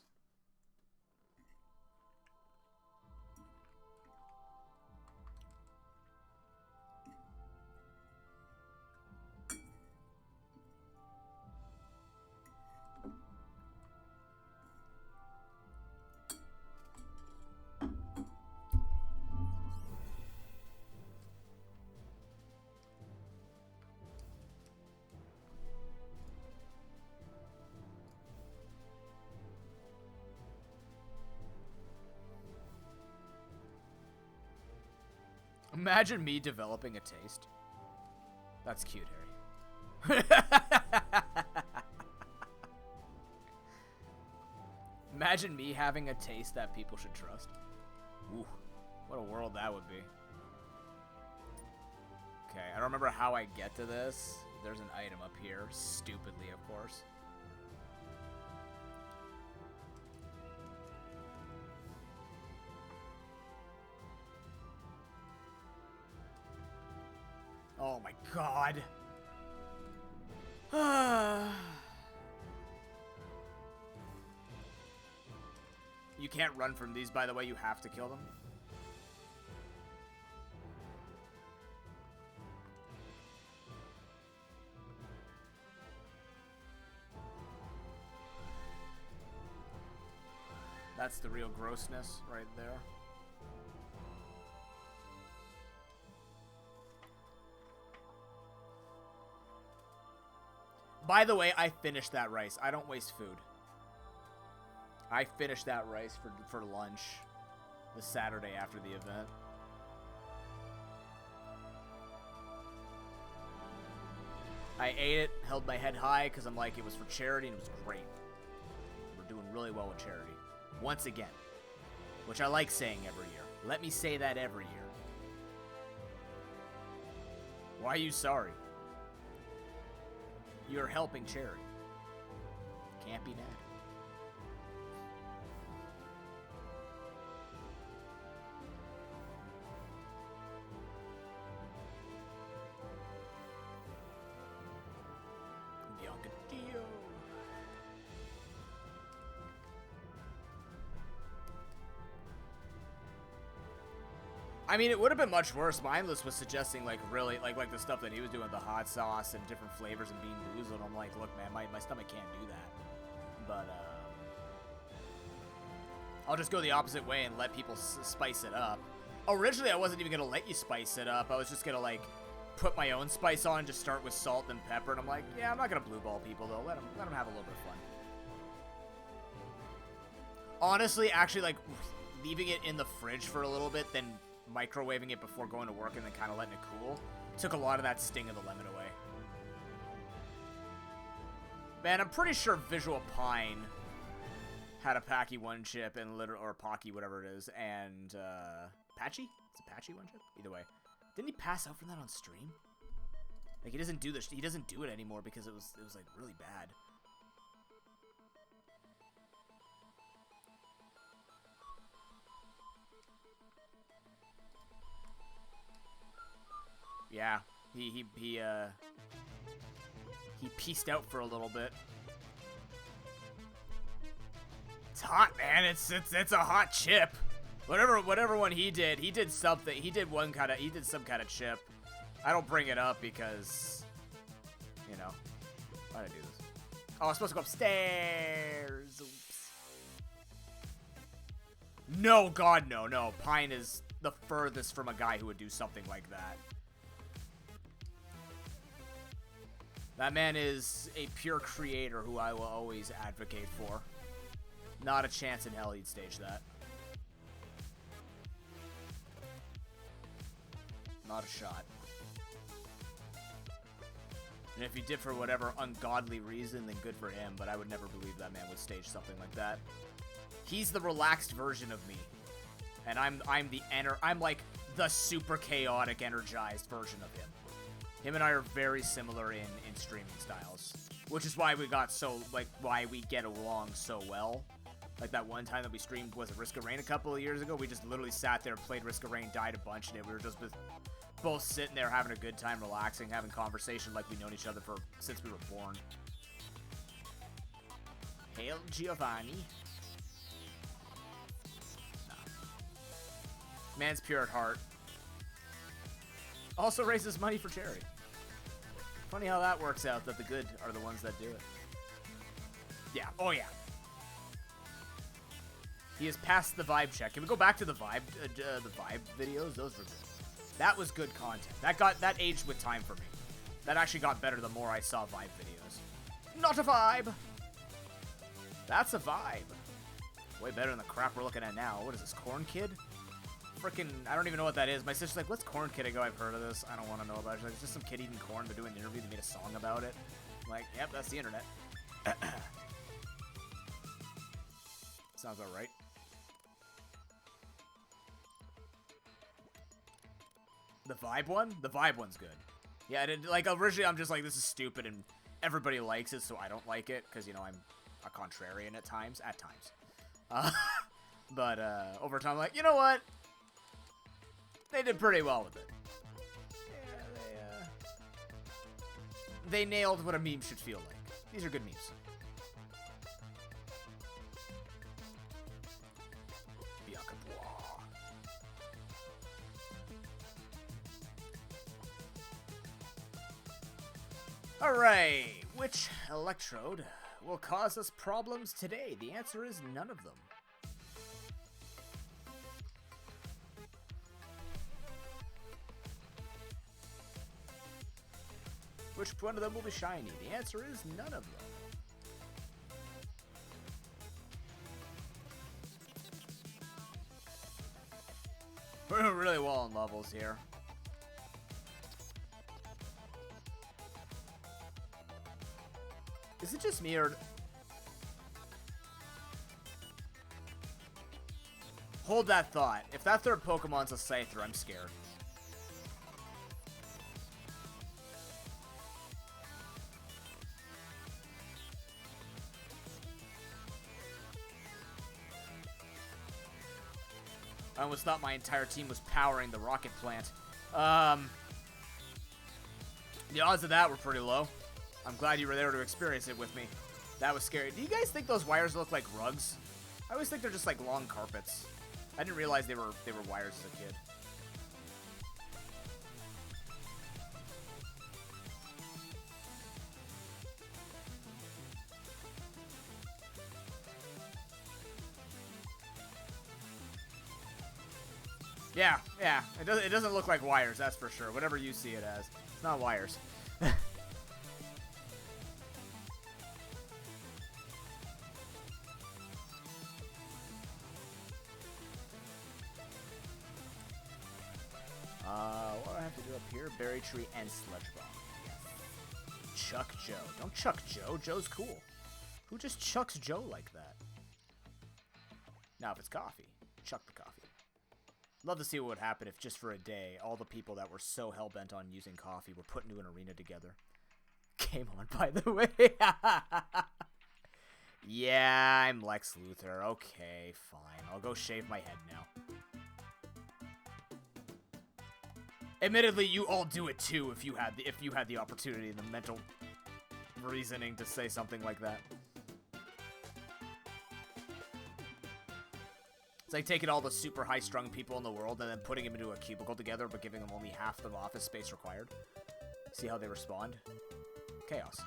Imagine me developing a taste. That's cute, Harry. Imagine me having a taste that people should trust. Ooh, what a world that would be. Okay, I don't remember how I get to this. There's an item up here, stupidly, of course. Oh my God. You can't run from these, by the way. You have to kill them. That's the real grossness right there. By the way, I finished that rice. I don't waste food. I finished that rice for lunch the Saturday after the event. I ate it, held my head high because I'm like, it was for charity and it was great. We're doing really well with charity. Once again. Which I like saying every year. Let me say that every year. Why are you sorry? You're helping charity. Can't be mad. Bianca-dio. I mean, it would have been much worse. Mindless was suggesting, like, really, like the stuff that he was doing with the hot sauce and different flavors and bean boozled. I'm like, look, man, my stomach can't do that. But, I'll just go the opposite way and let people spice it up. Originally, I wasn't even going to let you spice it up. I was just going to, like, put my own spice on and just start with salt and pepper. And I'm like, yeah, I'm not going to blue ball people, though. Let them have a little bit of fun. Honestly, actually, like, leaving it in the fridge for a little bit, then microwaving it before going to work and then kind of letting it cool took a lot of that sting of the lemon away. Man, I'm pretty sure Visual Pine had a Packy one chip and or Pocky, whatever it is, and Patchy? Is it Patchy one chip? Either way, didn't he pass out from that on stream? Like he doesn't do this. He doesn't do it anymore because it was like really bad. Yeah, he pieced out for a little bit. It's hot, man. It's a hot chip. Whatever one he did something. He did some kind of chip. I don't bring it up because, you know, why did I do this? Oh, I'm supposed to go upstairs. Oops. No, God, no. Pine is the furthest from a guy who would do something like that. That man is a pure creator who I will always advocate for. Not a chance in hell he'd stage that. Not a shot. And if he did for whatever ungodly reason, then good for him, but I would never believe that man would stage something like that. He's the relaxed version of me. And I'm like the super chaotic, energized version of him. Him and I are very similar in streaming styles, which is why we got so, like, why we get along so well. Like that one time that we streamed, was it Risk of Rain a couple of years ago? We just literally sat there, played Risk of Rain, died a bunch in it. We were just both sitting there having a good time, relaxing, having conversation like we've known each other since we were born. Hail Giovanni. Nah. Man's pure at heart. Also raises money for charity. Funny how that works out, that the good are the ones that do it. Yeah, oh yeah. He has passed the vibe check. Can we go back to the vibe videos? Those were good. That was good content. That aged with time for me. That actually got better the more I saw vibe videos. Not a vibe! That's a vibe. Way better than the crap we're looking at now. What is this, Corn Kid? Freaking, I don't even know what that is. My sister's like, what's Corn Kid? I go, I've heard of this. I don't want to know about it. She's like, it's just some kid eating corn. They're doing an interview. They made a song about it. I'm like, yep, that's the internet. Sounds about right. The vibe one? The vibe one's good. Yeah, like, originally I'm just like, this is stupid, and everybody likes it, so I don't like it, because, you know, I'm a contrarian at times. But over time, I'm like, you know what? They did pretty well with it. Yeah, they nailed what a meme should feel like. These are good memes. Alright, which electrode will cause us problems today? The answer is none of them. Which one of them will be shiny? The answer is none of them. We're doing really well on levels here. Is it just me, or... Hold that thought. If that third Pokemon's a Scyther, I'm scared. I almost thought my entire team was powering the rocket plant. The odds of that were pretty low. I'm glad you were there to experience it with me. That was scary. Do you guys think those wires look like rugs? I always think they're just like long carpets. I didn't realize they were wires as a kid. Yeah. It doesn't look like wires, that's for sure. Whatever you see it as. It's not wires. What do I have to do up here? Berry Tree and Sludge Bomb. Yes. Chuck Joe. Don't chuck Joe. Joe's cool. Who just chucks Joe like that? Now, if it's coffee, chuck the coffee. Love to see what would happen if just for a day, all the people that were so hell-bent on using coffee were put into an arena together. Game on, by the way. Yeah, I'm Lex Luthor. Okay, fine. I'll go shave my head now. Admittedly, you all do it too if you had the opportunity and the mental reasoning to say something like that. It's like taking all the super high-strung people in the world and then putting them into a cubicle together, but giving them only half the office space required. See how they respond? Chaos.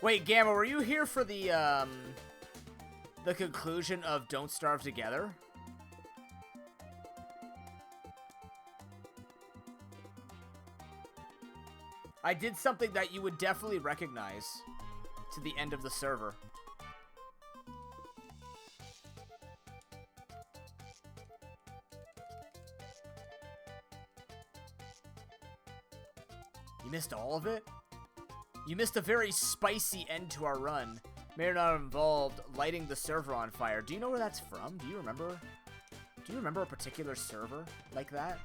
Wait, Gamma, were you here for the conclusion of Don't Starve Together? I did something that you would definitely recognize to the end of the server. You missed all of it? You missed a very spicy end to our run. May or not have involved lighting the server on fire. Do you know where that's from? Do you remember? Do you remember a particular server like that?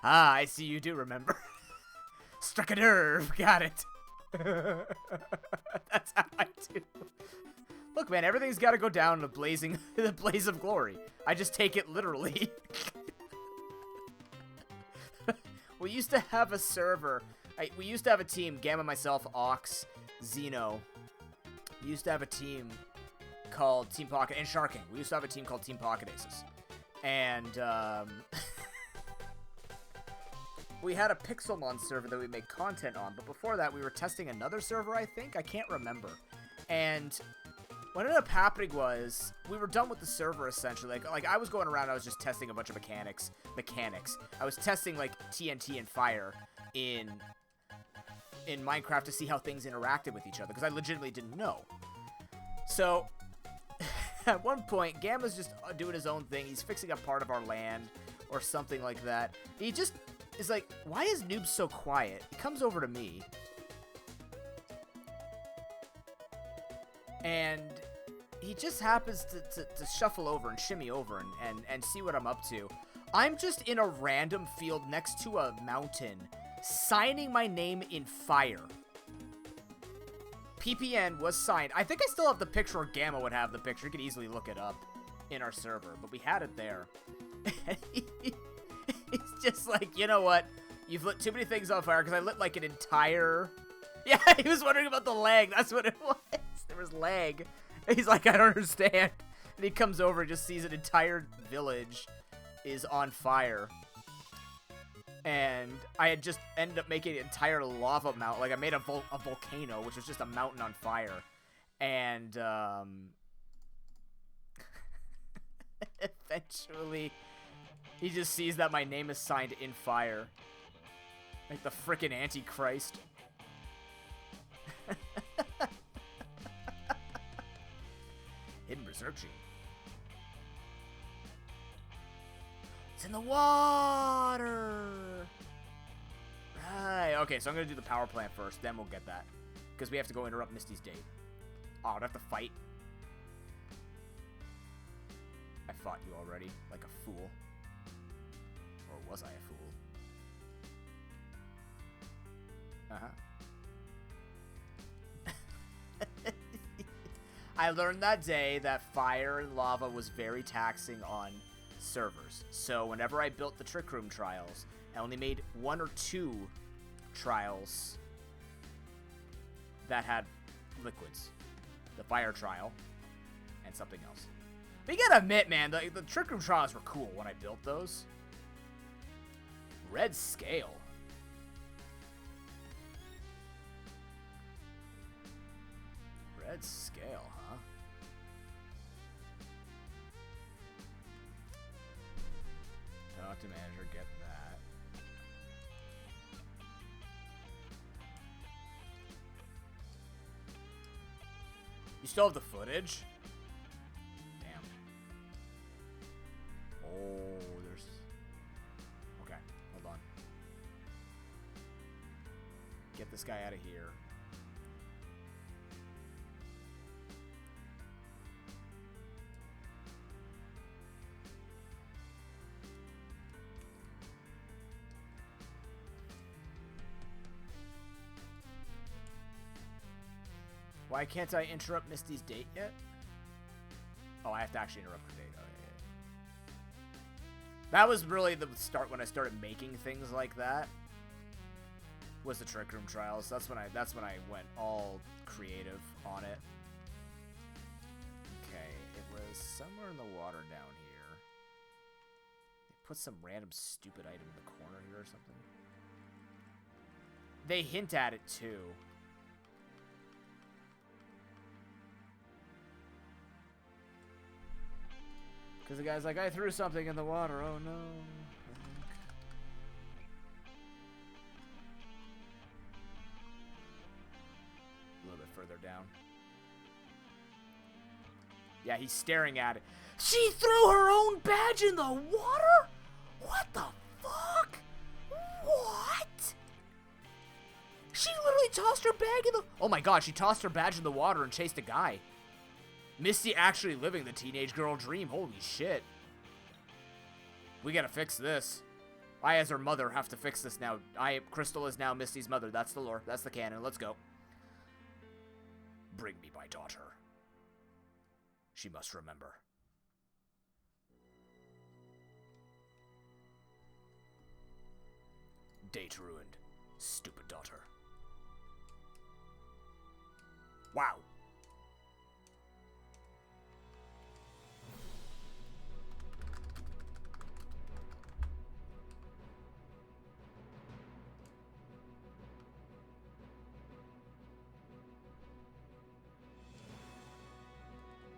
Ah, I see you do remember. Struck a nerve. Got it. That's how I do. Look, man, everything's got to go down in the blaze of glory. I just take it literally. We used to have a server. We used to have a team, Gamma, myself, Ox, Xeno. We used to have a team called Team Pocket, and Sharking. We used to have a team called Team Pocket Aces. And, we had a Pixelmon server that we made content on, but before that, we were testing another server, I think? I can't remember. And what ended up happening was, we were done with the server, essentially. Like I was going around, I was just testing a bunch of mechanics. I was testing, like, TNT and fire in Minecraft to see how things interacted with each other, because I legitimately didn't know. So, at one point, Gamma's just doing his own thing. He's fixing up part of our land, or something like that. He just is like, why is Noob so quiet? He comes over to me. And he just happens to shuffle over and shimmy over and see what I'm up to. I'm just in a random field next to a mountain, signing my name in fire. PPN was signed. I think I still have the picture, or Gamma would have the picture. You could easily look it up in our server, but we had it there. He's just like, you know what? You've lit too many things on fire, because I lit like an entire... Yeah, he was wondering about the lag. That's what it was. There was lag. He's like, I don't understand. And he comes over and just sees an entire village is on fire. And I had just ended up making an entire lava mountain. Like, I made a volcano, which was just a mountain on fire. And, eventually, he just sees that my name is signed in fire. Like the frickin' Antichrist. Hidden researching. It's in the water! Right, okay, so I'm gonna do the power plant first, then we'll get that. Because we have to go interrupt Misty's date. Oh, I'd have to fight. I fought you already, like a fool. Or was I a fool? Uh-huh. I learned that day that fire and lava was very taxing on servers. So whenever I built the Trick Room trials, I only made 1 or 2 trials that had liquids. The fire trial and something else. But you gotta admit, man, the Trick Room trials were cool when I built those. Red scale. Red scale, huh? Talk to manager, get that. You still have the footage? Damn. Oh, there's... Okay, hold on. Get this guy out of here. Why can't I interrupt Misty's date yet? Oh, I have to actually interrupt her date. Oh, yeah. That was really the start when I started making things like that. Was the Trick Room Trials. That's when I went all creative on it. Okay, it was somewhere in the water down here. They put some random stupid item in the corner here or something. They hint at it too. Because the guy's like, I threw something in the water. Oh, no. A little bit further down. Yeah, he's staring at it. She threw her own badge in the water? What the fuck? What? She literally tossed her bag in the... Oh, my God. She tossed her badge in the water and chased a guy. Misty actually living the teenage girl dream. Holy shit. We gotta fix this. I, as her mother, have to fix this now. Crystal is now Misty's mother. That's the lore. That's the canon. Let's go. Bring me my daughter. She must remember. Date ruined. Stupid daughter. Wow.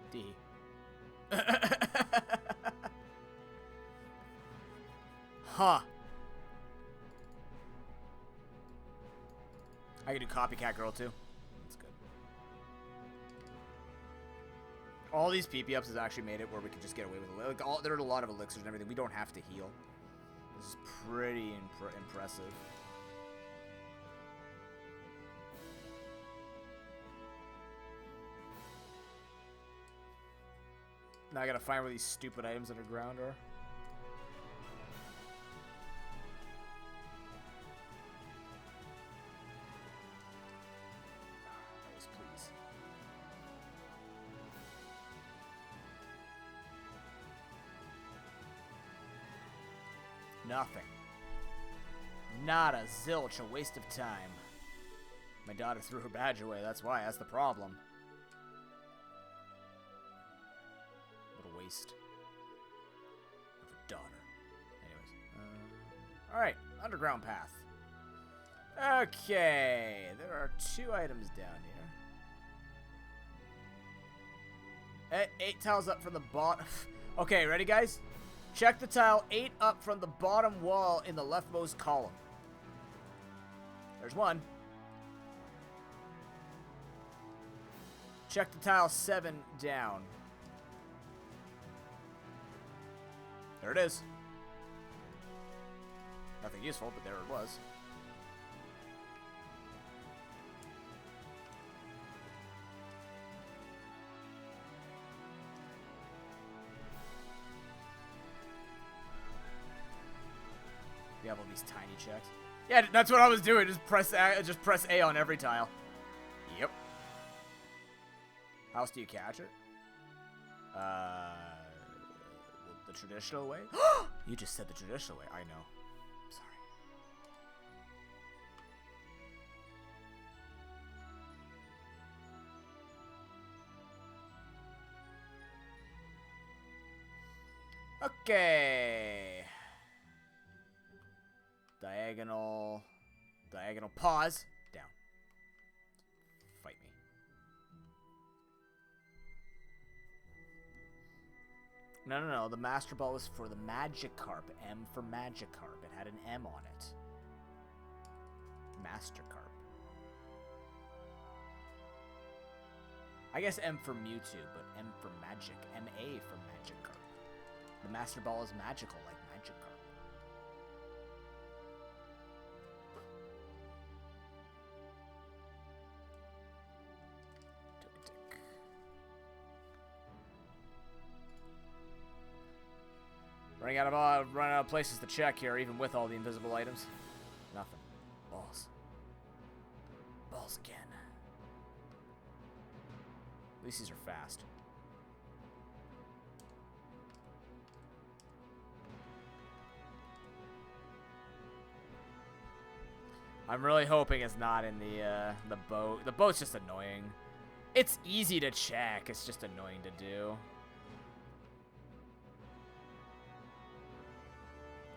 D. Huh. I can do Copycat Girl too. That's good. All these PP ups has actually made it where we can just get away with it. Like there are a lot of elixirs and everything. We don't have to heal. This is pretty impressive. Now I gotta find where these stupid items underground are. Nice, please. Nothing. Not a zilch, a waste of time. My daughter threw her badge away, that's why, that's the problem. Waste of a daughter. Anyways. Alright, underground path. Okay, there are 2 items down here. 8 tiles up from the bottom. Okay, ready guys? Check the tile 8 up from the bottom wall in the leftmost column. There's 1. Check the tile 7 down. There it is. Nothing useful, but there it was. We have all these tiny checks. Yeah, that's what I was doing. Just press A on every tile. Yep. How else do you catch it? The traditional way? You just said the traditional way. I know. Sorry. Okay. Diagonal. Diagonal pause. Down. Fight me. No. The Master Ball was for the Magikarp. M for Magikarp. It had an M on it. Mastercarp. I guess M for Mewtwo, but M for Magic. M-A for Magikarp. The Master Ball is magical like Magikarp. Togetic. Running out of places to check here, even with all the invisible items. Nothing. Balls. Balls again. At least these are fast. I'm really hoping it's not in the boat. The boat's just annoying. It's easy to check. It's just annoying to do.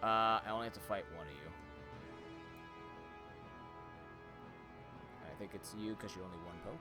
I only have to fight one of you. I think it's you because you're only one poke.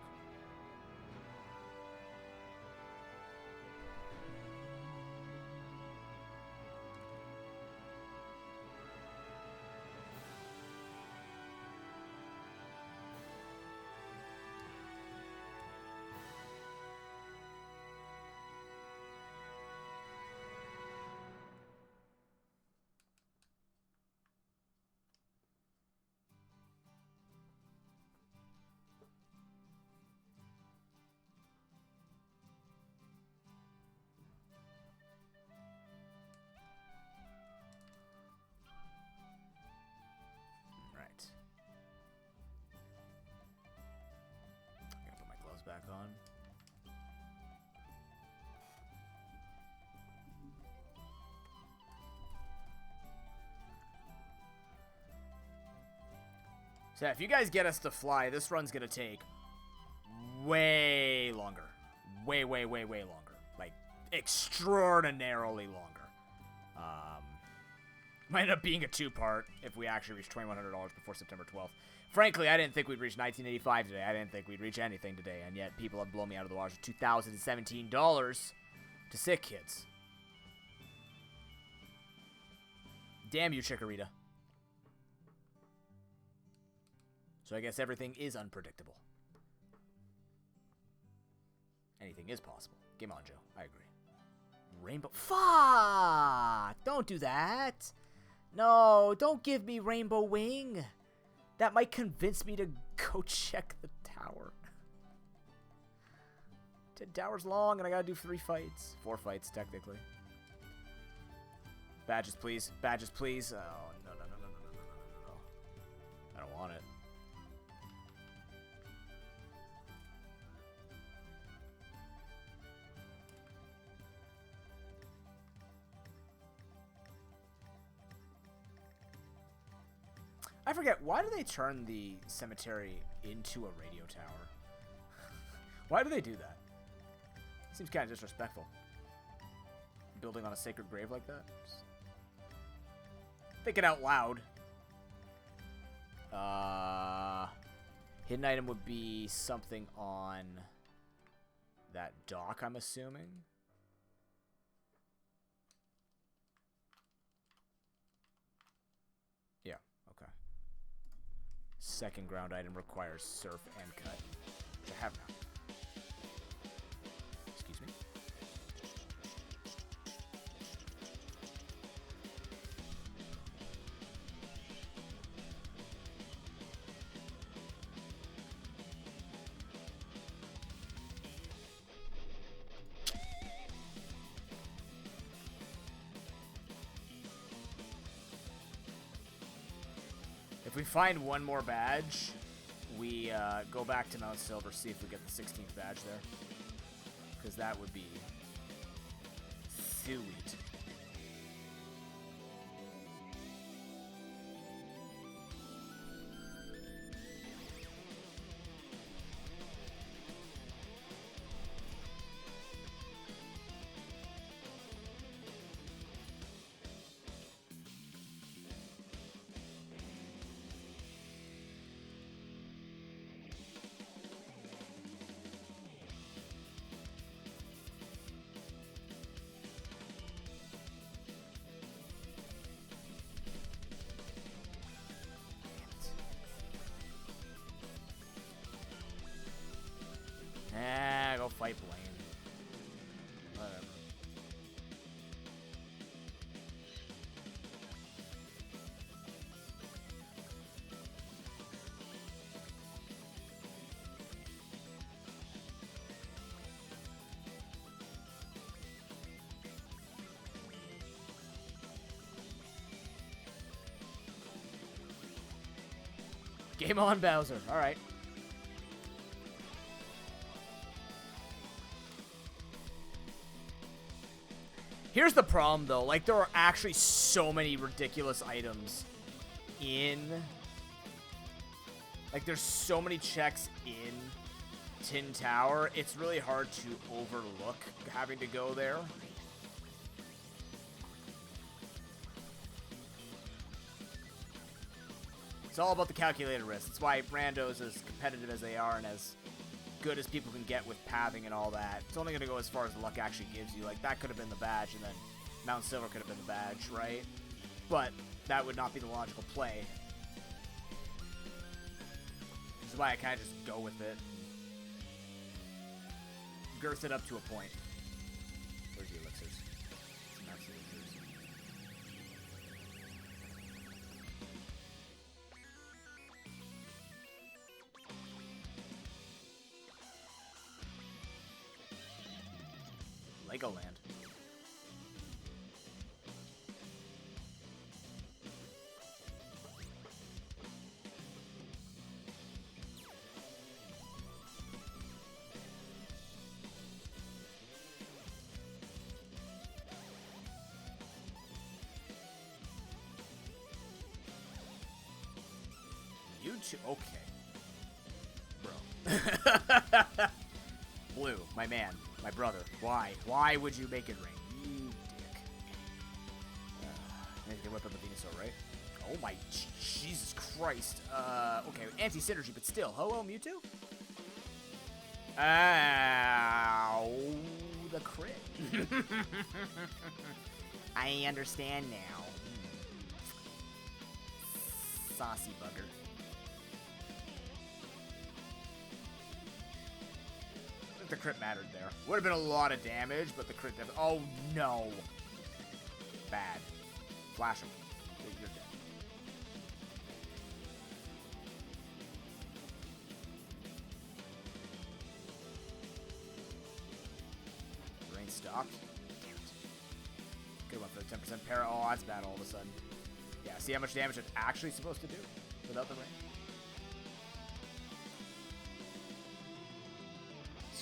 Back on. So if you guys get us to fly, this run's gonna take way longer. Way longer. Like, extraordinarily longer. Might end up being a two-part if we actually reach $2,100 before September 12th. Frankly, I didn't think we'd reach 1985 today. I didn't think we'd reach anything today, and yet people have blown me out of the water with $2,017 to sick kids. Damn you, Chikorita. So I guess everything is unpredictable. Anything is possible. Game on, Joe. I agree. Rainbow. Fuck! Don't do that. No, don't give me Rainbow Wing. That might convince me to go check the tower. 10 towers long, and I gotta do 3 fights. 4 fights, technically. Badges, please. Badges, please. Oh, no. I don't want it. I forget, why do they turn the cemetery into a radio tower? Why do they do that? Seems kind of disrespectful. Building on a sacred grave like that? Just think it out loud. Hidden item would be something on that dock, I'm assuming. Yeah, okay. Second ground item requires surf and cut, which I have now. Excuse me. If we find one more badge, we go back to Mount Silver, see if we get the 16th badge there. Because that would be sweet. Game on, Bowser. All right. Here's the problem, though. Like, there are actually so many ridiculous items in... Like, there's so many checks in Tin Tower. It's really hard to overlook having to go there. It's all about the calculated risk. That's why Rando's as competitive as they are and as good as people can get with pathing and all that. It's only going to go as far as the luck actually gives you. Like, that could have been the badge, and then Mount Silver could have been the badge, right? But that would not be the logical play. This is why I kind of just go with it. Girth it up to a point. Where's the elixirs? Some absolute elixirs. Legoland. You too? Okay. Bro. Blue, my man. My brother. Why? Why would you make it rain? You dick. I need to whip up the Venusaur, right? Oh my Jesus Christ. Okay, anti-synergy, but still. Ho-Oh, Mewtwo? Ow. The crit. I understand now. Saucy bugger. The crit mattered there. Would have been a lot of damage, but the crit... Oh, no. Bad. Flash him. You're dead. Rain stopped. Damn it. Good one for the 10% para. Oh, that's bad all of a sudden. Yeah, see how much damage it's actually supposed to do without the rain?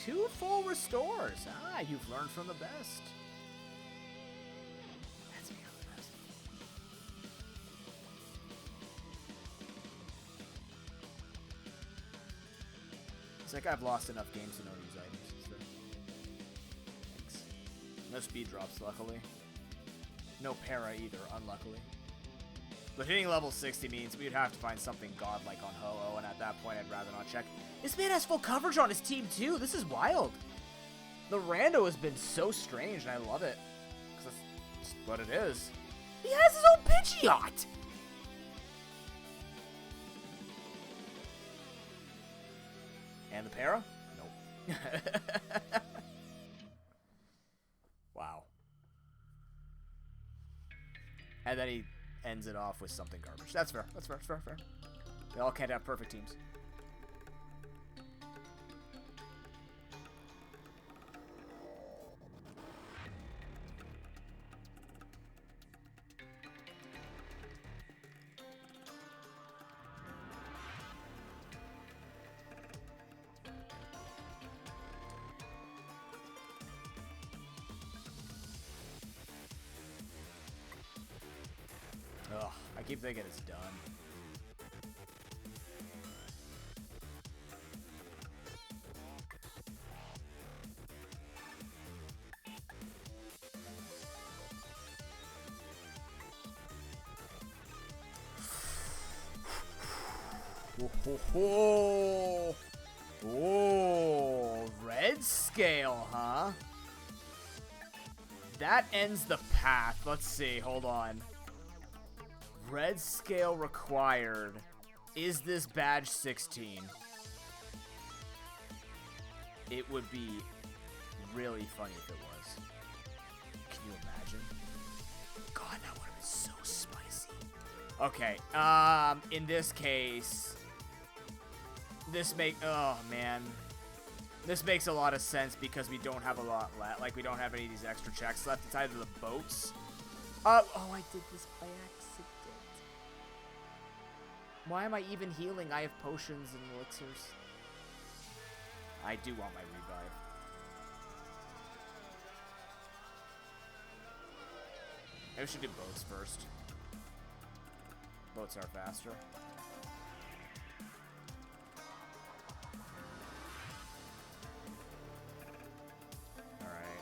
2 full restores. Ah, you've learned from the best. That's me on the best. It's like I've lost enough games to know these items. Thanks. No speed drops, luckily. No para either, unluckily. But hitting level 60 means we'd have to find something godlike on Ho-Oh, and at that point I'd rather not check. This man has full coverage on his team too. This is wild. The Rando has been so strange, and I love it. Because that's what it is. He has his own Pidgeot! And the para? Nope. Wow. And then he ends it off with something garbage. That's fair. That's fair. That's fair. They all can't have perfect teams. Ugh, I keep thinking it's done. Oh, red scale, huh? That ends the path. Let's see, hold on. Red scale required. Is this badge 16? It would be really funny if it was. Can you imagine? God, that would have been so spicy. Okay, in this case, oh man. This makes a lot of sense because we don't have a lot left. Like, we don't have any of these extra checks left. It's either the boats. Oh, I did this by accident. Why am I even healing? I have potions and elixirs. I do want my revive. Maybe we should do boats first. Boats are faster. Alright,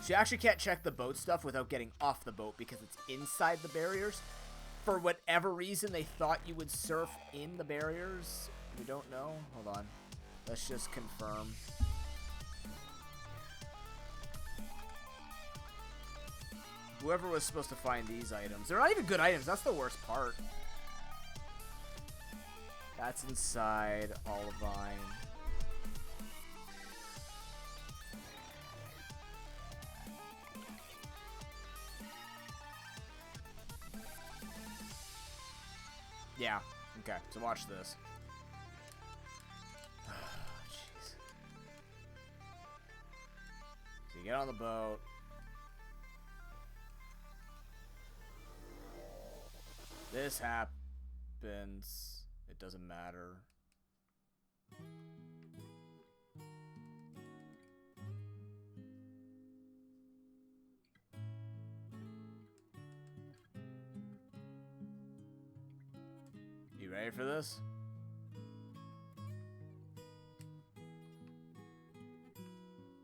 so you actually can't check the boat stuff without getting off the boat because it's inside the barriers. For whatever reason, they thought you would surf in the barriers. We don't know. Hold on. Let's just confirm. Whoever was supposed to find these items. They're not even good items. That's the worst part. That's inside Olivine. Yeah. Okay, so watch this. Jeez. So you get on the boat. This happens. It doesn't matter. You ready for this?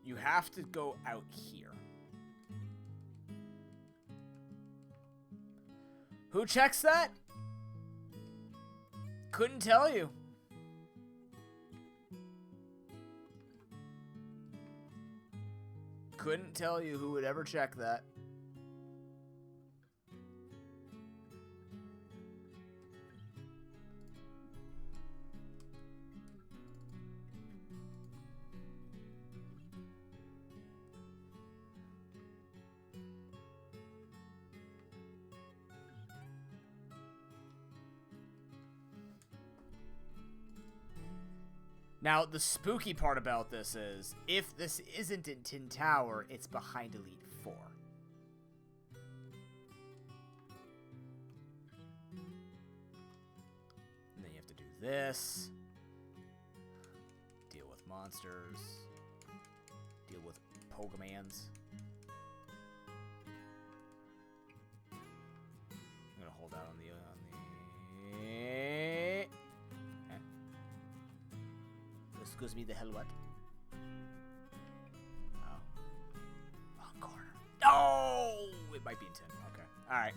You have to go out here. Who checks that? Couldn't tell you. Couldn't tell you who would ever check that. Now, the spooky part about this is, if this isn't in Tin Tower, it's behind Elite Four. And then you have to do this. Deal with monsters. Deal with Pokemans. I'm gonna hold out on the Excuse me, the hell what? Oh. Wrong corner. No! It might be in 10. Okay. Alright.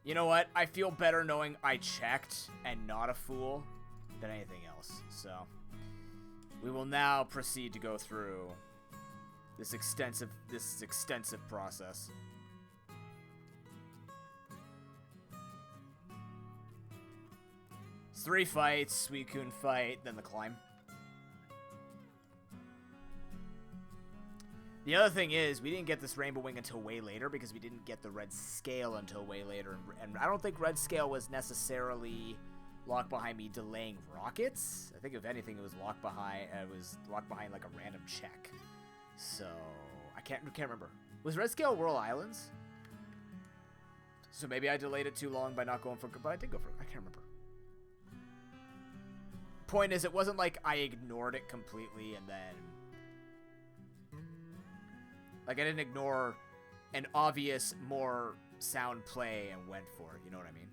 You know what? I feel better knowing I checked and not a fool than anything else. So, we will now proceed to go through this extensive process. It's 3 fights, Suicune fight, then the climb. The other thing is, we didn't get this Rainbow Wing until way later because we didn't get the Red Scale until way later. And I don't think Red Scale was necessarily locked behind me delaying rockets. I think if anything, it was locked behind like a random check. So I can't remember. Was Red Scale Whirl Islands? So maybe I delayed it too long by not going for, but I did go for it. I can't remember. Point is, it wasn't like I ignored it completely and then. Like, I didn't ignore an obvious, more sound play and went for it. You know what I mean?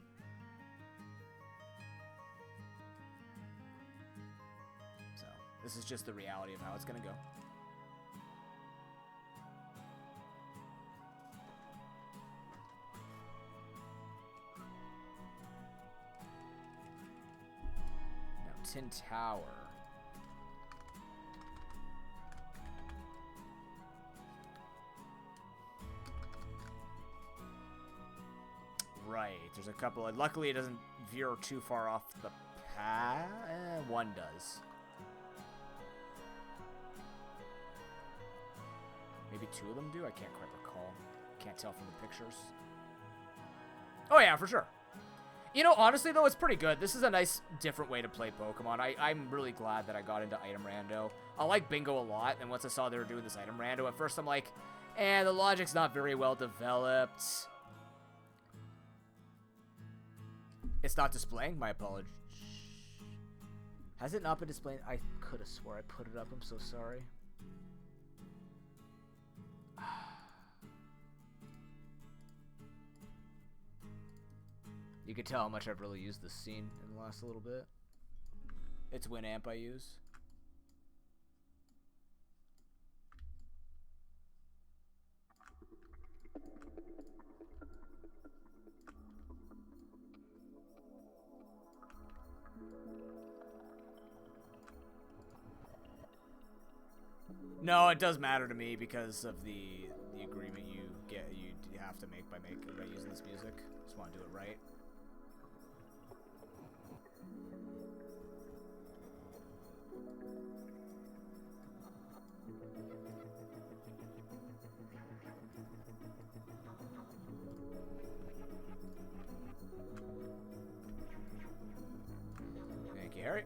So, this is just the reality of how it's going to go. Now, Tin Tower. Right, there's a couple. Luckily, it doesn't veer too far off the path. One does. Maybe 2 of them do? I can't quite recall. Can't tell from the pictures. Oh, yeah, for sure. You know, honestly, though, it's pretty good. This is a nice, different way to play Pokemon. I'm really glad that I got into Item Rando. I like Bingo a lot, and once I saw they were doing this Item Rando, at first I'm like, the logic's not very well developed. It's not displaying? My apologies. Has it not been displaying? I could have swore I put it up. I'm so sorry. You can tell how much I've really used this scene in the last little bit. It's Winamp I use. No, it does matter to me because of the agreement you have to make by using this music. Just want to do it right. Thank you, Harry.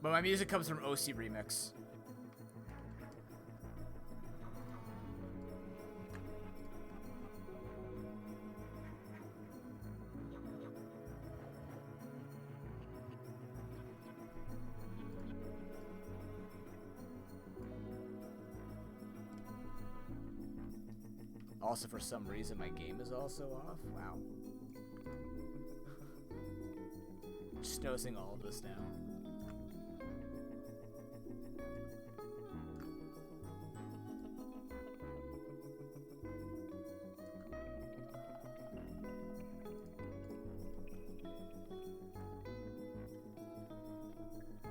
But my music comes from OC Remix. Also, for some reason, my game is also off. Wow. Just noticing all of this now.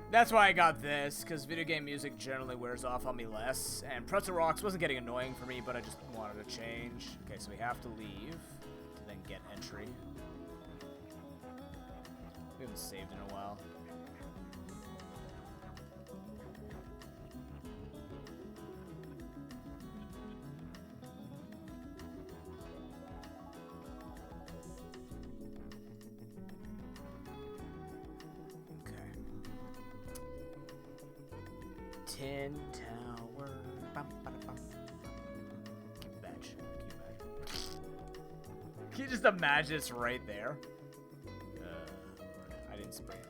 That's why I got this, because video game music generally wears off on me less, and Pretzel Rocks wasn't getting annoying for me, but I just wanted to change. Okay, so we have to leave to then get entry. We haven't saved in a while. Tin Tower. Bum, bum, bum. Keep badge. Keep badge. Can you just imagine it's right there? I didn't spray it.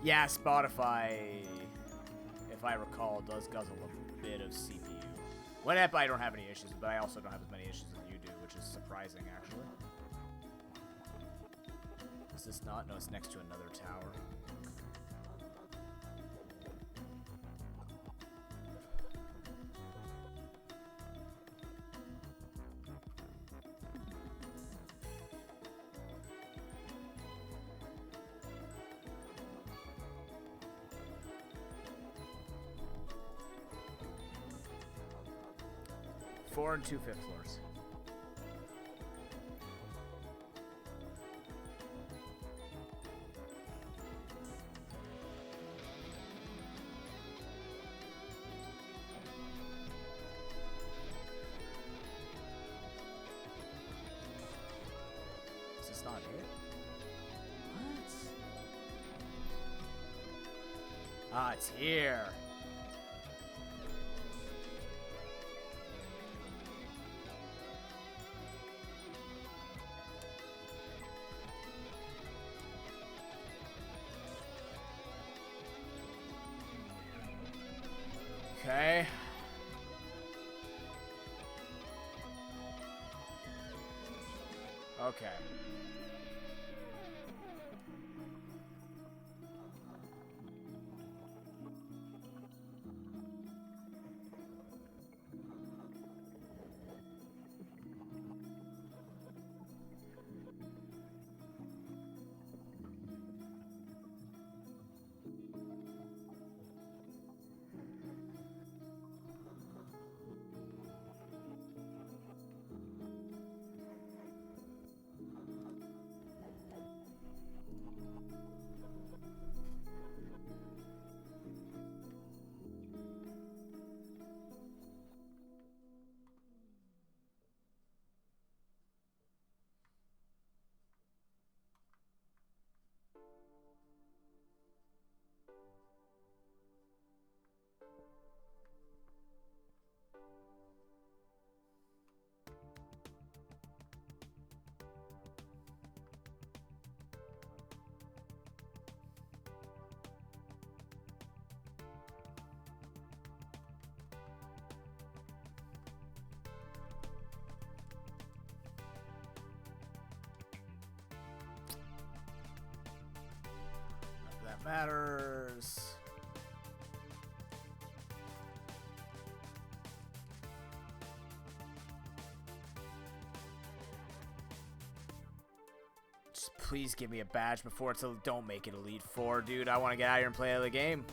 Yeah, Spotify, if I recall, does guzzle a bit of CPU. Winamp, I don't have any issues, but I also don't have as many issues as you do, which is surprising, actually. Is this not? No, it's next to another tower. Four and 2/5 floors. Is this not it? What? Ah, it's here. Okay. Okay. matters. Just please give me a badge before it's a... Don't make it Elite Four, dude. I want to get out here and play the other game.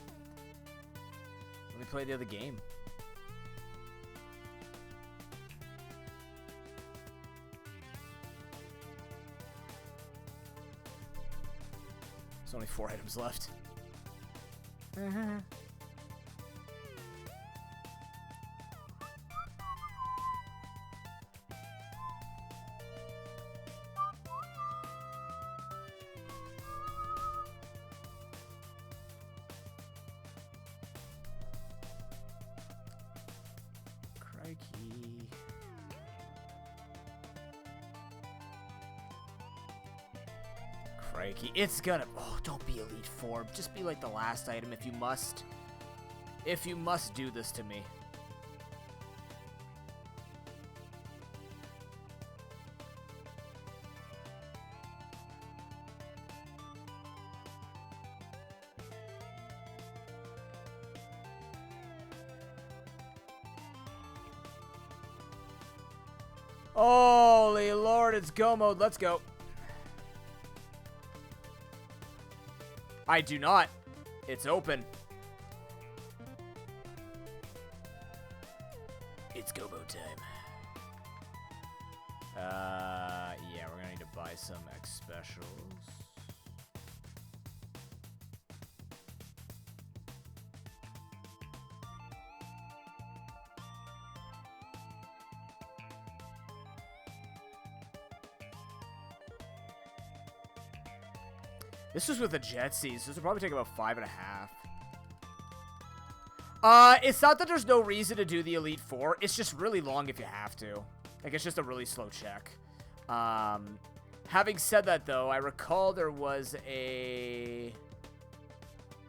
Let me play the other game. There's only 4 items left. Crikey. Crikey. It's gonna... Oh, don't be Elite Four. Just be like the last item if you must. If you must do this to me. Holy Lord, it's go mode. Let's go. I do not. It's open. It's go mode time. Yeah, we're gonna need to buy some X specials. This was with the Jetsies. This will probably take about 5.5. It's not that there's no reason to do the Elite Four. It's just really long if you have to. Like, it's just a really slow check. Having said that, though, I recall there was a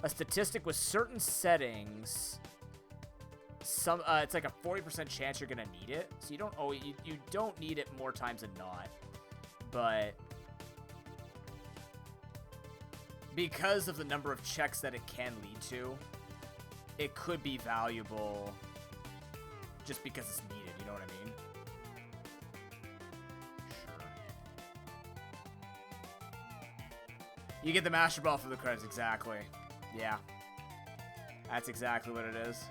statistic with certain settings. It's like a 40% chance you're gonna need it. So you don't need it more times than not. But because of the number of checks that it can lead to, it could be valuable just because it's needed, you know what I mean? Sure. You get the Master Ball for the credits, exactly. Yeah. That's exactly what it is.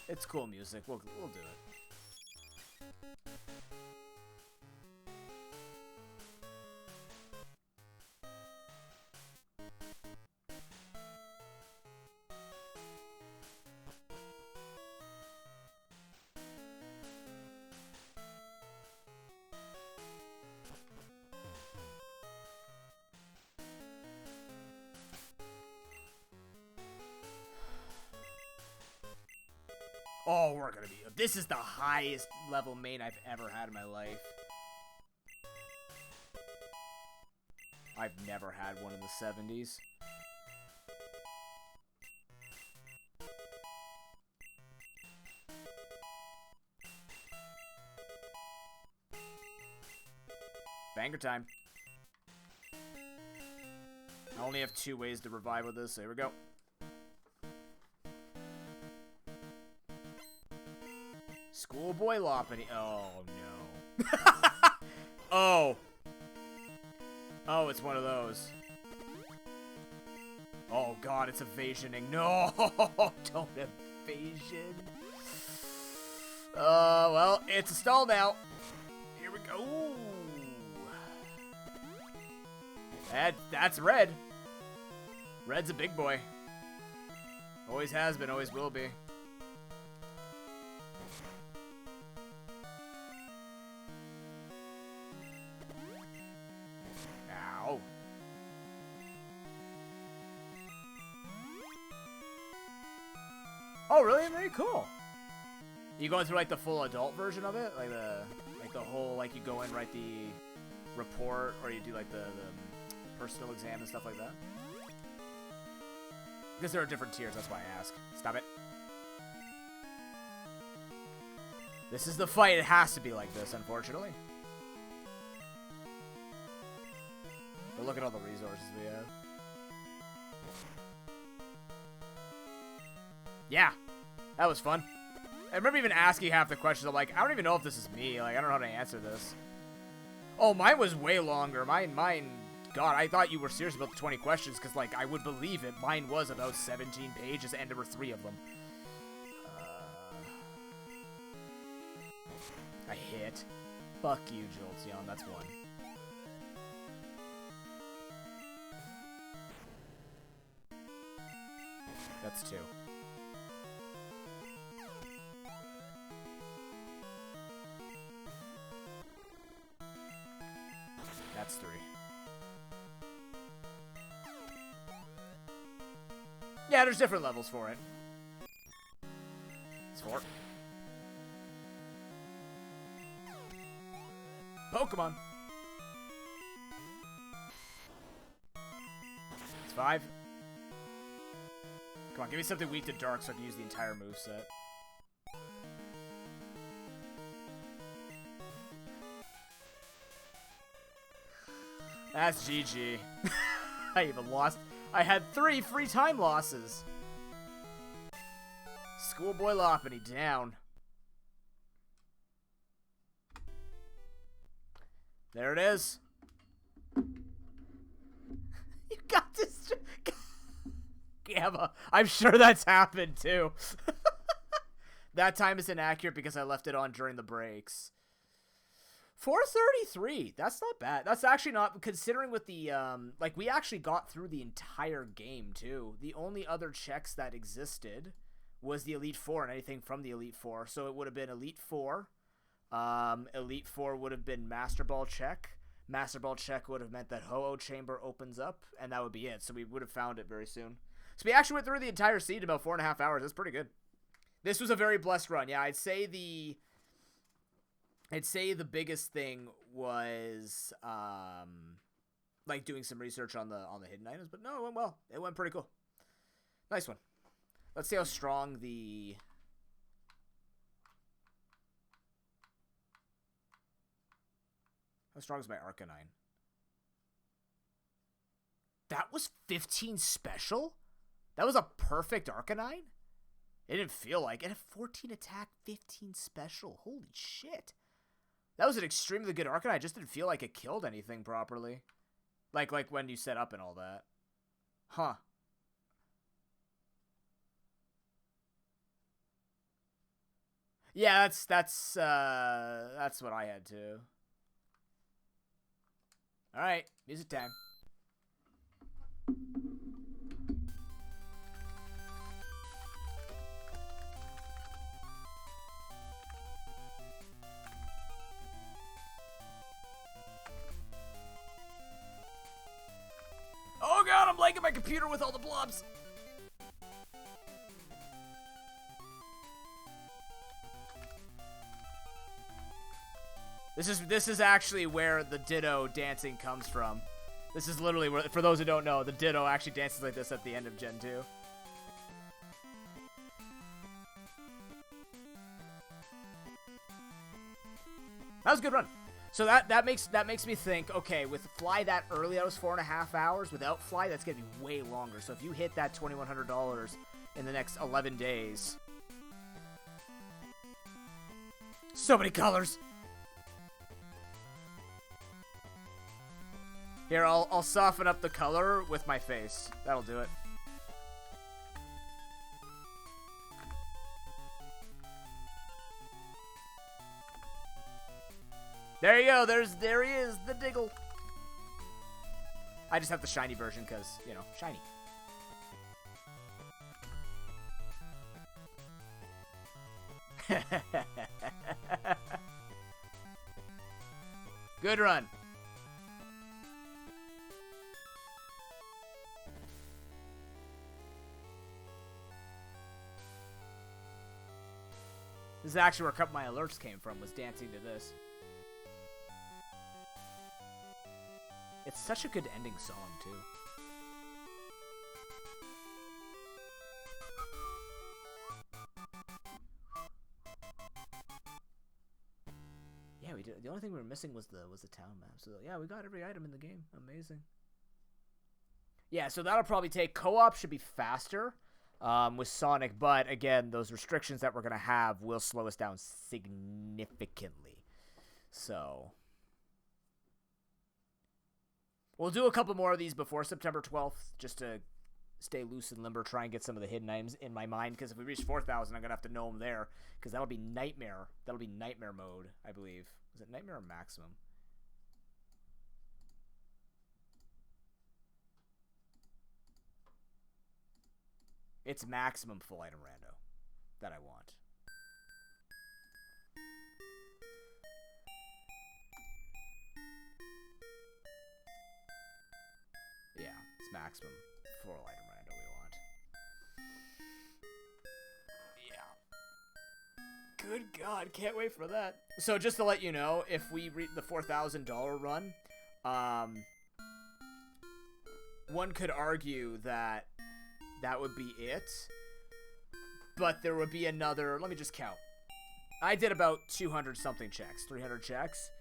It's cool music. We'll do it. Oh, we're gonna be... This is the highest level main I've ever had in my life. I've never had one in the 70s. Banger time. I only have 2 ways to revive with this, so here we go. Schoolboy Loppity. Oh, no. Oh. Oh, it's one of those. Oh, God, it's evasioning. No, don't evasion. Well, it's a stall now. Here we go. Ooh. That's red. Red's a big boy. Always has been, always will be. Oh, really? Very cool. You going through like the full adult version of it, like the whole like you go in, write the report, or you do like the personal exam and stuff like that? Because there are different tiers. That's why I ask. Stop it. This is the fight. It has to be like this, unfortunately. But look at all the resources we have. Yeah, that was fun. I remember even asking half the questions. I'm like, I don't even know if this is me. Like, I don't know how to answer this. Oh, mine was way longer. Mine, God, I thought you were serious about the 20 questions, because, like, I would believe it. Mine was about 17 pages, and there were 3 of them. I hit. Fuck you, Jolteon. That's 1. That's 2. That's 3. Yeah, there's different levels for it. It's 4. Pokemon. It's 5. Come on, give me something weak to dark so I can use the entire moveset. That's GG. I even lost. I had 3 free time losses. Schoolboy Loppany down. There it is. You got this. Gamma. I'm sure that's happened too. That time is inaccurate because I left it on during the breaks. 433. That's not bad. That's actually not, considering with the, like, we actually got through the entire game, too. The only other checks that existed was the Elite Four and anything from the Elite Four. So it would have been Elite Four. Elite Four would have been Master Ball check. Master Ball check would have meant that Ho-Oh Chamber opens up, and that would be it. So we would have found it very soon. So we actually went through the entire seed in about 4.5 hours. That's pretty good. This was a very blessed run. Yeah, I'd say the biggest thing was like doing some research on the hidden items, but no, it went well. It went pretty cool. Nice one. Let's see how strong the is my Arcanine. That was 15 special? That was a perfect Arcanine? It didn't feel like it. Had 14 attack, 15 special. Holy shit. That was an extremely good Arcanine. I just didn't feel like it killed anything properly. Like when you set up and all that. Huh. Yeah, that's what I had too. Alright, music time. Oh god, I'm lagging my computer with all the blobs. This is actually where the Ditto dancing comes from. This is literally where, for those who don't know, the Ditto actually dances like this at the end of Gen 2. That was a good run. So that makes me think, okay, with Fly that early, that was 4.5 hours. Without Fly, that's gonna be way longer. So if you hit that $2,100 in the next 11 days, so many colors. Here, I'll soften up the color with my face. That'll do it. There you go. There he is, the Diggle. I just have the shiny version because, you know, shiny. Good run. This is actually where a couple of my alerts came from, was dancing to this. It's such a good ending song, too. Yeah, we did. The only thing we were missing was the town map. So yeah, we got every item in the game. Amazing. Yeah, so that'll probably take co-op should be faster with Sonic, but again, those restrictions that we're gonna have will slow us down significantly. So we'll do a couple more of these before September 12th, just to stay loose and limber, try and get some of the hidden items in my mind, because if we reach 4,000, I'm going to have to know them there, because that'll be Nightmare. That'll be Nightmare mode, I believe. Is it Nightmare or Maximum? It's Maximum full item rando that I want. Yeah, it's Maximum full item rando we want. Yeah. Good God, can't wait for that. So just to let you know, if we reach the $4,000 run, one could argue that that would be it, but there would be another, let me just count. I did about 200 something checks, 300 checks.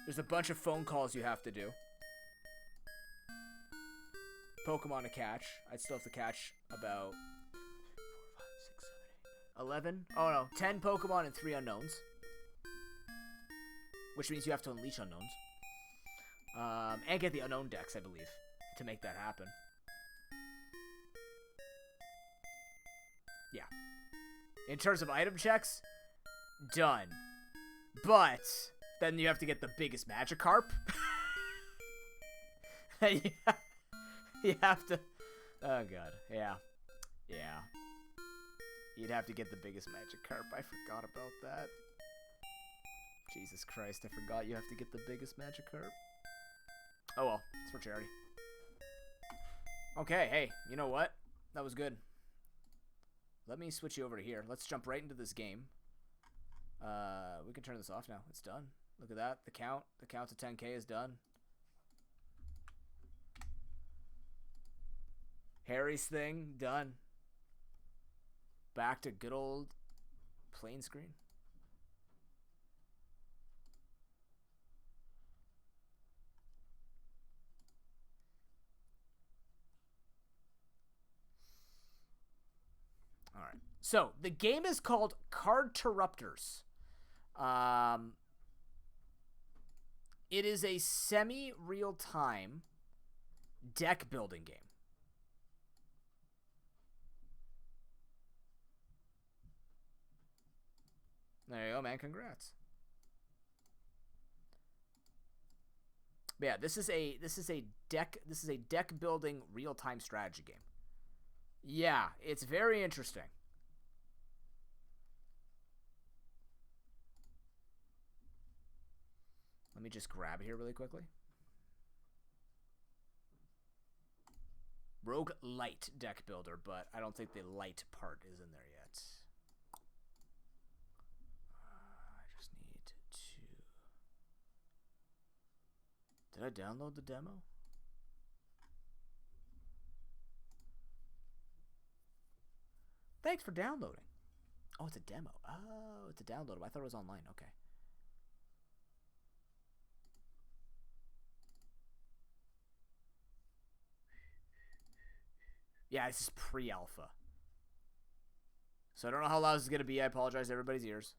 There's a bunch of phone calls you have to do. Pokemon to catch. I'd still have to catch about 11? Oh no, 10 Pokemon and 3 unknowns. Which means you have to unleash unknowns. And get the unknown decks, I believe, to make that happen. Yeah. In terms of item checks, done. But then you have to get the biggest Magikarp. You have to... Oh, God. Yeah. Yeah. You'd have to get the biggest Magikarp. I forgot about that. Jesus Christ, I forgot you have to get the biggest Magikarp. Oh well, it's for charity. Okay, hey, you know what? That was good. Let me switch you over to here. Let's jump right into this game. We can turn this off now. It's done. Look at that. The count to 10K is done. Harry's thing, done. Back to good old plain screen. All right. So the game is called Cardterruptors. It is a semi-real-time deck building game. There you go, man. Congrats. But yeah, this is a deck building real-time strategy game. Yeah, it's very interesting. Let me just grab it here really quickly. Rogue Light deck builder, but I don't think the light part is in there yet. I just need to... Did I download the demo? Thanks for downloading. Oh, it's a demo. Oh, it's a download. I thought it was online. Okay. Yeah, this is pre-alpha. So I don't know how loud this is going to be. I apologize to everybody's ears.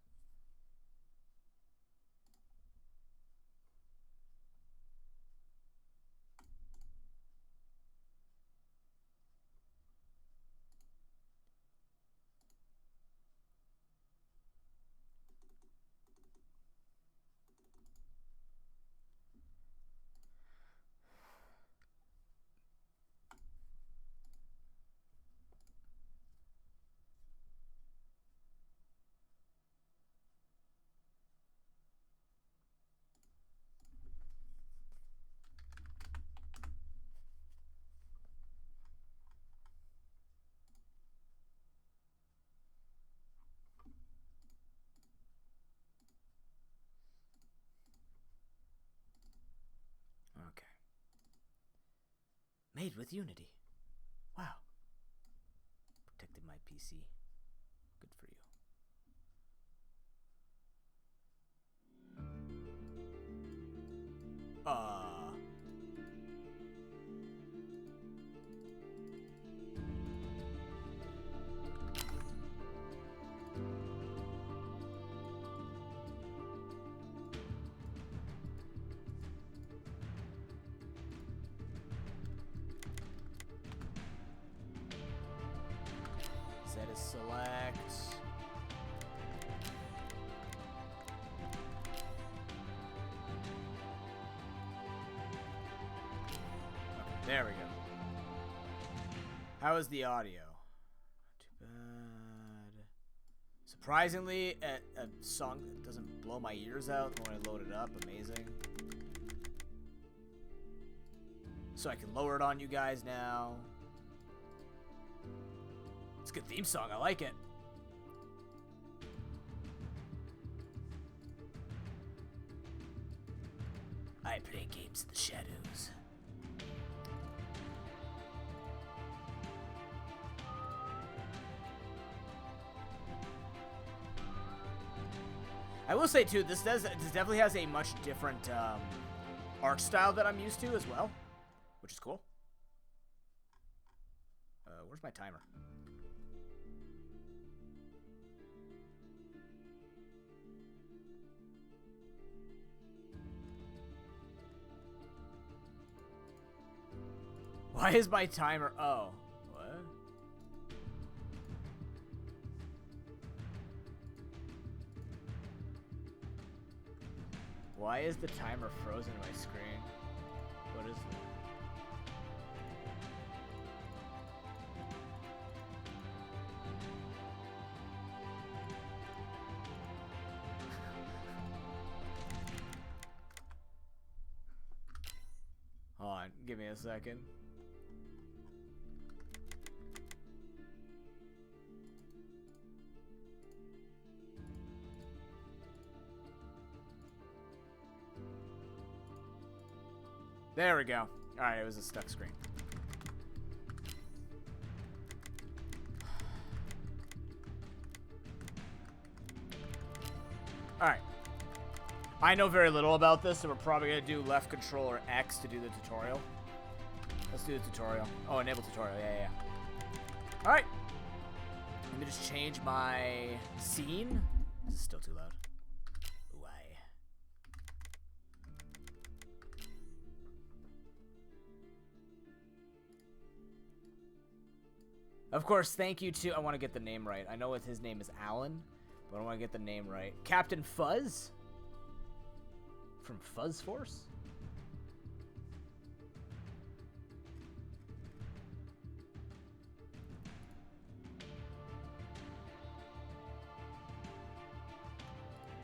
Made with Unity. Wow. Protected my PC. Good for you. Set as select. Okay, there we go. How is the audio? Too bad. Surprisingly, a song that doesn't blow my ears out when I load it up. Amazing. So I can lower it on you guys now. It's a good theme song. I like it. I play games in the shadows. I will say too, this definitely has a much different art style that I'm used to as well, which is cool. Where's my timer? Why is my timer? Oh, what? Why is the timer frozen on my screen? What is that? Hold on, give me a second. There we go. Alright, it was a stuck screen. Alright. I know very little about this, so we're probably going to do left controller X to do the tutorial. Let's do the tutorial. Oh, enable tutorial. Yeah. Alright. Let me just change my scene. This is still too loud. Why? Of course, thank you to... I want to get the name right. I know his name is Alan, but I want to get the name right. Captain Fuzz? From Fuzz Force?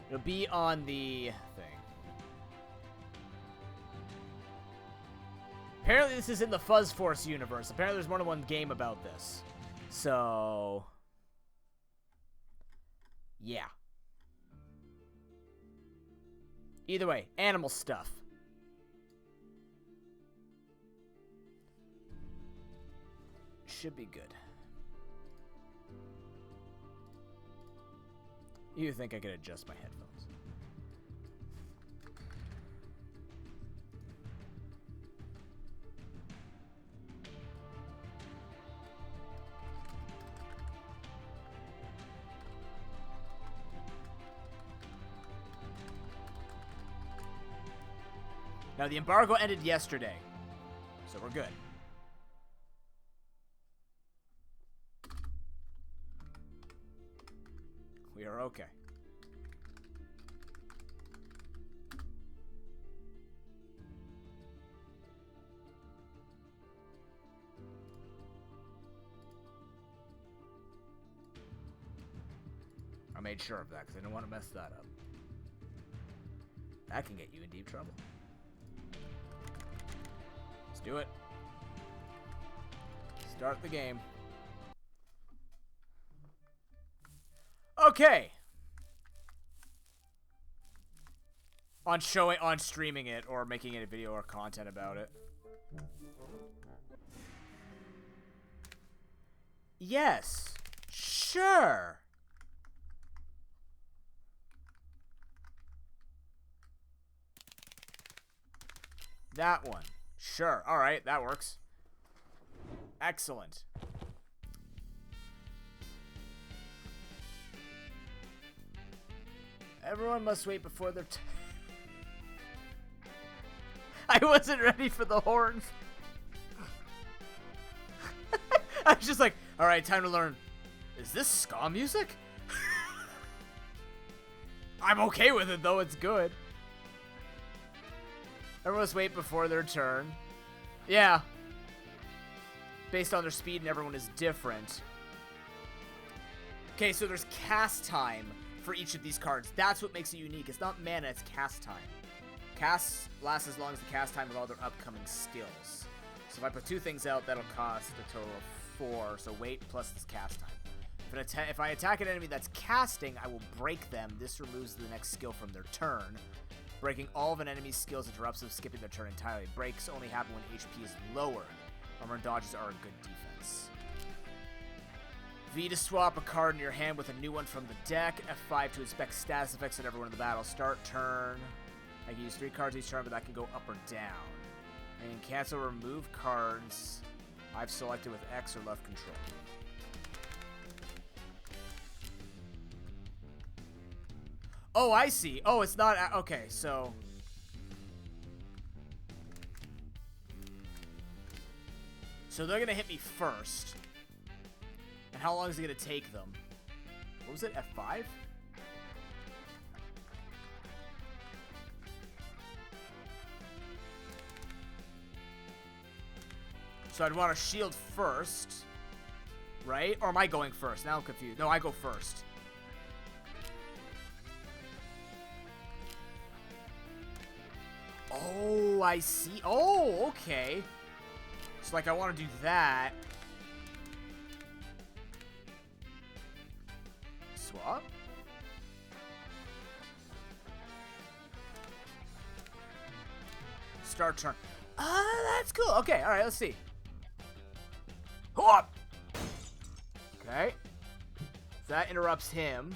It'll be on the thing. Apparently this is in the Fuzz Force universe. Apparently there's more than one game about this. So... yeah. Either way, animal stuff. Should be good. You think I could adjust my headphones? Now, the embargo ended yesterday, so we're good. We are okay. I made sure of that because I didn't want to mess that up. That can get you in deep trouble. Let's do it. Start the game. Okay. On streaming it or making it a video or content about it. Yes. Sure. That one. Sure. All right, that works. Excellent. Everyone must wait before their I wasn't ready for the horns. I was just like, all right, time to learn. Is this ska music? I'm okay with it, though. It's good. Everyone must wait before their turn. Yeah. Based on their speed, and everyone is different. Okay, so there's cast time for each of these cards. That's what makes it unique. It's not mana, it's cast time. Casts last as long as the cast time of all their upcoming skills. So if I put 2 things out, that'll cost a total of 4. So wait plus this cast time. If I attack an enemy that's casting, I will break them. This removes the next skill from their turn. Breaking all of an enemy's skills interrupts them skipping their turn entirely. Breaks only happen when HP is lowered. Armor and dodges are a good defense. V to swap a card in your hand with a new one from the deck. F5 to inspect status effects on everyone in the battle. Start turn. I can use 3 cards each turn, but that can go up or down. I can cancel or remove cards I've selected with X or left control. Oh, I see. Oh, it's not... Okay, so... So they're going to hit me first. And how long is it going to take them? What was it? F5? So I'd want to shield first. Right? Or am I going first? Now I'm confused. No, I go first. Oh, I see. Oh, okay. So, like, I want to do that. Swap? Start turn. That's cool. Okay, alright, let's see. Hop! Okay. So that interrupts him.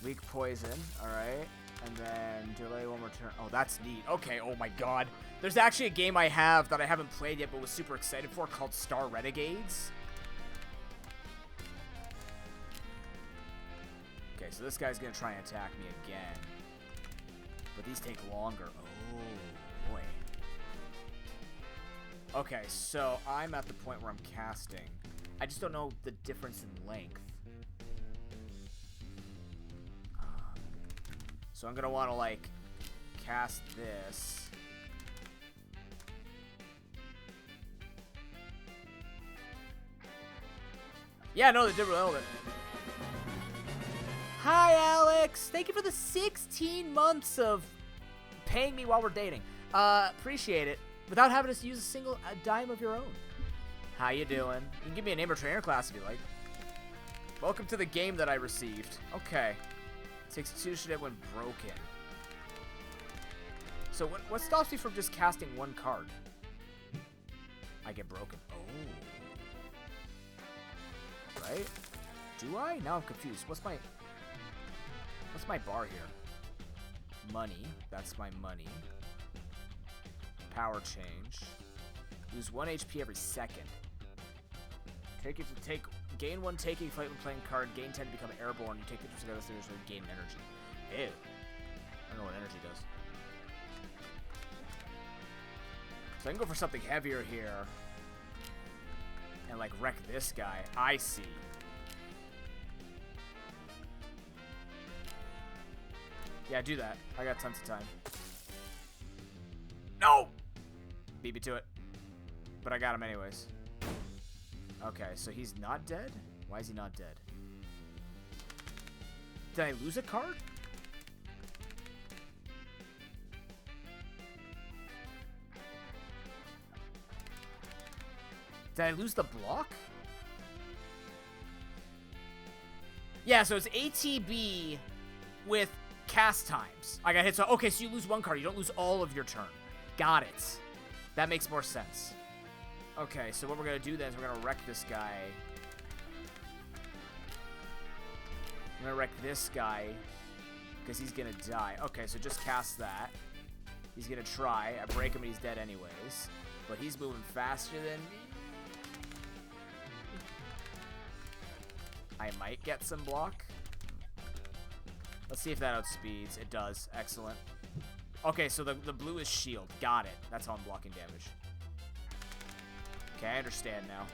Weak poison. Alright. And then delay one more turn. Oh, that's neat. Okay, oh my god. There's actually a game I have that I haven't played yet but was super excited for called Star Renegades. Okay, so this guy's gonna try and attack me again. But these take longer. Oh, boy. Okay, so I'm at the point where I'm casting. I just don't know the difference in length. So I'm gonna want to, like, cast this. Yeah, no, they did really well. Hi, Alex! Thank you for the 16 months of paying me while we're dating. Appreciate it. Without having to use a dime of your own. How you doing? You can give me a name or trainer class if you like. Welcome to the game that I received. Okay. Takes 2 initiative when broken. So what stops me from just casting 1 card? I get broken. Oh. Right? Do I? Now I'm confused. What's my bar here? Money. That's my money. Power change. Lose 1 HP every second. Gain 1 taking fight when playing card. Gain 10 to become airborne. You take pictures together so you gain energy. Ew. I don't know what energy does. So I can go for something heavier here. And like wreck this guy. I see. Yeah, do that. I got tons of time. No! Beat me to it. But I got him anyways. Okay, so he's not dead? Why is he not dead? Did I lose a card? Did I lose the block? Yeah, so it's ATB with cast times. I got hit, so okay, so you lose 1 card. You don't lose all of your turn. Got it. That makes more sense. Okay, so what we're going to do then is we're going to wreck this guy I'm gonna wreck this guy because he's gonna die. Okay, so just cast that. He's gonna try. I break him and he's dead anyways. But he's moving faster than me. I might get some block. Let's see if that outspeeds. It does. Excellent. Okay, so the blue is shield. Got it. That's how I'm blocking damage. Okay, I understand now.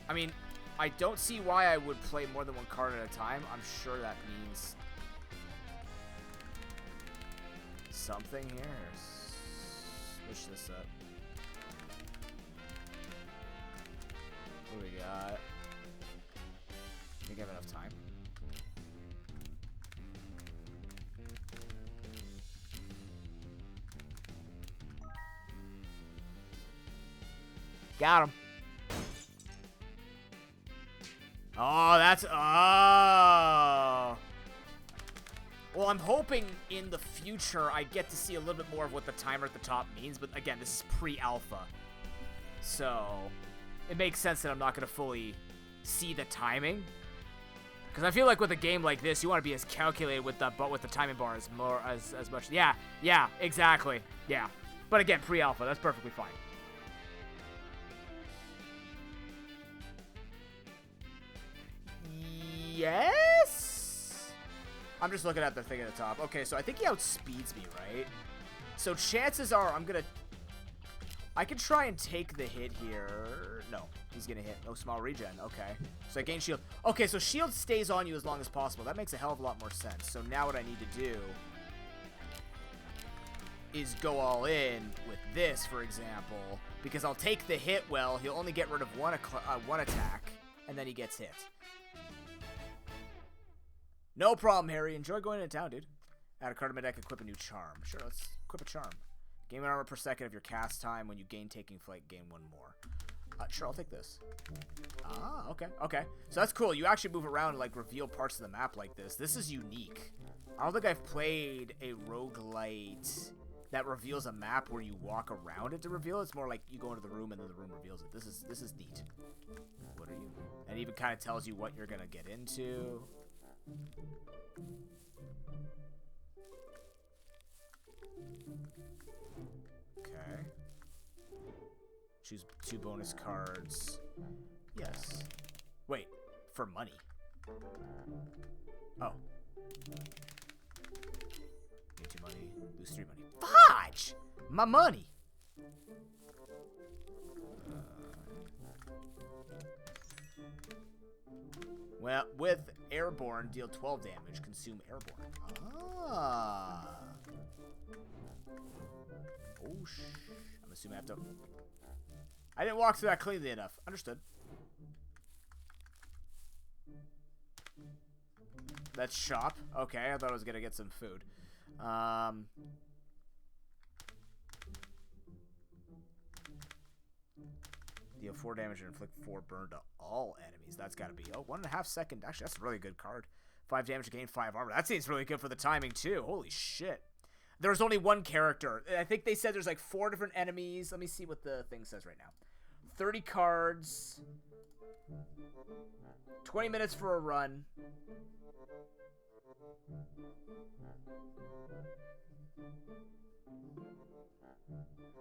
I mean, I don't see why I would play more than one card at a time. I'm sure that means something here. Switch this up. What do we got? I think I have enough time. Got him. Oh, that's... Oh. Well, I'm hoping in the future I get to see a little bit more of what the timer at the top means. But again, this is pre-alpha. So, it makes sense that I'm not going to fully see the timing. Because I feel like with a game like this, you want to be as calculated with the timing bar as much. Yeah, exactly. Yeah. But again, pre-alpha, that's perfectly fine. Yes? I'm just looking at the thing at the top. Okay, so I think he outspeeds me, right? So chances are I can try and take the hit here. No, he's going to hit. No small regen. Okay. So I gain shield. Okay, so shield stays on you as long as possible. That makes a hell of a lot more sense. So now what I need to do is go all in with this, for example, because I'll take the hit well. He'll only get rid of one attack, and then he gets hit. No problem, Harry. Enjoy going into town, dude. Add a card to my deck, equip a new charm. Sure, let's equip a charm. Gain 1 armor per second of your cast time. When you gain taking flight, gain 1 more. Sure, I'll take this. Ah, okay, okay. So that's cool. You actually move around and, like, reveal parts of the map like this. This is unique. I don't think I've played a roguelite that reveals a map where you walk around it to reveal it. It's more like you go into the room and then the room reveals it. This is neat. What are you? And it even kind of tells you what you're going to get into. Okay. Choose 2 bonus cards. Yes. Wait, for money. Oh. Gain 2 money, lose 3 money. Fudge! My money! Well, with Airborne, deal 12 damage, consume Airborne. Ah. Oh, I'm assuming I have to... I didn't walk through that cleanly enough. Understood. That's shop. Okay, I thought I was going to get some food. Deal 4 damage and inflict 4 burn to all enemies. That's got to be... Oh, 1.5 second. Actually, that's a really good card. 5 damage to gain 5 armor. That seems really good for the timing, too. Holy shit. There's only 1 character. I think they said there's like 4 different enemies. Let me see what the thing says right now. 30 cards. 20 minutes for a run.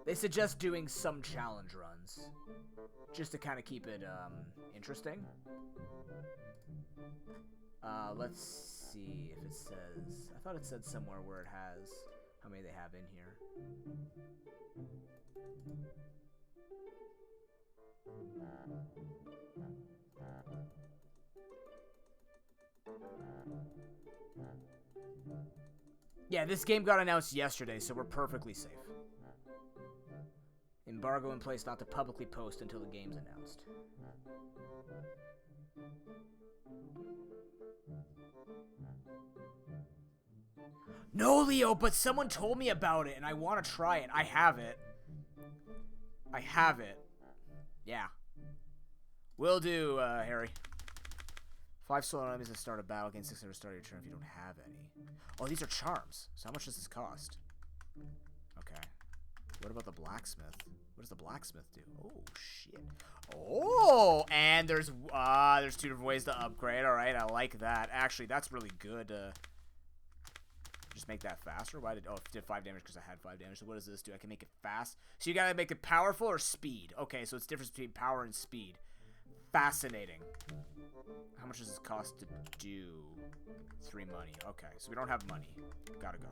They suggest doing some challenge runs. Just to kind of keep it interesting. Let's see if it says... I thought it said somewhere where it has how many they have in here. Yeah, this game got announced yesterday, so we're perfectly safe. Embargo in place not to publicly post until the game's announced. No, Leo, but someone told me about it, and I want to try it. I have it. I have it. Yeah. Will do, Harry. 5 solo enemies that start a battle. Gain 600 start your turn if you don't have any. Oh, these are charms. So how much does this cost? Okay. What about the blacksmith? What does the blacksmith do? Oh, shit. Oh, and there's 2 different ways to upgrade. All right, I like that. Actually, that's really good. Just make that faster. Why did... Oh, it did 5 damage because I had 5 damage. So what does this do? I can make it fast. So you gotta make it powerful or speed. Okay, so it's difference between power and speed. Fascinating. How much does this cost to do? 3 money. Okay, so we don't have money. Gotta go.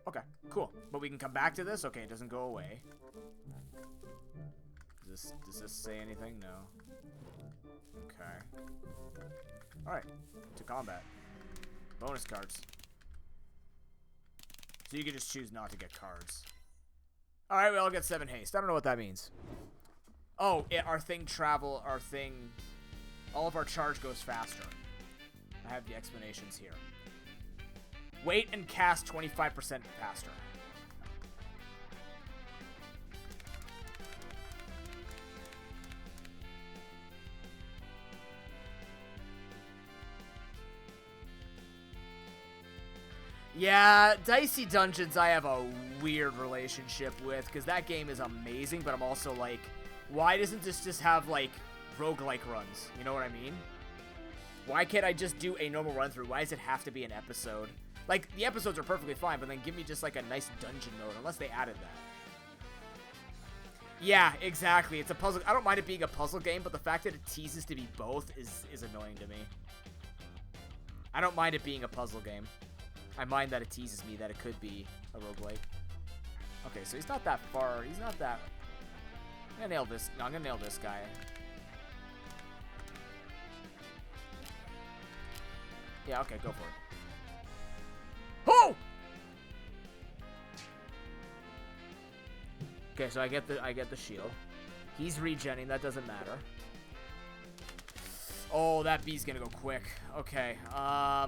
Okay, cool. But we can come back to this? Okay, it doesn't go away. Does this say anything? No. Okay. Alright, to combat. Bonus cards. So you can just choose not to get cards. Alright, we all get 7 haste. I don't know what that means. Oh, our thing all of our charge goes faster. I have the explanations here. Wait and cast 25% faster. Yeah, Dicey Dungeons I have a weird relationship with, because that game is amazing, but I'm also like, why doesn't this just have, like, roguelike runs? You know what I mean? Why can't I just do a normal run-through? Why does it have to be an episode? Like, the episodes are perfectly fine, but then give me just, like, a nice dungeon mode, unless they added that. Yeah, exactly. It's a puzzle. I don't mind it being a puzzle game, but the fact that it teases to be both is annoying to me. I don't mind it being a puzzle game. I mind that it teases me that it could be a roguelike. Okay, so he's not that far. He's not that... I'm gonna nail this. No, I'm gonna nail this guy. Yeah, okay, go for it. Oh! Okay, so I get the shield. He's regenning, that doesn't matter. Oh, that bee's gonna go quick. Okay, I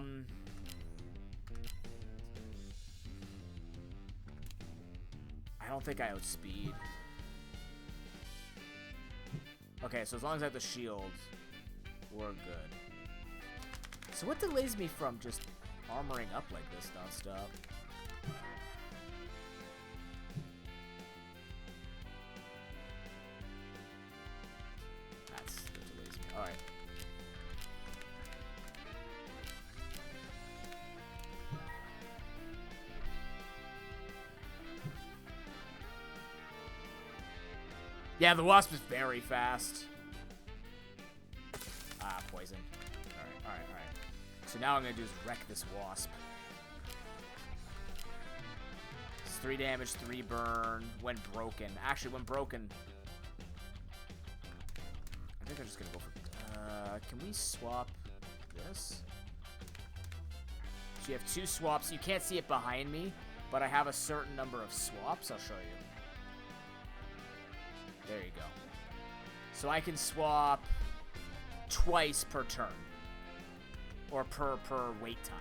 don't think I outspeed. Okay, so as long as I have the shield, we're good. So what delays me from just armoring up like this nonstop? That delays me. Alright. Yeah, the wasp is very fast. Ah, poison. Alright. So now I'm gonna do is wreck this wasp. It's 3 damage, 3 burn, when broken. Actually, when broken... I think I'm just gonna go for... can we swap this? So you have 2 swaps. You can't see it behind me, but I have a certain number of swaps. I'll show you. There you go. So I can swap twice per turn. Or per wait time.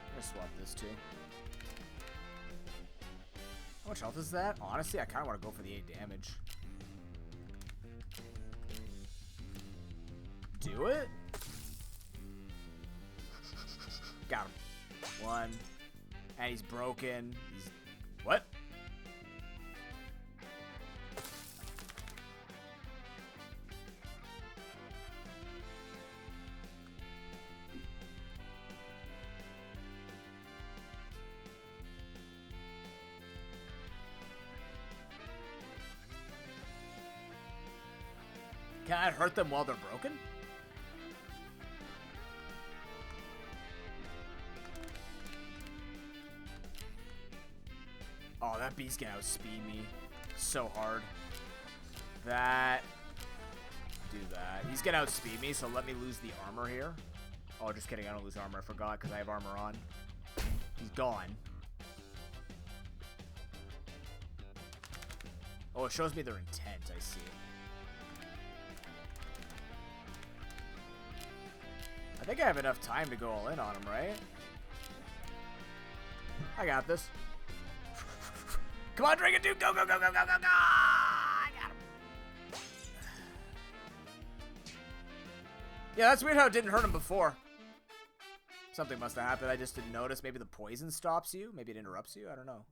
I'm gonna swap this too. How much health is that? Honestly, I kind of want to go for the 8 damage. Do it? Got him. 1. And he's broken. He's... What? Can I hurt them while they're broken? Oh, that beast can outspeed me so hard. That... Do that. He's gonna outspeed me, so let me lose the armor here. Oh, just kidding. I don't lose armor. I forgot because I have armor on. He's gone. Oh, it shows me their intent. I see. I think I have enough time to go all in on him, right? I got this. Come on, Dragon Dude! Go, go, go, go, go, go, go! I got him. Yeah, that's weird how it didn't hurt him before. Something must have happened. I just didn't notice. Maybe the poison stops you. Maybe it interrupts you. I don't know.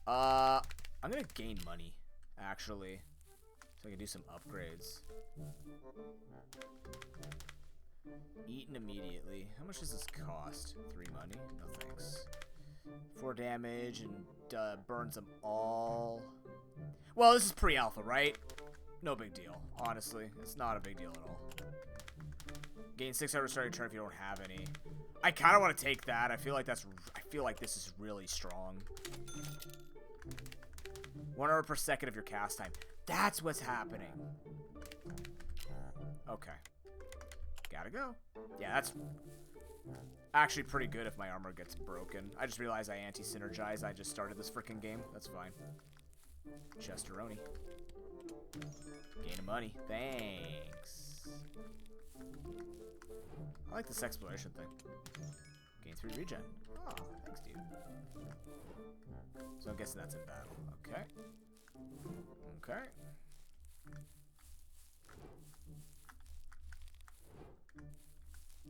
I'm gonna gain money, actually, so I can do some upgrades. Eaten immediately. How much does this cost? 3 money? No thanks. 4 damage and burns them all. Well, this is pre-alpha, right? No big deal. Honestly, it's not a big deal at all. Gain 6 hours starting turn if you don't have any. I kind of want to take that. I feel like this is really strong. 1 hour per second of your cast time. That's what's happening. Okay. Gotta go. Yeah, that's actually pretty good if my armor gets broken. I just realized I anti-synergize. I just started this freaking game. That's fine. Chesteroni. Gain of money. Thanks. I like this exploration thing. Gain 3 regen. Oh, thanks, dude. So I'm guessing that's in battle. Okay. Okay.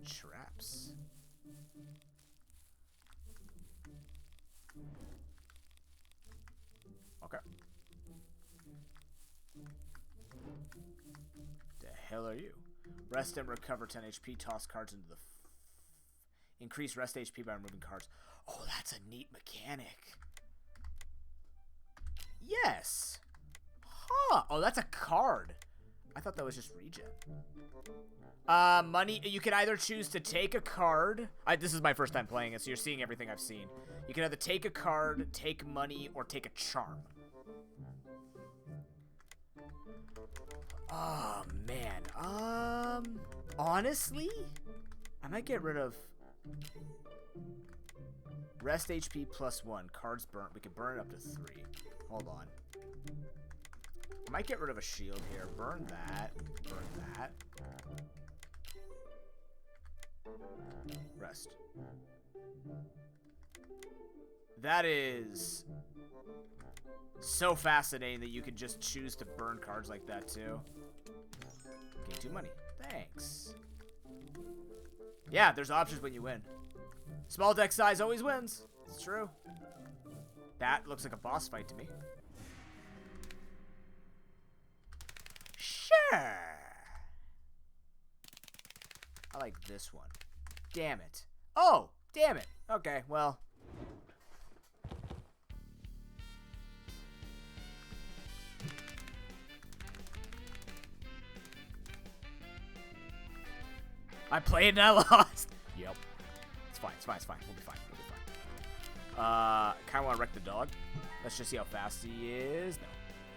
Traps. Okay. The hell are you? Rest and recover 10 HP. Toss cards into the... Increase rest HP by removing cards. Oh, that's a neat mechanic. Yes. Huh. Oh, that's a card. I thought that was just regen. Money. You can either choose to take a card. This is my first time playing it, so you're seeing everything I've seen. You can either take a card, take money, or take a charm. Oh, man. Honestly, I might get rid of rest HP +1. Cards burnt. We can burn it up to 3. Hold on. I might get rid of a shield here. Burn that. Burn that. Rest. That is so fascinating that you can just choose to burn cards like that too. Gain 2 money. Thanks. Yeah, there's options when you win. Small deck size always wins. It's true. That looks like a boss fight to me. Sure. I like this one. Damn it. Oh, damn it. Okay, well. I played and I lost. Yep. It's fine, it's fine, it's fine. We'll be fine. We'll be fine. Kind of want to wreck the dog. Let's just see how fast he is. No.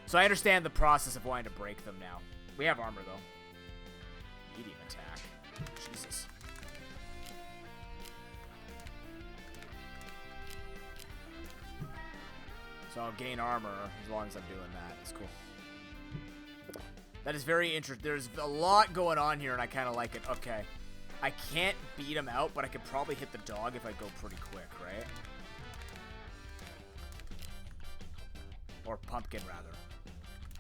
So I understand the process of wanting to break them now. We have armor, though. Medium attack. Jesus. So I'll gain armor as long as I'm doing that. It's cool. That is very interesting. There's a lot going on here, and I kind of like it. Okay. I can't beat him out, but I could probably hit the dog if I go pretty quick, right? Or pumpkin, rather.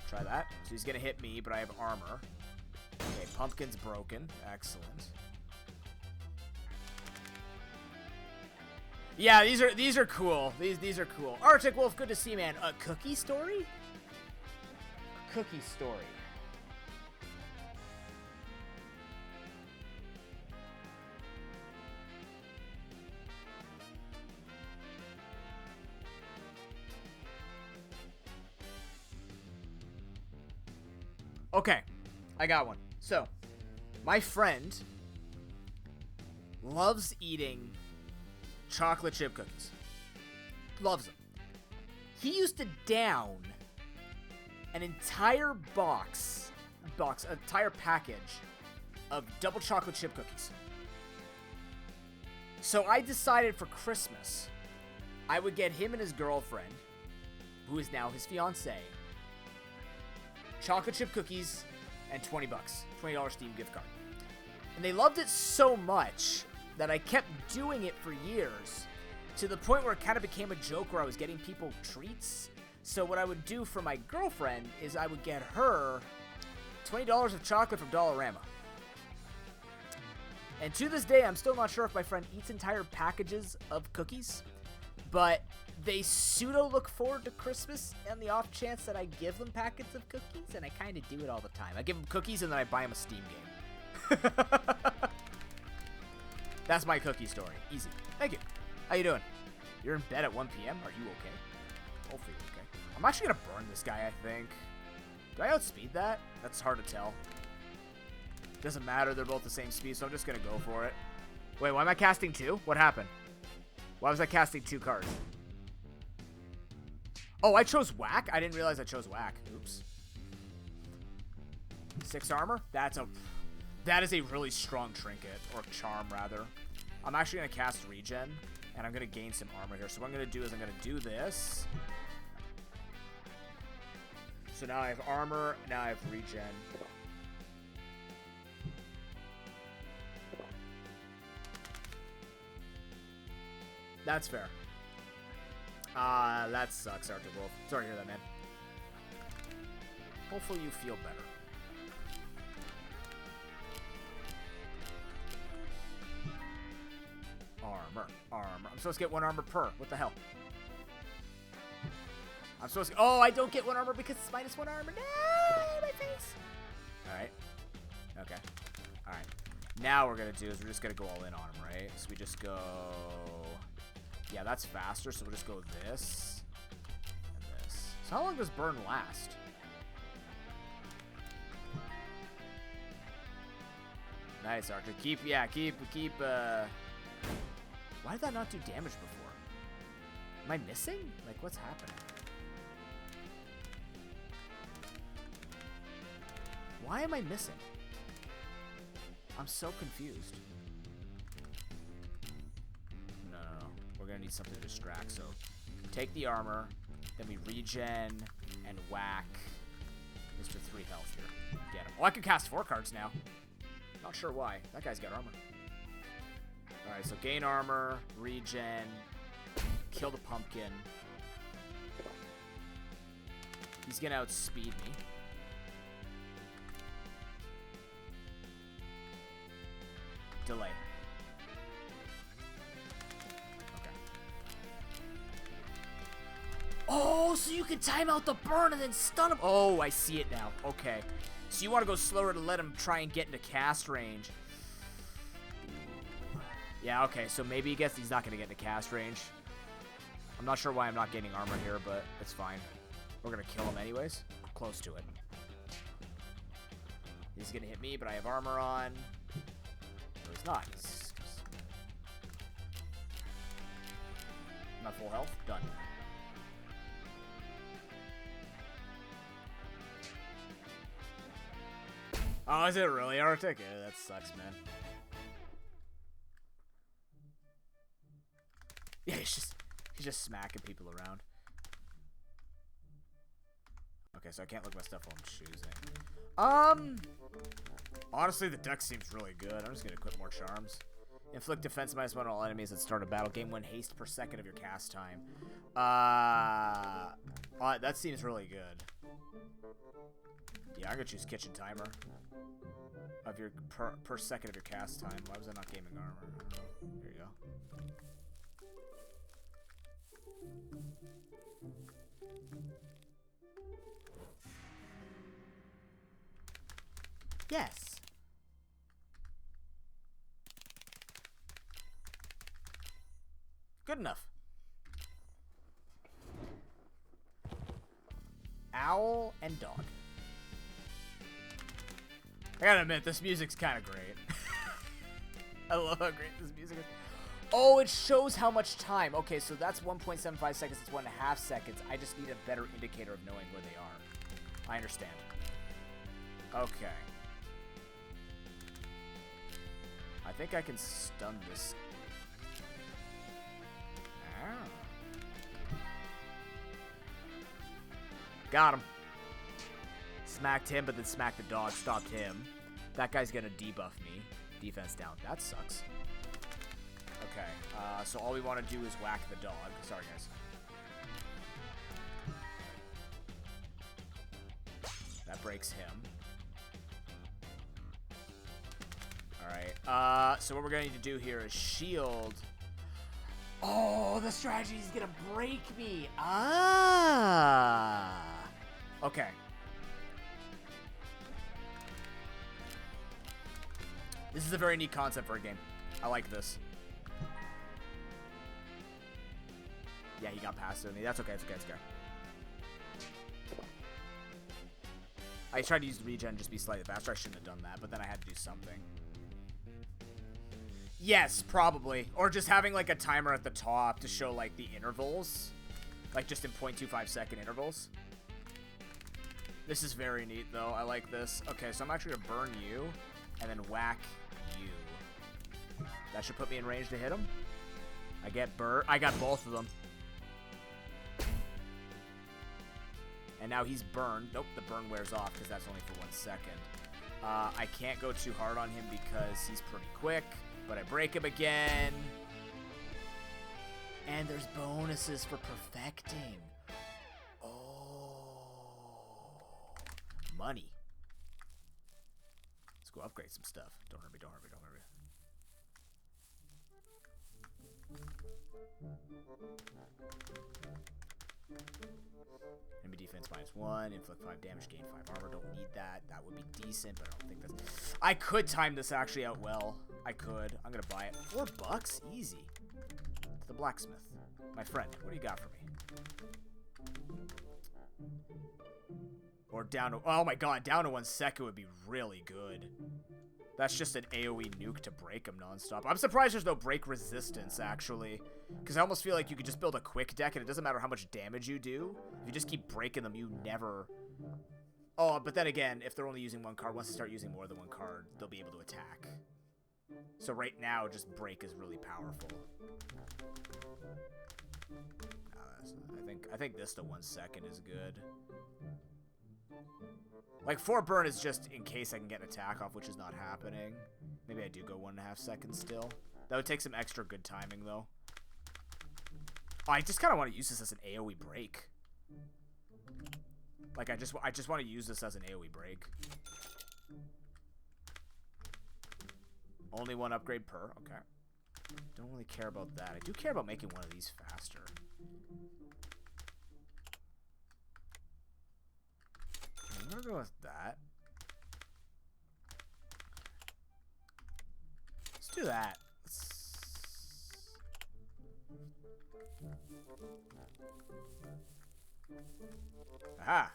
Try that. So he's going to hit me, but I have armor. Okay, pumpkin's broken. Excellent. Yeah, these are cool. These are cool. Arctic Wolf, good to see you, man. A cookie story? A cookie story. Okay, I got one. So, my friend loves eating chocolate chip cookies. Loves them. He used to down an entire entire package of double chocolate chip cookies. So I decided for Christmas, I would get him and his girlfriend, who is now his fiancée, chocolate chip cookies and $20. $20 Steam gift card. And they loved it so much that I kept doing it for years, to the point where it kind of became a joke where I was getting people treats. So what I would do for my girlfriend is I would get her $20 of chocolate from Dollarama. And to this day, I'm still not sure if my friend eats entire packages of cookies, but they pseudo look forward to Christmas on the off chance that I give them packets of cookies, and I kind of do it all the time. I give them cookies and then I buy them a Steam game. That's my cookie story. Easy. Thank you. How you doing? You're in bed at 1 p.m.? Are you okay? Hopefully you're okay. I'm actually going to burn this guy, I think. Do I outspeed that? That's hard to tell. Doesn't matter. They're both the same speed, so I'm just going to go for it. Wait, why am I casting 2? What happened? Why was I casting 2 cards? Oh, I chose whack? I didn't realize I chose whack. Oops. 6 armor? That is a really strong trinket, or charm, rather. I'm actually going to cast regen, and I'm going to gain some armor here. So what I'm going to do is I'm going to do this. So now I have armor, now I have regen. That's fair. That sucks, Arctic Wolf. Sorry to hear that, man. Hopefully you feel better. Armor. I'm supposed to get 1 armor per. What the hell? I'm supposed to... Oh, I don't get 1 armor because it's -1 armor. No, my face. Alright. Okay. Alright. Now what we're going to do is we're just going to go all in on him, right? So we just go... Yeah, that's faster, so we'll just go this and this. So how long does burn last? Nice, Archer. Keep, Why did that not do damage before? Am I missing? Like, what's happening? Why am I missing? I'm so confused. No. We're gonna need something to distract, so take the armor, then we regen and whack Mr. 3 health here. Get him. Oh, I can cast 4 cards now. Not sure why. That guy's got armor. Alright, so gain armor, regen, kill the pumpkin. He's gonna outspeed me. Delay. Okay. Oh, so you can time out the burn and then stun him. Oh, I see it now. Okay. So you want to go slower to let him try and get into cast range. Yeah, okay. So maybe he's not going to get into cast range. I'm not sure why I'm not gaining armor here, but it's fine. We're going to kill him anyways. Close to it. He's going to hit me, but I have armor on. No, he's not. I'm at full health. Done. Oh, is it really Arctic? Yeah, that sucks, man. Yeah, he's just smacking people around. Okay, so I can't look my stuff while I'm choosing. Honestly, the deck seems really good. I'm just gonna equip more charms. Inflict defense -1 on all enemies at start of battle. Gain 1 haste per second of your cast time. That seems really good. Yeah, I'm gonna choose kitchen timer. Of your per second of your cast time. Why was I not gaming armor? There you go. Yes. Good enough. Owl and dog. I gotta admit, this music's kind of great. I love how great this music is. Oh, it shows how much time. Okay, so that's 1.75 seconds. It's 1.5 seconds. I just need a better indicator of knowing where they are. I understand. Okay. I think I can stun this. Ah. Got him. Smacked him, but then smacked the dog. Stopped him. That guy's gonna debuff me. Defense down. That sucks. Okay, so all we want to do is whack the dog. Sorry, guys. That breaks him. Alright, so what we're going to need to do here is shield. Oh, the strategy is going to break me. Ah. Okay. This is a very neat concept for a game. I like this. Yeah, he got past it. That's okay, it's okay, it's okay. I tried to use the regen just be slightly faster. I shouldn't have done that, but then I had to do something. Yes, probably. Or just having, like, a timer at the top to show, like, the intervals. Like, just in 0.25 second intervals. This is very neat, though. I like this. Okay, so I'm actually going to burn you and then whack you. That should put me in range to hit him. I get burnt. I got both of them. And now he's burned. Nope, the burn wears off because that's only for 1 second. I can't go too hard on him because he's pretty quick. But I break him again. And there's bonuses for perfecting. Oh. Money. Let's go upgrade some stuff. Don't hurt me, don't hurt me, don't hurt me. Enemy defense -1, inflict 5 damage, gain 5 armor. Don't need that. That would be decent, but I don't think that's... I could time this actually out well. I could. I'm gonna buy it. $4? Easy. To the blacksmith. My friend, what do you got for me? Or down to... Oh my god, down to 1 second would be really good. That's just an AoE nuke to break him nonstop. I'm surprised there's no break resistance, actually. Because I almost feel like you could just build a quick deck and it doesn't matter how much damage you do. If you just keep breaking them, you never... Oh, but then again, if they're only using 1 card, once they start using more than 1 card, they'll be able to attack. So right now, just break is really powerful. I think this to 1 second is good. Like, 4 burn is just in case I can get an attack off, which is not happening. Maybe I do go 1.5 seconds still. That would take some extra good timing, though. Oh, I just kind of want to use this as an AoE break. Like, I just want to use this as an AoE break. Only 1 upgrade per. Okay. Don't really care about that. I do care about making one of these faster. I'm gonna go with that. Let's do that. Aha!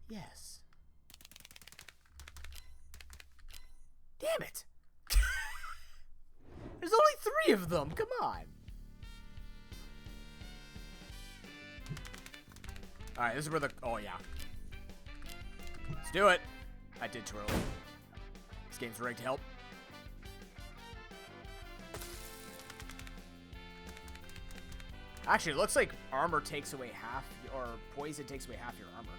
Yes. Damn it! There's only 3 of them. Come on. Alright, this is where the... Oh, yeah. Let's do it. I did too early. This game's rigged. Help. Actually, it looks like armor takes away half... Or poison takes away half your armor.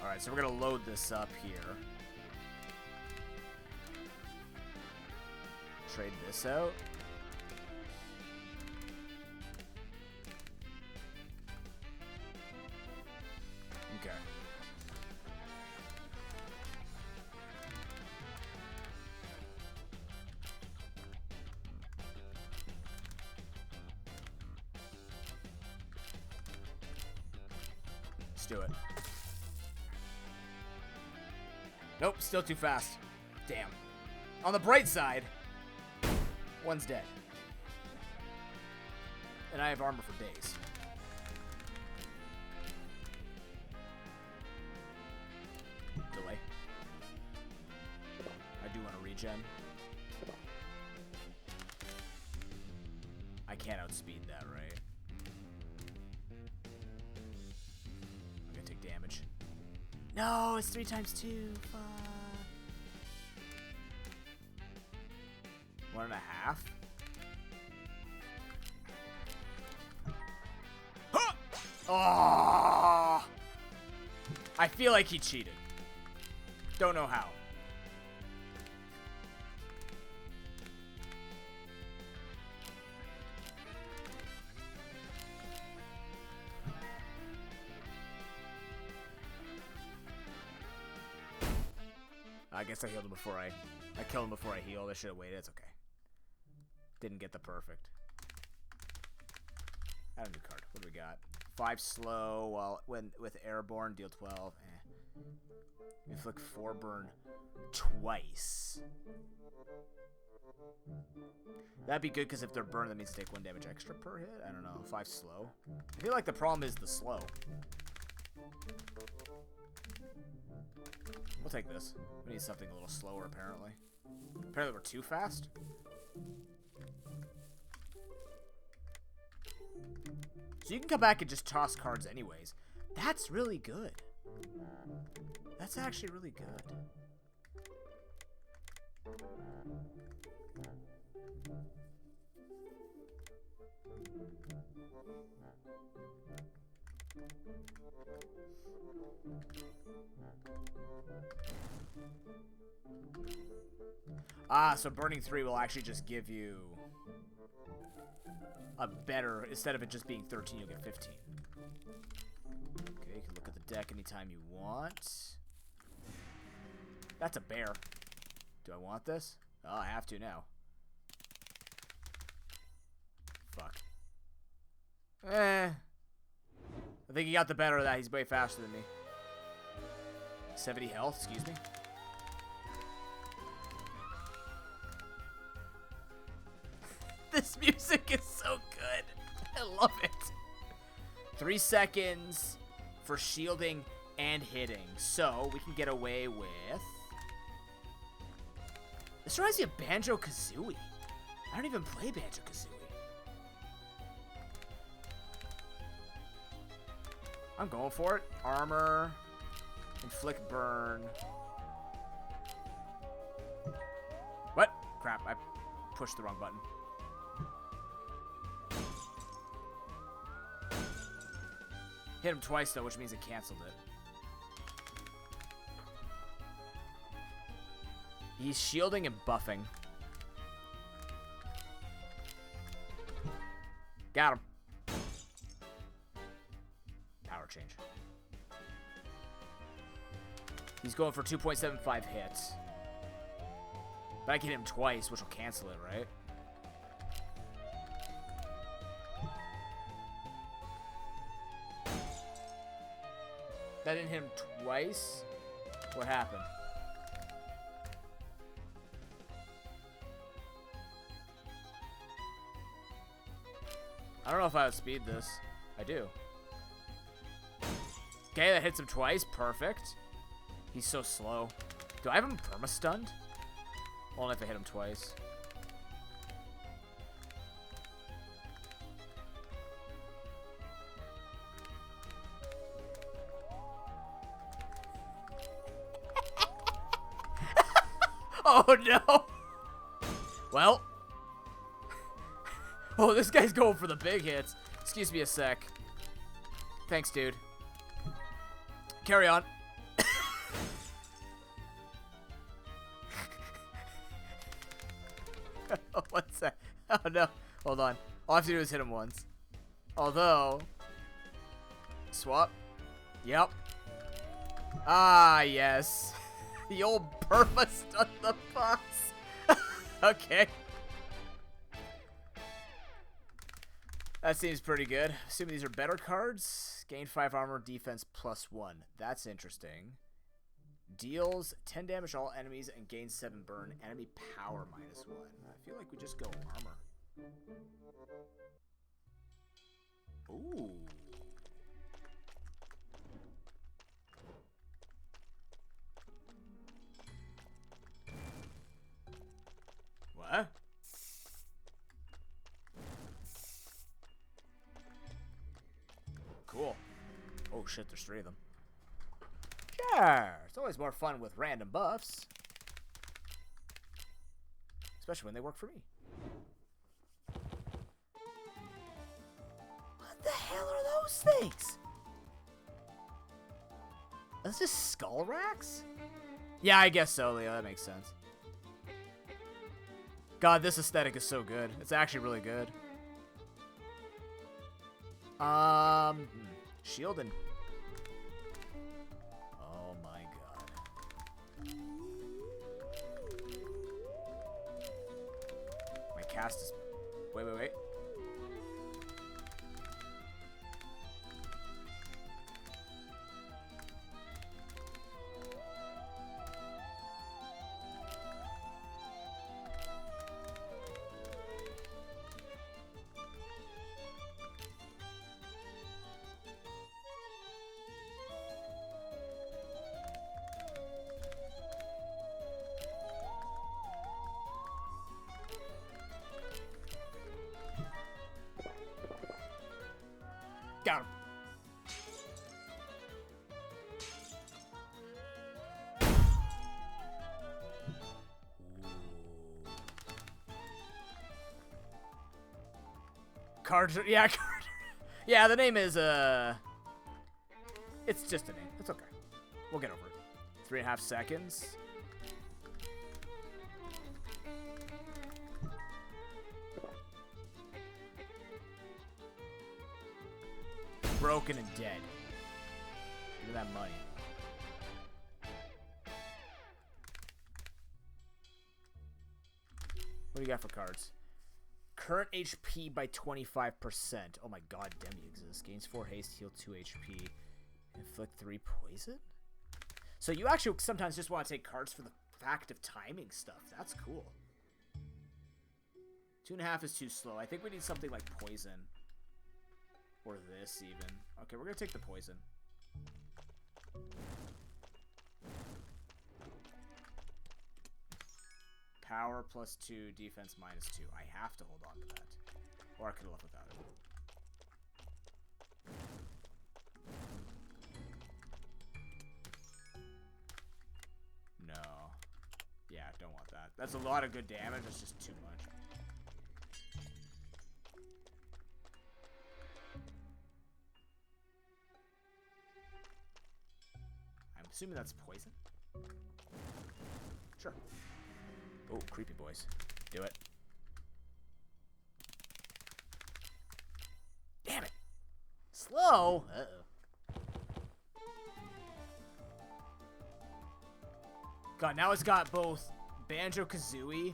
Alright, so we're going to load this up here. Trade this out. Okay. Let's do it. Nope, still too fast. Damn. On the bright side, one's dead. And I have armor for days. Delay. I do want to regen. I can't outspeed that, right? I'm gonna take damage. No, it's 3 times 2. Fuck. 1.5. Huh! Oh! I feel like he cheated. Don't know how. guess I healed him before I killed him before I healed. I should have waited. It's okay. Didn't get the perfect. Add a new card. What do we got? 5 slow while with airborne, deal 12. Inflict 4 burn twice. That'd be good because if they're burned, that means they take 1 damage extra per hit. I don't know. 5 slow. I feel like the problem is the slow. We'll take this. We need something a little slower, apparently. Apparently we're too fast. So you can come back and just toss cards anyways. That's really good. That's actually really good. Ah, so burning 3 will actually just give you a better, instead of it just being 13, you'll get 15. Okay, you can look at the deck anytime you want. That's a bear. Do I want this? Oh, I have to now. Fuck. I think he got the better of that. He's way faster than me. 70 health, excuse me. This music is so good. I love it. 3 seconds for shielding and hitting. So we can get away with... This reminds me of Banjo-Kazooie. I don't even play Banjo-Kazooie. I'm going for it. Armor. Inflict burn. What? Crap, I pushed the wrong button. Hit him twice, though, which means it canceled it. He's shielding and buffing. Got him. Power change. He's going for 2.75 hits. But I can hit him twice, which will cancel it, right? That didn't hit him twice? What happened? I don't know if I outspeed this. I do. Okay, that hits him twice. Perfect. He's so slow. Do I have him perma-stunned? Only if I hit him twice. Oh, no. Well. Oh, this guy's going for the big hits. Excuse me a sec. Thanks, dude. Carry on. What's that? Oh, no. Hold on. All I have to do is hit him once. Although. Swap. Yep. Ah, yes. The old perma-stun the boss. Okay. That seems pretty good. Assuming these are better cards. Gain 5 armor, defense +1. That's interesting. Deals 10 damage to all enemies and gains 7 burn. Enemy power -1. I feel like we just go armor. Ooh. What? Cool. Oh shit, there's 3 of them. Sure. It's always more fun with random buffs. Especially when they work for me. What the hell are those things? Are those just skull racks? Yeah, I guess so, Leo. That makes sense. God, this aesthetic is so good. It's actually really good. Shielding. Oh my god. cast is... Wait. Got him. Carter, yeah, Carter. Yeah, the name is, it's just a name. It's okay. We'll get over it. 3.5 seconds. Broken and dead. Give me that money. What do you got for cards? Current HP by 25%. Oh my god, Demi exists. Gains 4 haste, heal 2 HP. Inflict 3 poison? So you actually sometimes just want to take cards for the fact of timing stuff. That's cool. 2.5 is too slow. I think we need something like poison. Or this, even. Okay, we're gonna take the poison. Power plus 2, defense minus 2. I have to hold on to that. Or I could have left without it. No. Yeah, don't want that. That's a lot of good damage. That's just too much. I'm assuming that's poison. Sure. Oh, creepy boys. Do it. Damn it. Slow. Uh-oh. God, now it's got both Banjo-Kazooie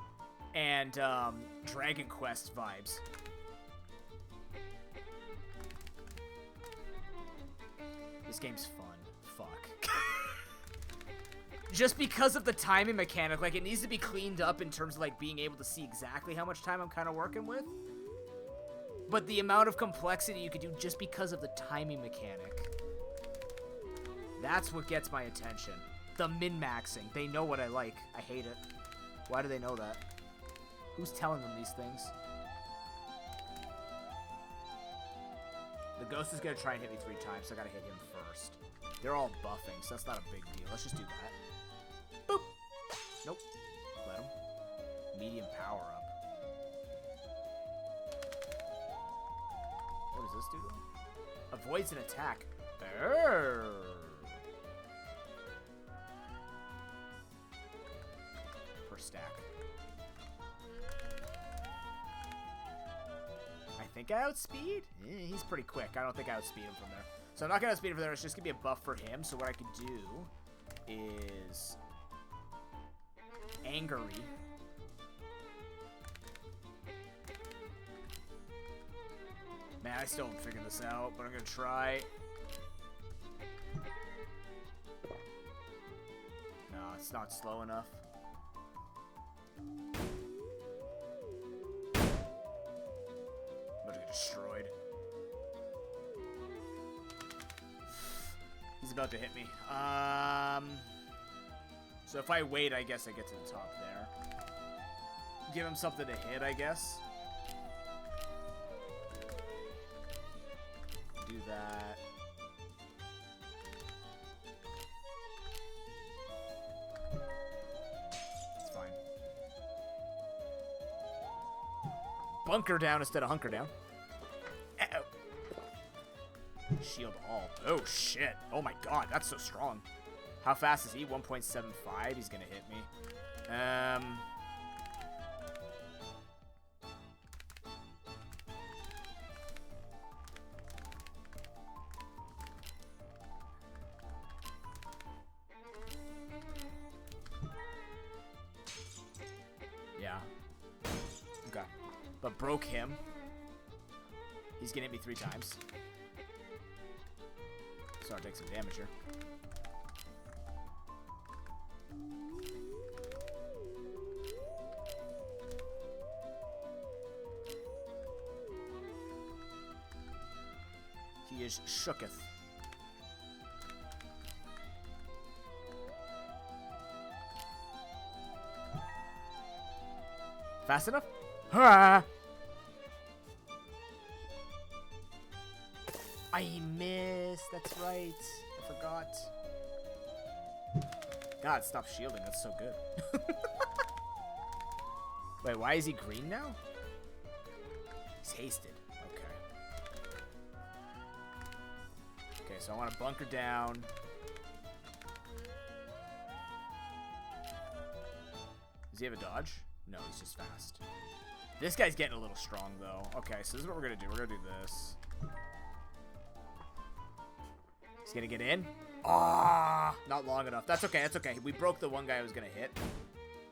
and Dragon Quest vibes. This game's fun. Fuck. Just because of the timing mechanic, like, it needs to be cleaned up in terms of, like, being able to see exactly how much time I'm kind of working with. But the amount of complexity you could do just because of the timing mechanic. That's what gets my attention. The min-maxing. They know what I like. I hate it. Why do they know that? Who's telling them these things? The ghost is going to try and hit me 3 times, so I got to hit him first. They're all buffing, so that's not a big deal. Let's just do that. Boop. Nope. Let him. Medium power up. What does this do? Avoids an attack. Brrr. Per stack. I think I outspeed? He's pretty quick. I don't think I outspeed him from there. So I'm not going to outspeed him from there. It's just going to be a buff for him. So what I could do is Angry. Man, I still haven't figured this out, but I'm going to try. No, it's not slow enough. I'm about to get destroyed. He's about to hit me. So if I wait, I guess I get to the top there. Give him something to hit, I guess. Do that. It's fine. Bunker down instead of hunker down. Uh-oh. Shield all. Oh, shit. Oh, my God. That's so strong. How fast is he? 1.75. He's going to hit me. Yeah. Okay. but broke him. He's gonna hit me 3 times. So I'll take some damage here. He is shooketh. Fast enough? Ha! I missed. That's right. I forgot. God, stop shielding. That's so good. Wait, why is he green now? He's hasted. Okay. Okay, so I want to bunker down. Does he have a dodge? No, he's just fast. This guy's getting a little strong, though. Okay, so this is what we're going to do. We're going to do this. He's going to get in. Ah, not long enough. That's okay. That's okay. We broke the one guy I was going to hit.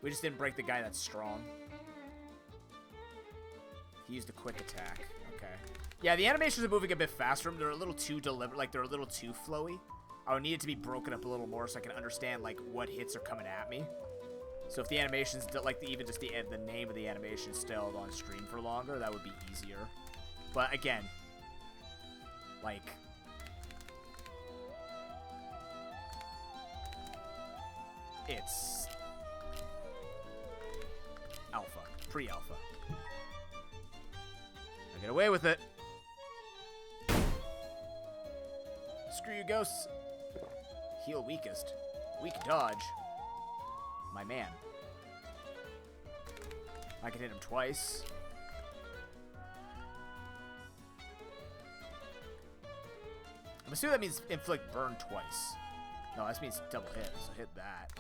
We just didn't break the guy that's strong. He used a quick attack. Okay. Yeah, the animations are moving a bit faster. They're a little too deliberate. Like, they're a little too flowy. I would need it to be broken up a little more so I can understand, like, what hits are coming at me. So if the animations, like, even just the name of the animation stayed on stream for longer, that would be easier. But, again, like... It's... alpha. Pre-alpha. I get away with it. Screw you, ghosts. Heal weakest. Weak dodge. My man. I can hit him twice. I'm assuming that means inflict burn twice. No, that means double hit, so hit that.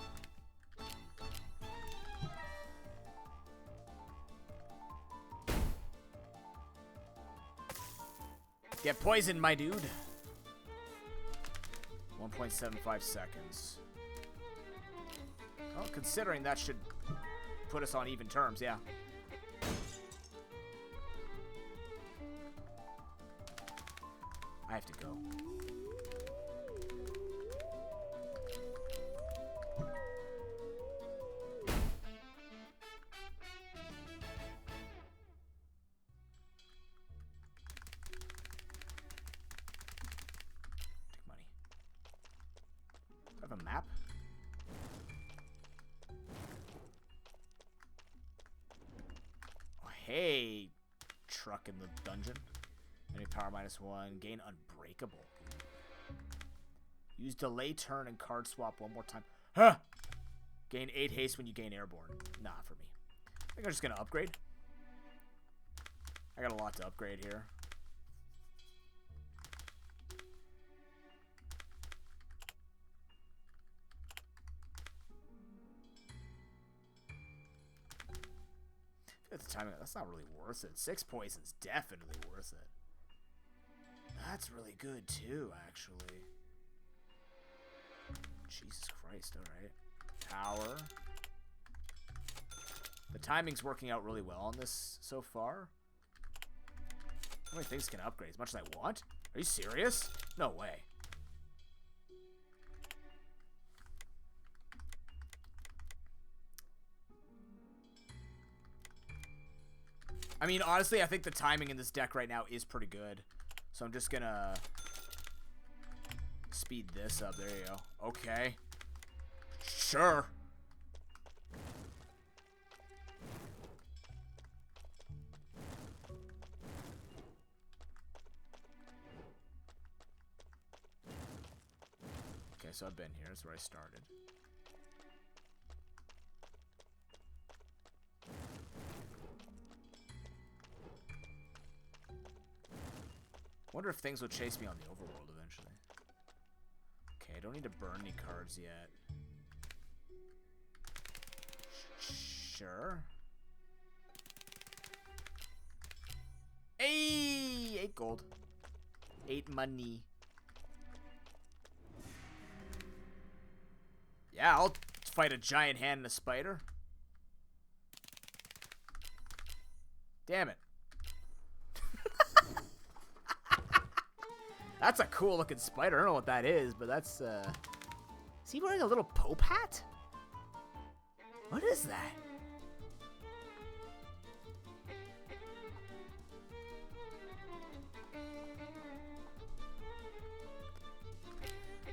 Get poisoned, my dude. 1.75 seconds. Well, considering that should put us on even terms, yeah. I have to go. Take money. Do I have a map? Hey, truck in the dungeon. Enemy power -1. Gain unbreakable. Use delay turn and card swap one more time. Huh! Gain 8 haste when you gain airborne. Nah, for me. I think I'm just gonna upgrade. I got a lot to upgrade here. At the timing, that's not really worth it. 6 poison's definitely worth it. That's really good too, actually. Jesus Christ, alright. Power. The timing's working out really well on this so far. How many things can I upgrade? As much as I want? Are you serious? No way. I mean, honestly, I think the timing in this deck right now is pretty good. So I'm just gonna speed this up. There you go. Okay. Sure. Okay, so I've been here. That's where I started. Wonder if things will chase me on the overworld eventually. Okay, I don't need to burn any cards yet. Sure. Hey! 8 gold. 8 money. Yeah, I'll fight a giant hand and a spider. Damn it. That's a cool looking spider. I don't know what that is, but that's, is he wearing a little Pope hat? What is that?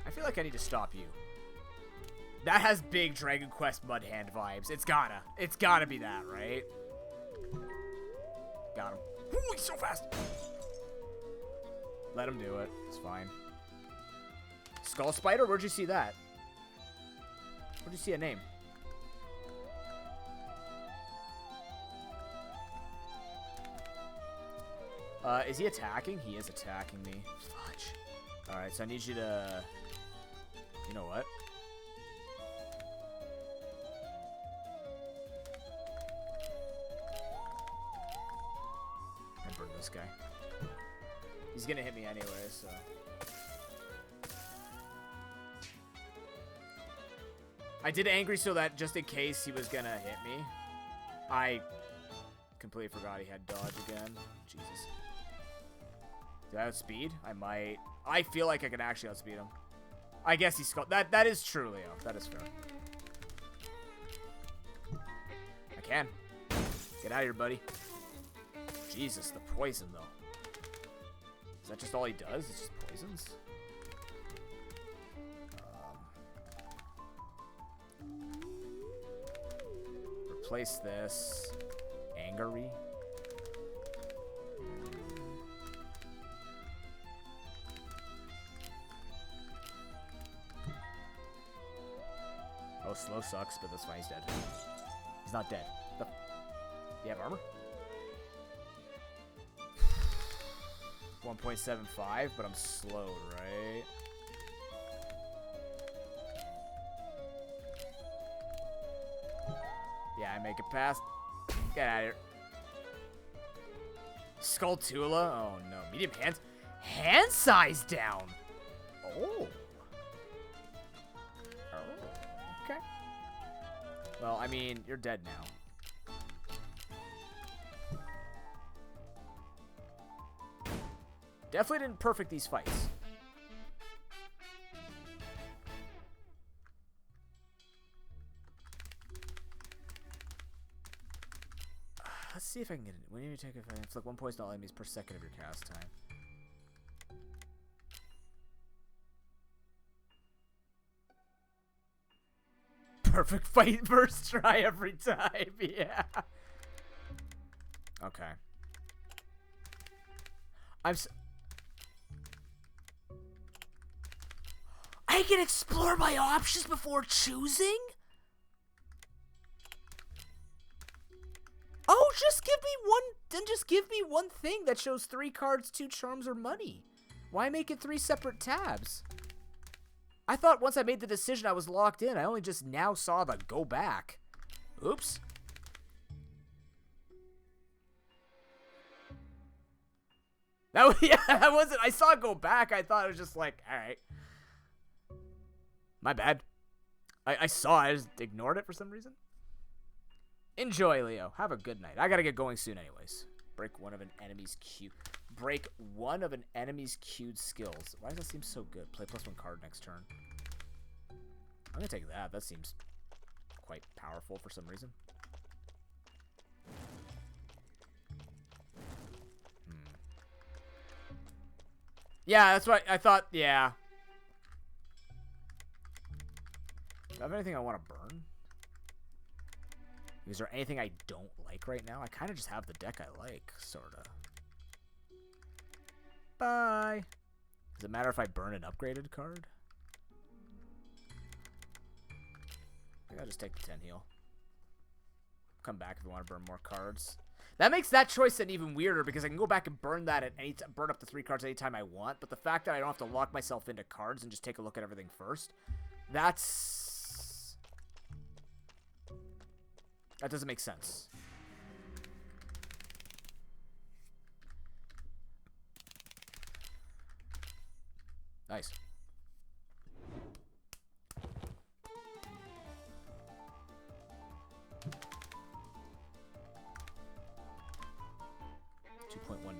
I feel like I need to stop you. That has big Dragon Quest Mud Hand vibes. It's gotta be that, right? Got him. Ooh, he's so fast. Let him do it. It's fine. Skull Spider? Where'd you see that? Where'd you see a name? Is he attacking? He is attacking me. Fudge. Alright, so I need you to... You know what? I burn this guy. He's gonna hit me anyway, so... I did angry so that just in case he was gonna hit me. I completely forgot he had dodge again. Jesus. Do I outspeed? I might. I feel like I can actually outspeed him. I guess he's skull. That is true, Leo. That is fair. I can. Get out of here, buddy. Jesus, the poison though. Is that just all he does? It's just poisons? Replace this. Angery. Oh, slow sucks, but that's fine. He's dead. He's not dead. Do you have armor? 1.75, but I'm slowed, right? Yeah, I make it past. Get out of here. Skulltula? Oh no. Medium hands. Hand size down. Oh. Okay. Well, I mean, you're dead now. Definitely didn't perfect these fights. Let's see if I can get it. When you take a inflict 1 poison to all enemies per second of your cast time. Perfect fight first try every time. Yeah. Okay. I can explore my options before choosing? Oh, just give me one thing that shows 3 cards, 2 charms, or money. Why make it 3 separate tabs? I thought once I made the decision I was locked in. I only just now saw the go back. Oops. Yeah, that wasn't, I saw it go back. I thought it was just like, all right. My bad. I saw it, I just ignored it for some reason. Enjoy, Leo. Have a good night. I gotta get going soon anyways. Break one of an enemy's queued skills. Why does that seem so good? Play +1 card next turn. I'm gonna take that. That seems quite powerful for some reason. Yeah, that's what I thought. Yeah. Do I have anything I want to burn? Is there anything I don't like right now? I kind of just have the deck I like, sort of. Bye. Does it matter if I burn an upgraded card? I think I'll just take the 10 heal. Come back if I want to burn more cards. That makes that choice then even weirder because I can go back and burn that at any burn up the 3 cards anytime I want. But the fact that I don't have to lock myself into cards and just take a look at everything first, that doesn't make sense. Nice.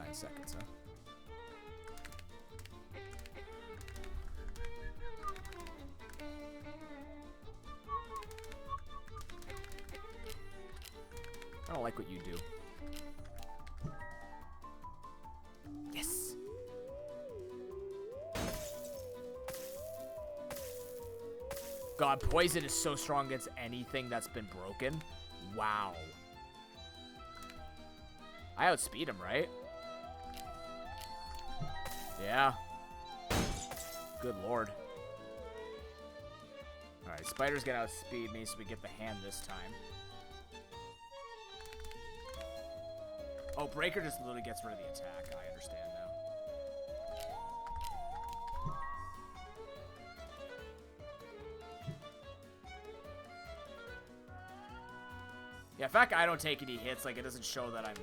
9 seconds, huh? I don't like what you do. Yes! God, poison is so strong against anything that's been broken. Wow. I outspeed him, right? Yeah. Good lord. Alright, Spider's gonna outspeed me so we get the hand this time. Oh, Breaker just literally gets rid of the attack. I understand now. Yeah, the fact I don't take any hits, like, it doesn't show that I'm,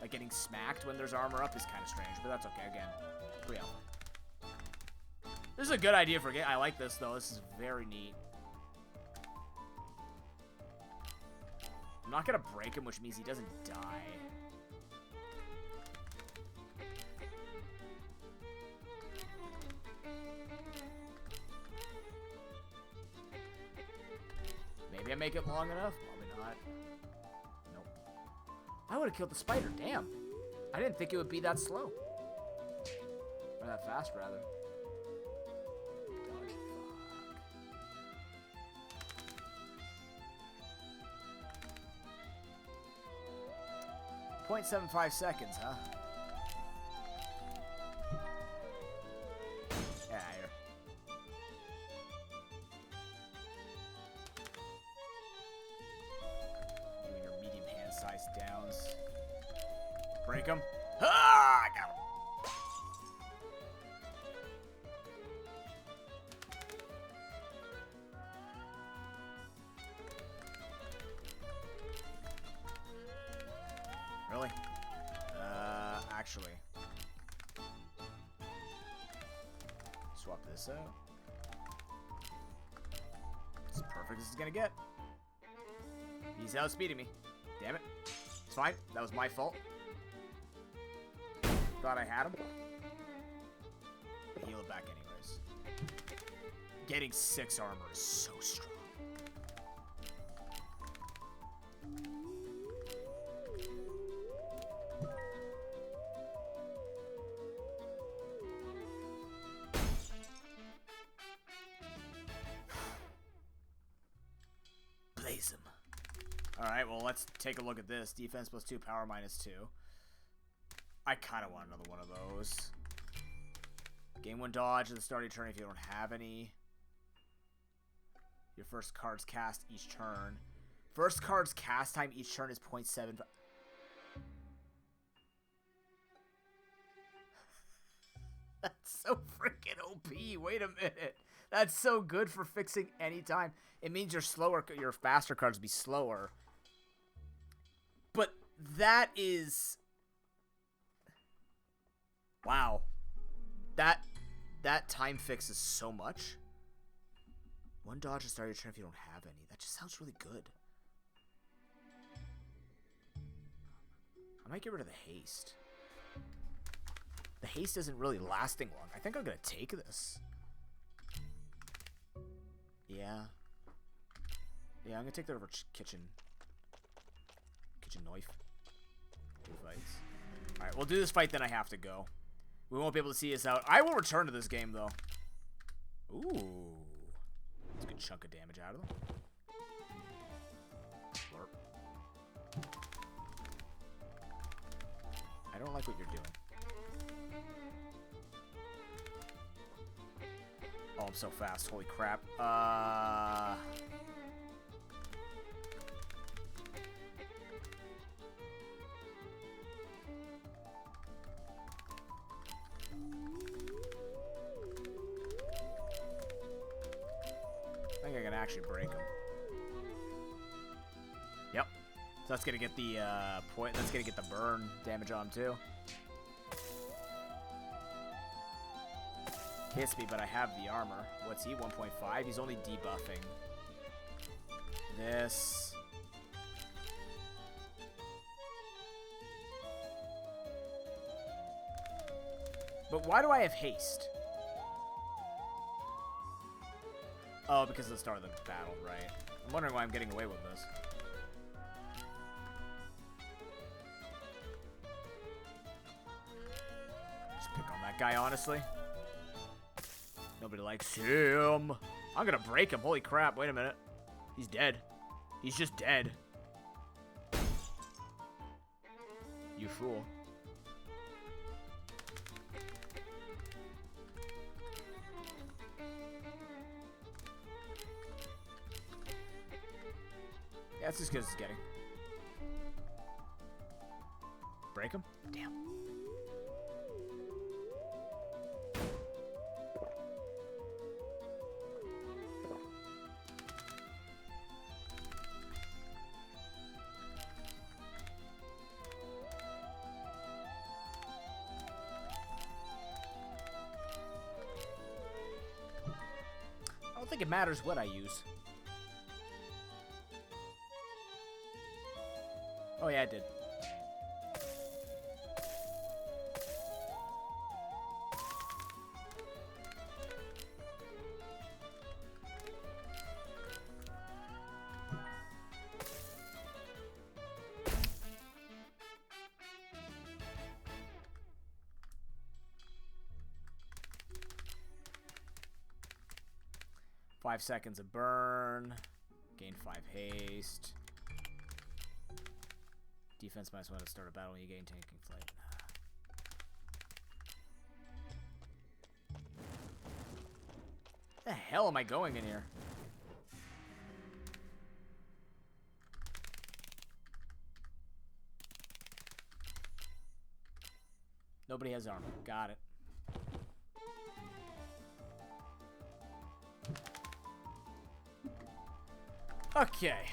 like, getting smacked when there's armor up is kind of strange, but that's okay. Again, 3-0. This is a good idea for a game. I like this, though. This is very neat. I'm not going to break him, which means he doesn't die. Maybe I make it long enough. Probably not. Nope. I would have killed the spider. Damn. I didn't think it would be that slow. Or that fast, rather. Dodge. Fuck. 0.75 seconds, huh? Yeah, here. Doing your medium hand-sized downs. Break him. Ah, I got him. Really? Actually. Swap this out. This is perfect. This is gonna get. He's outspeeding me. Damn it. It's fine. That was my fault. Thought I had him. Heal it back anyways. Getting 6 armor is so strong. Blaze him. Alright, well, let's take a look at this. Defense +2, power -2. I kind of want another one of those. Gain 1 dodge at the start of your turn if you don't have any. Your first card's cast each turn. First card's cast time each turn is 0.7. That's so freaking OP. Wait a minute. That's so good for fixing any time. It means your faster cards will be slower. But that is... Wow. That time fixes so much. 1 dodge to start your turn if you don't have any. That just sounds really good. I might get rid of the haste. The haste isn't really lasting long. I think I'm going to take this. Yeah. Yeah, I'm going to take that over kitchen knife. 2 fights. Alright, we'll do this fight, then I have to go. We won't be able to see us out. I will return to this game, though. Ooh. That's a good chunk of damage out of them. Slurp. I don't like what you're doing. Oh, I'm so fast. Holy crap. I think I can actually break him. Yep. So that's gonna get the That's gonna get the burn damage on him too. Hits me, but I have the armor. What's he? 1.5. He's only debuffing. This. But why do I have haste? Oh, because of the start of the battle, right. I'm wondering why I'm getting away with this. Just pick on that guy, honestly. Nobody likes him. I'm gonna break him. Holy crap, wait a minute. He's dead. He's just dead. You fool. Yeah, that's as good as it's getting. Break him? Damn. I don't think it matters what I use. Oh yeah, it did. Five seconds of burn. Gain 5 haste. Defense -1 to start a battle when you gain taking flight. The hell am I going in here? Nobody has armor. Got it. Okay.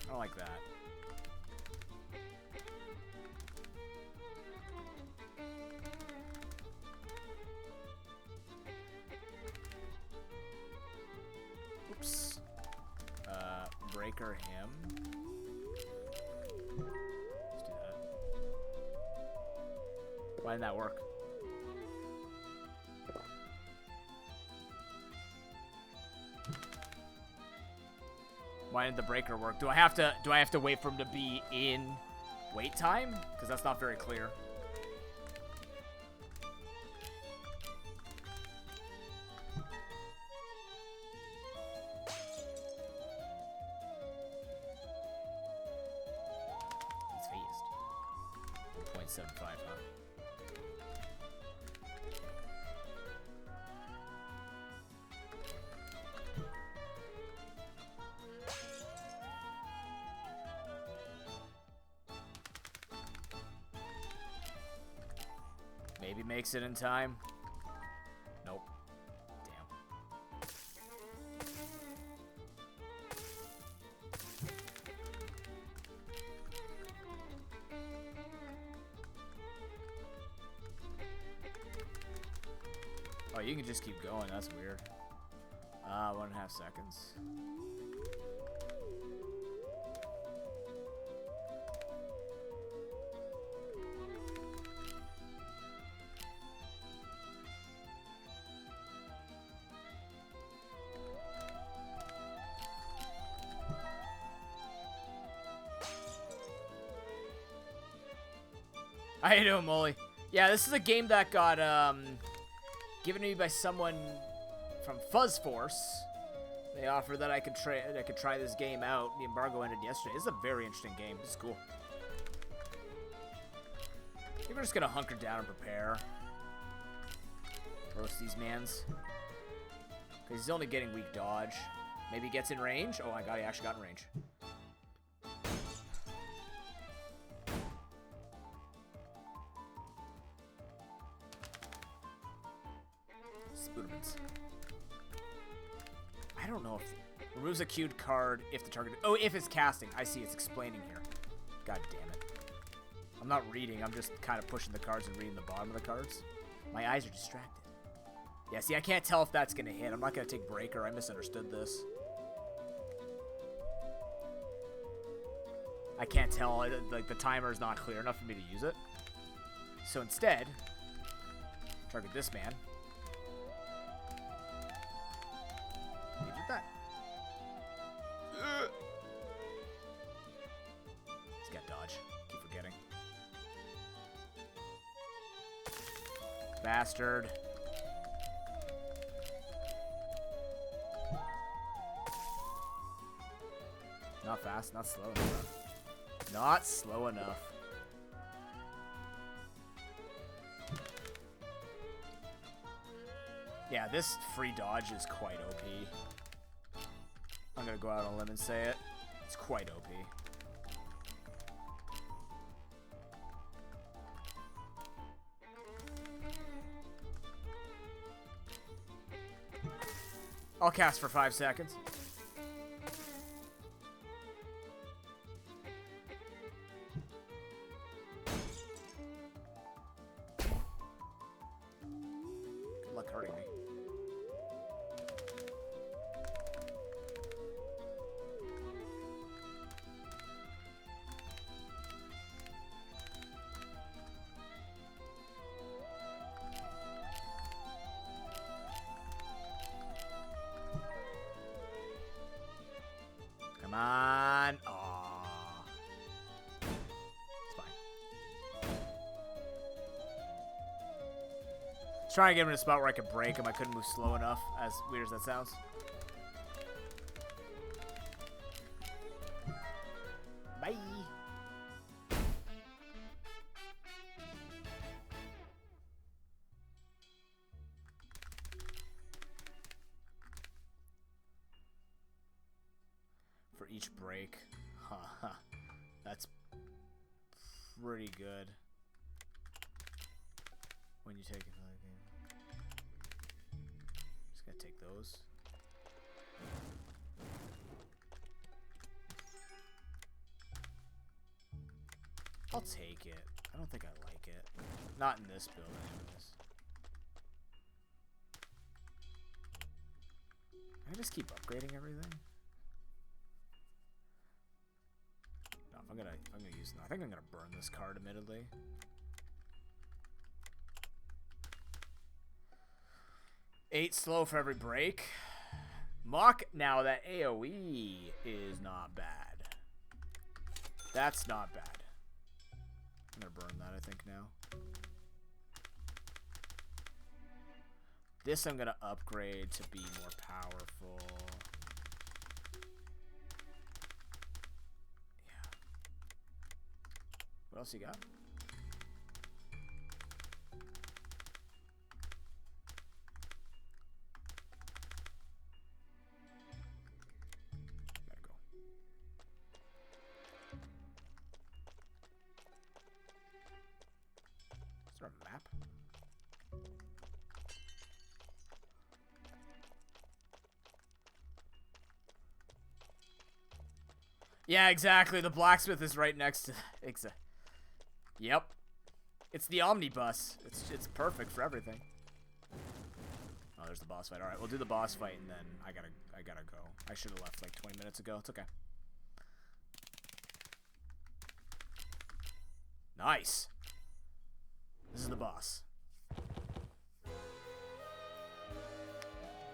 I don't like that. Oops. Breaker him. Let's do that. Why didn't that work? Why didn't the breaker work? Do I have to wait for him to be in wait time? Because that's not very clear. He's phased. 1.75, huh? Maybe makes it in time. Nope. Damn. Oh, you can just keep going. That's weird. 1.5 seconds. How you doing, Molly? Yeah, this is a game that got given to me by someone from Fuzz Force. They offered that I could try this game out. The embargo ended yesterday. This is a very interesting game. This is cool. I think we're just gonna hunker down and prepare. Roast these mans. Because he's only getting weak dodge. Maybe he gets in range. Oh my god, he actually got in range. Spoodermans. I don't know if... Removes a queued card if the target... Oh, if it's casting. I see, it's explaining here. God damn it. I'm not reading, I'm just kind of pushing the cards and reading the bottom of the cards. My eyes are distracted. Yeah, see, I can't tell if that's going to hit. I'm not going to take Breaker. I misunderstood this. I can't tell. Like, the timer is not clear enough for me to use it. So instead, target this man. Leave with that. He's got dodge. Keep forgetting. Bastard. Not fast, not slow enough. Not slow enough. Yeah, this free dodge is quite OP. I'm gonna go out on a limb and say it. It's quite OP. I'll cast for 5 seconds. Good luck hurting me. Come on. Aww. It's fine. I was trying to get him in a spot where I could break him. I couldn't move slow enough, as weird as that sounds. Bye. For each break. Huh. That's pretty good. When you take it another game. Just gonna take those. I'll take it. I don't think I like it. Not in this build, anyways. Can I just keep upgrading everything? No, if I'm gonna use. I think I'm gonna burn this card, admittedly. Eight slow for every break. Mock. Now that AoE is not bad. That's not bad. I'm gonna burn that, I think, now. This I'm gonna upgrade to be more powerful. Yeah. What else you got? Gotta go. Is there a map? Yeah, exactly. The blacksmith is right next to. Yep. It's the omnibus. It's perfect for everything. Oh, there's the boss fight. All right, we'll do the boss fight and then I gotta go. I should have left like 20 minutes ago. It's okay. Nice. This is the boss.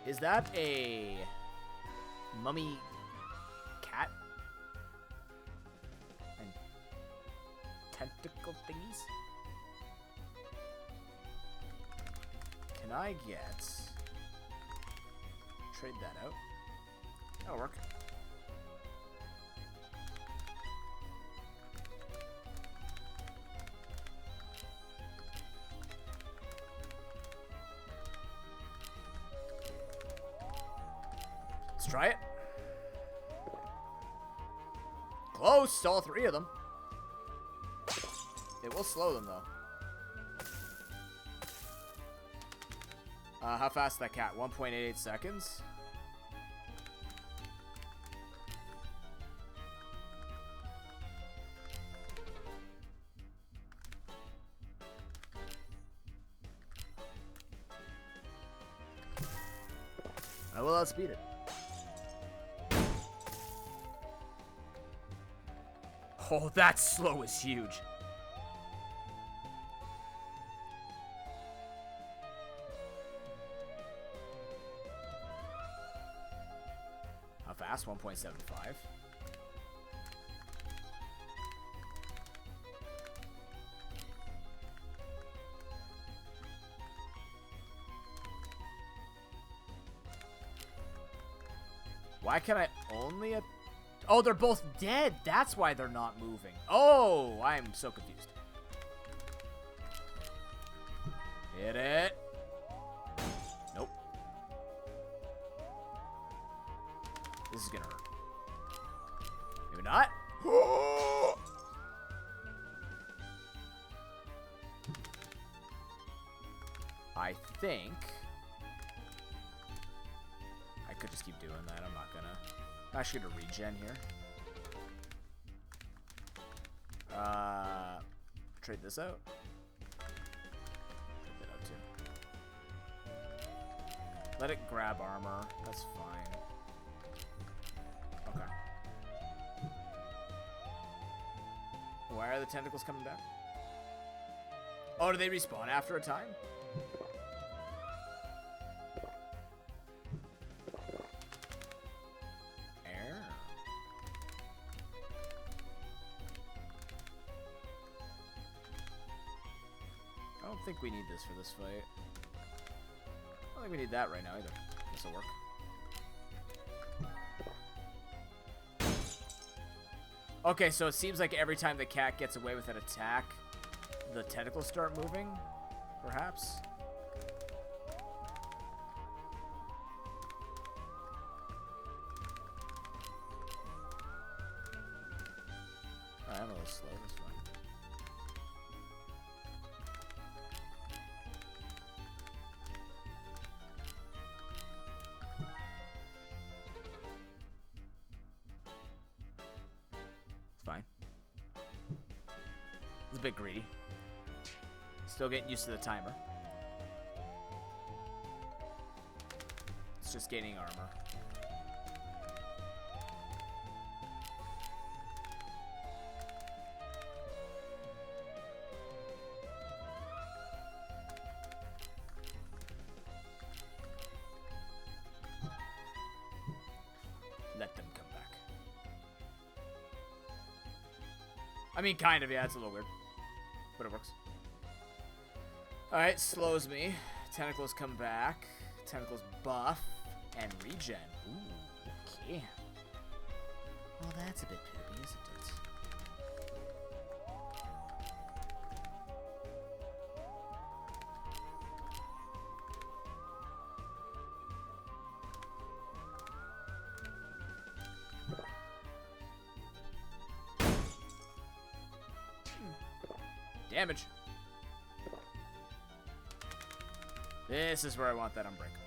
Is that a mummy cat? And tentacle thingies? Can I get... trade that out? That'll work. Let's try it. Close, all three of them. It will slow them, though. How fast is that cat? 1.88 seconds. I will outspeed it. Oh, that slow is huge. fast, 1.75. Why can I only... Oh, they're both dead. That's why they're not moving. Oh, I'm so confused. Hit it. Nope. This is gonna hurt. Maybe not. I think I could just keep doing that. I'm not gonna. I'm actually gonna regen here. Trade this out. Trade that out too. Let it grab armor. That's fine. Okay. Why are the tentacles coming back? Oh, do they respawn after a time? I don't think we need this for this fight. I don't think we need that right now either. This'll work. Okay, so it seems like every time the cat gets away with an attack, the tentacles start moving, perhaps? Alright, I'm a little slow, that's fine. Fine. It's a bit greedy. Still getting used to the timer. It's just gaining armor. Let them come back. I mean, kind of, yeah, it's a little weird. But it works. Alright, slows me. Tentacles come back. Tentacles buff. And regen. Ooh, okay. Well, that's a bit poopy, isn't it? Damage. This is where I want that unbreakable.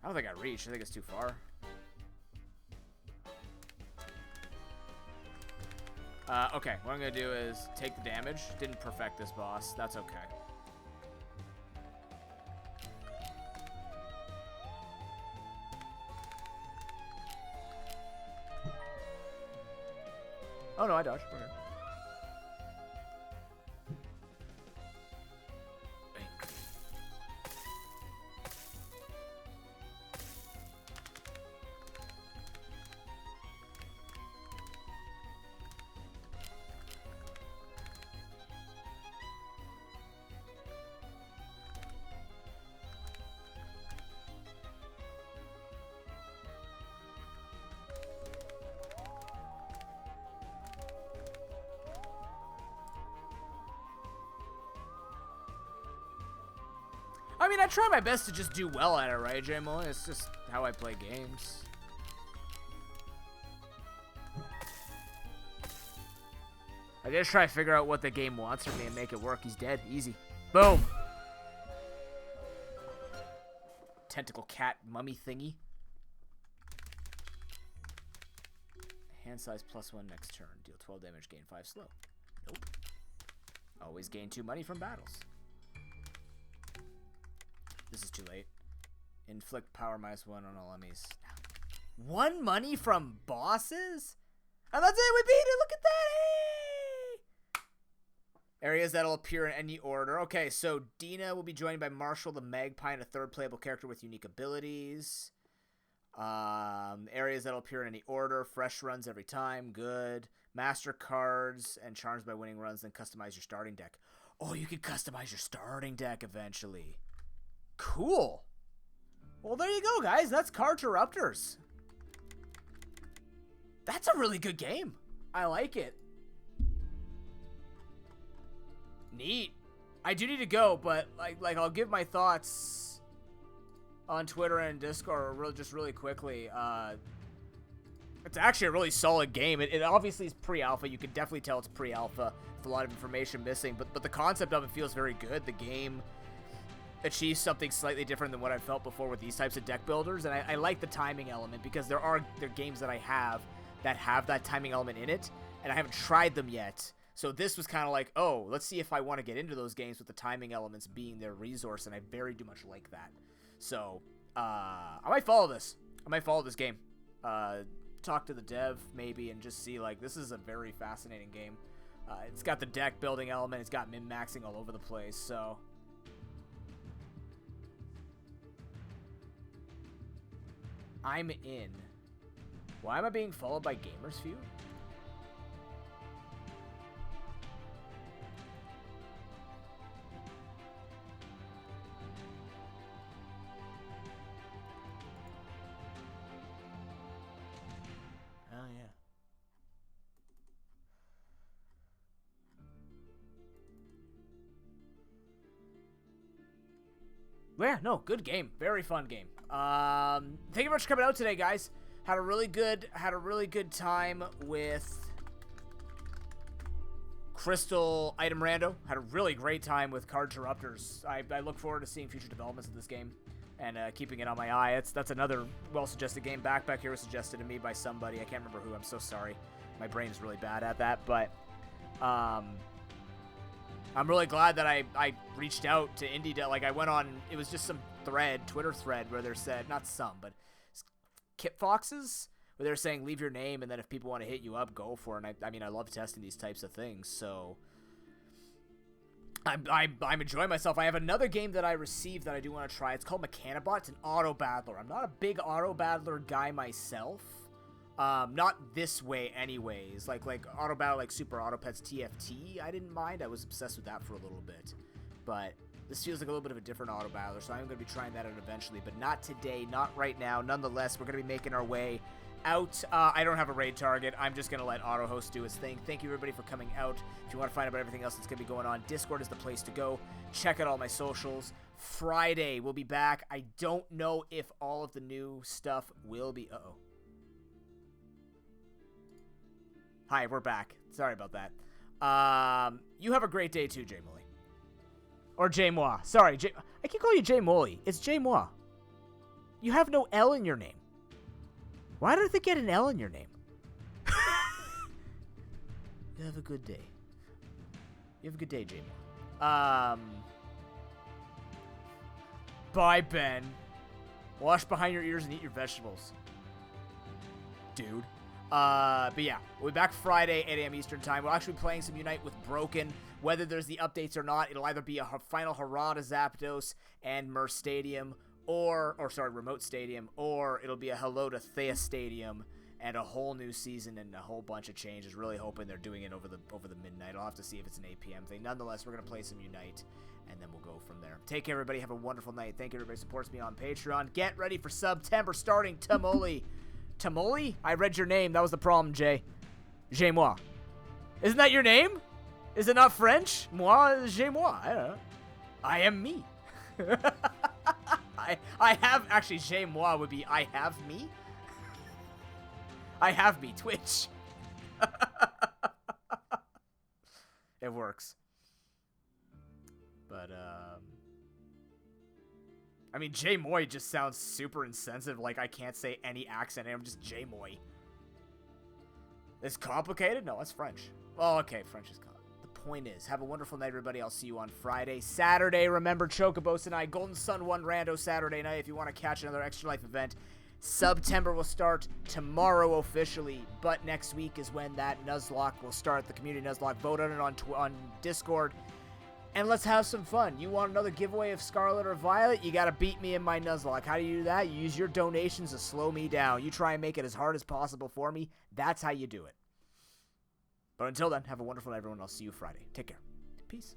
I don't think I reach. I think it's too far. Okay, what I'm going to do is take the damage. Didn't perfect this boss. That's okay. Oh no, I dodged. Okay. I mean, I try my best to just do well at it, right, J-Mo? It's just how I play games. I just try to figure out what the game wants from me and make it work. He's dead. Easy. Boom. Tentacle cat mummy thingy. Hand size +1 next turn. Deal 12 damage, gain 5 slow. Nope. Always gain 2 money from battles. This is too late. Inflict power -1 on all enemies. 1 money from bosses? And that's it, we beat it! Look at that! Hey! Areas that'll appear in any order. Okay, so Dina will be joined by Marshall the Magpie and a third playable character with unique abilities. Areas that'll appear in any order. Fresh runs every time. Good. Master cards and charms by winning runs, then customize your starting deck. Oh, you can customize your starting deck eventually. Cool. Well, there you go, guys. That's Cardterruptors. That's a really good game. I like it. Neat. I do need to go, but like I'll give my thoughts on Twitter and Discord really quickly. It's actually a really solid game. It obviously is pre-alpha. You can definitely tell it's pre-alpha. With a lot of information missing, but the concept of it feels very good. The game achieves something slightly different than what I've felt before with these types of deck builders, and I like the timing element because there are games that I have that timing element in it, and I haven't tried them yet. So this was kind of like, oh, let's see if I want to get into those games with the timing elements being their resource, and I very do much like that. So I might follow this. I might follow this game. Talk to the dev maybe and just see, like, this is a very fascinating game. It's got the deck building element. It's got min-maxing all over the place, so... I'm in. Why am I being followed by Gamers Feud? Oh, yeah. Yeah, no, good game. Very fun game. Thank you very much for coming out today, guys. Had a really good time with Crystal Item Rando. Had a really great time with Cardterruptors. I look forward to seeing future developments of this game and keeping it on my eye. That's another well-suggested game. Back here was suggested to me by somebody. I can't remember who. I'm so sorry. My brain is really bad at that, but I'm really glad that I reached out to Indie. Like, I went on, it was just some Twitter thread, where they said, not some, but Kip Foxes, where they're saying leave your name, and then if people want to hit you up, go for it. And I mean, I love testing these types of things, so I'm enjoying myself. I have another game that I received that I do want to try. It's called Mechanobot. It's an auto battler. I'm not a big auto battler guy myself. Not this way anyways. Like auto battle, like Super Auto Pets TFT, I didn't mind. I was obsessed with that for a little bit. But this feels like a little bit of a different auto battler, so I'm going to be trying that out eventually, but not today, not right now. Nonetheless, we're going to be making our way out. I don't have a raid target. I'm just going to let AutoHost do his thing. Thank you, everybody, for coming out. If you want to find out about everything else that's going to be going on, Discord is the place to go. Check out all my socials. Friday, we'll be back. I don't know if all of the new stuff will be... Uh-oh. Hi, we're back. Sorry about that. You have a great day too, Jay Molly. Or Jay Moi. Sorry, I keep calling you Jay Molly. It's Jay Moi. You have no L in your name. Why did they get an L in your name? You have a good day. You have a good day, Jay Moi. Bye, Ben. Wash behind your ears and eat your vegetables. Dude. But yeah, we'll be back Friday, 8 a.m. Eastern Time. We'll actually be playing some Unite with Broken. Whether there's the updates or not, it'll either be a final hurrah to Zapdos and Mer Stadium, or Remote Stadium, or it'll be a hello to Thea Stadium and a whole new season and a whole bunch of changes. Really hoping they're doing it over the midnight. I'll have to see if it's an 8 p.m. thing. Nonetheless, we're going to play some Unite, and then we'll go from there. Take care, everybody. Have a wonderful night. Thank you, everybody who supports me on Patreon. Get ready for September starting Tamoli. Tamoli? I read your name. That was the problem, Jay. Jay moi. Isn't that your name? Is it not French? Moi, Jay moi. I don't know. I am me. I have, actually, Jay moi would be I have me. I have me, Twitch. It works. But, I mean, Jay Moy just sounds super insensitive, like I can't say any accent, I'm just Jay Moy. It's complicated? No, that's French. Oh, okay, French is complicated. The point is, have a wonderful night, everybody. I'll see you on Friday. Saturday, remember, Chocobos and I, Golden Sun 1 Rando Saturday night if you want to catch another Extra Life event. September will start tomorrow officially, but next week is when that Nuzlocke will start. The community Nuzlocke, vote on it on Discord. and let's have some fun. You want another giveaway of Scarlet or Violet? You gotta beat me in my Nuzlocke. How do you do that? You use your donations to slow me down. You try and make it as hard as possible for me. That's how you do it. But until then, have a wonderful night, everyone. I'll see you Friday. Take care. Peace.